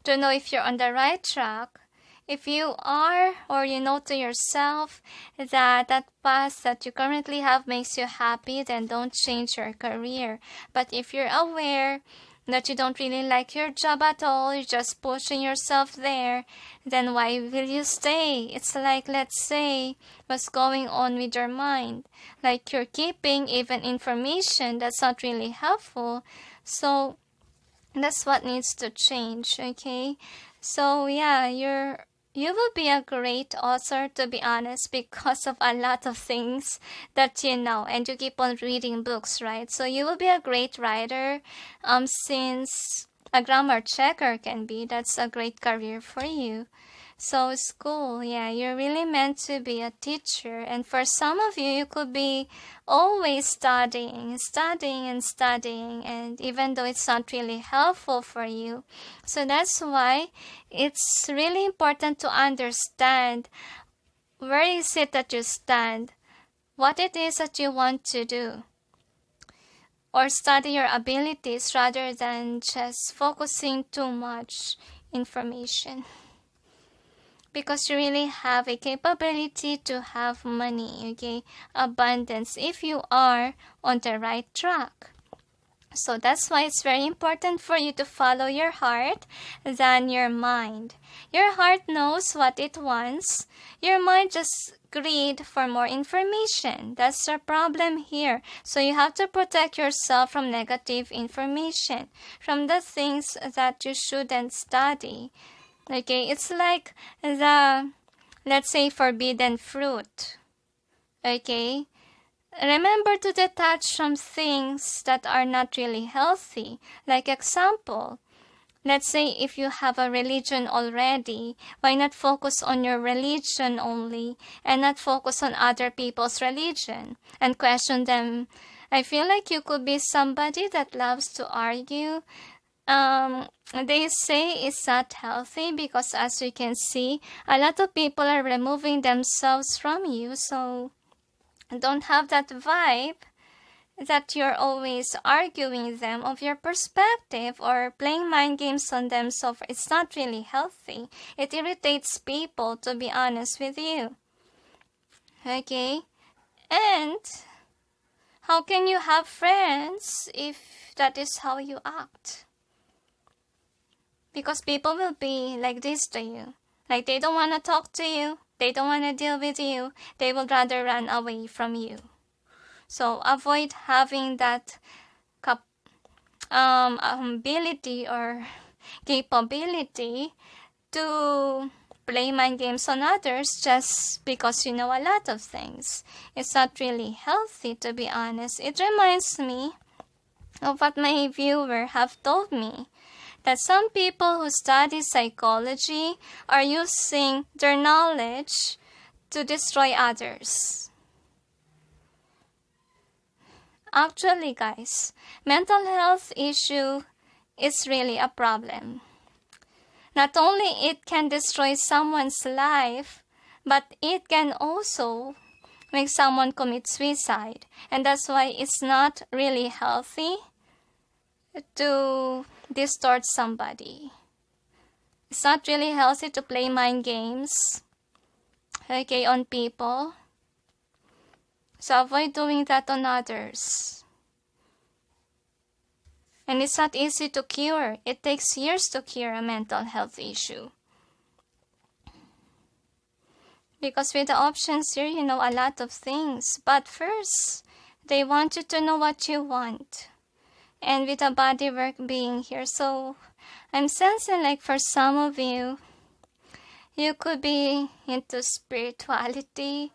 to know if you're on the right track, if you are, or you know to yourself that that path that you currently have makes you happy, then don't change your career. But if you're aware that you don't really like your job at all, you're just pushing yourself there, then why will you stay? It's like, let's say, what's going on with your mind. Like you're keeping even information that's not really helpful. So that's what needs to change, okay? So yeah, you will be a great author, to be honest, because of a lot of things that you know, and you keep on reading books, right? So you will be a great writer, since a grammar checker can be. That's a great career for you. So school, yeah, you're really meant to be a teacher. And for some of you, you could be always studying, and even though it's not really helpful for you. So that's why it's really important to understand where is it that you stand, what it is that you want to do, or study your abilities rather than just focusing too much information. Because you really have a capability to have money, okay? Abundance, if you are on the right track. So that's why it's very important for you to follow your heart than your mind. Your heart knows what it wants. Your mind just greed for more information. That's the problem here. So you have to protect yourself from negative information, from the things that you shouldn't study. Okay, it's like the, let's say, forbidden fruit. Okay, remember to detach from things that are not really healthy. Like example, let's say if you have a religion already, why not focus on your religion only and not focus on other people's religion and question them? I feel like you could be somebody that loves to argue. They say it's not healthy because, as you can see, a lot of people are removing themselves from you. So don't have that vibe that you're always arguing them of your perspective or playing mind games on them. So it's not really healthy. It irritates people, to be honest with you. Okay? And how can you have friends if that is how you act? Because people will be like this to you. Like they don't want to talk to you. They don't want to deal with you. They would rather run away from you. So avoid having that ability or capability to play mind games on others just because you know a lot of things. It's not really healthy, to be honest. It reminds me of what my viewer have told me, that some people who study psychology are using their knowledge to destroy others. Actually, guys, mental health issue is really a problem. Not only it can destroy someone's life, but it can also make someone commit suicide. And that's why it's not really healthy to distort somebody. It's not really healthy to play mind games, okay, on people. So avoid doing that on others. And it's not easy to cure. It takes years to cure a mental health issue. Because with the options here, you know a lot of things. But first, they want you to know what you want. And with the body work being here, so I'm sensing like for some of you, you could be into spirituality.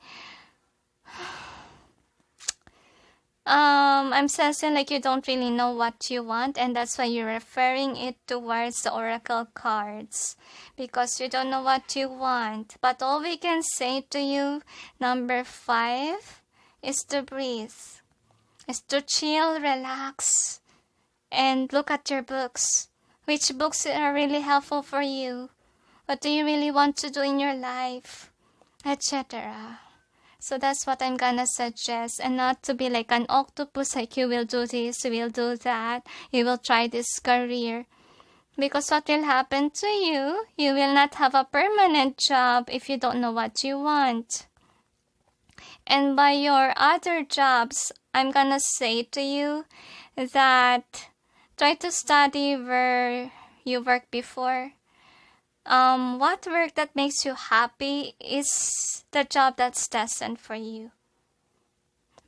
I'm sensing like you don't really know what you want, and that's why you're referring it towards the oracle cards, because you don't know what you want. But all we can say to you, number 5, is to breathe, is to chill, relax, and look at your books. Which books are really helpful for you? What do you really want to do in your life? Etc. So that's what I'm gonna suggest, and not to be like an octopus, like you will do this, you will do that, you will try this career. Because what will happen to you, you will not have a permanent job if you don't know what you want. And by your other jobs, I'm gonna say to you that try to study where you worked before. What work that makes you happy is the job that's destined for you.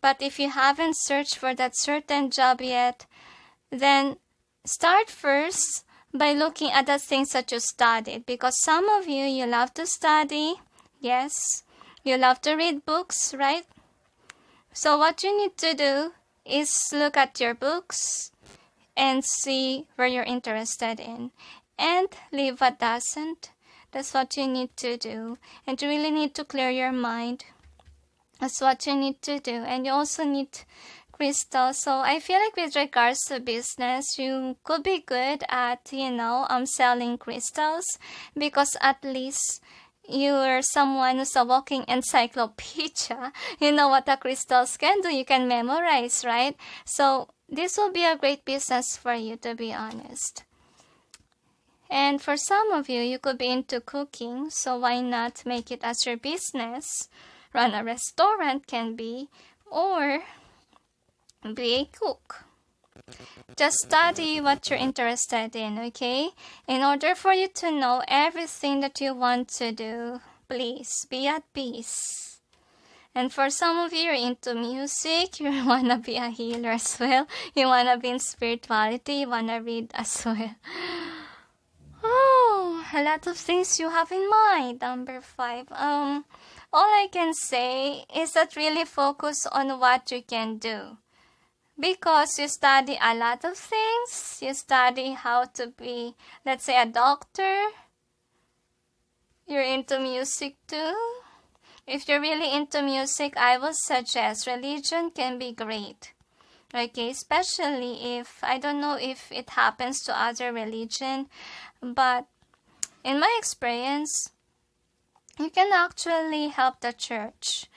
But if you haven't searched for that certain job yet, then start first by looking at the things that you studied. Because some of you, you love to study. Yes, you love to read books, right? So what you need to do is look at your books and see where you're interested in, and leave what doesn't. That's what you need to do. And you really need to clear your mind. That's what you need to do. And you also need crystals. So I feel like with regards to business, you could be good at, selling crystals, because at least you're someone who's a walking encyclopedia. You know what the crystals can do. You can memorize, right? So this will be a great business for you, to be honest. And for some of you, you could be into cooking, so why not make it as your business? Run a restaurant can be, or be a cook. Just study what you're interested in, okay? In order for you to know everything that you want to do, please be at peace. And for some of you, you're into music, you want to be a healer as well. You want to be in spirituality, you want to read as well. Oh, a lot of things you have in mind. Number 5. All I can say is that really focus on what you can do. Because you study a lot of things. You study how to be, let's say, a doctor. You're into music too. If you're really into music, I would suggest religion can be great. Okay, especially if, I don't know if it happens to other religion, but in my experience, you can actually help the church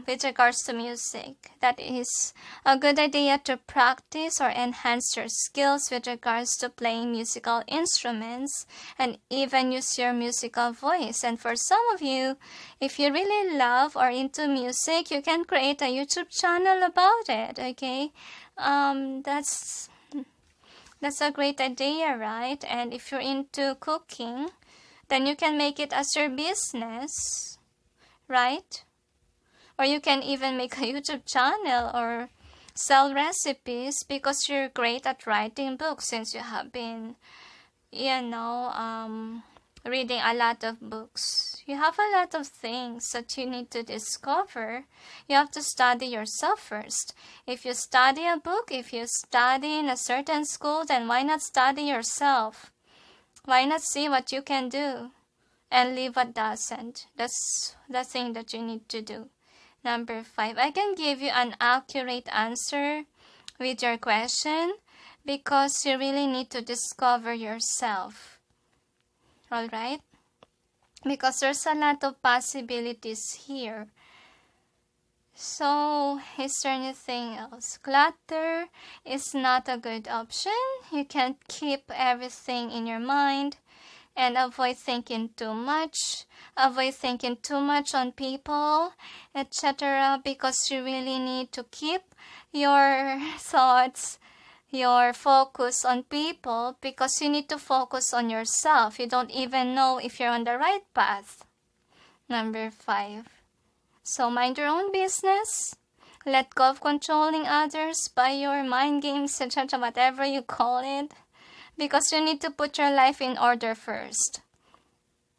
with regards to music. That is a good idea to practice or enhance your skills with regards to playing musical instruments and even use your musical voice. And for some of you, if you really love or into music, you can create a YouTube channel about it, okay? That's a great idea, right? And if you're into cooking, then you can make it as your business, right? Or you can even make a YouTube channel or sell recipes, because you're great at writing books since you have been, reading a lot of books. You have a lot of things that you need to discover. You have to study yourself first. If you study a book, if you study in a certain school, then why not study yourself? Why not see what you can do and leave what doesn't? That's the thing that you need to do. Number 5, I can give you an accurate answer with your question because you really need to discover yourself. Alright? Because there's a lot of possibilities here. So, is there anything else? Clutter is not a good option. You can't keep everything in your mind. And avoid thinking too much. Avoid thinking too much on people, etc. Because you really need to keep your thoughts, your focus on people, because you need to focus on yourself. You don't even know if you're on the right path. Number 5. So mind your own business. Let go of controlling others by your mind games, etc. Whatever you call it. Because you need to put your life in order first.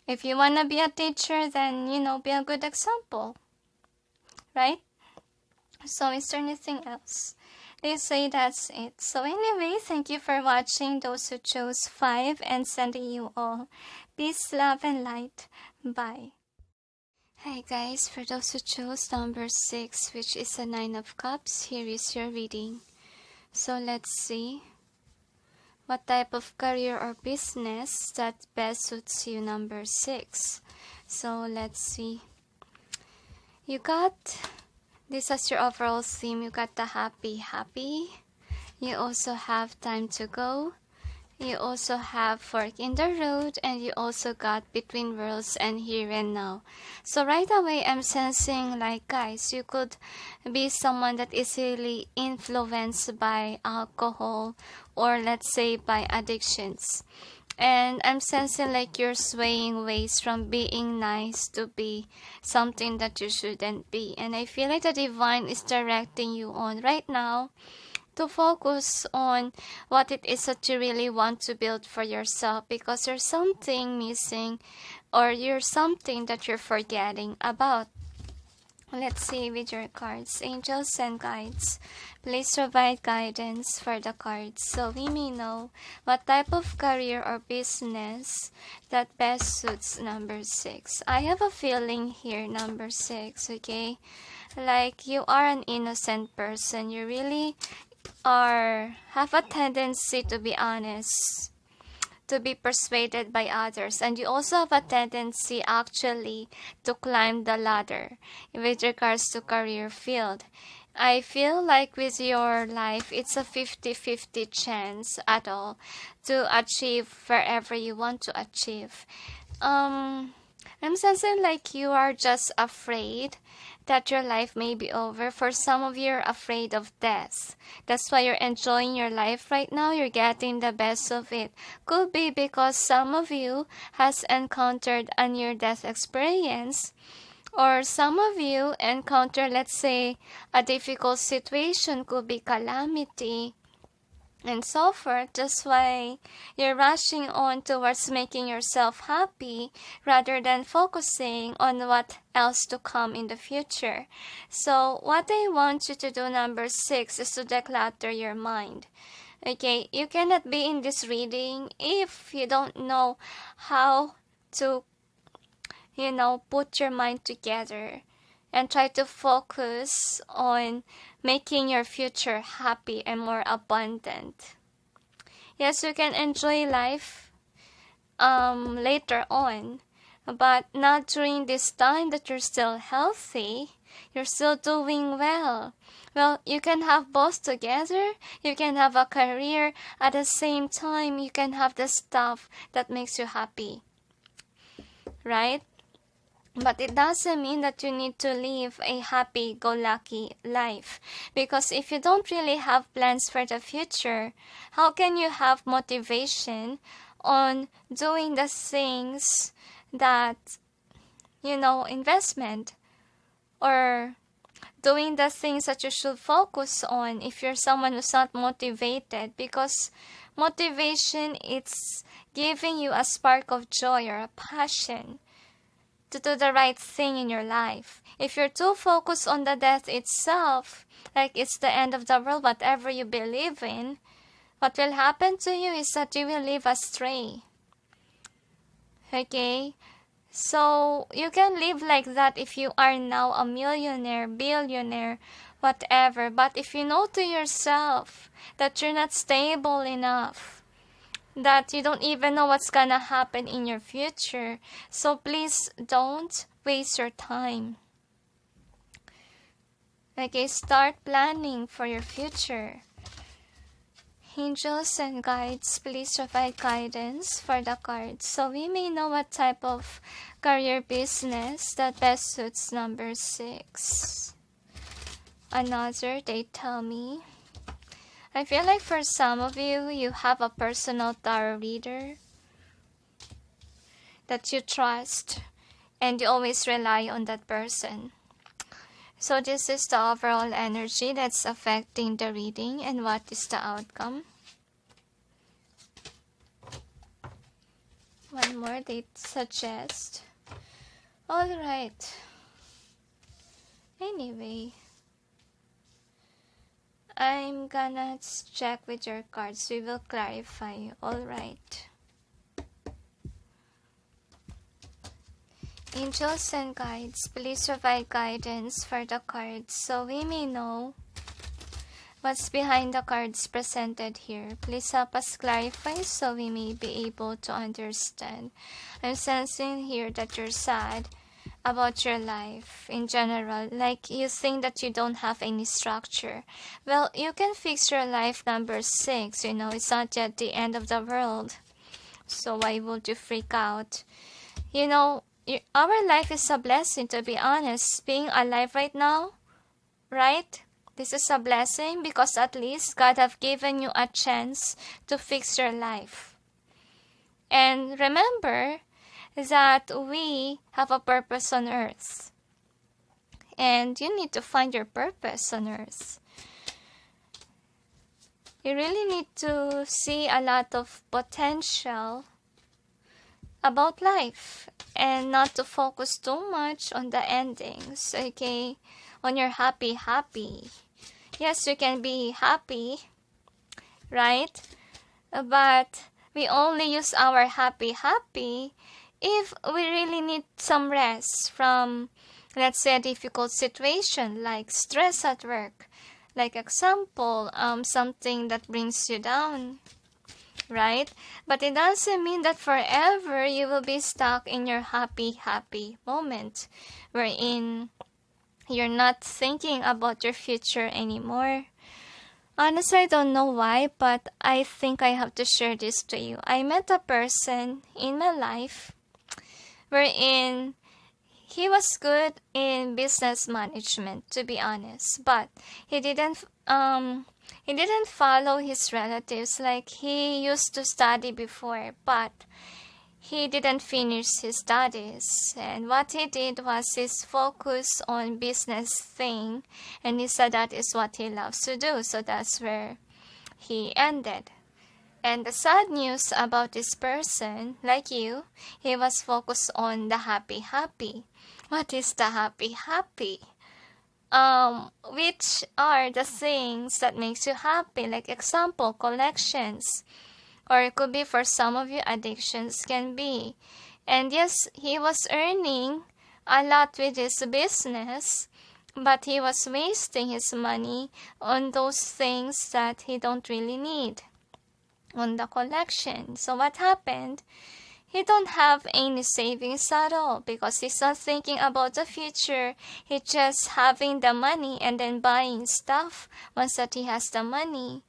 If you want to be a teacher, then, be a good example. Right? So, is there anything else? They say that's it. So, anyway, thank you for watching. Those who chose 5, and sending you all peace, love, and light. Bye. Hi guys, for those who chose number 6, which is a 9 of Cups, here is your reading. So, let's see what type of career or business that best suits you, number 6. So, let's see. You got, this as your overall theme, you got the happy. You also have time to go. You also have fork in the road, and you also got between worlds and here and now. So right away, I'm sensing like, guys, you could be someone that is really influenced by alcohol, or let's say by addictions. And I'm sensing like you're swaying ways from being nice to be something that you shouldn't be. And I feel like the divine is directing you on right now to focus on what it is that you really want to build for yourself, because there's something missing, or you're something that you're forgetting about. Let's see with your cards. Angels and guides, please provide guidance for the cards so we may know what type of career or business that best suits number 6. I have a feeling here, number 6, okay? Like you are an innocent person. You really have a tendency to be honest, to be persuaded by others, and you also have a tendency actually to climb the ladder with regards to career field. I feel like with your life it's a 50-50 chance at all to achieve wherever you want to achieve. I'm sensing like you are just afraid that your life may be over. For some of you, you're afraid of death. That's why you're enjoying your life right now. You're getting the best of it. Could be because some of you has encountered a near-death experience, or some of you encounter, let's say, a difficult situation. Could be calamity and so forth. That's why you're rushing on towards making yourself happy rather than focusing on what else to come in the future. So what I want you to do, number 6, is to declutter your mind. Okay, you cannot be in this reading if you don't know how to, put your mind together and try to focus on making your future happy and more abundant. Yes, you can enjoy life later on, but not during this time that you're still healthy, you're still doing well. Well, you can have both together. You can have a career at the same time. You can have the stuff that makes you happy, right? But it doesn't mean that you need to live a happy-go-lucky life. Because if you don't really have plans for the future, how can you have motivation on doing the things that, investment, or doing the things that you should focus on if you're someone who's not motivated? Because motivation, it's giving you a spark of joy or a passion to do the right thing in your life. If you're too focused on the death itself, like it's the end of the world, whatever you believe in, what will happen to you is that you will live astray. Okay? So, you can live like that if you are now a millionaire, billionaire, whatever. But if you know to yourself that you're not stable enough, that you don't even know what's gonna happen in your future, so please don't waste your time. Okay, start planning for your future. Angels and guides, please provide guidance for the cards so we may know what type of career business that best suits number 6. Another, they tell me, I feel like for some of you, you have a personal tarot reader that you trust and you always rely on that person. So this is the overall energy that's affecting the reading, and what is the outcome. One more they suggest. Alright. Anyway, I'm gonna check with your cards. We will clarify. Alright. Angels and guides, please provide guidance for the cards so we may know what's behind the cards presented here. Please help us clarify so we may be able to understand. I'm sensing here that you're sad about your life in general, like you think that you don't have any structure. Well, you can fix your life, number 6. It's not yet the end of the world, so why would you freak out? Our life is a blessing, to be honest. Being alive right now, right? This is a blessing because at least God have given you a chance to fix your life. And remember that we have a purpose on earth. And you need to find your purpose on earth. You really need to see a lot of potential about life and not to focus too much on the endings, okay? On your happy. Yes, you can be happy, right? But we only use our happy if we really need some rest from, let's say, a difficult situation like stress at work. Like example, something that brings you down, right? But it doesn't mean that forever you will be stuck in your happy moment, wherein you're not thinking about your future anymore. Honestly, I don't know why, but I think I have to share this to you. I met a person in my life wherein he was good in business management, to be honest, but he didn't follow his relatives. Like, he used to study before, but he didn't finish his studies. And what he did was his focus on business thing, and he said that is what he loves to do. So that's where he ended. And the sad news about this person, like you, he was focused on the happy. What is the happy? Which are the things that makes you happy? Like example, collections. Or it could be for some of you, addictions can be. And yes, he was earning a lot with his business, but he was wasting his money on those things that he don't really need, on the collection. So what happened? He don't have any savings at all because he's not thinking about the future. He's just having the money and then buying stuff once that he has the money.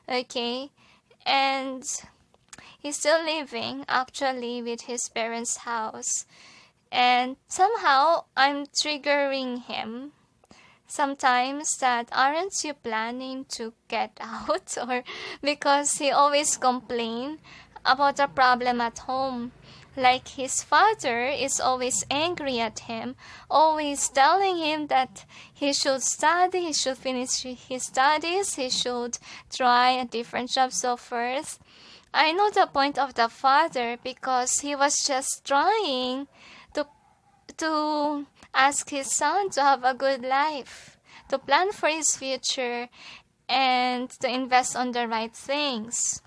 Okay? And he's still living actually with his parents' house. And somehow I'm triggering him sometimes that aren't you planning to get out? Or because he always complain about a problem at home. Like his father is always angry at him, always telling him that he should study, he should finish his studies, he should try a different job. So first, I know the point of the father because he was just trying to ask his son to have a good life, to plan for his future, and to invest on the right things.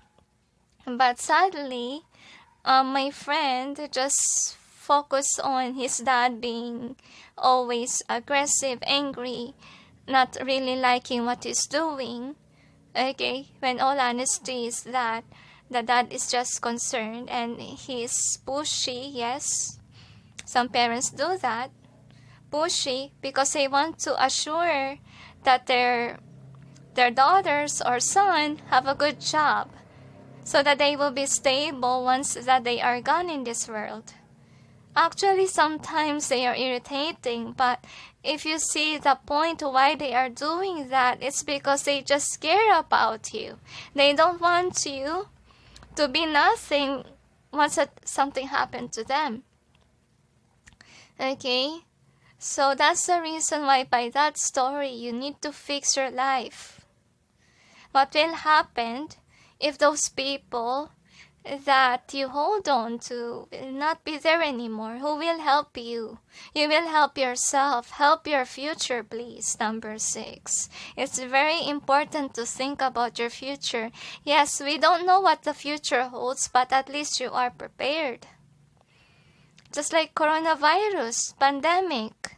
But sadly, my friend just focused on his dad being always aggressive, angry, not really liking what he's doing. Okay, when all honesty is that the dad is just concerned and he's pushy. Yes, some parents do that, pushy, because they want to assure that their daughters or son have a good job, so that they will be stable once that they are gone in this world. Actually, sometimes they are irritating, but if you see the point why they are doing that, it's because they just care about you. They don't want you to be nothing once something happened to them. Okay? So that's the reason why by that story, you need to fix your life. What will happen if those people that you hold on to will not be there anymore? Who will help you? You will help yourself. Help your future, please. Number 6. It's very important to think about your future. Yes, we don't know what the future holds, but at least you are prepared. Just like coronavirus, pandemic,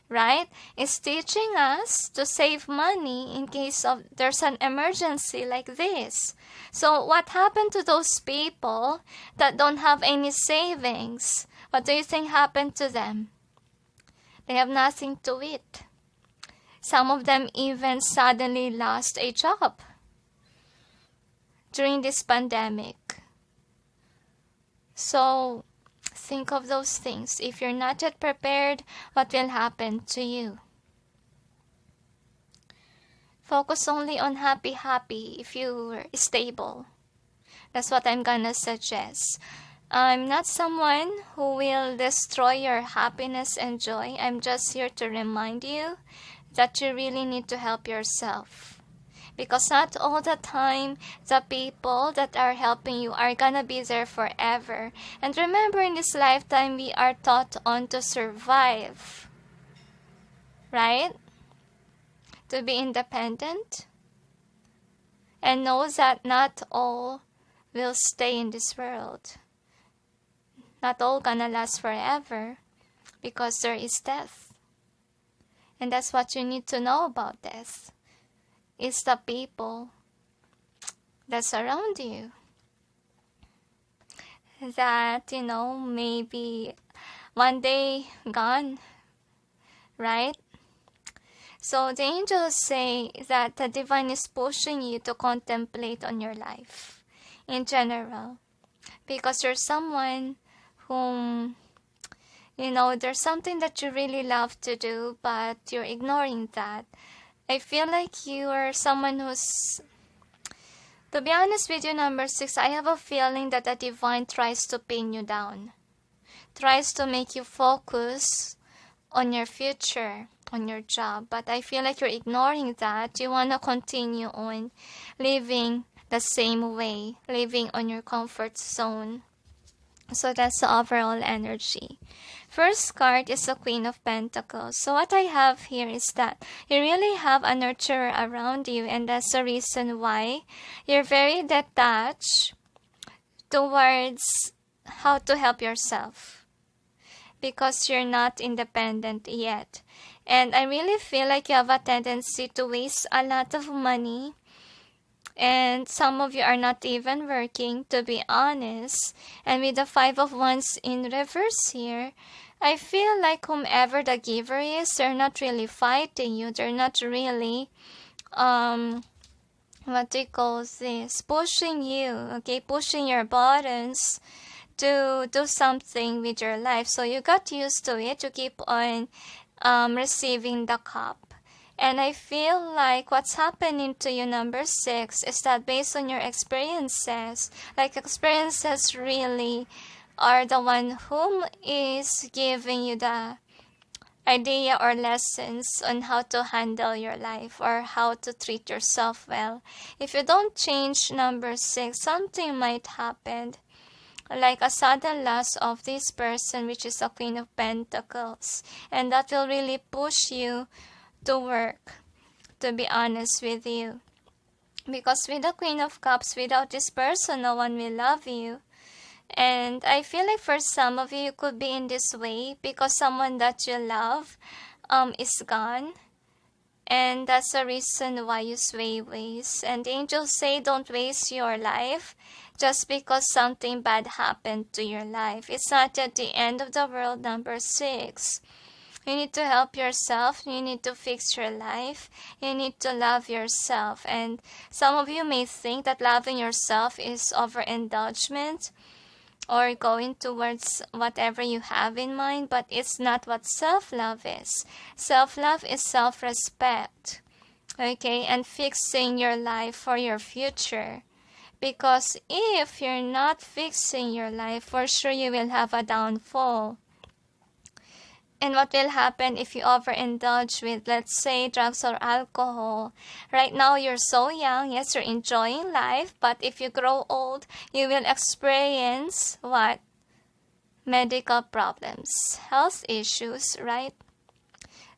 right? It's teaching us to save money in case of there's an emergency like this. So what happened to those people that don't have any savings? What do you think happened to them? They have nothing to eat. Some of them even suddenly lost a job during this pandemic. So think of those things. If you're not yet prepared, what will happen to you? Focus only on happy if you're stable. That's what I'm gonna suggest. I'm not someone who will destroy your happiness and joy. I'm just here to remind you that you really need to help yourself. Because not all the time the people that are helping you are gonna be there forever. And remember, in this lifetime, we are taught on to survive, right? To be independent. And know that not all will stay in this world. Not all gonna last forever, because there is death. And that's what you need to know about death. It's the people that surround you that, maybe one day gone, right? So the angels say that the divine is pushing you to contemplate on your life in general, because you're someone whom, there's something that you really love to do, but you're ignoring that. I feel like you are someone who's, to be honest with you, number 6, I have a feeling that the divine tries to pin you down, tries to make you focus on your future, on your job. But I feel like you're ignoring that. You want to continue on living the same way, living on your comfort zone. So that's the overall energy. First card is the Queen of Pentacles. So what I have here is that you really have a nurturer around you, and that's the reason why you're very detached towards how to help yourself, because you're not independent yet. And I really feel like you have a tendency to waste a lot of money. And some of you are not even working, to be honest. And with the 5 of Wands in reverse here, I feel like whomever the giver is, they're not really fighting you. They're not really, what do you call this? Pushing you, okay? Pushing your buttons to do something with your life. So you got used to it. You keep on receiving the cup. And I feel like what's happening to you, number 6, is that based on your experiences, like experiences really are the one whom is giving you the idea or lessons on how to handle your life or how to treat yourself well. If you don't change, number 6, something might happen, like a sudden loss of this person, which is the Queen of Pentacles. And that will really push you to work, to be honest with you. Because with the Queen of Cups, without this person, no one will love you. And I feel like for some of you, you could be in this way because someone that you love is gone. And that's the reason why you sway ways. And the angels say don't waste your life just because something bad happened to your life. It's not at the end of the world, number 6. You need to help yourself. You need to fix your life. You need to love yourself. And some of you may think that loving yourself is overindulgence or going towards whatever you have in mind, but it's not what self-love is. Self-love is self-respect, okay, and fixing your life for your future. Because if you're not fixing your life, for sure you will have a downfall. And what will happen if you overindulge with, let's say, drugs or alcohol? Right now, you're so young. Yes, you're enjoying life. But if you grow old, you will experience what? Medical problems, health issues, right?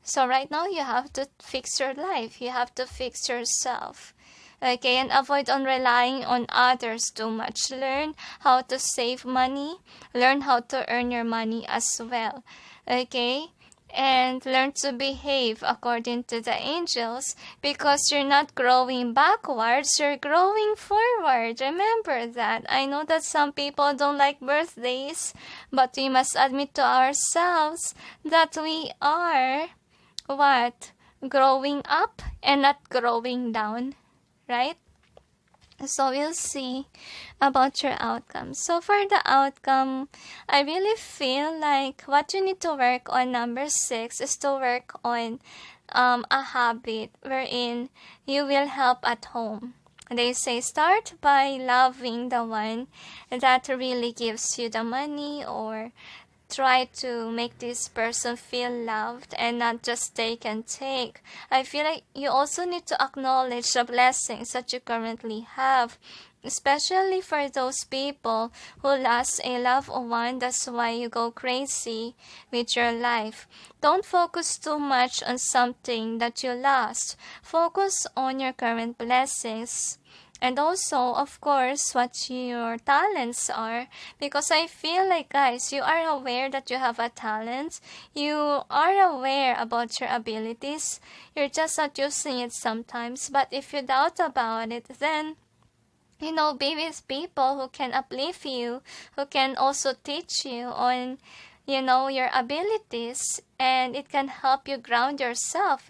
So right now, you have to fix your life. You have to fix yourself. Okay, and avoid on relying on others too much. Learn how to save money. Learn how to earn your money as well. Okay, and learn to behave according to the angels, because you're not growing backwards, you're growing forward. Remember that. I know that some people don't like birthdays, but we must admit to ourselves that we are what? Growing up and not growing down, right? So we'll see about your outcome. So for the outcome, I really feel like what you need to work on, number 6, is to work on a habit wherein you will help at home. They say start by loving the one that really gives you the money or try to make this person feel loved and not just take and take. I feel like you also need to acknowledge the blessings that you currently have, especially for those people who lost a loved one. That's why you go crazy with your life. Don't focus too much on something that you lost. Focus on your current blessings. And also, of course, what your talents are. Because I feel like, guys, you are aware that you have a talent. You are aware about your abilities. You're just not using it sometimes. But if you doubt about it, then be with people who can uplift you, who can also teach you on, your abilities, and it can help you ground yourself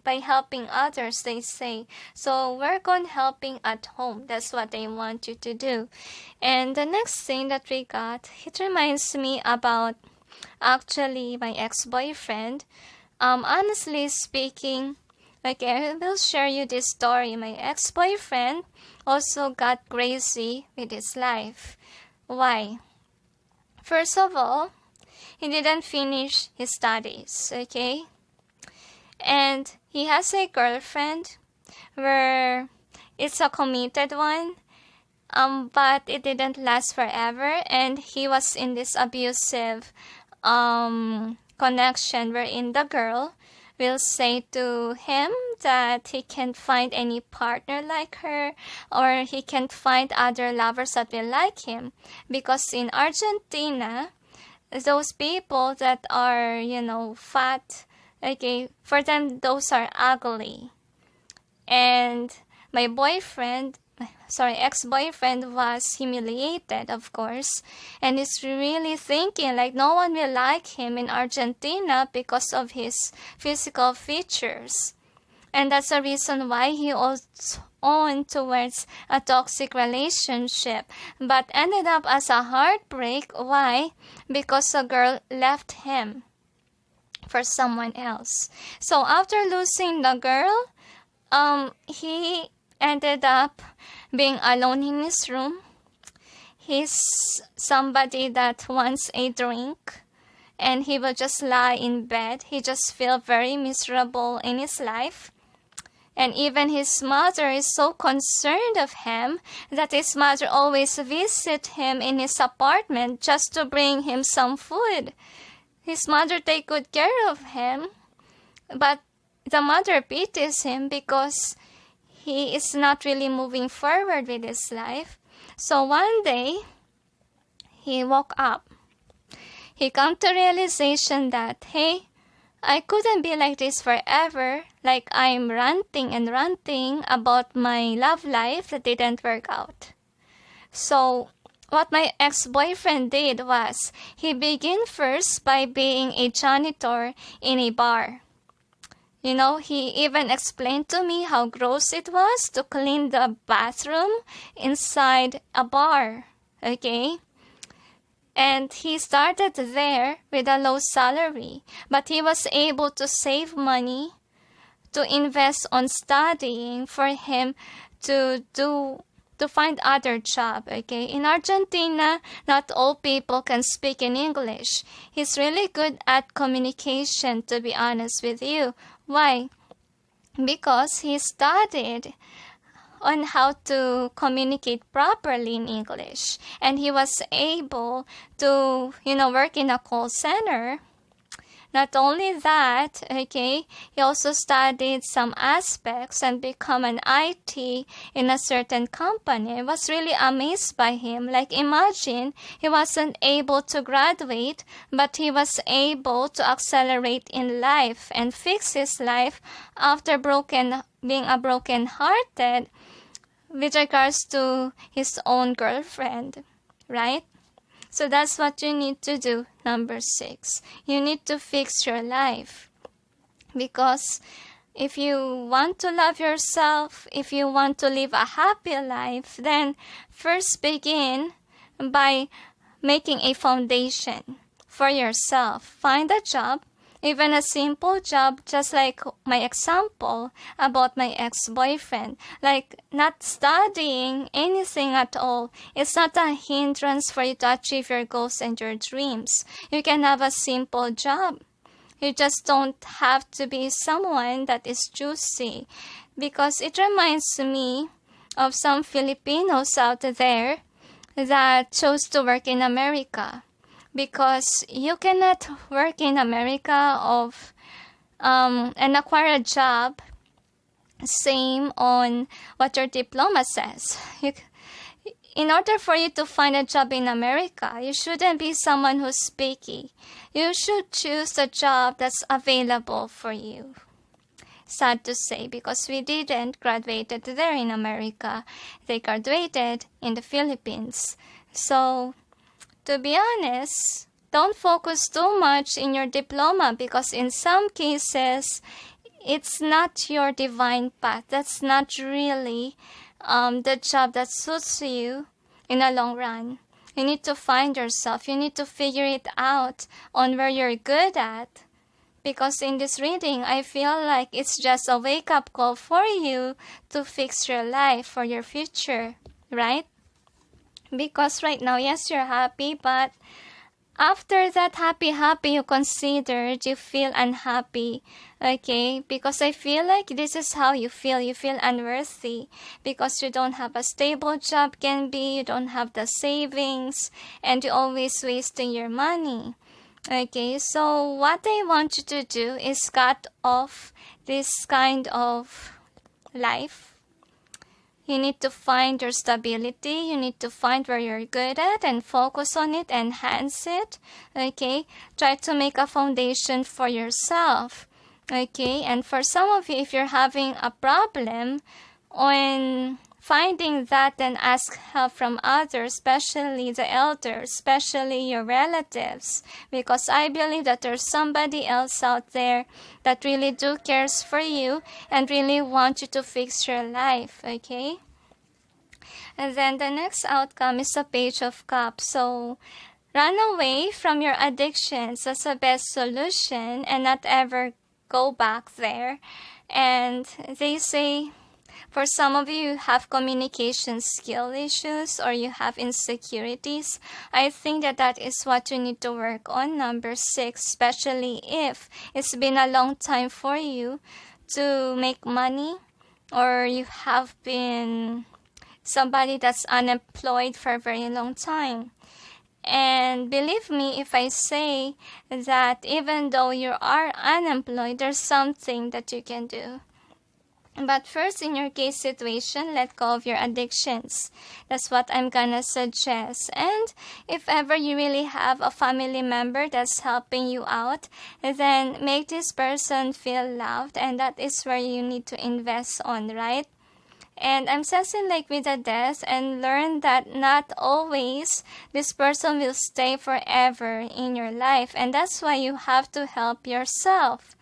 by helping others, they say. So work on helping at home. That's what I want you to do. And the next thing that we got, it reminds me about actually my ex-boyfriend. Honestly speaking, I will share you this story. My ex-boyfriend also got crazy with his life. Why? First of all, he didn't finish his studies, okay? And he has a girlfriend where it's a committed one, but it didn't last forever, and he was in this abusive connection wherein the girl will say to him that he can't find any partner like her, or he can't find other lovers that will like him, because in Argentina, those people that are, fat, okay, for them those are ugly. And my ex-boyfriend was humiliated, of course, and he's really thinking like no one will like him in Argentina because of his physical features. And that's the reason why he was on towards a toxic relationship, but ended up as a heartbreak. Why? Because a girl left him for someone else. So after losing the girl, he ended up being alone in his room. He's somebody that wants a drink, and he will just lie in bed. He just feels very miserable in his life. And even his mother is so concerned of him that his mother always visits him in his apartment just to bring him some food. His mother takes good care of him, but the mother pities him because he is not really moving forward with his life. So one day, he woke up. He come to realization that, hey, I couldn't be like this forever. Like I'm ranting and ranting about my love life that didn't work out. So what my ex-boyfriend did was, he began first by being a janitor in a bar. He even explained to me how gross it was to clean the bathroom inside a bar, okay? And he started there with a low salary, but he was able to save money to invest on studying for him to find other job, okay? In Argentina, not all people can speak in English. He's really good at communication, to be honest with you. Why? Because he studied on how to communicate properly in English. And he was able to, work in a call center. Not only that, okay, he also studied some aspects and become an IT in a certain company. I was really amazed by him. Like imagine, he wasn't able to graduate, but he was able to accelerate in life and fix his life after being a broken-hearted with regards to his own girlfriend, right? So that's what you need to do. Number 6, you need to fix your life. Because if you want to love yourself, if you want to live a happy life, then first begin by making a foundation for yourself. Find a job Even a simple job, just like my example about my ex-boyfriend, like not studying anything at all, it's not a hindrance for you to achieve your goals and your dreams. You can have a simple job. You just don't have to be someone that is juicy. Because it reminds me of some Filipinos out there that chose to work in America. Because you cannot work in America and acquire a job same on what your diploma says. In order for you to find a job in America, you shouldn't be someone who's picky. You should choose a job that's available for you. Sad to say, because we didn't graduate there in America. They graduated in the Philippines. So, to be honest, don't focus too much in your diploma, because in some cases, it's not your divine path. That's not really the job that suits you in the long run. You need to find yourself. You need to figure it out on where you're good at. Because in this reading, I feel like it's just a wake-up call for you to fix your life for your future, right? Because right now, yes, you're happy, but after that happy you considered, you feel unhappy, okay? Because I feel like this is how you feel. You feel unworthy because you don't have a stable job, can be, you don't have the savings, and you're always wasting your money. Okay, so what I want you to do is cut off this kind of life. You need to find your stability. You need to find where you're good at and focus on it, enhance it. Okay, try to make a foundation for yourself. Okay, and for some of you, if you're having a problem on finding that, then ask help from others, especially the elders, especially your relatives, because I believe that there's somebody else out there that really do cares for you and really want you to fix your life, okay? And then the next outcome is the Page of Cups. So run away from your addictions as the best solution and not ever go back there. And they say, for some of you have communication skill issues or you have insecurities. I think that is what you need to work on, number 6, especially if it's been a long time for you to make money or you have been somebody that's unemployed for a very long time. And believe me if I say that even though you are unemployed, there's something that you can do. But first, in your case situation, let go of your addictions. That's what I'm gonna suggest. And if ever you really have a family member that's helping you out, then make this person feel loved, and that is where you need to invest on, right? And I'm sensing like with the death, and learn that not always this person will stay forever in your life. And that's why you have to help yourself,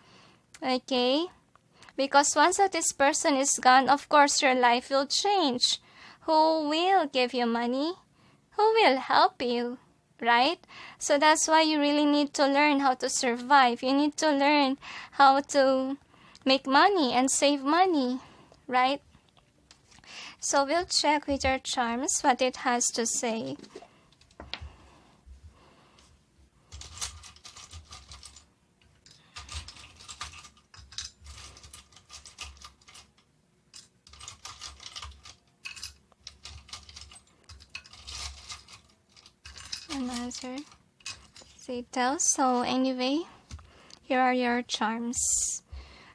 okay? Because once that this person is gone, of course, your life will change. Who will give you money? Who will help you? Right? So that's why you really need to learn how to survive. You need to learn how to make money and save money. Right? So we'll check with your charms what it has to say. Another detail. So anyway, here are your charms.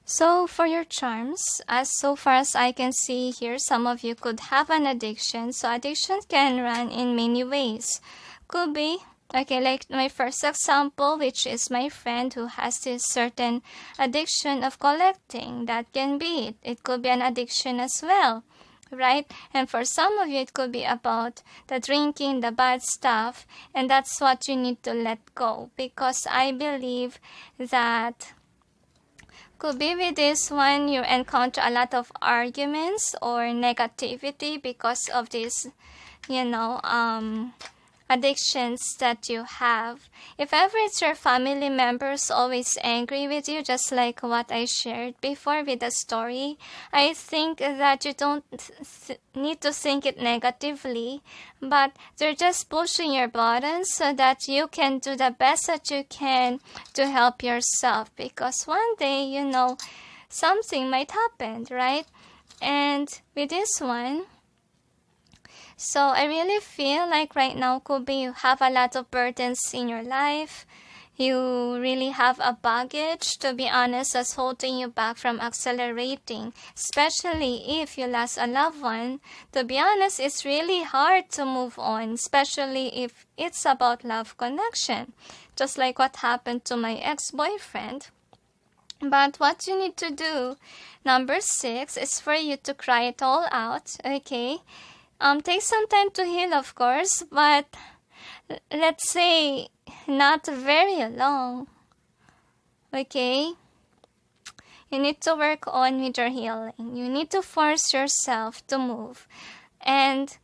So for your charms, as so far as I can see here, some of you could have an addiction. So addiction can run in many ways. Could be, okay, like my first example, which is my friend who has this certain addiction of collecting. That can be it. It could be an addiction as well. Right? And for some of you, it could be about the drinking, the bad stuff, and that's what you need to let go, because I believe that could be with this one, you encounter a lot of arguments or negativity because of this, addictions that you have. If ever it's your family members always angry with you, just like what I shared before with the story, I think that you don't need to think it negatively, but they're just pushing your buttons so that you can do the best that you can to help yourself, because one day, you know, something might happen, right? And with this one, so I really feel like right now, could be you have a lot of burdens in your life. You really have a baggage, to be honest, that's holding you back from accelerating, especially if you lost a loved one. To be honest, it's really hard to move on, especially if it's about love connection, just like what happened to my ex-boyfriend. But what you need to do, number 6, is for you to cry it all out, okay? Take some time to heal, of course, but let's say not very long, okay? You need to work on with your healing. You need to force yourself to move. And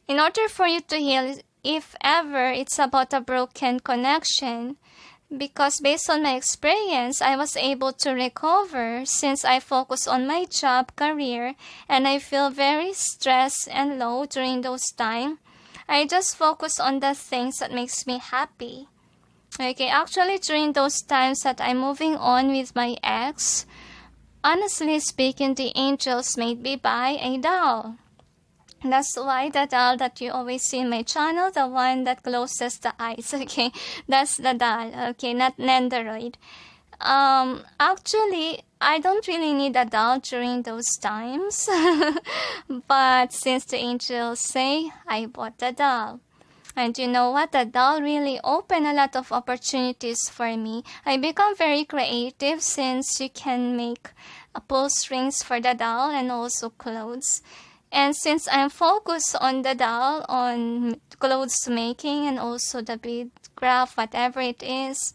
in order for you to heal, if ever it's about a broken connection, because based on my experience, I was able to recover since I focus on my job, career, and I feel very stressed and low during those times. I just focus on the things that makes me happy. Okay, actually during those times that I'm moving on with my ex, honestly speaking, the angels made me buy a doll. That's why the doll that you always see in my channel, the one that closes the eyes, okay? That's the doll, okay? Not Nendoroid. Actually, I don't really need a doll during those times. But since the angels say, I bought the doll. And you know what? The doll really opened a lot of opportunities for me. I become very creative since you can make pull strings for the doll and also clothes. And since I'm focused on the doll, on clothes making and also the bead craft, whatever it is,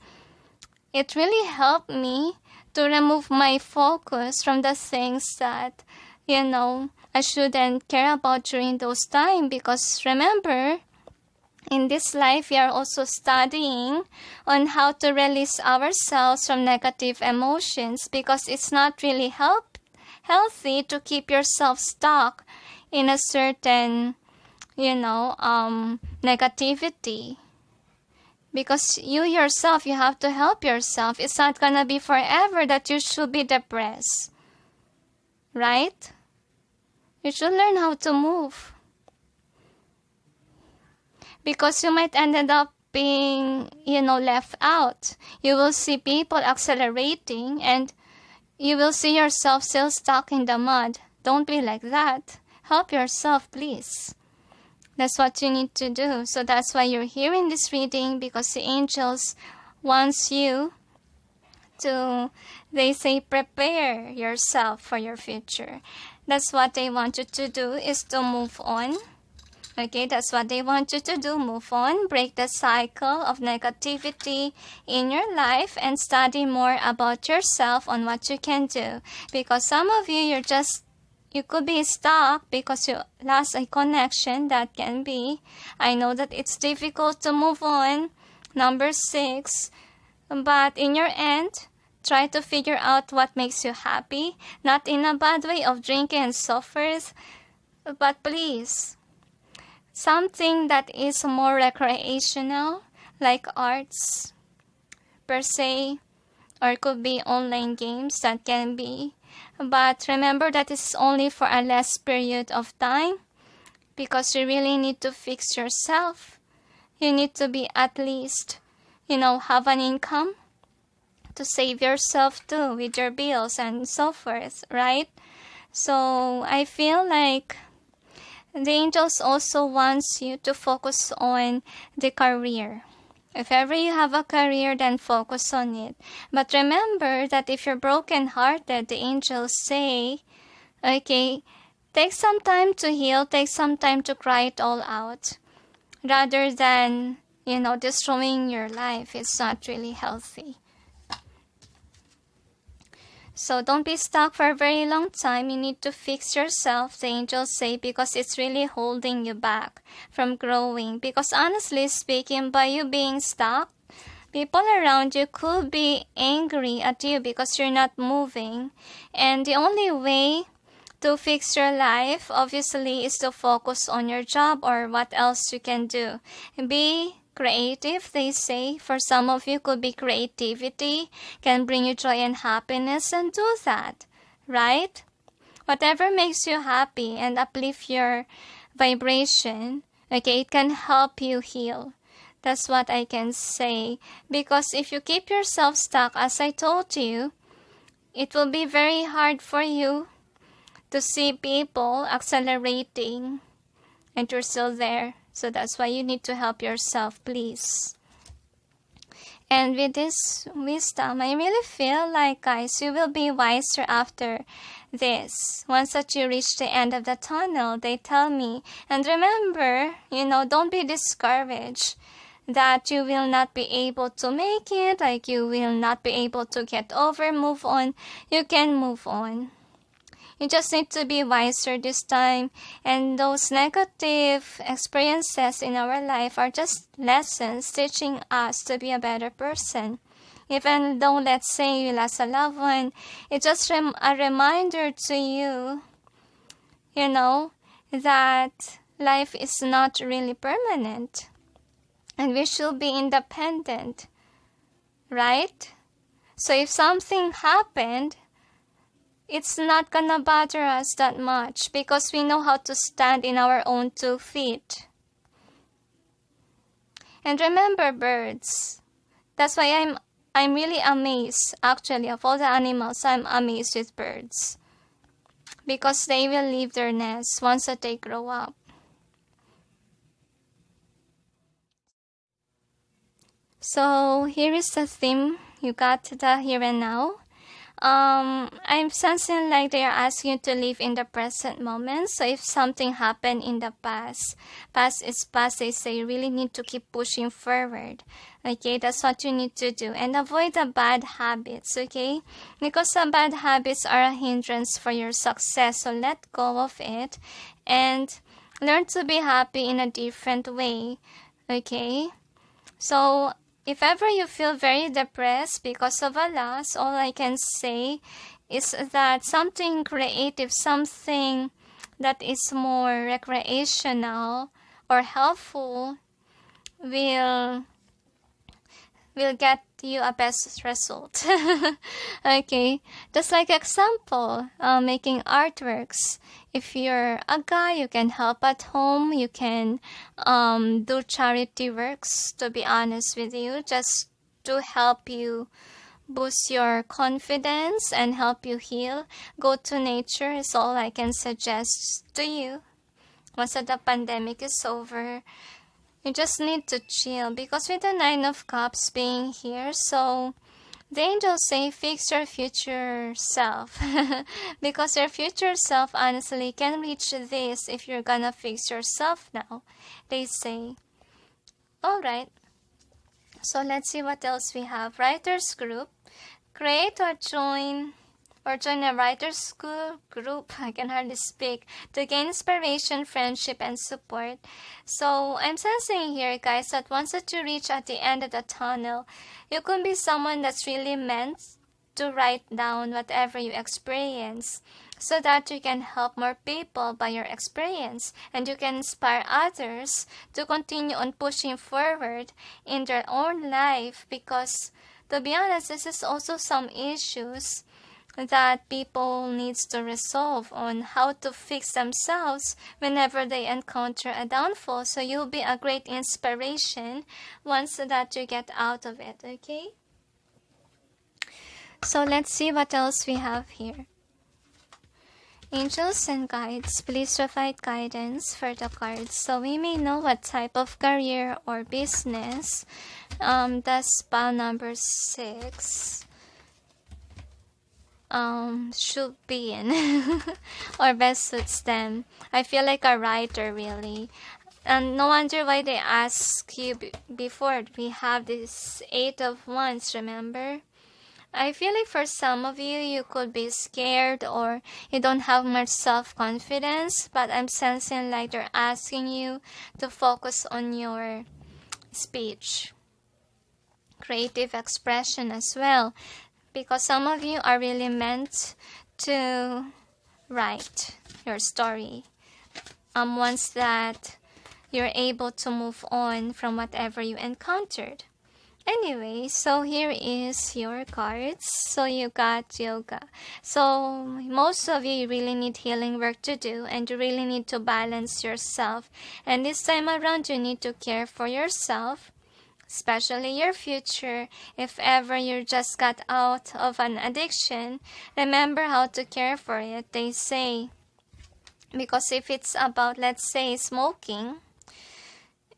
it really helped me to remove my focus from the things that, you know, I shouldn't care about during those times. Because remember, in this life, we are also studying on how to release ourselves from negative emotions, because it's not really healthy to keep yourself stuck in a certain, negativity. Because you yourself, you have to help yourself. It's not gonna be forever that you should be depressed. Right? You should learn how to move. Because you might end up being, left out. You will see people accelerating and you will see yourself still stuck in the mud. Don't be like that. Help yourself, please. That's what you need to do. So that's why you're hearing this reading, because the angels wants you to, they say, prepare yourself for your future. That's what they want you to do, is to move on. Okay, that's what they want you to do. Move on, break the cycle of negativity in your life, and study more about yourself on what you can do. Because some of you, you could be stuck because you lost a connection. That can be. I know that it's difficult to move on. Number 6. But in your end, try to figure out what makes you happy. Not in a bad way of drinking and so forth. But please, something that is more recreational, like arts per se, or it could be online games, that can be. But remember that it's only for a less period of time, because you really need to fix yourself. You need to be at least, have an income to save yourself too with your bills and so forth, right? So I feel like the angels also wants you to focus on the career. If ever you have a career, then focus on it. But remember that if you're broken-hearted, the angels say, okay, take some time to heal, take some time to cry it all out, rather than, destroying your life. It's not really healthy. So don't be stuck for a very long time. You need to fix yourself, the angels say, because it's really holding you back from growing. Because honestly speaking, by you being stuck, people around you could be angry at you because you're not moving. And the only way to fix your life, obviously, is to focus on your job or what else you can do. Be creative, they say. For some of you, could be creativity, can bring you joy and happiness, and do that, right? Whatever makes you happy and uplift your vibration, okay, it can help you heal. That's what I can say. Because if you keep yourself stuck, as I told you, it will be very hard for you to see people accelerating and you're still there. So that's why you need to help yourself, please. And with this wisdom, I really feel like, guys, you will be wiser after this. Once that you reach the end of the tunnel, they tell me. And remember, don't be discouraged that you will not be able to make it, like you will not be able to get over, move on. You can move on. You just need to be wiser this time. And those negative experiences in our life are just lessons teaching us to be a better person. Even though, let's say, you lost a loved one, it's just a reminder to you, that life is not really permanent. And we should be independent, right? So if something happened, it's not gonna bother us that much because we know how to stand in our own 2 feet. And remember, birds. That's why I'm really amazed, actually, of all the animals. I'm amazed with birds because they will leave their nests once that they grow up. So here is the theme. You got the here and now. I'm sensing like they are asking you to live in the present moment. So if something happened in the past is past, they say you really need to keep pushing forward. Okay, that's what you need to do. And avoid the bad habits, okay? Because the bad habits are a hindrance for your success. So let go of it and learn to be happy in a different way, okay? So if ever you feel very depressed because of a loss, all I can say is that something creative, something that is more recreational or helpful will get you a best result. Okay, just like example, making artworks. If you're a guy, you can help at home. You can do charity works, to be honest with you, just to help you boost your confidence and help you heal. Go to nature is all I can suggest to you. Once the pandemic is over, you just need to chill because with the 9 of Cups being here, so the angels say fix your future self because your future self honestly can reach this if you're gonna fix yourself now, they say. Alright, so let's see what else we have. Writers group. Create or join a writers group, I can hardly speak, to gain inspiration, friendship, and support. So I'm sensing here, guys, that once that you reach at the end of the tunnel, you can be someone that's really meant to write down whatever you experience so that you can help more people by your experience and you can inspire others to continue on pushing forward in their own life because, to be honest, this is also some issues that people needs to resolve on how to fix themselves whenever they encounter a downfall. So you'll be a great inspiration once that you get out of it, okay? So let's see what else we have here. Angels and guides, please provide guidance for the cards so we may know what type of career or business does pile number 6 should be in or best suits them. I feel like a writer, really. And no wonder why they ask you before. We have this 8 of Wands, remember? I feel like for some of you, you could be scared or you don't have much self-confidence, but I'm sensing like they're asking you to focus on your speech, creative expression as well, because some of you are really meant to write your story. Once that you're able to move on from whatever you encountered. Anyway, so here is your cards. So you got yoga. So most of you really need healing work to do, and you really need to balance yourself. And this time around, you need to care for yourself, especially your future. If ever you just got out of an addiction, remember how to care for it, they say. Because if it's about, let's say, smoking,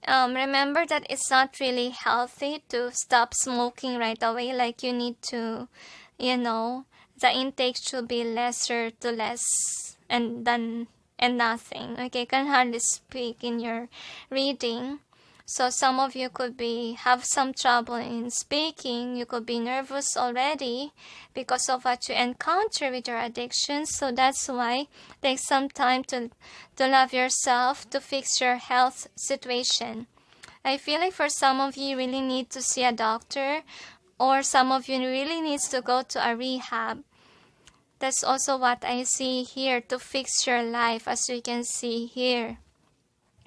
remember that it's not really healthy to stop smoking right away. Like you need to, the intake should be lesser to less and nothing. Okay, can hardly speak in your reading. So some of you could have some trouble in speaking. You could be nervous already because of what you encounter with your addiction. So that's why take some time to love yourself, to fix your health situation. I feel like for some of you really need to see a doctor, or some of you really needs to go to a rehab. That's also what I see here, to fix your life, as you can see here.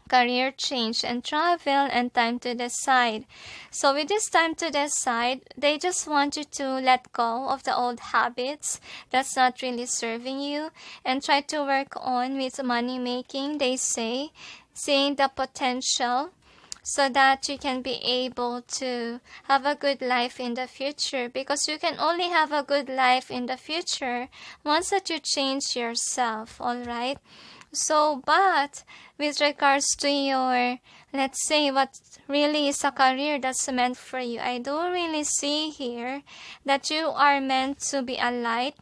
Career change and travel and time to decide. So with this time to decide, they just want you to let go of the old habits that's not really serving you and try to work on with money making, they say, seeing the potential so that you can be able to have a good life in the future, because you can only have a good life in the future once that you change yourself, all right? So, but with regards to your, let's say, what really is a career that's meant for you, I do really see here that you are meant to be a light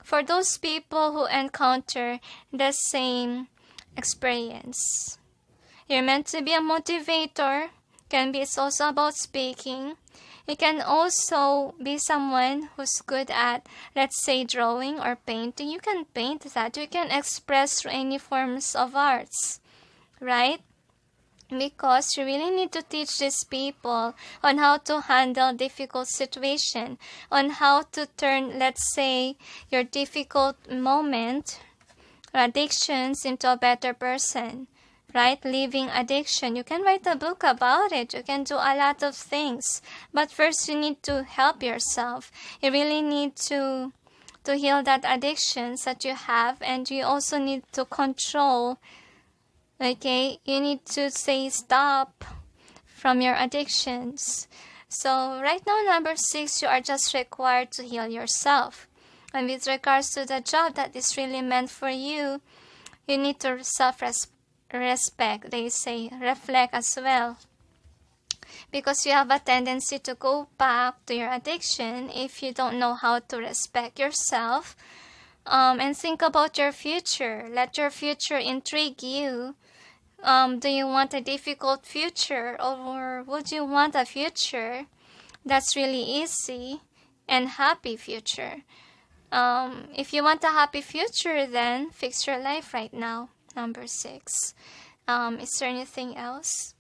for those people who encounter the same experience. You're meant to be a motivator. It's also about speaking. You can also be someone who's good at, let's say, drawing or painting. You can paint that. You can express through any forms of arts, right? Because you really need to teach these people on how to handle difficult situation, on how to turn, let's say, your difficult moment, addictions, into a better person. Right? Leaving addiction. You can write a book about it. You can do a lot of things. But first you need to help yourself. You really need to heal that addictions that you have, and you also need to control. Okay? You need to say stop from your addictions. So right now, number 6, you are just required to heal yourself. And with regards to the job that is really meant for you, you need to self-respect, they say, reflect as well, because you have a tendency to go back to your addiction if you don't know how to respect yourself, and think about your future. Let your future intrigue you. Do you want a difficult future, or would you want a future that's really easy and happy future? If you want a happy future, then fix your life right now. Number 6. Is there anything else?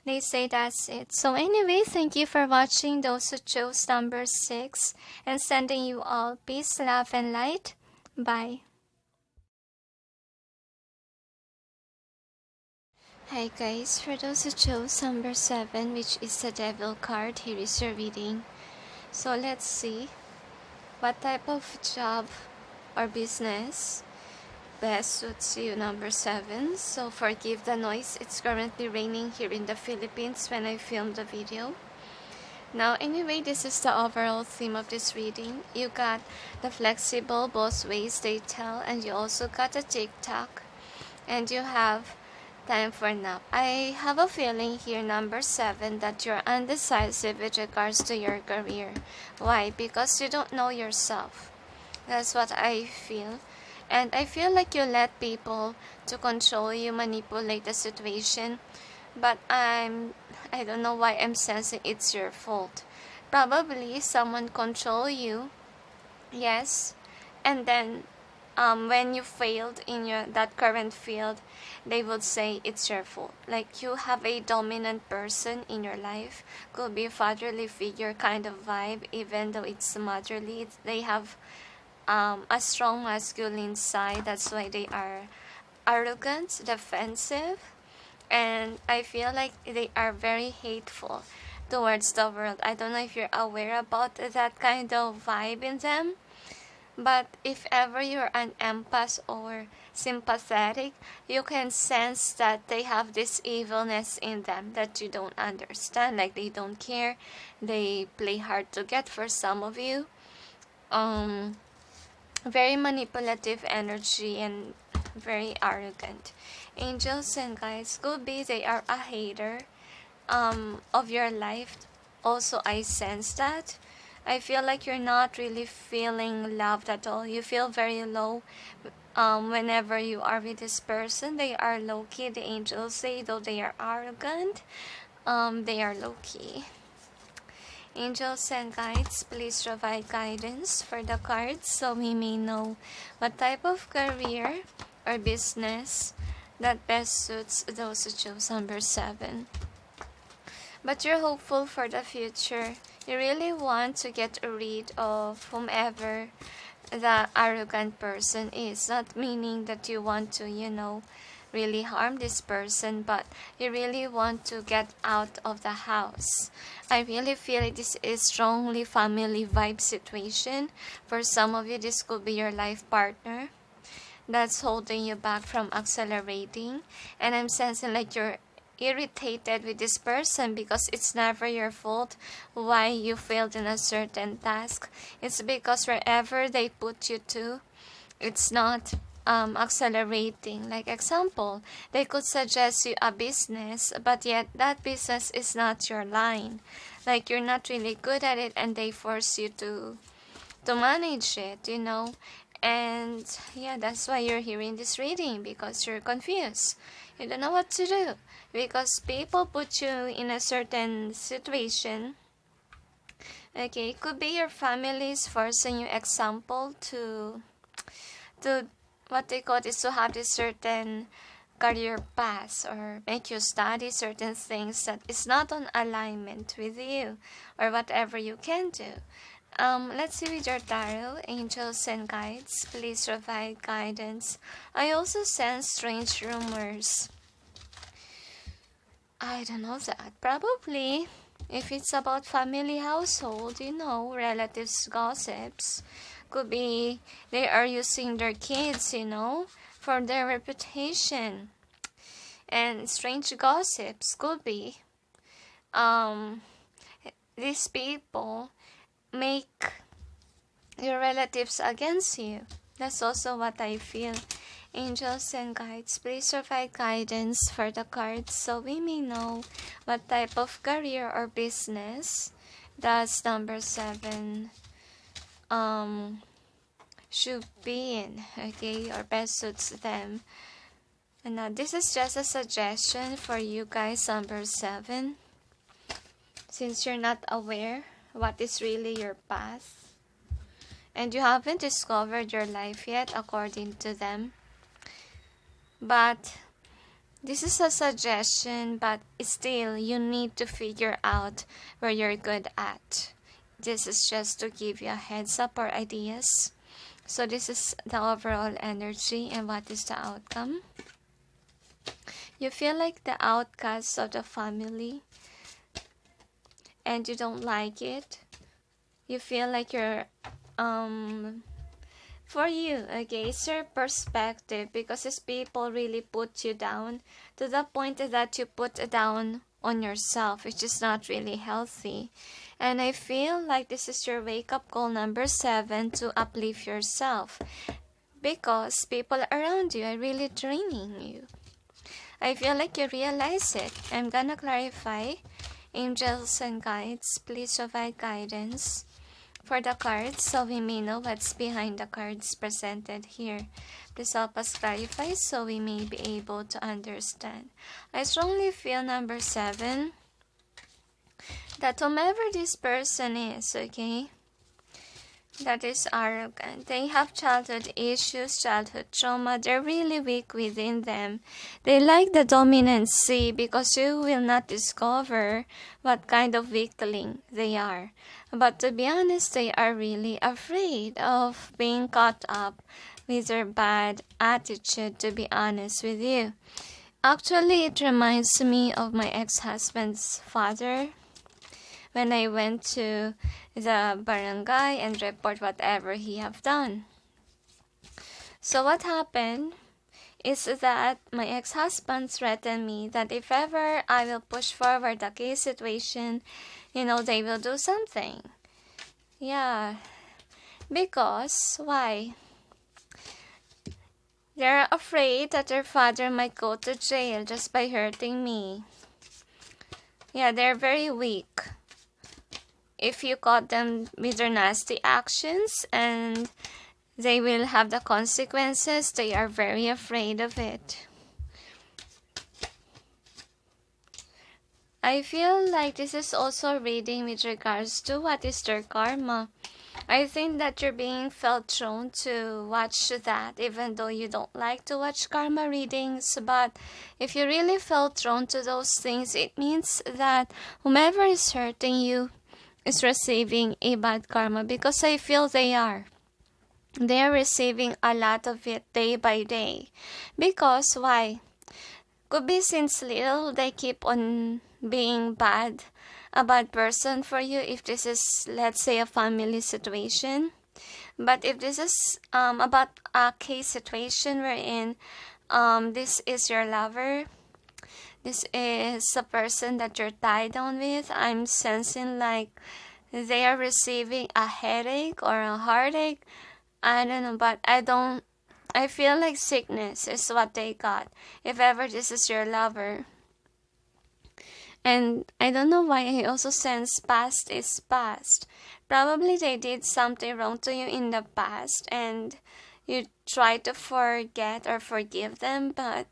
They say that's it. So anyway, thank you for watching, those who chose number 6, and sending you all peace, love, and light. Bye. Hi guys, for those who chose number 7, which is the Devil card, here is your reading. So let's see what type of job or business best suits you, number 7. So forgive the noise, it's currently raining here in the Philippines when I filmed the video. Now anyway, this is the overall theme of this reading. You got the flexible, both ways they tell, and you also got a TikTok, and you have time for nap. I have a feeling here, number 7, that you're undecisive with regards to your career. Why? Because you don't know yourself. That's what I feel. And I feel like you let people to control you, manipulate the situation. But I don't know why I'm sensing it's your fault. Probably someone control you Yes. And then when you failed in that current field, they would say it's your fault. Like you have a dominant person in your life, could be fatherly figure kind of vibe, even though it's motherly. They have a strong masculine side. That's why they are arrogant, defensive, and I feel like they are very hateful towards the world. I don't know if you're aware about that kind of vibe in them. But if ever you're an empath or sympathetic, you can sense that they have this evilness in them that you don't understand. Like they don't care. They play hard to get for some of you. Very manipulative energy and very arrogant. Angels and guides could be they are a hater of your life. Also, I sense that. I feel like you're not really feeling loved at all. You feel very low whenever you are with this person. They are low-key. The angels say, though they are arrogant, they are low-key. Angels and guides, please provide guidance for the cards so we may know what type of career or business that best suits those who chose number 7. But you're hopeful for the future. You really want to get rid of whomever the arrogant person is. Not meaning that you want to, really harm this person, but you really want to get out of the house. I really feel like this is strongly family vibe situation. For some of you, this could be your life partner that's holding you back from accelerating. And I'm sensing like you're irritated with this person because it's never your fault why you failed in a certain task. It's because wherever they put you to, it's not accelerating. Like example, they could suggest you a business, but yet that business is not your line. Like you're not really good at it, and they force you to manage it, And yeah, that's why you're hearing this reading, because you're confused. You don't know what to do because people put you in a certain situation. Okay, it could be your family is forcing you, example, to what they call is to have this certain career path or make you study certain things that is not on alignment with you or whatever you can do. Let's see with your tarot, angels and guides, please provide guidance. I also sense strange rumors. I don't know that. Probably, if it's about family household, relatives gossips. Could be they are using their kids, for their reputation. And strange gossips could be these people make your relatives against you. That's also what I feel. Angels and guides, please provide guidance for the cards so we may know what type of career or business does number 7 should be in, okay, or best suits them. And now this is just a suggestion for you guys, number 7, since you're not aware what is really your path and you haven't discovered your life yet according to them. But this is a suggestion, but still you need to figure out where you're good at. This is just to give you a heads up or ideas. So this is the overall energy, and what is the outcome? You feel like the outcast of the family and you don't like it. You feel like you're for you, okay, it's your perspective, because these people really put you down to the point that you put down on yourself, which is not really healthy. And I feel like this is your wake-up call, number 7, to uplift yourself, because people around you are really draining you. I feel like you realize it. I'm gonna clarify. Angels and guides, please provide guidance for the cards so we may know what's behind the cards presented here. Please help us clarify so we may be able to understand. I strongly feel, number 7, that whomever this person is, okay, that is arrogant. They have childhood issues, childhood trauma. They're really weak within them. They like the dominancy because you will not discover what kind of weakling they are. But to be honest, they are really afraid of being caught up with their bad attitude, to be honest with you. Actually, it reminds me of my ex-husband's father when I went to the barangay and report whatever he have done. So what happened is that my ex-husband threatened me that if ever I will push forward the case situation, they will do something. Yeah, because why? They're afraid that their father might go to jail just by hurting me. Yeah, they're very weak. If you caught them with their nasty actions and they will have the consequences, they are very afraid of it. I feel like this is also a reading with regards to what is their karma. I think that you're being felt drawn to watch that, even though you don't like to watch karma readings. But if you really felt drawn to those things, it means that whomever is hurting you is receiving a bad karma, because I feel they are. They are receiving a lot of it day by day. Because why? Could be since little they keep on being a bad person for you if this is, let's say, a family situation. But if this is about a case situation wherein this is your lover, this is a person that you're tied down with, I'm sensing like they are receiving a headache or a heartache. I don't know, but I feel like sickness is what they got if ever this is your lover. And I don't know why I also sense past is past. Probably they did something wrong to you in the past and you try to forget or forgive them, but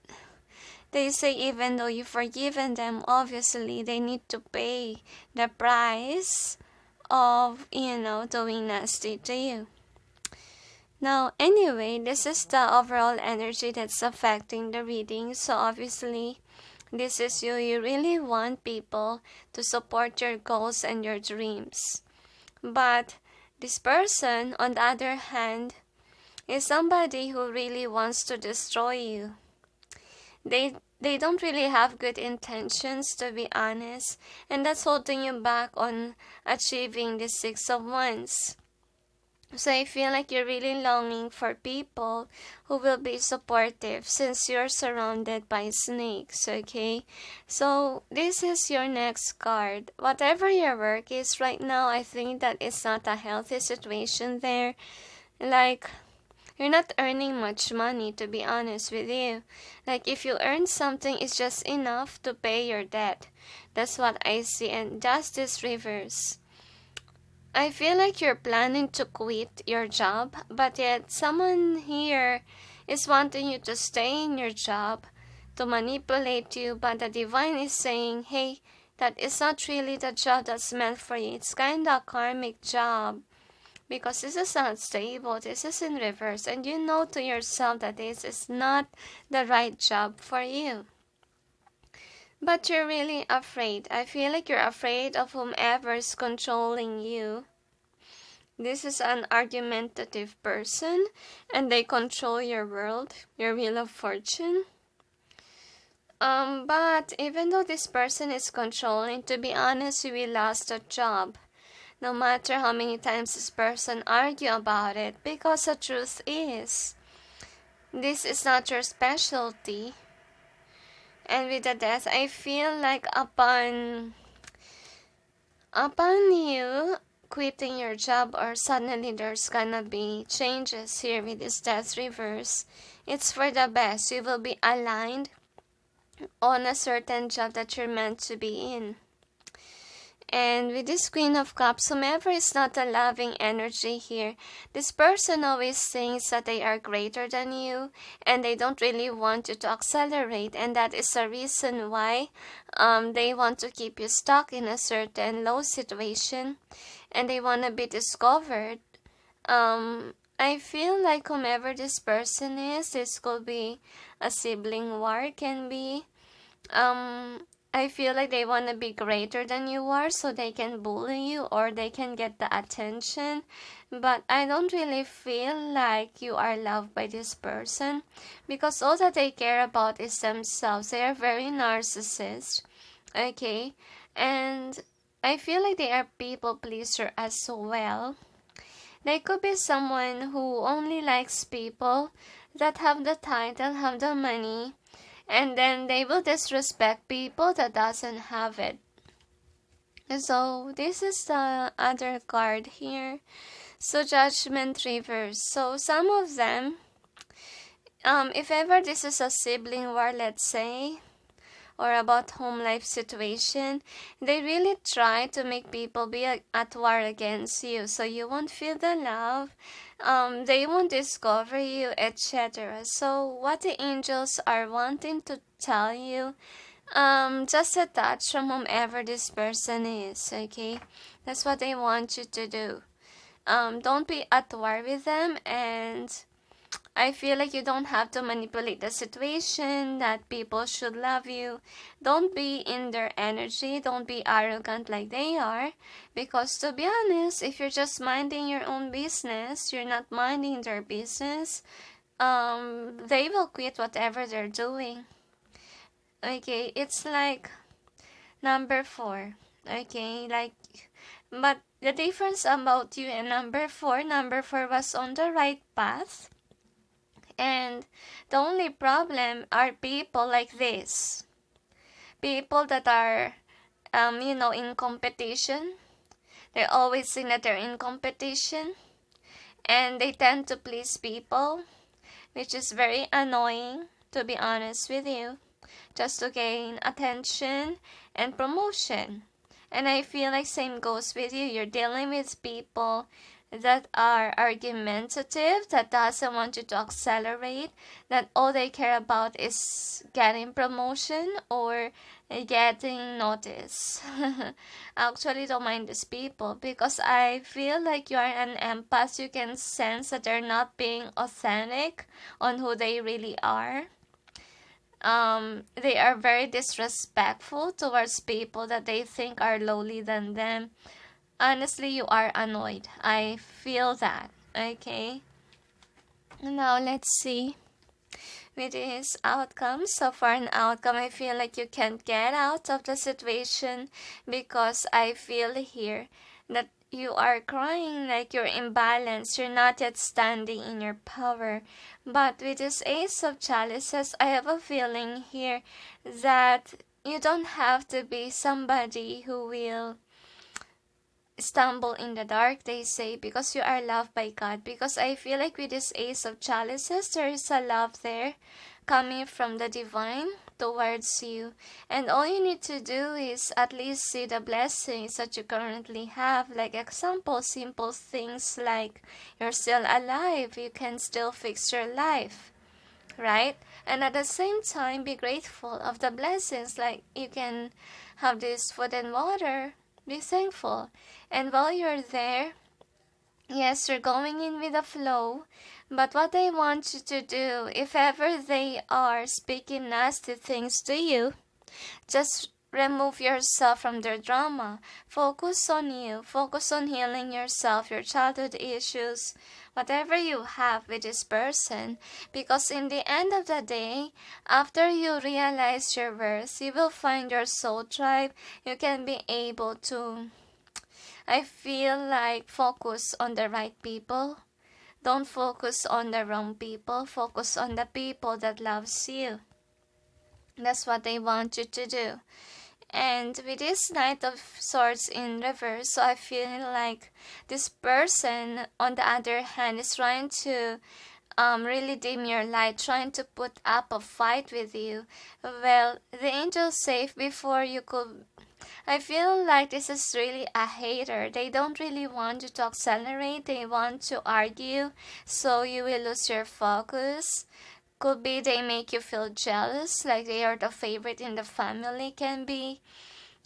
they say even though you've forgiven them, obviously they need to pay the price of, doing nasty to you. Now, anyway, this is the overall energy that's affecting the reading. So obviously, this is you. You really want people to support your goals and your dreams. But this person, on the other hand, is somebody who really wants to destroy you. They don't really have good intentions, to be honest. And that's holding you back on achieving the Six of Wands. So I feel like you're really longing for people who will be supportive since you're surrounded by snakes, okay? So this is your next card. Whatever your work is right now, I think that it's not a healthy situation there. Like, you're not earning much money, to be honest with you. Like, if you earn something, it's just enough to pay your debt. That's what I see. And Justice reverse. I feel like you're planning to quit your job, but yet someone here is wanting you to stay in your job to manipulate you, but the divine is saying, hey, that is not really the job that's meant for you. It's kind of a karmic job because this is not stable. This is in reverse, and you know to yourself that this is not the right job for you. But you're really afraid. I feel like you're afraid of whomever is controlling you. This is an argumentative person, and they control your world, your wheel of fortune. But even though this person is controlling, to be honest, you will lost a job. No matter how many times this person argue about it, because the truth is, this is not your specialty. And with the death, I feel like upon you quitting your job, or suddenly there's gonna be changes here with this death reverse, it's for the best. You will be aligned on a certain job that you're meant to be in. And with this Queen of Cups, whomever is not a loving energy here, this person always thinks that they are greater than you and they don't really want you to accelerate, and that is the reason why they want to keep you stuck in a certain low situation and they want to be discovered I feel like whomever this person is, this could be a sibling war, can be. I feel like they want to be greater than you are so they can bully you or they can get the attention. But I don't really feel like you are loved by this person because all that they care about is themselves. They are very narcissist, okay? And I feel like they are people pleaser as well. They could be someone who only likes people that have the title, have the money, and then they will disrespect people that doesn't have it. So this is the other card here. So Judgment reverse. So some of them, if ever this is a sibling war, let's say, or about home life situation, they really try to make people be at war against you, so you won't feel the love, they won't discover you, etc. So what the angels are wanting to tell you, just a touch from whomever this person is, okay? That's what they want you to do. Don't be at war with them, and I feel like you don't have to manipulate the situation, that people should love you. Don't be in their energy. Don't be arrogant like they are. Because to be honest, if you're just minding your own business, you're not minding their business, they will quit whatever they're doing. Okay, it's like number 4. Okay, like, but the difference about you and number 4 was on the right path. And the only problem are people like this. People that are, in competition. They always think that they're in competition. And they tend to please people, which is very annoying, to be honest with you. Just to gain attention and promotion. And I feel like same goes with you. You're dealing with people that are argumentative, that doesn't want you to accelerate, that all they care about is getting promotion or getting notice. Actually, don't mind these people because I feel like you are an empath. You can sense that they're not being authentic on who they really are. They are very disrespectful towards people that they think are lowly than them. Honestly, you are annoyed. I feel that. Okay. Now, let's see with this outcome. So for an outcome, I feel like you can't get out of the situation because I feel here that you are crying like you're imbalanced. You're not yet standing in your power. But with this Ace of Chalices, I have a feeling here that you don't have to be somebody who will stumble in the dark, they say, because you are loved by God. Because I feel like with this Ace of Chalices, there is a love there coming from the divine towards you. And all you need to do is at least see the blessings that you currently have. Like example, simple things like you're still alive, you can still fix your life, right? And at the same time, be grateful of the blessings, like you can have this food and water. Be thankful. And while you're there, yes, you're going in with the flow. But what they want you to do, if ever they are speaking nasty things to you, just remove yourself from their drama. Focus on you. Focus on healing yourself, your childhood issues, whatever you have with this person. Because in the end of the day, after you realize your worth, you will find your soul tribe. You can be able to, I feel like, focus on the right people. Don't focus on the wrong people. Focus on the people that loves you. That's what they want you to do. And with this Knight of Swords in reverse, so I feel like this person, on the other hand, is trying to really dim your light, trying to put up a fight with you. Well, the angels say before you could, I feel like this is really a hater. They don't really want you to accelerate. They want to argue, so you will lose your focus. Could be they make you feel jealous, like they are the favorite in the family, can be.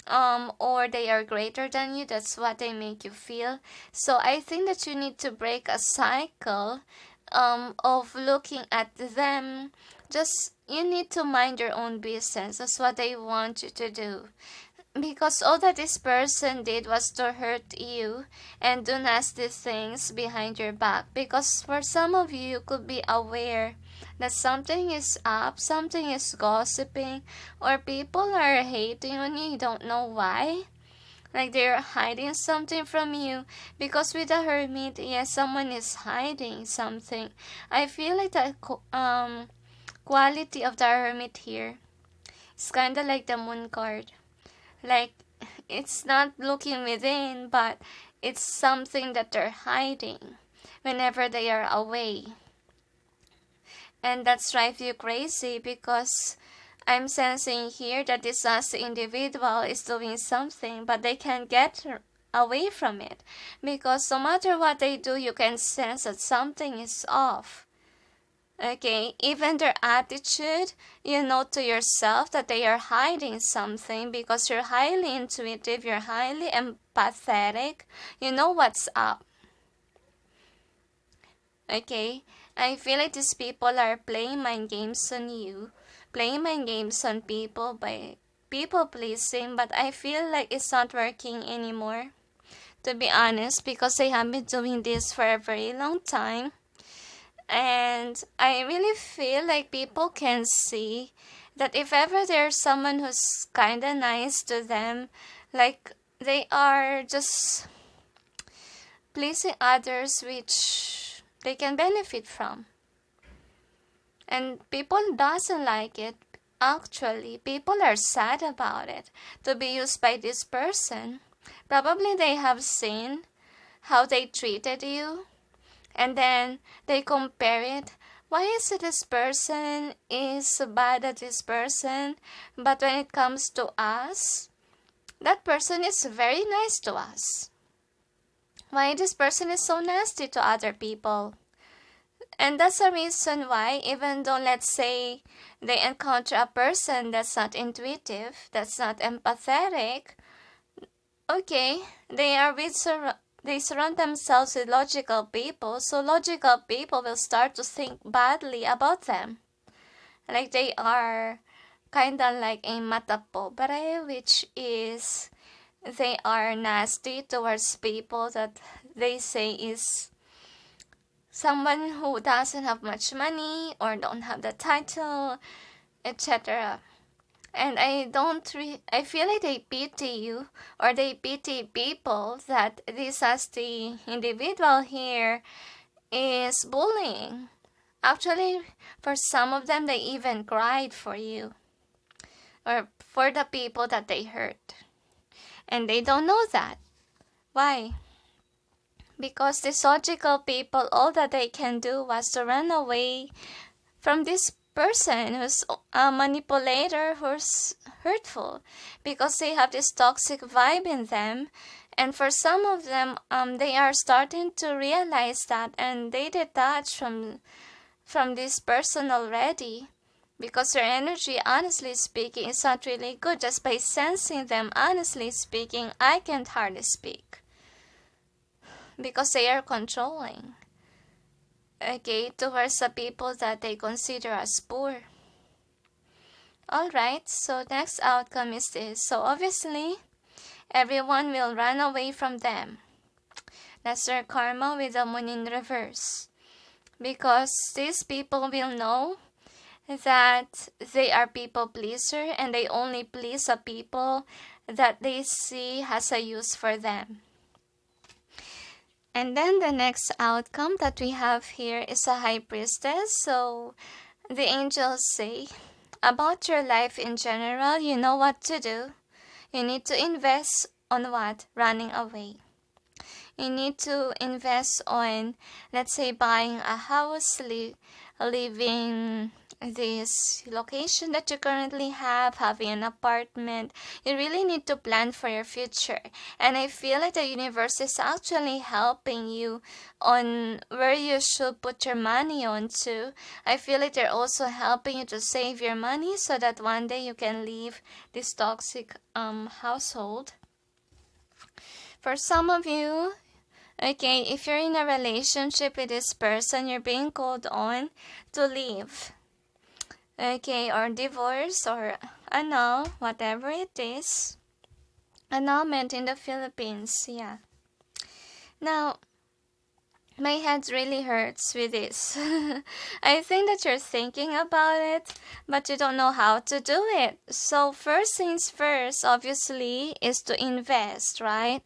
or they are greater than you. That's what they make you feel. So I think that you need to break a cycle of looking at them. Just you need to mind your own business. That's what they want you to do. Because all that this person did was to hurt you and do nasty things behind your back. Because for some of you, you could be aware that something is up, something is gossiping, or people are hating on you. You don't know why. Like they're hiding something from you. Because with the Hermit, yes, someone is hiding something. I feel like the quality of the Hermit here is kind of like the Moon card. Like, it's not looking within, but it's something that they're hiding whenever they are away. And that drives you crazy because I'm sensing here that this nasty individual is doing something, but they can't get away from it. Because no matter what they do, you can sense that something is off. Okay, even their attitude, you know to yourself that they are hiding something because you're highly intuitive, you're highly empathetic, you know what's up. Okay, I feel like these people are playing mind games on you, playing mind games on people by people pleasing, but I feel like it's not working anymore, to be honest, because they have been doing this for a very long time. And I really feel like people can see that if ever there's someone who's kind of nice to them, like they are just pleasing others which they can benefit from. And people doesn't like it. Actually, people are sad about it, to be used by this person. Probably they have seen how they treated you. And then they compare it. Why is it this person is so bad at this person, but when it comes to us, that person is very nice to us? Why this person is so nasty to other people? And that's the reason why, even though let's say they encounter a person that's not intuitive, that's not empathetic, okay, they surround themselves with logical people, so logical people will start to think badly about them. Like they are kind of like a mata pobre, which is they are nasty towards people that they say is someone who doesn't have much money or don't have the title, etc. And I feel like they pity you, or they pity people that this as the individual here is bullying. Actually, for some of them, they even cried for you, or for the people that they hurt. And they don't know that. Why? Because these logical people, all that they can do was to run away from this person who's a manipulator, who's hurtful, because they have this toxic vibe in them. And for some of them, they are starting to realize that, and they detach from this person already, because their energy, honestly speaking, is not really good. Just by sensing them, honestly speaking, I can't hardly speak, because they are controlling. Okay, towards the people that they consider as poor. Alright, so next outcome is this. So obviously, everyone will run away from them. That's their karma with the moon in reverse. Because these people will know that they are people pleaser, and they only please the people that they see has a use for them. And then the next outcome that we have here is a High Priestess. So the angels say, about your life in general, you know what to do. You need to invest on what? Running away. You need to invest on, let's say, buying a house, living this location that you currently have, having an apartment. You really need to plan for your future. And I feel like the universe is actually helping you on where you should put your money on to. I feel like they're also helping you to save your money so that one day you can leave this toxic household. For some of you, okay, if you're in a relationship with this person, you're being called on to leave. Okay, or divorce or annul, whatever it is. Annulment in the Philippines, yeah. Now, my head really hurts with this. I think that you're thinking about it, but you don't know how to do it. So first things first, obviously, is to invest, right?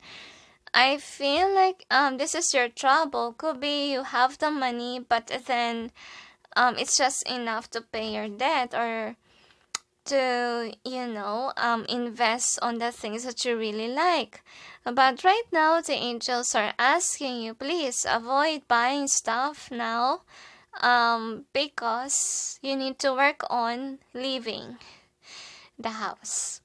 I feel like this is your trouble. Could be you have the money, but then it's just enough to pay your debt or to, invest on the things that you really like. But right now, the angels are asking you, please avoid buying stuff now because you need to work on leaving the house.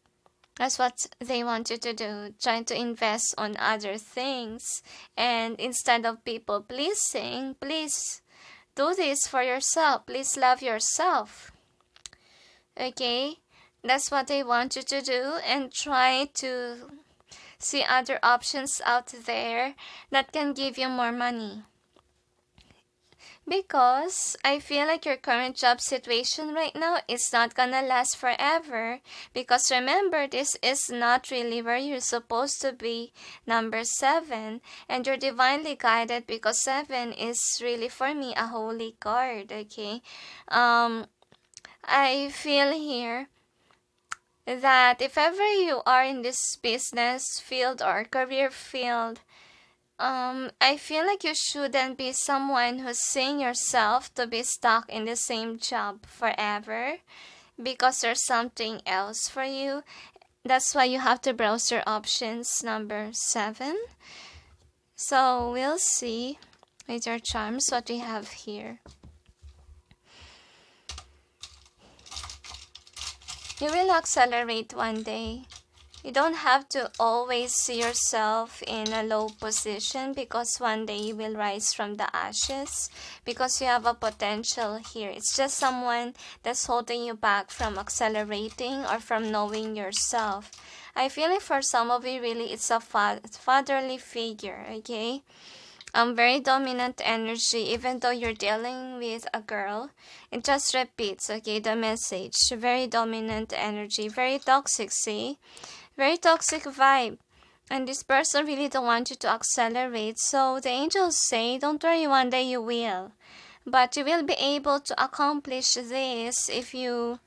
That's what they want you to do, trying to invest on other things. And instead of people pleasing, please do this for yourself. Please love yourself. Okay? That's what they want you to do, and try to see other options out there that can give you more money. Because I feel like your current job situation right now is not gonna last forever. Because remember, this is not really where you're supposed to be, number 7. And you're divinely guided because 7 is really for me a holy card, okay? I feel here that if ever you are in this business field or career field, I feel like you shouldn't be someone who's seeing yourself to be stuck in the same job forever because there's something else for you. That's why you have to browse your options, number 7. So we'll see with your charms what we have here. You will accelerate one day. You don't have to always see yourself in a low position because one day you will rise from the ashes because you have a potential here. It's just someone that's holding you back from accelerating or from knowing yourself. I feel like for some of you, really, it's a fatherly figure, okay? Very dominant energy, even though you're dealing with a girl. It just repeats, okay, the message. Very dominant energy, very toxic, see? Very toxic vibe. And this person really don't want you to accelerate. So the angels say, don't worry, one day you will. But you will be able to accomplish this if you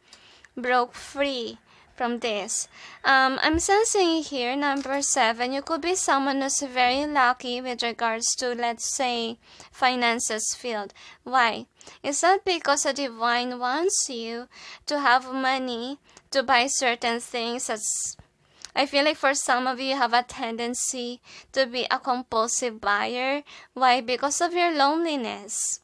broke free from this. I'm sensing here, number 7, you could be someone who's very lucky with regards to, let's say, finances field. Why? It's not because the divine wants you to have money to buy certain things. I feel like for some of you have a tendency to be a compulsive buyer. Why? Because of your loneliness.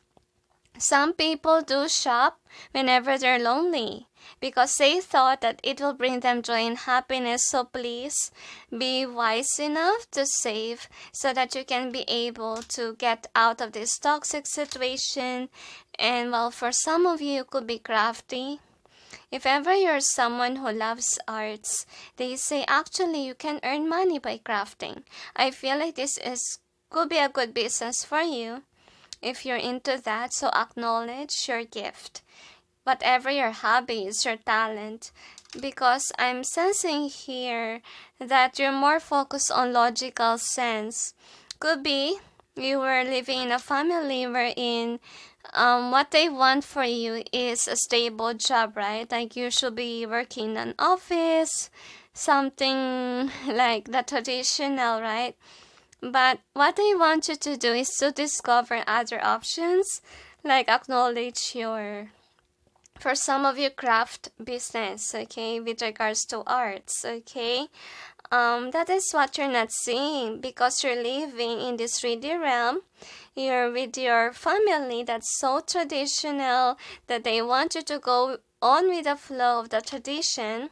Some people do shop whenever they're lonely because they thought that it will bring them joy and happiness. So please be wise enough to save so that you can be able to get out of this toxic situation. And well, for some of you, it could be crafty. If ever you're someone who loves arts, they say actually you can earn money by crafting. I feel like this could be a good business for you if you're into that. So acknowledge your gift, whatever your hobby is, your talent, because I'm sensing here that you're more focused on logical sense. Could be you were living in a family wherein what they want for you is a stable job, right? Like you should be working in an office, something like the traditional, right? But what they want you to do is to discover other options, like acknowledge your, for some of you, craft business, okay, with regards to arts, okay? That is what you're not seeing because you're living in this 3D realm. you're with your family that's so traditional that they want you to go on with the flow of the tradition.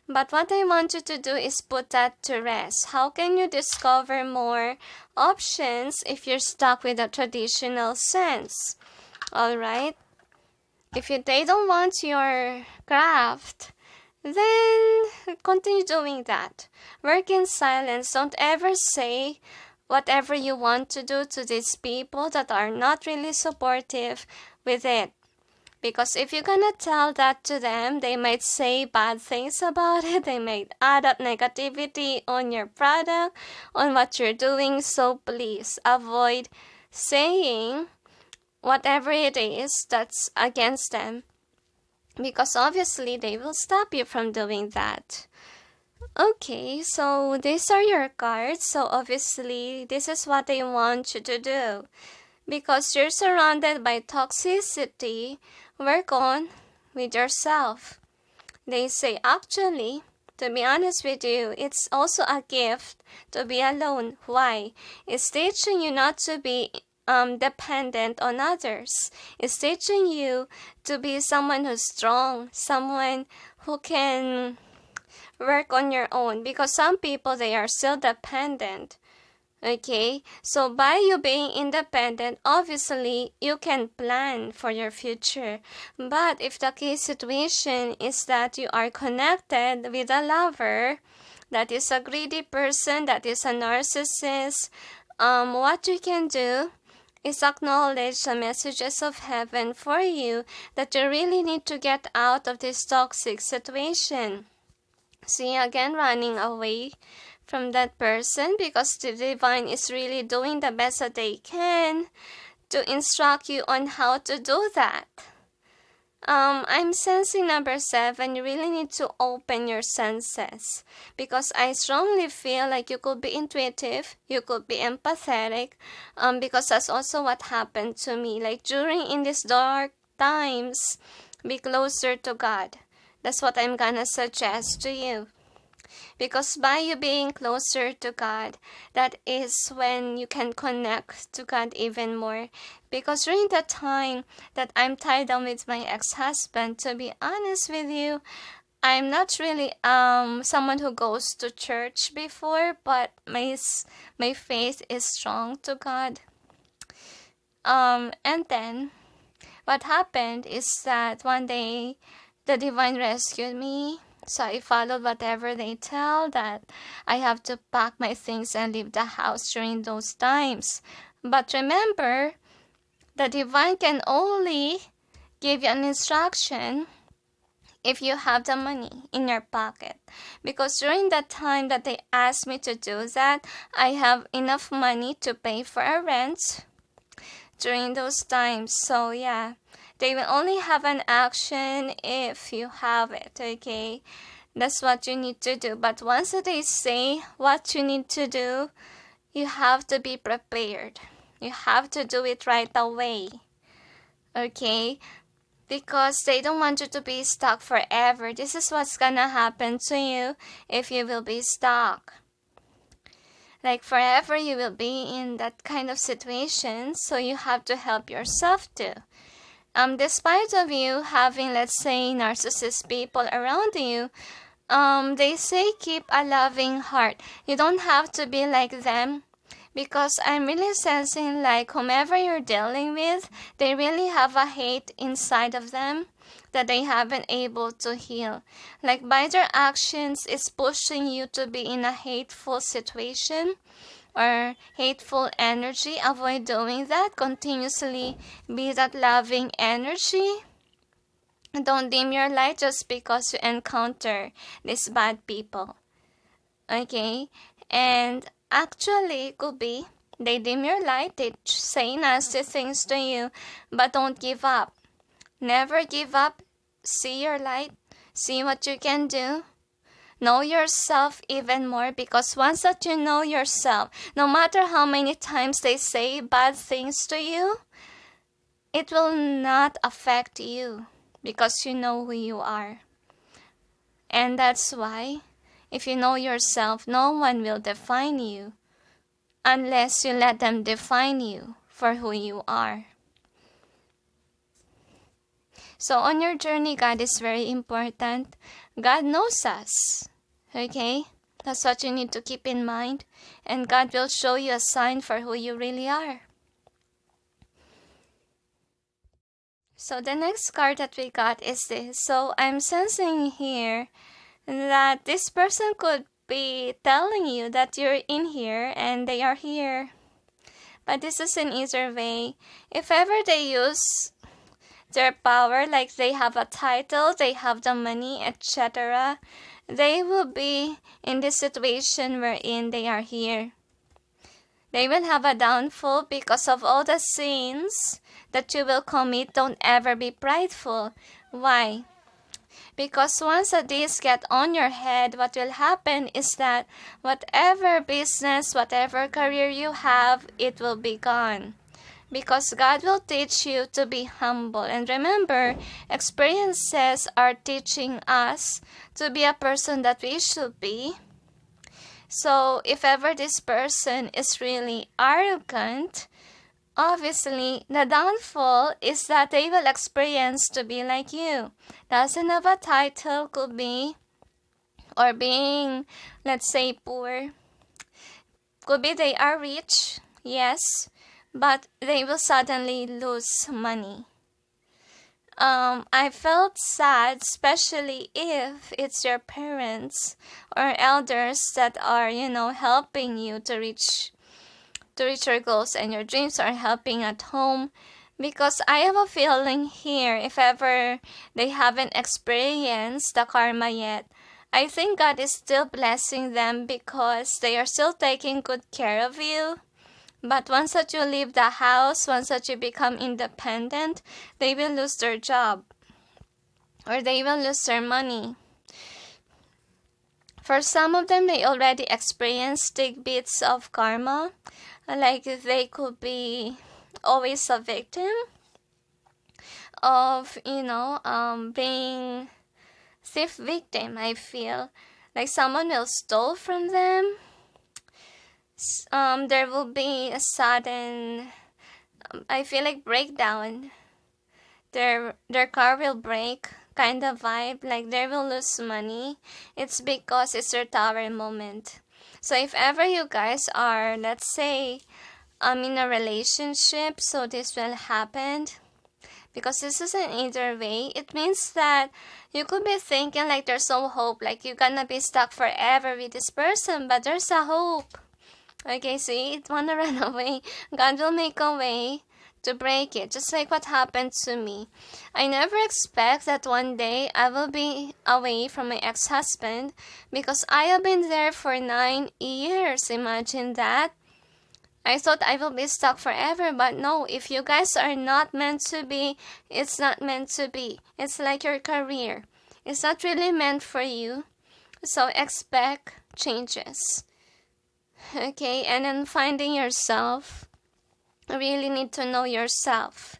But what I want you to do is put that to rest. How can you discover more options if you're stuck with a traditional sense? Alright? If they don't want your craft, then continue doing that. Work in silence. Don't ever say whatever you want to do to these people that are not really supportive with it. Because if you're gonna tell that to them, they might say bad things about it. They might add up negativity on your product, on what you're doing. So please avoid saying whatever it is that's against them. Because obviously they will stop you from doing that. Okay, so these are your cards. So obviously this is what I want you to do. Because you're surrounded by toxicity, work on with yourself. They say actually, to be honest with you, it's also a gift to be alone. Why? It's teaching you not to be dependent on others. It's teaching you to be someone who's strong, someone who can work on your own. Because some people, they are still dependent. Okay, so by you being independent, obviously you can plan for your future. But if the case situation is that you are connected with a lover that is a greedy person, that is a narcissist, what you can do is acknowledge the messages of heaven for you that you really need to get out of this toxic situation. See, again, running away from that person because the divine is really doing the best that they can to instruct you on how to do that. I'm sensing number 7, you really need to open your senses because I strongly feel like you could be intuitive, you could be empathetic, because that's also what happened to me. Like in these dark times, be closer to God. That's what I'm gonna suggest to you. Because by you being closer to God, that is when you can connect to God even more. Because during the time that I'm tied down with my ex-husband, to be honest with you, I'm not really someone who goes to church before, but my faith is strong to God. And then what happened is that one day the divine rescued me. So I followed whatever they tell, that I have to pack my things and leave the house during those times. But remember, the divine can only give you an instruction if you have the money in your pocket. Because during that time that they asked me to do that, I have enough money to pay for a rent during those times. So yeah. They will only have an action if you have it, okay? That's what you need to do. But once they say what you need to do, you have to be prepared. You have to do it right away, okay? Because they don't want you to be stuck forever. This is what's gonna happen to you if you will be stuck. Like forever you will be in that kind of situation, so you have to help yourself too. Despite of you having, let's say, narcissist people around you, they say keep a loving heart. You don't have to be like them, because I'm really sensing like whomever you're dealing with, they really have a hate inside of them that they haven't able to heal. Like by their actions, it's pushing you to be in a hateful situation or hateful energy. Avoid doing that. Continuously be that loving energy. Don't dim your light just because you encounter these bad people. Okay? And actually, it could be they dim your light, they say nasty things to you, but don't give up. Never give up. See your light. See what you can do. Know yourself even more, because once that you know yourself, no matter how many times they say bad things to you, it will not affect you because you know who you are. And that's why, if you know yourself, no one will define you unless you let them define you for who you are. So on your journey, God is very important. God knows us. Okay? That's what you need to keep in mind. And God will show you a sign for who you really are. So the next card that we got is this. So I'm sensing here that this person could be telling you that you're in here and they are here. But this is in either way. If ever they use their power, like they have a title, they have the money, etc., they will be in this situation wherein they are here. They will have a downfall because of all the sins that you will commit. Don't ever be prideful. Why? Because once these get on your head, what will happen is that whatever business, whatever career you have, it will be gone. Because God will teach you to be humble. And remember, experiences are teaching us to be a person that we should be. So if ever this person is really arrogant, obviously the downfall is that they will experience to be like you. Doesn't have a title, could be, or being, let's say, poor. Could be they are rich, yes, but they will suddenly lose money. I felt sad, especially if it's your parents or elders that are, helping you to reach your goals and your dreams, or helping at home. Because I have a feeling here, if ever they haven't experienced the karma yet, I think God is still blessing them because they are still taking good care of you. But once that you leave the house, once that you become independent, they will lose their job or they will lose their money. For some of them, they already experienced big bits of karma. Like they could be always a victim of, being thief victim, I feel. Like someone will steal from them. There will be a sudden, I feel like, breakdown. Their car will break, kind of vibe, like they will lose money. It's because it's their tower moment. So if ever you guys are, let's say, in a relationship, so this will happen, because this isn't either way. It means that you could be thinking like there's no hope, like you're gonna be stuck forever with this person, but there's a hope. Okay, see, it wanna run away. God will make a way to break it, just like what happened to me. I never expect that one day I will be away from my ex-husband, because I have been there for 9 years. Imagine that. I thought I will be stuck forever, but no, if you guys are not meant to be, it's not meant to be. It's like your career. It's not really meant for you, so expect changes. Okay, and then finding yourself, you really need to know yourself,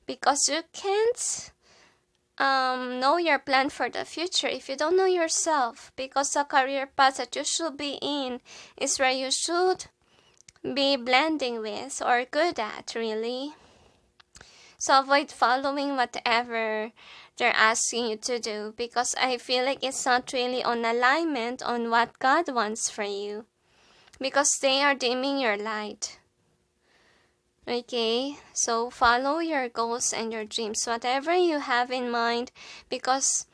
because you can't know your plan for the future if you don't know yourself, because the career path that you should be in is where you should be blending with or good at, really. So avoid following whatever they're asking you to do, because I feel like it's not really on alignment on what God wants for you, because they are dimming your light. Okay, so follow your goals and your dreams, whatever you have in mind, because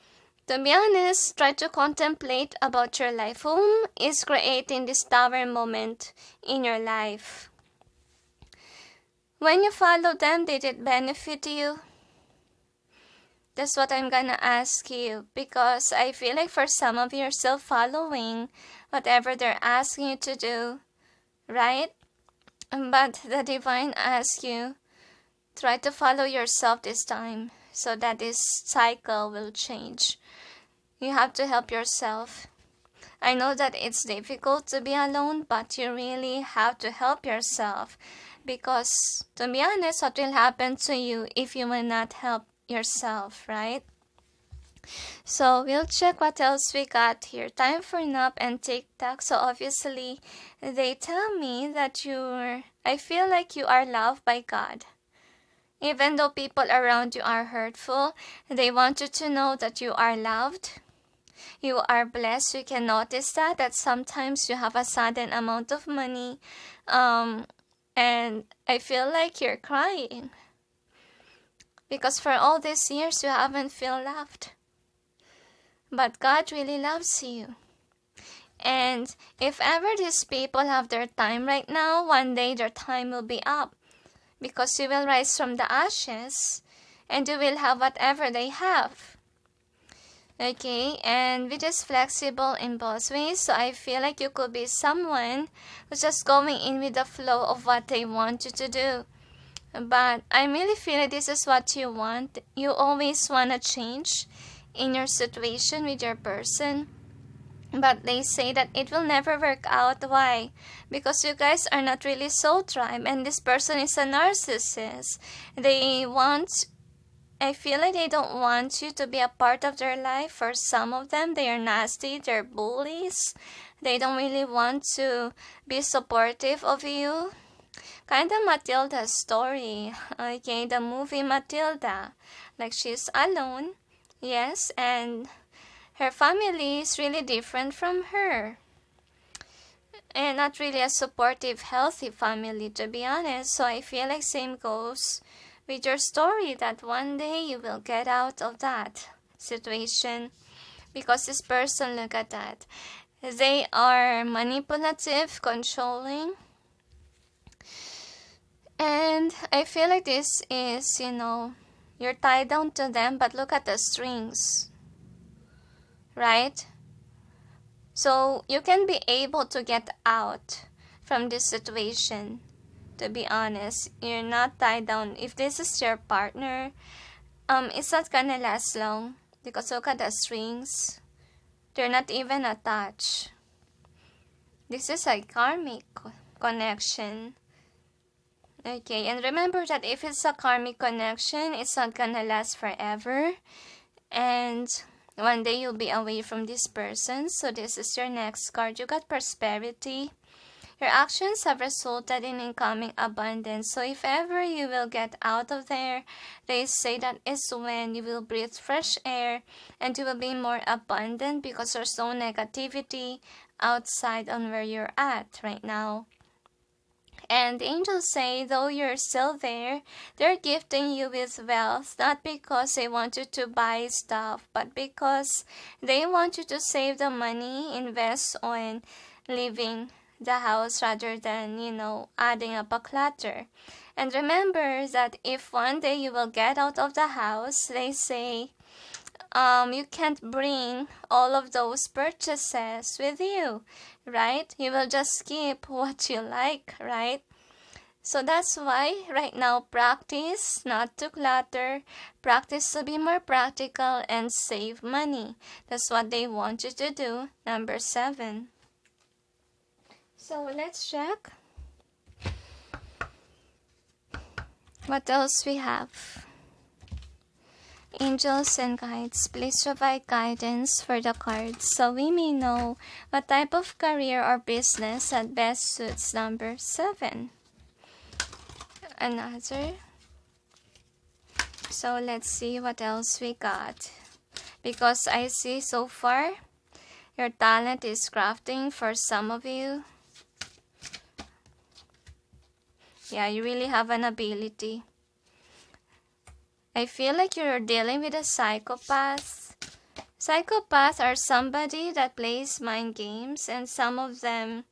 to be honest, try to contemplate about your life. Whom is creating this tower moment in your life? When you follow them, did it benefit you? That's what I'm gonna ask you, because I feel like for some of you, you're still following whatever they're asking you to do, right? But the divine asks you, try to follow yourself this time, so that this cycle will change. You have to help yourself. I know that it's difficult to be alone, but you really have to help yourself, because to be honest, what will happen to you if you will not help yourself, right? So we'll check what else we got here. Time for nap and TikTok. So obviously, they tell me that I feel like you are loved by God. Even though people around you are hurtful, they want you to know that you are loved. You are blessed. You can notice that sometimes you have a sudden amount of money, and I feel like you're crying because for all these years you haven't felt loved. But God really loves you. And if ever these people have their time right now, one day their time will be up. Because you will rise from the ashes and you will have whatever they have. Okay, and which is flexible in both ways. So I feel like you could be someone who's just going in with the flow of what they want you to do. But I really feel like this is what you want. You always want to change in your situation with your person, but they say that it will never work out. Why? Because you guys are not really soul tribe, and this person is a narcissist. I feel like they don't want you to be a part of their life. For some of them, they are nasty, they're bullies. They don't really want to be supportive of you. Kind of Matilda's story, okay, the movie Matilda. Like she's alone. Yes, and her family is really different from her. And not really a supportive, healthy family, to be honest. So I feel like same goes with your story, that one day you will get out of that situation. Because this person, look at that. They are manipulative, controlling. And I feel like this is, you're tied down to them, but look at the strings, right? So you can be able to get out from this situation, to be honest. You're not tied down. If this is your partner, it's not gonna last long, because look at the strings. They're not even attached. This is a karmic connection. Okay, and remember that if it's a karmic connection, it's not gonna last forever. And one day you'll be away from this person. So this is your next card. You got prosperity. Your actions have resulted in incoming abundance. So if ever you will get out of there, they say that is when you will breathe fresh air and you will be more abundant, because there's no negativity outside on where you're at right now. And the angels say, though you're still there, they're gifting you with wealth, not because they want you to buy stuff, but because they want you to save the money, invest on living the house rather than, adding up a clutter. And remember that if one day you will get out of the house, they say, you can't bring all of those purchases with you, right? You will just keep what you like, right? So that's why right now practice not to clutter, practice to be more practical and save money. That's what they want you to do. Number 7. So let's check what else we have. Angels and guides, please provide guidance for the cards so we may know what type of career or business that best suits number 7. Another. So let's see what else we got. Because I see so far your talent is crafting for some of you. Yeah, you really have an ability. I feel like you're dealing with a psychopath. Psychopaths are somebody that plays mind games, and some of them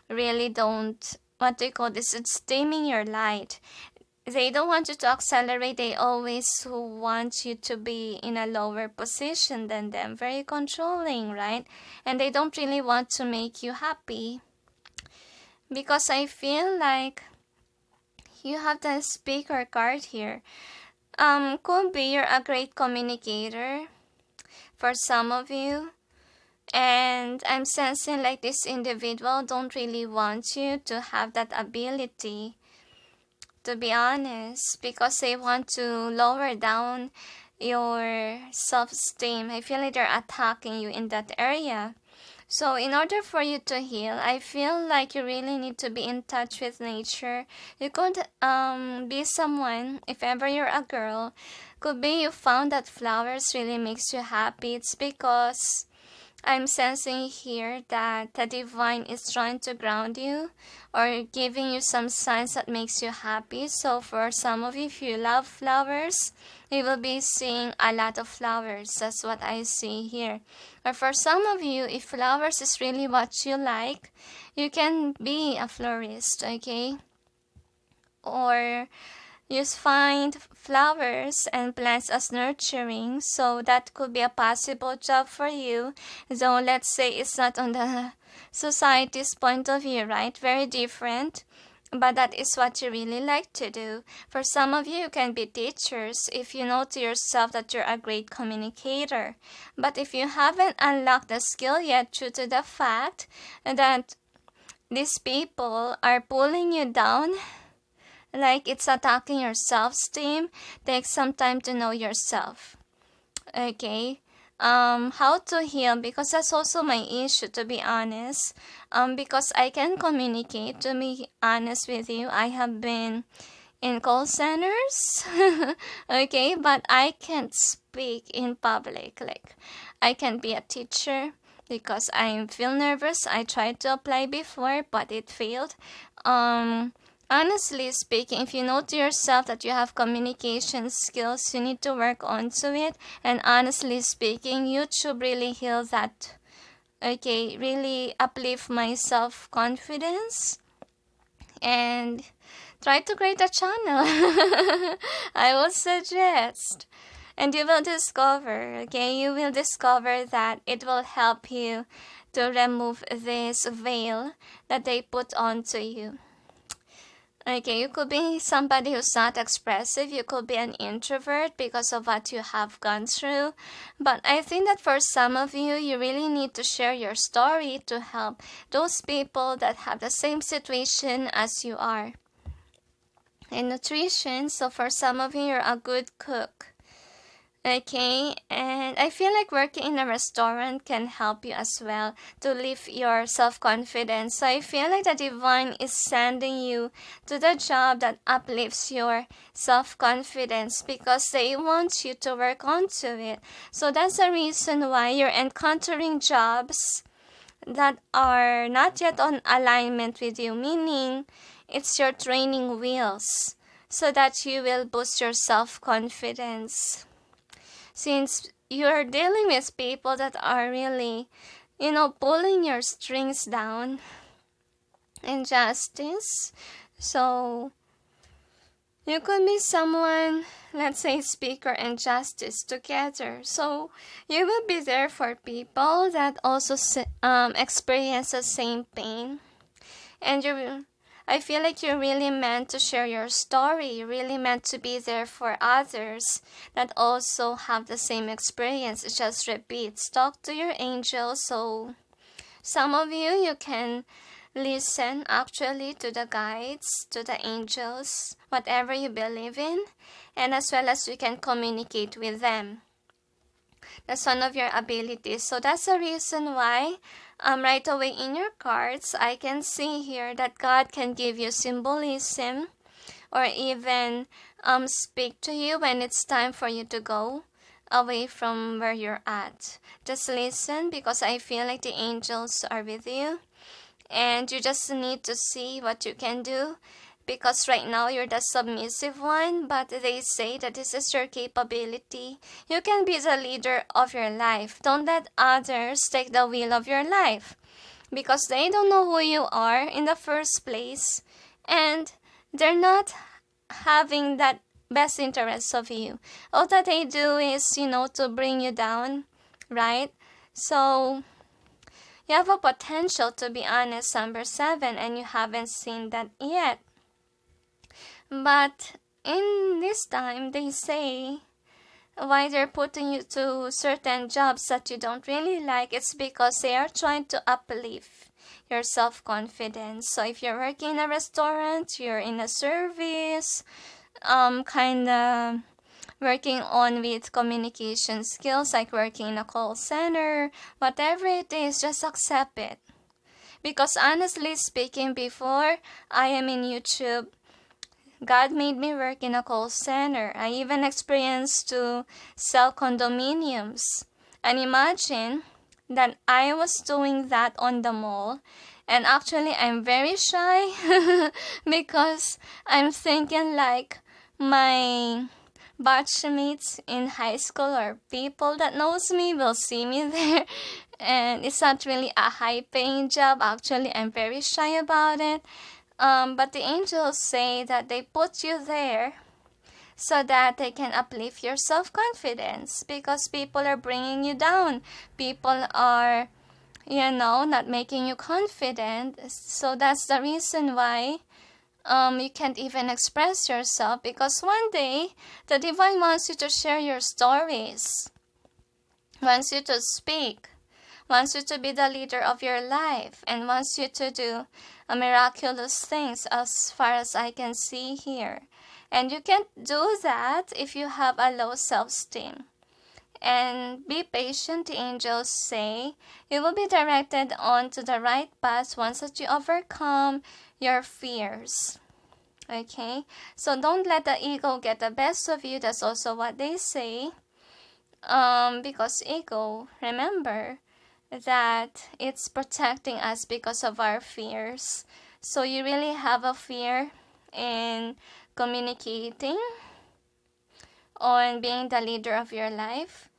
really don't, what they call this, it's dimming your light. They don't want you to accelerate. They always want you to be in a lower position than them. Very controlling, right? And they don't really want to make you happy. Because I feel like you have the speaker card here. Could be you're a great communicator for some of you, and I'm sensing like this individual don't really want you to have that ability, to be honest, because they want to lower down your self-esteem. I feel like they're attacking you in that area. So in order for you to heal, I feel like you really need to be in touch with nature. You could be someone, if ever you're a girl, could be you found that flowers really makes you happy. It's because I'm sensing here that the divine is trying to ground you or giving you some signs that makes you happy. So for some of you, if you love flowers, you will be seeing a lot of flowers. That's what I see here. Or for some of you, if flowers is really what you like, you can be a florist, okay? Or you find flowers and plants as nurturing, so that could be a possible job for you. Though let's say it's not on the society's point of view, right? Very different. But that is what you really like to do. For some of you, you can be teachers if you know to yourself that you're a great communicator. But if you haven't unlocked the skill yet due to the fact that these people are pulling you down, like it's attacking your self-esteem, take some time to know yourself. Okay? How to heal, because that's also my issue, to be honest. Because I can communicate, to be honest with you. I have been in call centers, okay, but I can't speak in public. Like, I can't be a teacher because I feel nervous. I tried to apply before, but it failed. Honestly speaking, if you know to yourself that you have communication skills, you need to work onto it. And honestly speaking, YouTube really heal that. Okay, really uplift my self-confidence. And try to create a channel. I would suggest. And you will discover, okay, you will discover that it will help you to remove this veil that they put onto you. Okay, you could be somebody who's not expressive. You could be an introvert because of what you have gone through. But I think that for some of you, you really need to share your story to help those people that have the same situation as you are. In nutrition, so for some of you, you're a good cook. Okay, and I feel like working in a restaurant can help you as well to lift your self-confidence. So I feel like the divine is sending you to the job that uplifts your self-confidence because they want you to work onto it. So that's the reason why you're encountering jobs that are not yet on alignment with you, meaning it's your training wheels so that you will boost your self-confidence. Since you're dealing with people that are really, pulling your strings down, injustice. So you could be someone, let's say speaker and justice together. So you will be there for people that also experience the same pain. And I feel like you're really meant to share your story. You're really meant to be there for others that also have the same experience. It just repeats. Talk to your angels. So some of you can listen actually to the guides, to the angels, whatever you believe in. And as well as you can communicate with them. That's one of your abilities. So that's the reason why right away in your cards, I can see here that God can give you symbolism or even speak to you when it's time for you to go away from where you're at. Just listen because I feel like the angels are with you and you just need to see what you can do. Because right now you're the submissive one, but they say that this is your capability. You can be the leader of your life. Don't let others take the wheel of your life. Because they don't know who you are in the first place. And they're not having that best interest of you. All that they do is, to bring you down, right? So you have a potential, to be honest, number 7, and you haven't seen that yet. But in this time, they say why they're putting you to certain jobs that you don't really like. It's because they are trying to uplift your self-confidence. So if you're working in a restaurant, you're in a service, kind of working on with communication skills, like working in a call center, whatever it is, just accept it. Because honestly speaking, before I am in YouTube, God made me work in a call center. I even experienced to sell condominiums. And imagine that I was doing that on the mall. And actually, I'm very shy because I'm thinking like my batchmates in high school or people that knows me will see me there. And it's not really a high-paying job. Actually, I'm very shy about it. But the angels say that they put you there so that they can uplift your self-confidence, because people are bringing you down. People are, not making you confident. So that's the reason why you can't even express yourself, because one day the divine wants you to share your stories, wants you to speak, wants you to be the leader of your life, and wants you to do miraculous things as far as I can see here. And you can't do that if you have a low self-esteem. And be patient, the angels say. You will be directed onto the right path once that you overcome your fears. Okay? So don't let the ego get the best of you. That's also what they say. Because ego, remember, that it's protecting us because of our fears. So you really have a fear in communicating, on being the leader of your life.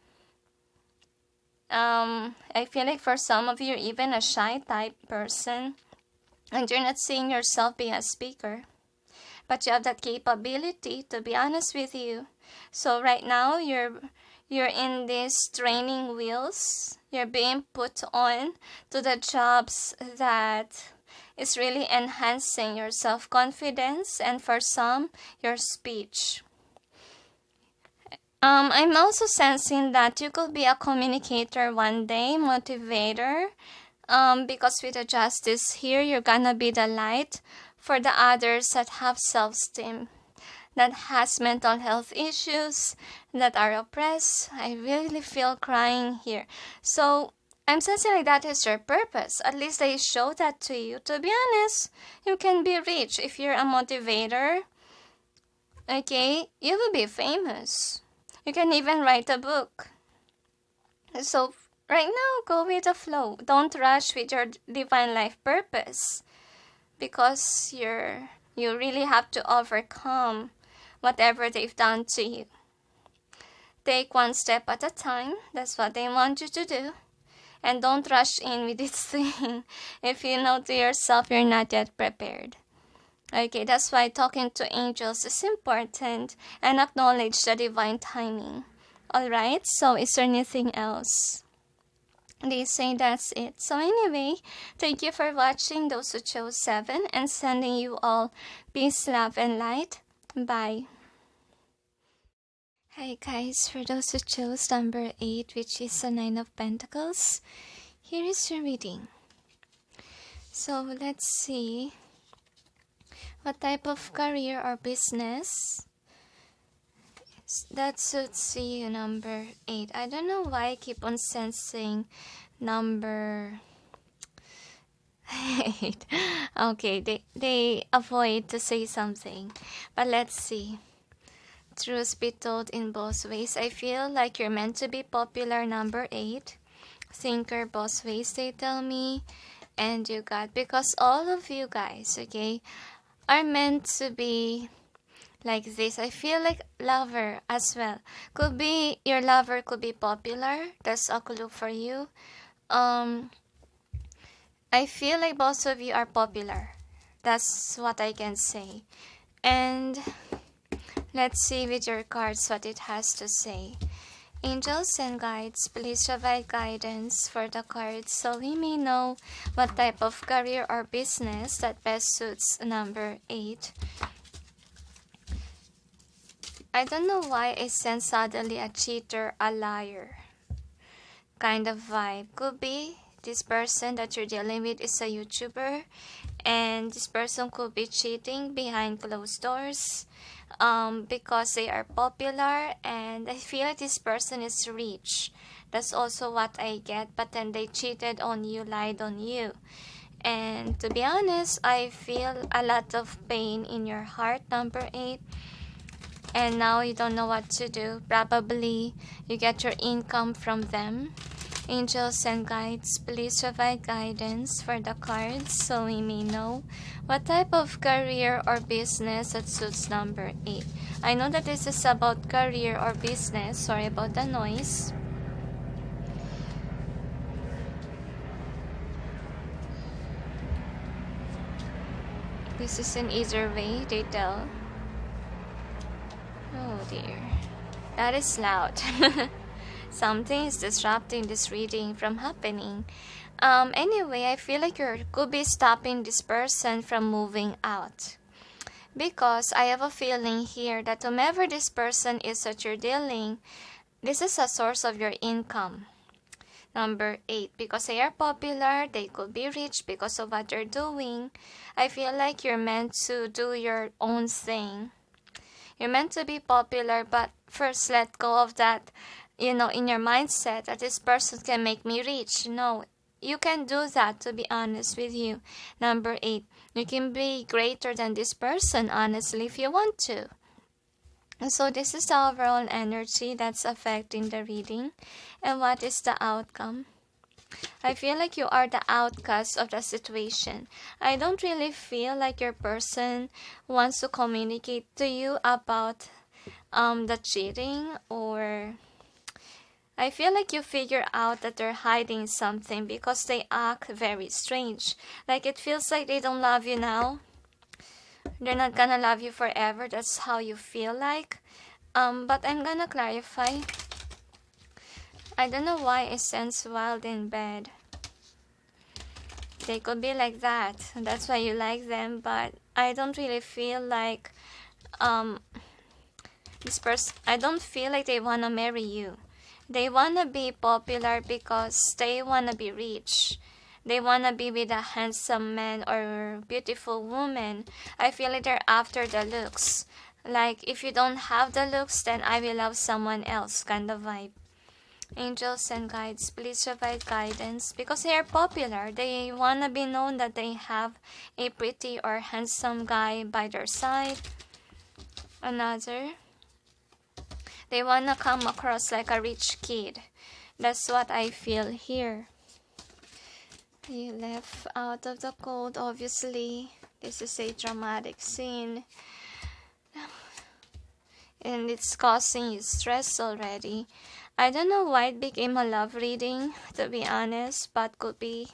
I feel like for some of you, you're even a shy type person, and you're not seeing yourself being a speaker, but you have that capability, to be honest with you. So right now, you're in these training wheels. You're being put on to the jobs that is really enhancing your self-confidence, and for some, your speech. I'm also sensing that you could be a communicator one day, motivator, because with the justice here, you're gonna be the light for the others that have self-esteem, that has mental health issues, that are oppressed. I really feel crying here. So I'm sensing like that is your purpose. At least they show that to you. To be honest, you can be rich if you're a motivator. Okay, you will be famous. You can even write a book. So right now, go with the flow. Don't rush with your divine life purpose, because you really have to overcome whatever they've done to you. Take one step at a time. That's what they want you to do. And don't rush in with this thing if you know to yourself you're not yet prepared. Okay, that's why talking to angels is important, and acknowledge the divine timing. Alright, so is there anything else? They say that's it. So anyway, thank you for watching, those who chose 7, and sending you all peace, love, and light. Bye. Hi guys, for those who chose number 8, which is the 9 of Pentacles, here is your reading. So let's see what type of career or business that suits you, number 8. I don't know why I keep on sensing number 8. Okay, they avoid to say something, but let's see. Truth be told in both ways. I feel like you're meant to be popular, number 8. Thinker both ways, they tell me. And you got, because all of you guys, okay, are meant to be like this. I feel like lover as well. Could be, your lover could be popular. That's a clue for you. I feel like both of you are popular. That's what I can say. And let's see with your cards what it has to say. Angels and guides, please provide guidance for the cards so we may know what type of career or business that best suits number 8. I don't know why I sense suddenly a cheater, a liar kind of vibe. Could be this person that you're dealing with is a YouTuber, and this person could be cheating behind closed doors. because they are popular, and I feel like this person is rich. That's also what I get, but then they cheated on you, lied on you. And to be honest, I feel a lot of pain in your heart, number 8. And now you don't know what to do. Probably you get your income from them. Angels and guides, please provide guidance for the cards so we may know what type of career or business that suits number 8. I know that this is about career or business. Sorry about the noise. This is in either way, they tell. Oh dear. That is loud. Something is disrupting this reading from happening. Anyway, I feel like you could be stopping this person from moving out. Because I have a feeling here that whomever this person is that you're dealing, this is a source of your income. Number 8, because they are popular, they could be rich because of what they're doing. I feel like you're meant to do your own thing. You're meant to be popular, but first let go of that, in your mindset that this person can make me rich. No, you can do that, to be honest with you. Number 8, you can be greater than this person, honestly, if you want to. So this is the overall energy that's affecting the reading. And what is the outcome? I feel like you are the outcast of the situation. I don't really feel like your person wants to communicate to you about the cheating, or I feel like you figure out that they're hiding something because they act very strange. Like it feels like they don't love you now. They're not gonna love you forever. That's how you feel like. But I'm gonna clarify. I don't know why I sense wild in bed. They could be like that. That's why you like them. But I don't really feel like this person. I don't feel like they wanna marry you. They wanna be popular because they wanna be rich. They wanna be with a handsome man or beautiful woman. I feel like they're after the looks. Like, if you don't have the looks, then I will love someone else kind of vibe. Angels and guides, please provide guidance. Because they are popular. They wanna be known that they have a pretty or handsome guy by their side. Another. They wanna come across like a rich kid. That's what I feel here. You left out of the cold, obviously. This is a dramatic scene. And it's causing you stress already. I don't know why it became a love reading, to be honest. But could be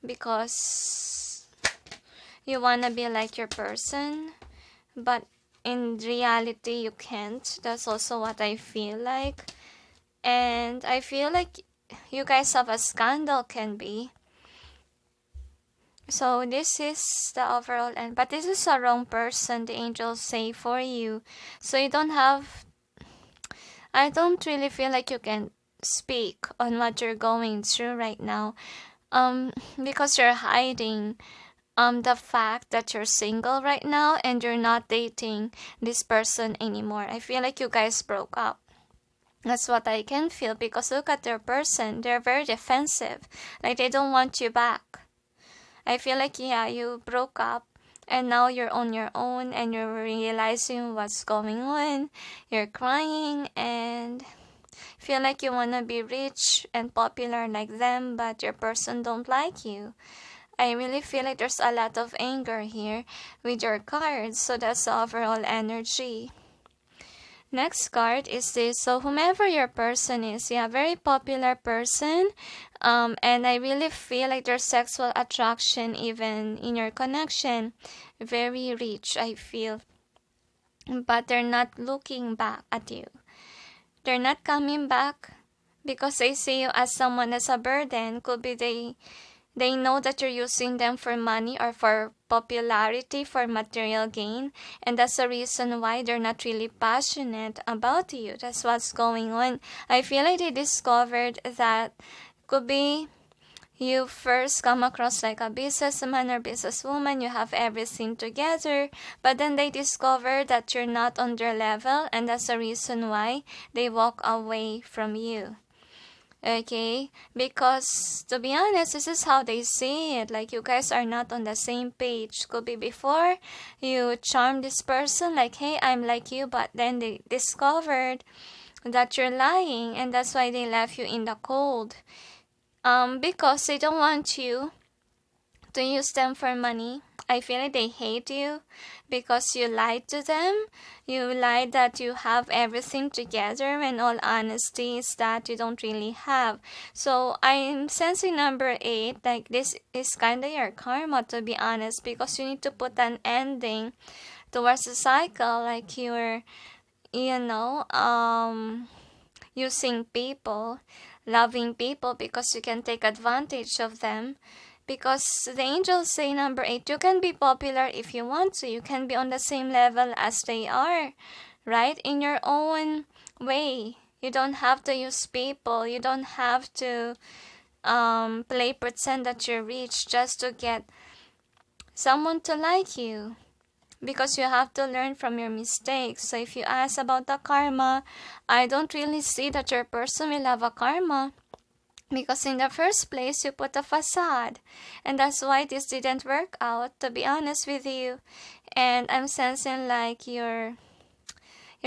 because you wanna be like your person. But in reality, you can't. That's also what I feel like. And I feel like you guys have a scandal, can be. So this is the overall end. But this is a wrong person, the angels say, for you. So you don't have... I don't really feel like you can speak on what you're going through right now. Because you're hiding the fact that you're single right now and you're not dating this person anymore. I feel like you guys broke up. That's what I can feel, because look at their person. They're very defensive. Like they don't want you back. I feel like, yeah, you broke up and now you're on your own and you're realizing what's going on. You're crying and feel like you want to be rich and popular like them, but your person don't like you. I really feel like there's a lot of anger here with your cards. So that's the overall energy. Next card is this. So whomever your person is, yeah, very popular person. And I really feel like there's sexual attraction even in your connection. Very rich, I feel. But they're not looking back at you. They're not coming back because they see you as someone as a burden. Could be they know that you're using them for money or for popularity, for material gain. And that's the reason why they're not really passionate about you. That's what's going on. I feel like they discovered that could be you first come across like a businessman or businesswoman, you have everything together, but then they discover that you're not on their level, and that's the reason why they walk away from you. Okay, because to be honest, this is how they see it. Like, you guys are not on the same page. Could be before you charm this person, like, hey, I'm like you, but then they discovered that you're lying, and that's why they left you in the cold. Because they don't want you to use them for money. I feel like they hate you because you lied to them. You lied that you have everything together, when all honesty is that you don't really have. So I'm sensing number 8, like this is kind of your karma, to be honest, because you need to put an ending towards the cycle, like you're, using people, loving people because you can take advantage of them. Because the angels say, number 8, you can be popular if you want to. You can be on the same level as they are, right? In your own way. You don't have to use people. You don't have to pretend that you're rich just to get someone to like you. Because you have to learn from your mistakes. So if you ask about the karma, I don't really see that your person will have a karma. Because in the first place, you put a facade. And that's why this didn't work out, to be honest with you. And I'm sensing like you're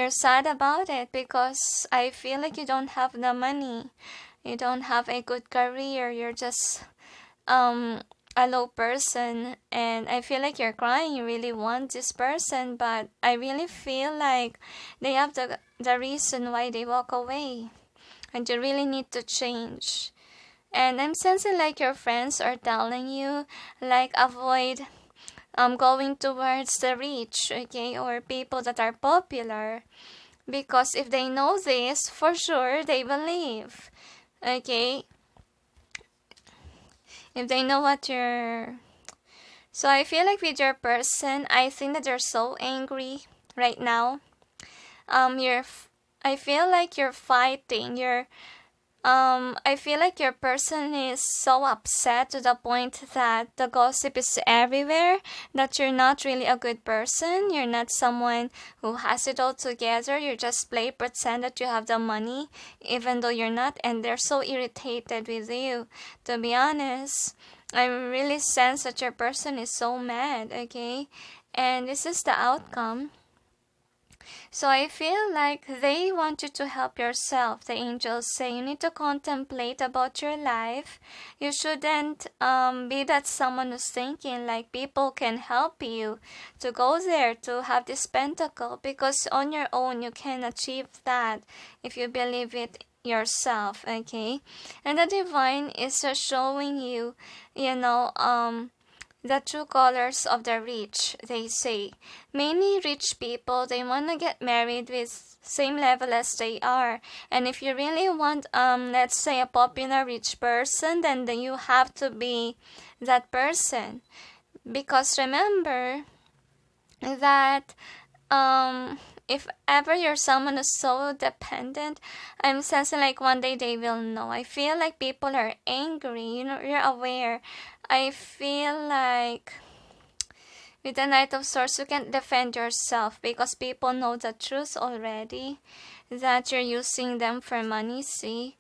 sad about it, because I feel like you don't have the money. You don't have a good career. You're just a low person. And I feel like you're crying. You really want this person. But I really feel like they have the reason why they walk away. And you really need to change. And I'm sensing like your friends are telling you, like, avoid going towards the rich, okay, or people that are popular. Because if they know this, for sure they will leave, okay? If they know what you're... So I feel like with your person, I think that they're so angry right now. I feel like you're fighting. I feel like your person is so upset to the point that the gossip is everywhere, that you're not really a good person. You're not someone who has it all together. You just pretend that you have the money, even though you're not, and they're so irritated with you. To be honest, I really sense that your person is so mad, okay? And this is the outcome. So I feel like they want you to help yourself. The angels say you need to contemplate about your life. You shouldn't be that someone who's thinking like people can help you to go there, to have this pentacle, because on your own you can achieve that if you believe it yourself, okay? And the divine is just showing you, the true colors of the rich. They say many rich people, they want to get married with same level as they are. And if you really want let's say a popular rich person, then you have to be that person. Because remember that if ever you're someone who's so dependent, I'm sensing like one day they will know. I feel like people are angry. You're aware. I feel like with the Knight of Swords, you can't defend yourself because people know the truth already, that you're using them for money, see?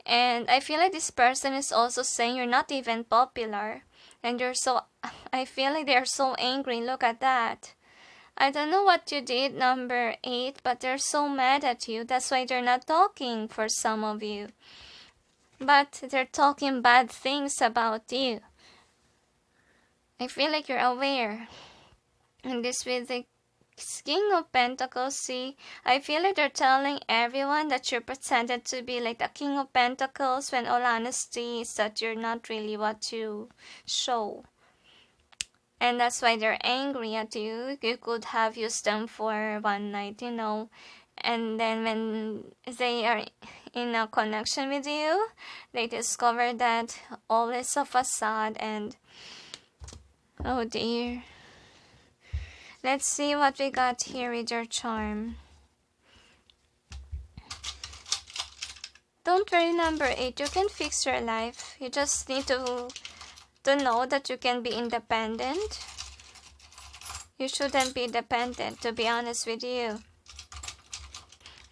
And I feel like this person is also saying you're not even popular. And I feel like they're so angry. Look at that. I don't know what you did, number 8, but they're so mad at you. That's why they're not talking for some of you. But they're talking bad things about you. I feel like you're aware. And this with the King of Pentacles, see, I feel like they're telling everyone that you're pretended to be like the King of Pentacles, when all honesty is that you're not really what you show. And that's why they're angry at you. You could have used them for one night, And then when they are in a connection with you, they discover that all is a facade and... oh dear. Let's see what we got here with your charm. don't worry, number 8. You can fix your life. You just need to know that you can be independent. You shouldn't be dependent, to be honest with you.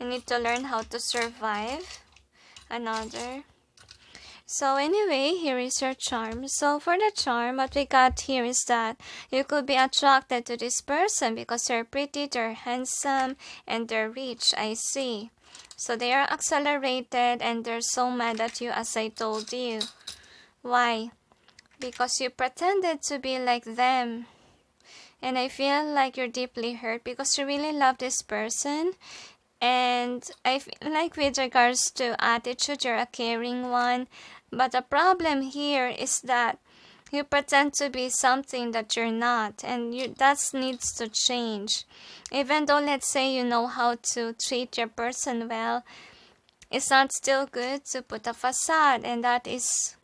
You need to learn how to survive another. So anyway, here is your charm. So for the charm, what we got here is that you could be attracted to this person because they're pretty, they're handsome, and they're rich, I see. So they are accelerated and they're so mad at you, as I told you. Why? Because you pretended to be like them. And I feel like you're deeply hurt because you really love this person. And I feel like with regards to attitude, you're a caring one. But the problem here is that you pretend to be something that you're not. And that needs to change. Even though, let's say, you know how to treat your person well, it's not still good to put a facade. And that is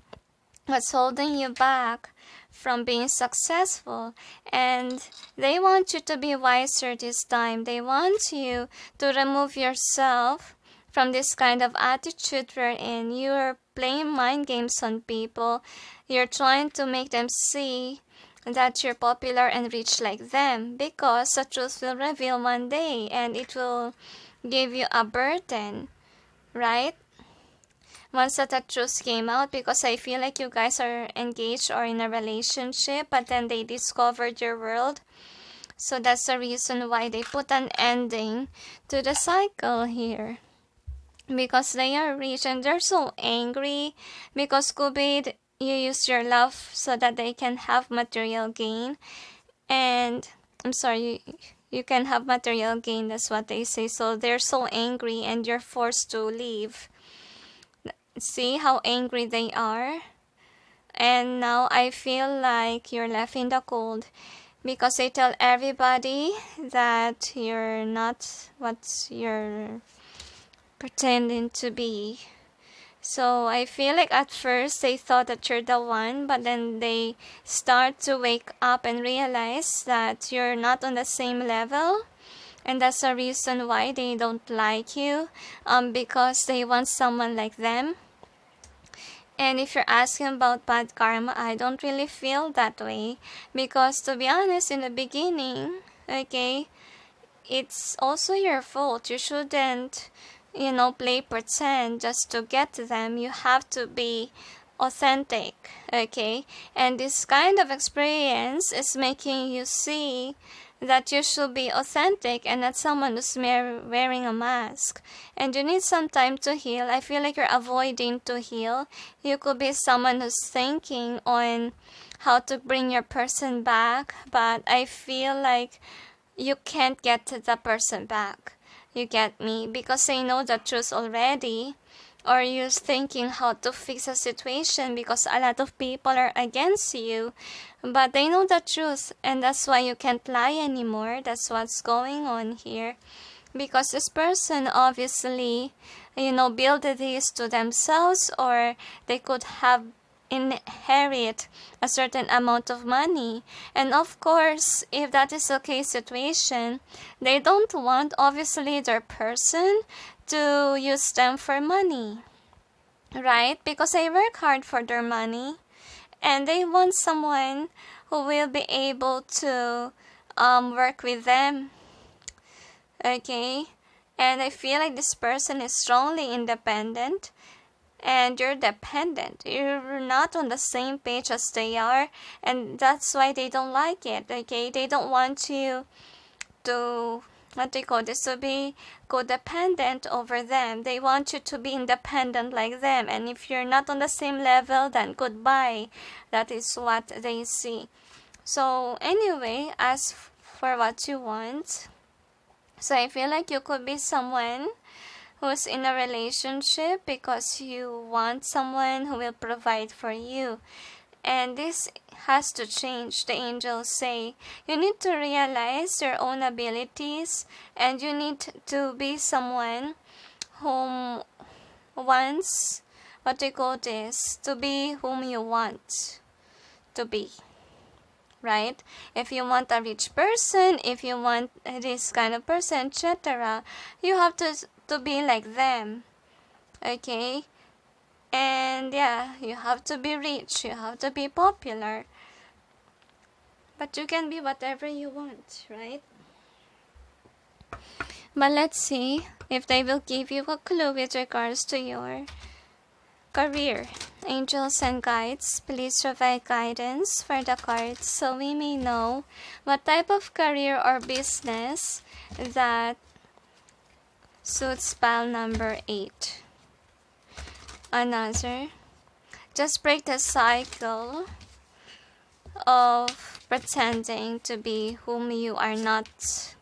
what's holding you back from being successful. And they want you to be wiser this time. They want you to remove yourself from this kind of attitude wherein you're playing mind games on people. You're trying to make them see that you're popular and rich like them, because the truth will reveal one day and it will give you a burden, right? Once that the truth came out, because I feel like you guys are engaged or in a relationship, but then they discovered your world. So that's the reason why they put an ending to the cycle here. Because they are rich and they're so angry because could be you use your love so that they can have material gain. And I'm sorry, you can have material gain, that's what they say. So they're so angry and you're forced to leave. See how angry they are? And now I feel like you're left in the cold because they tell everybody that you're not what you're pretending to be. So I feel like at first they thought that you're the one, but then they start to wake up and realize that you're not on the same level. And that's the reason why they don't like you, because they want someone like them. And if you're asking about bad karma, I don't really feel that way. Because to be honest, in the beginning, okay, it's also your fault. You shouldn't, play pretend just to get to them. You have to be authentic, okay? And this kind of experience is making you see that you should be authentic and not someone who's wearing a mask. And you need some time to heal. I feel like you're avoiding to heal. You could be someone who's thinking on how to bring your person back, but I feel like you can't get the person back. You get me? Because they know the truth already. Or you're thinking how to fix a situation because a lot of people are against you. But they know the truth and that's why you can't lie anymore. That's what's going on here. Because this person obviously, built this to themselves, or they could have inherit a certain amount of money. And of course, if that is the case situation, they don't want obviously their person to use them for money, right? Because they work hard for their money and they want someone who will be able to work with them, okay? And I feel like this person is strongly independent and you're dependent. You're not on the same page as they are, and that's why they don't like it, okay? They don't want you to, to be codependent over them. They want you to be independent like them, and if you're not on the same level, then goodbye. That is what they see. So anyway, as for what you want, so I feel like you could be someone who's in a relationship because you want someone who will provide for you. And this has to change. The angels say you need to realize your own abilities and you need to be someone whom wants, to be whom you want to be, right? If you want a rich person, if you want this kind of person, etc., you have to be like them. Okay? And yeah, you have to be rich, you have to be popular. But you can be whatever you want, right? But let's see if they will give you a clue with regards to your career. Angels and guides, please provide guidance for the cards so we may know what type of career or business that suits pile number 8. Another. Just break the cycle of pretending to be whom you are not.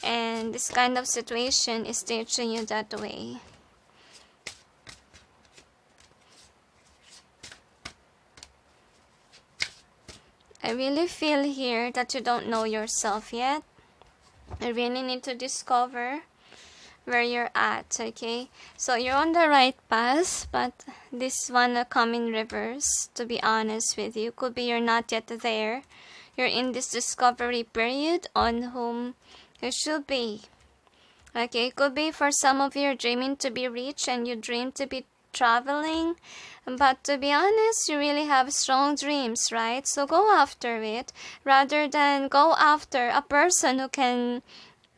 And this kind of situation is teaching you that way. I really feel here that you don't know yourself yet. I really need to discover where you're at, okay? So you're on the right path, but this one come in reverse, to be honest with you. Could be you're not yet there. You're in this discovery period on whom you should be. Okay, could be for some of you you're dreaming to be rich and you dream to be traveling. But to be honest, you really have strong dreams, right? So go after it rather than go after a person who can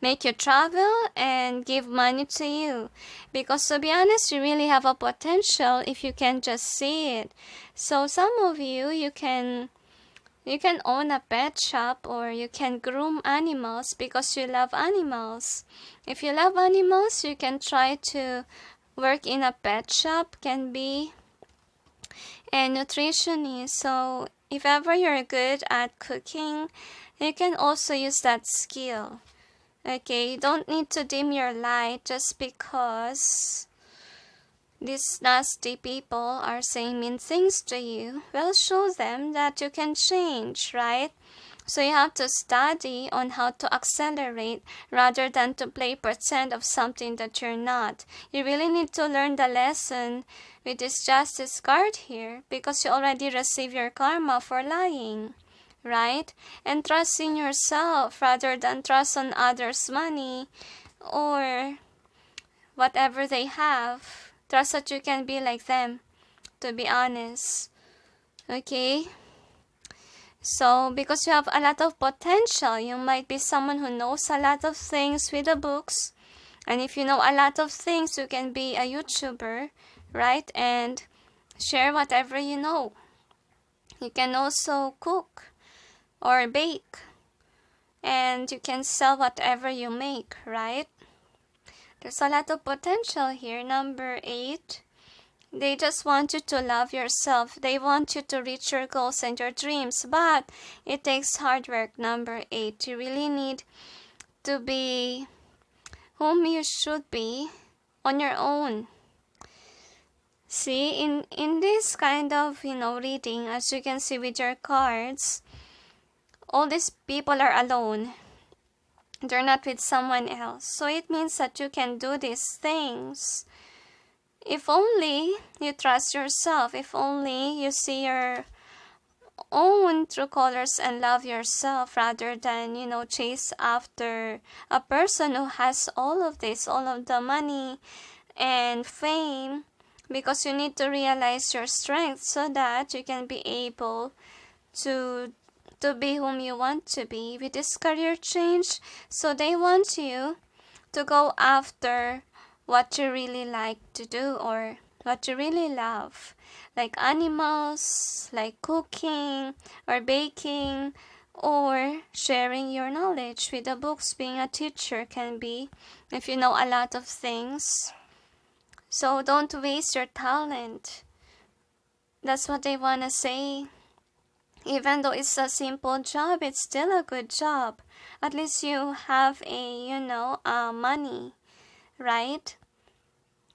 make you travel and give money to you. Because to be honest, you really have a potential if you can just see it. So some of you, you can own a pet shop or you can groom animals because you love animals. If you love animals, you can try to work in a pet shop, can be a nutritionist. So if ever you're good at cooking, you can also use that skill. Okay, you don't need to dim your light just because these nasty people are saying mean things to you. Well, show them that you can change, right? So you have to study on how to accelerate rather than to play pretend of something that you're not. You really need to learn the lesson with this justice card here because you already received your karma for lying, right? And trust in yourself rather than trust on others' money or whatever they have. Trust that you can be like them, to be honest. Okay? So, because you have a lot of potential, you might be someone who knows a lot of things with the books. And if you know a lot of things, you can be a YouTuber, right? And share whatever you know. You can also cook or bake. And you can sell whatever you make, right? There's a lot of potential here. Number 8. They just want you to love yourself. They want you to reach your goals and your dreams. But it takes hard work. Number 8. You really need to be whom you should be on your own. See, in this kind of, reading, as you can see with your cards, all these people are alone. They're not with someone else. So it means that you can do these things. If only you trust yourself, if only you see your own true colors and love yourself rather than, chase after a person who has all of this, all of the money and fame, because you need to realize your strength so that you can be able to be whom you want to be with this career change. So they want you to go after what you really like to do or what you really love, like animals, like cooking or baking or sharing your knowledge with the books. Being a teacher can be if you know a lot of things. So don't waste your talent. That's what they want to say. Even though it's a simple job, it's still a good job. At least you have money, right?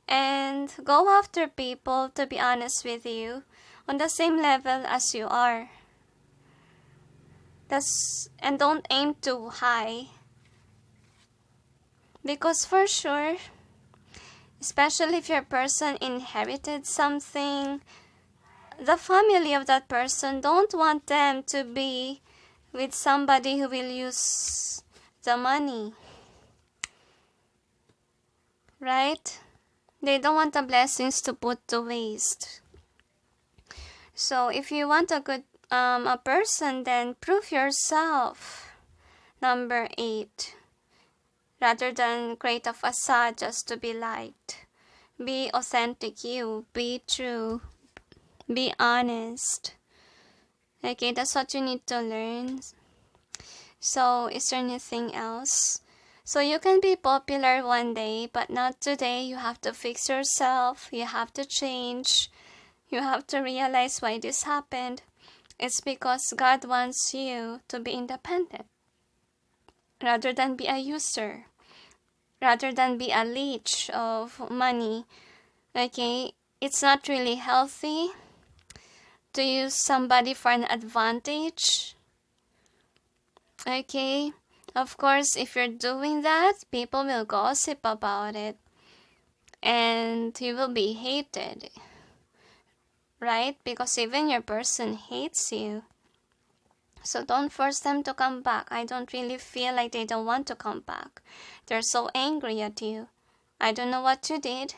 And go after people, to be honest with you, on the same level as you are. And don't aim too high. Because for sure, especially if your person inherited something, the family of that person don't want them to be with somebody who will use the money. Right? They don't want the blessings to put to waste. So if you want a good a person, then prove yourself. Number 8. Rather than create a facade just to be liked. Be authentic you. Be true. Be honest. Okay, that's what you need to learn. So, is there anything else? So you can be popular one day, but not today. You have to fix yourself. You have to change. You have to realize why this happened. It's because God wants you to be independent. Rather than be a user. Rather than be a leech of money. Okay? It's not really healthy to use somebody for an advantage. Okay? Of course, if you're doing that, people will gossip about it. And you will be hated. Right? Because even your person hates you. So don't force them to come back. I don't really feel like they don't want to come back. They're so angry at you. I don't know what you did,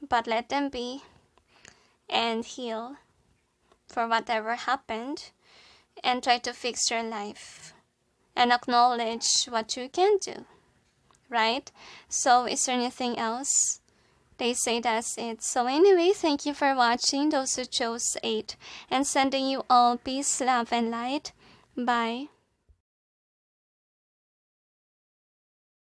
but let them be and heal for whatever happened and try to fix your life and acknowledge what you can do. Right? So is there anything else? They say that's it. So anyway, thank you for watching, those who chose 8. And sending you all peace, love, and light. Bye.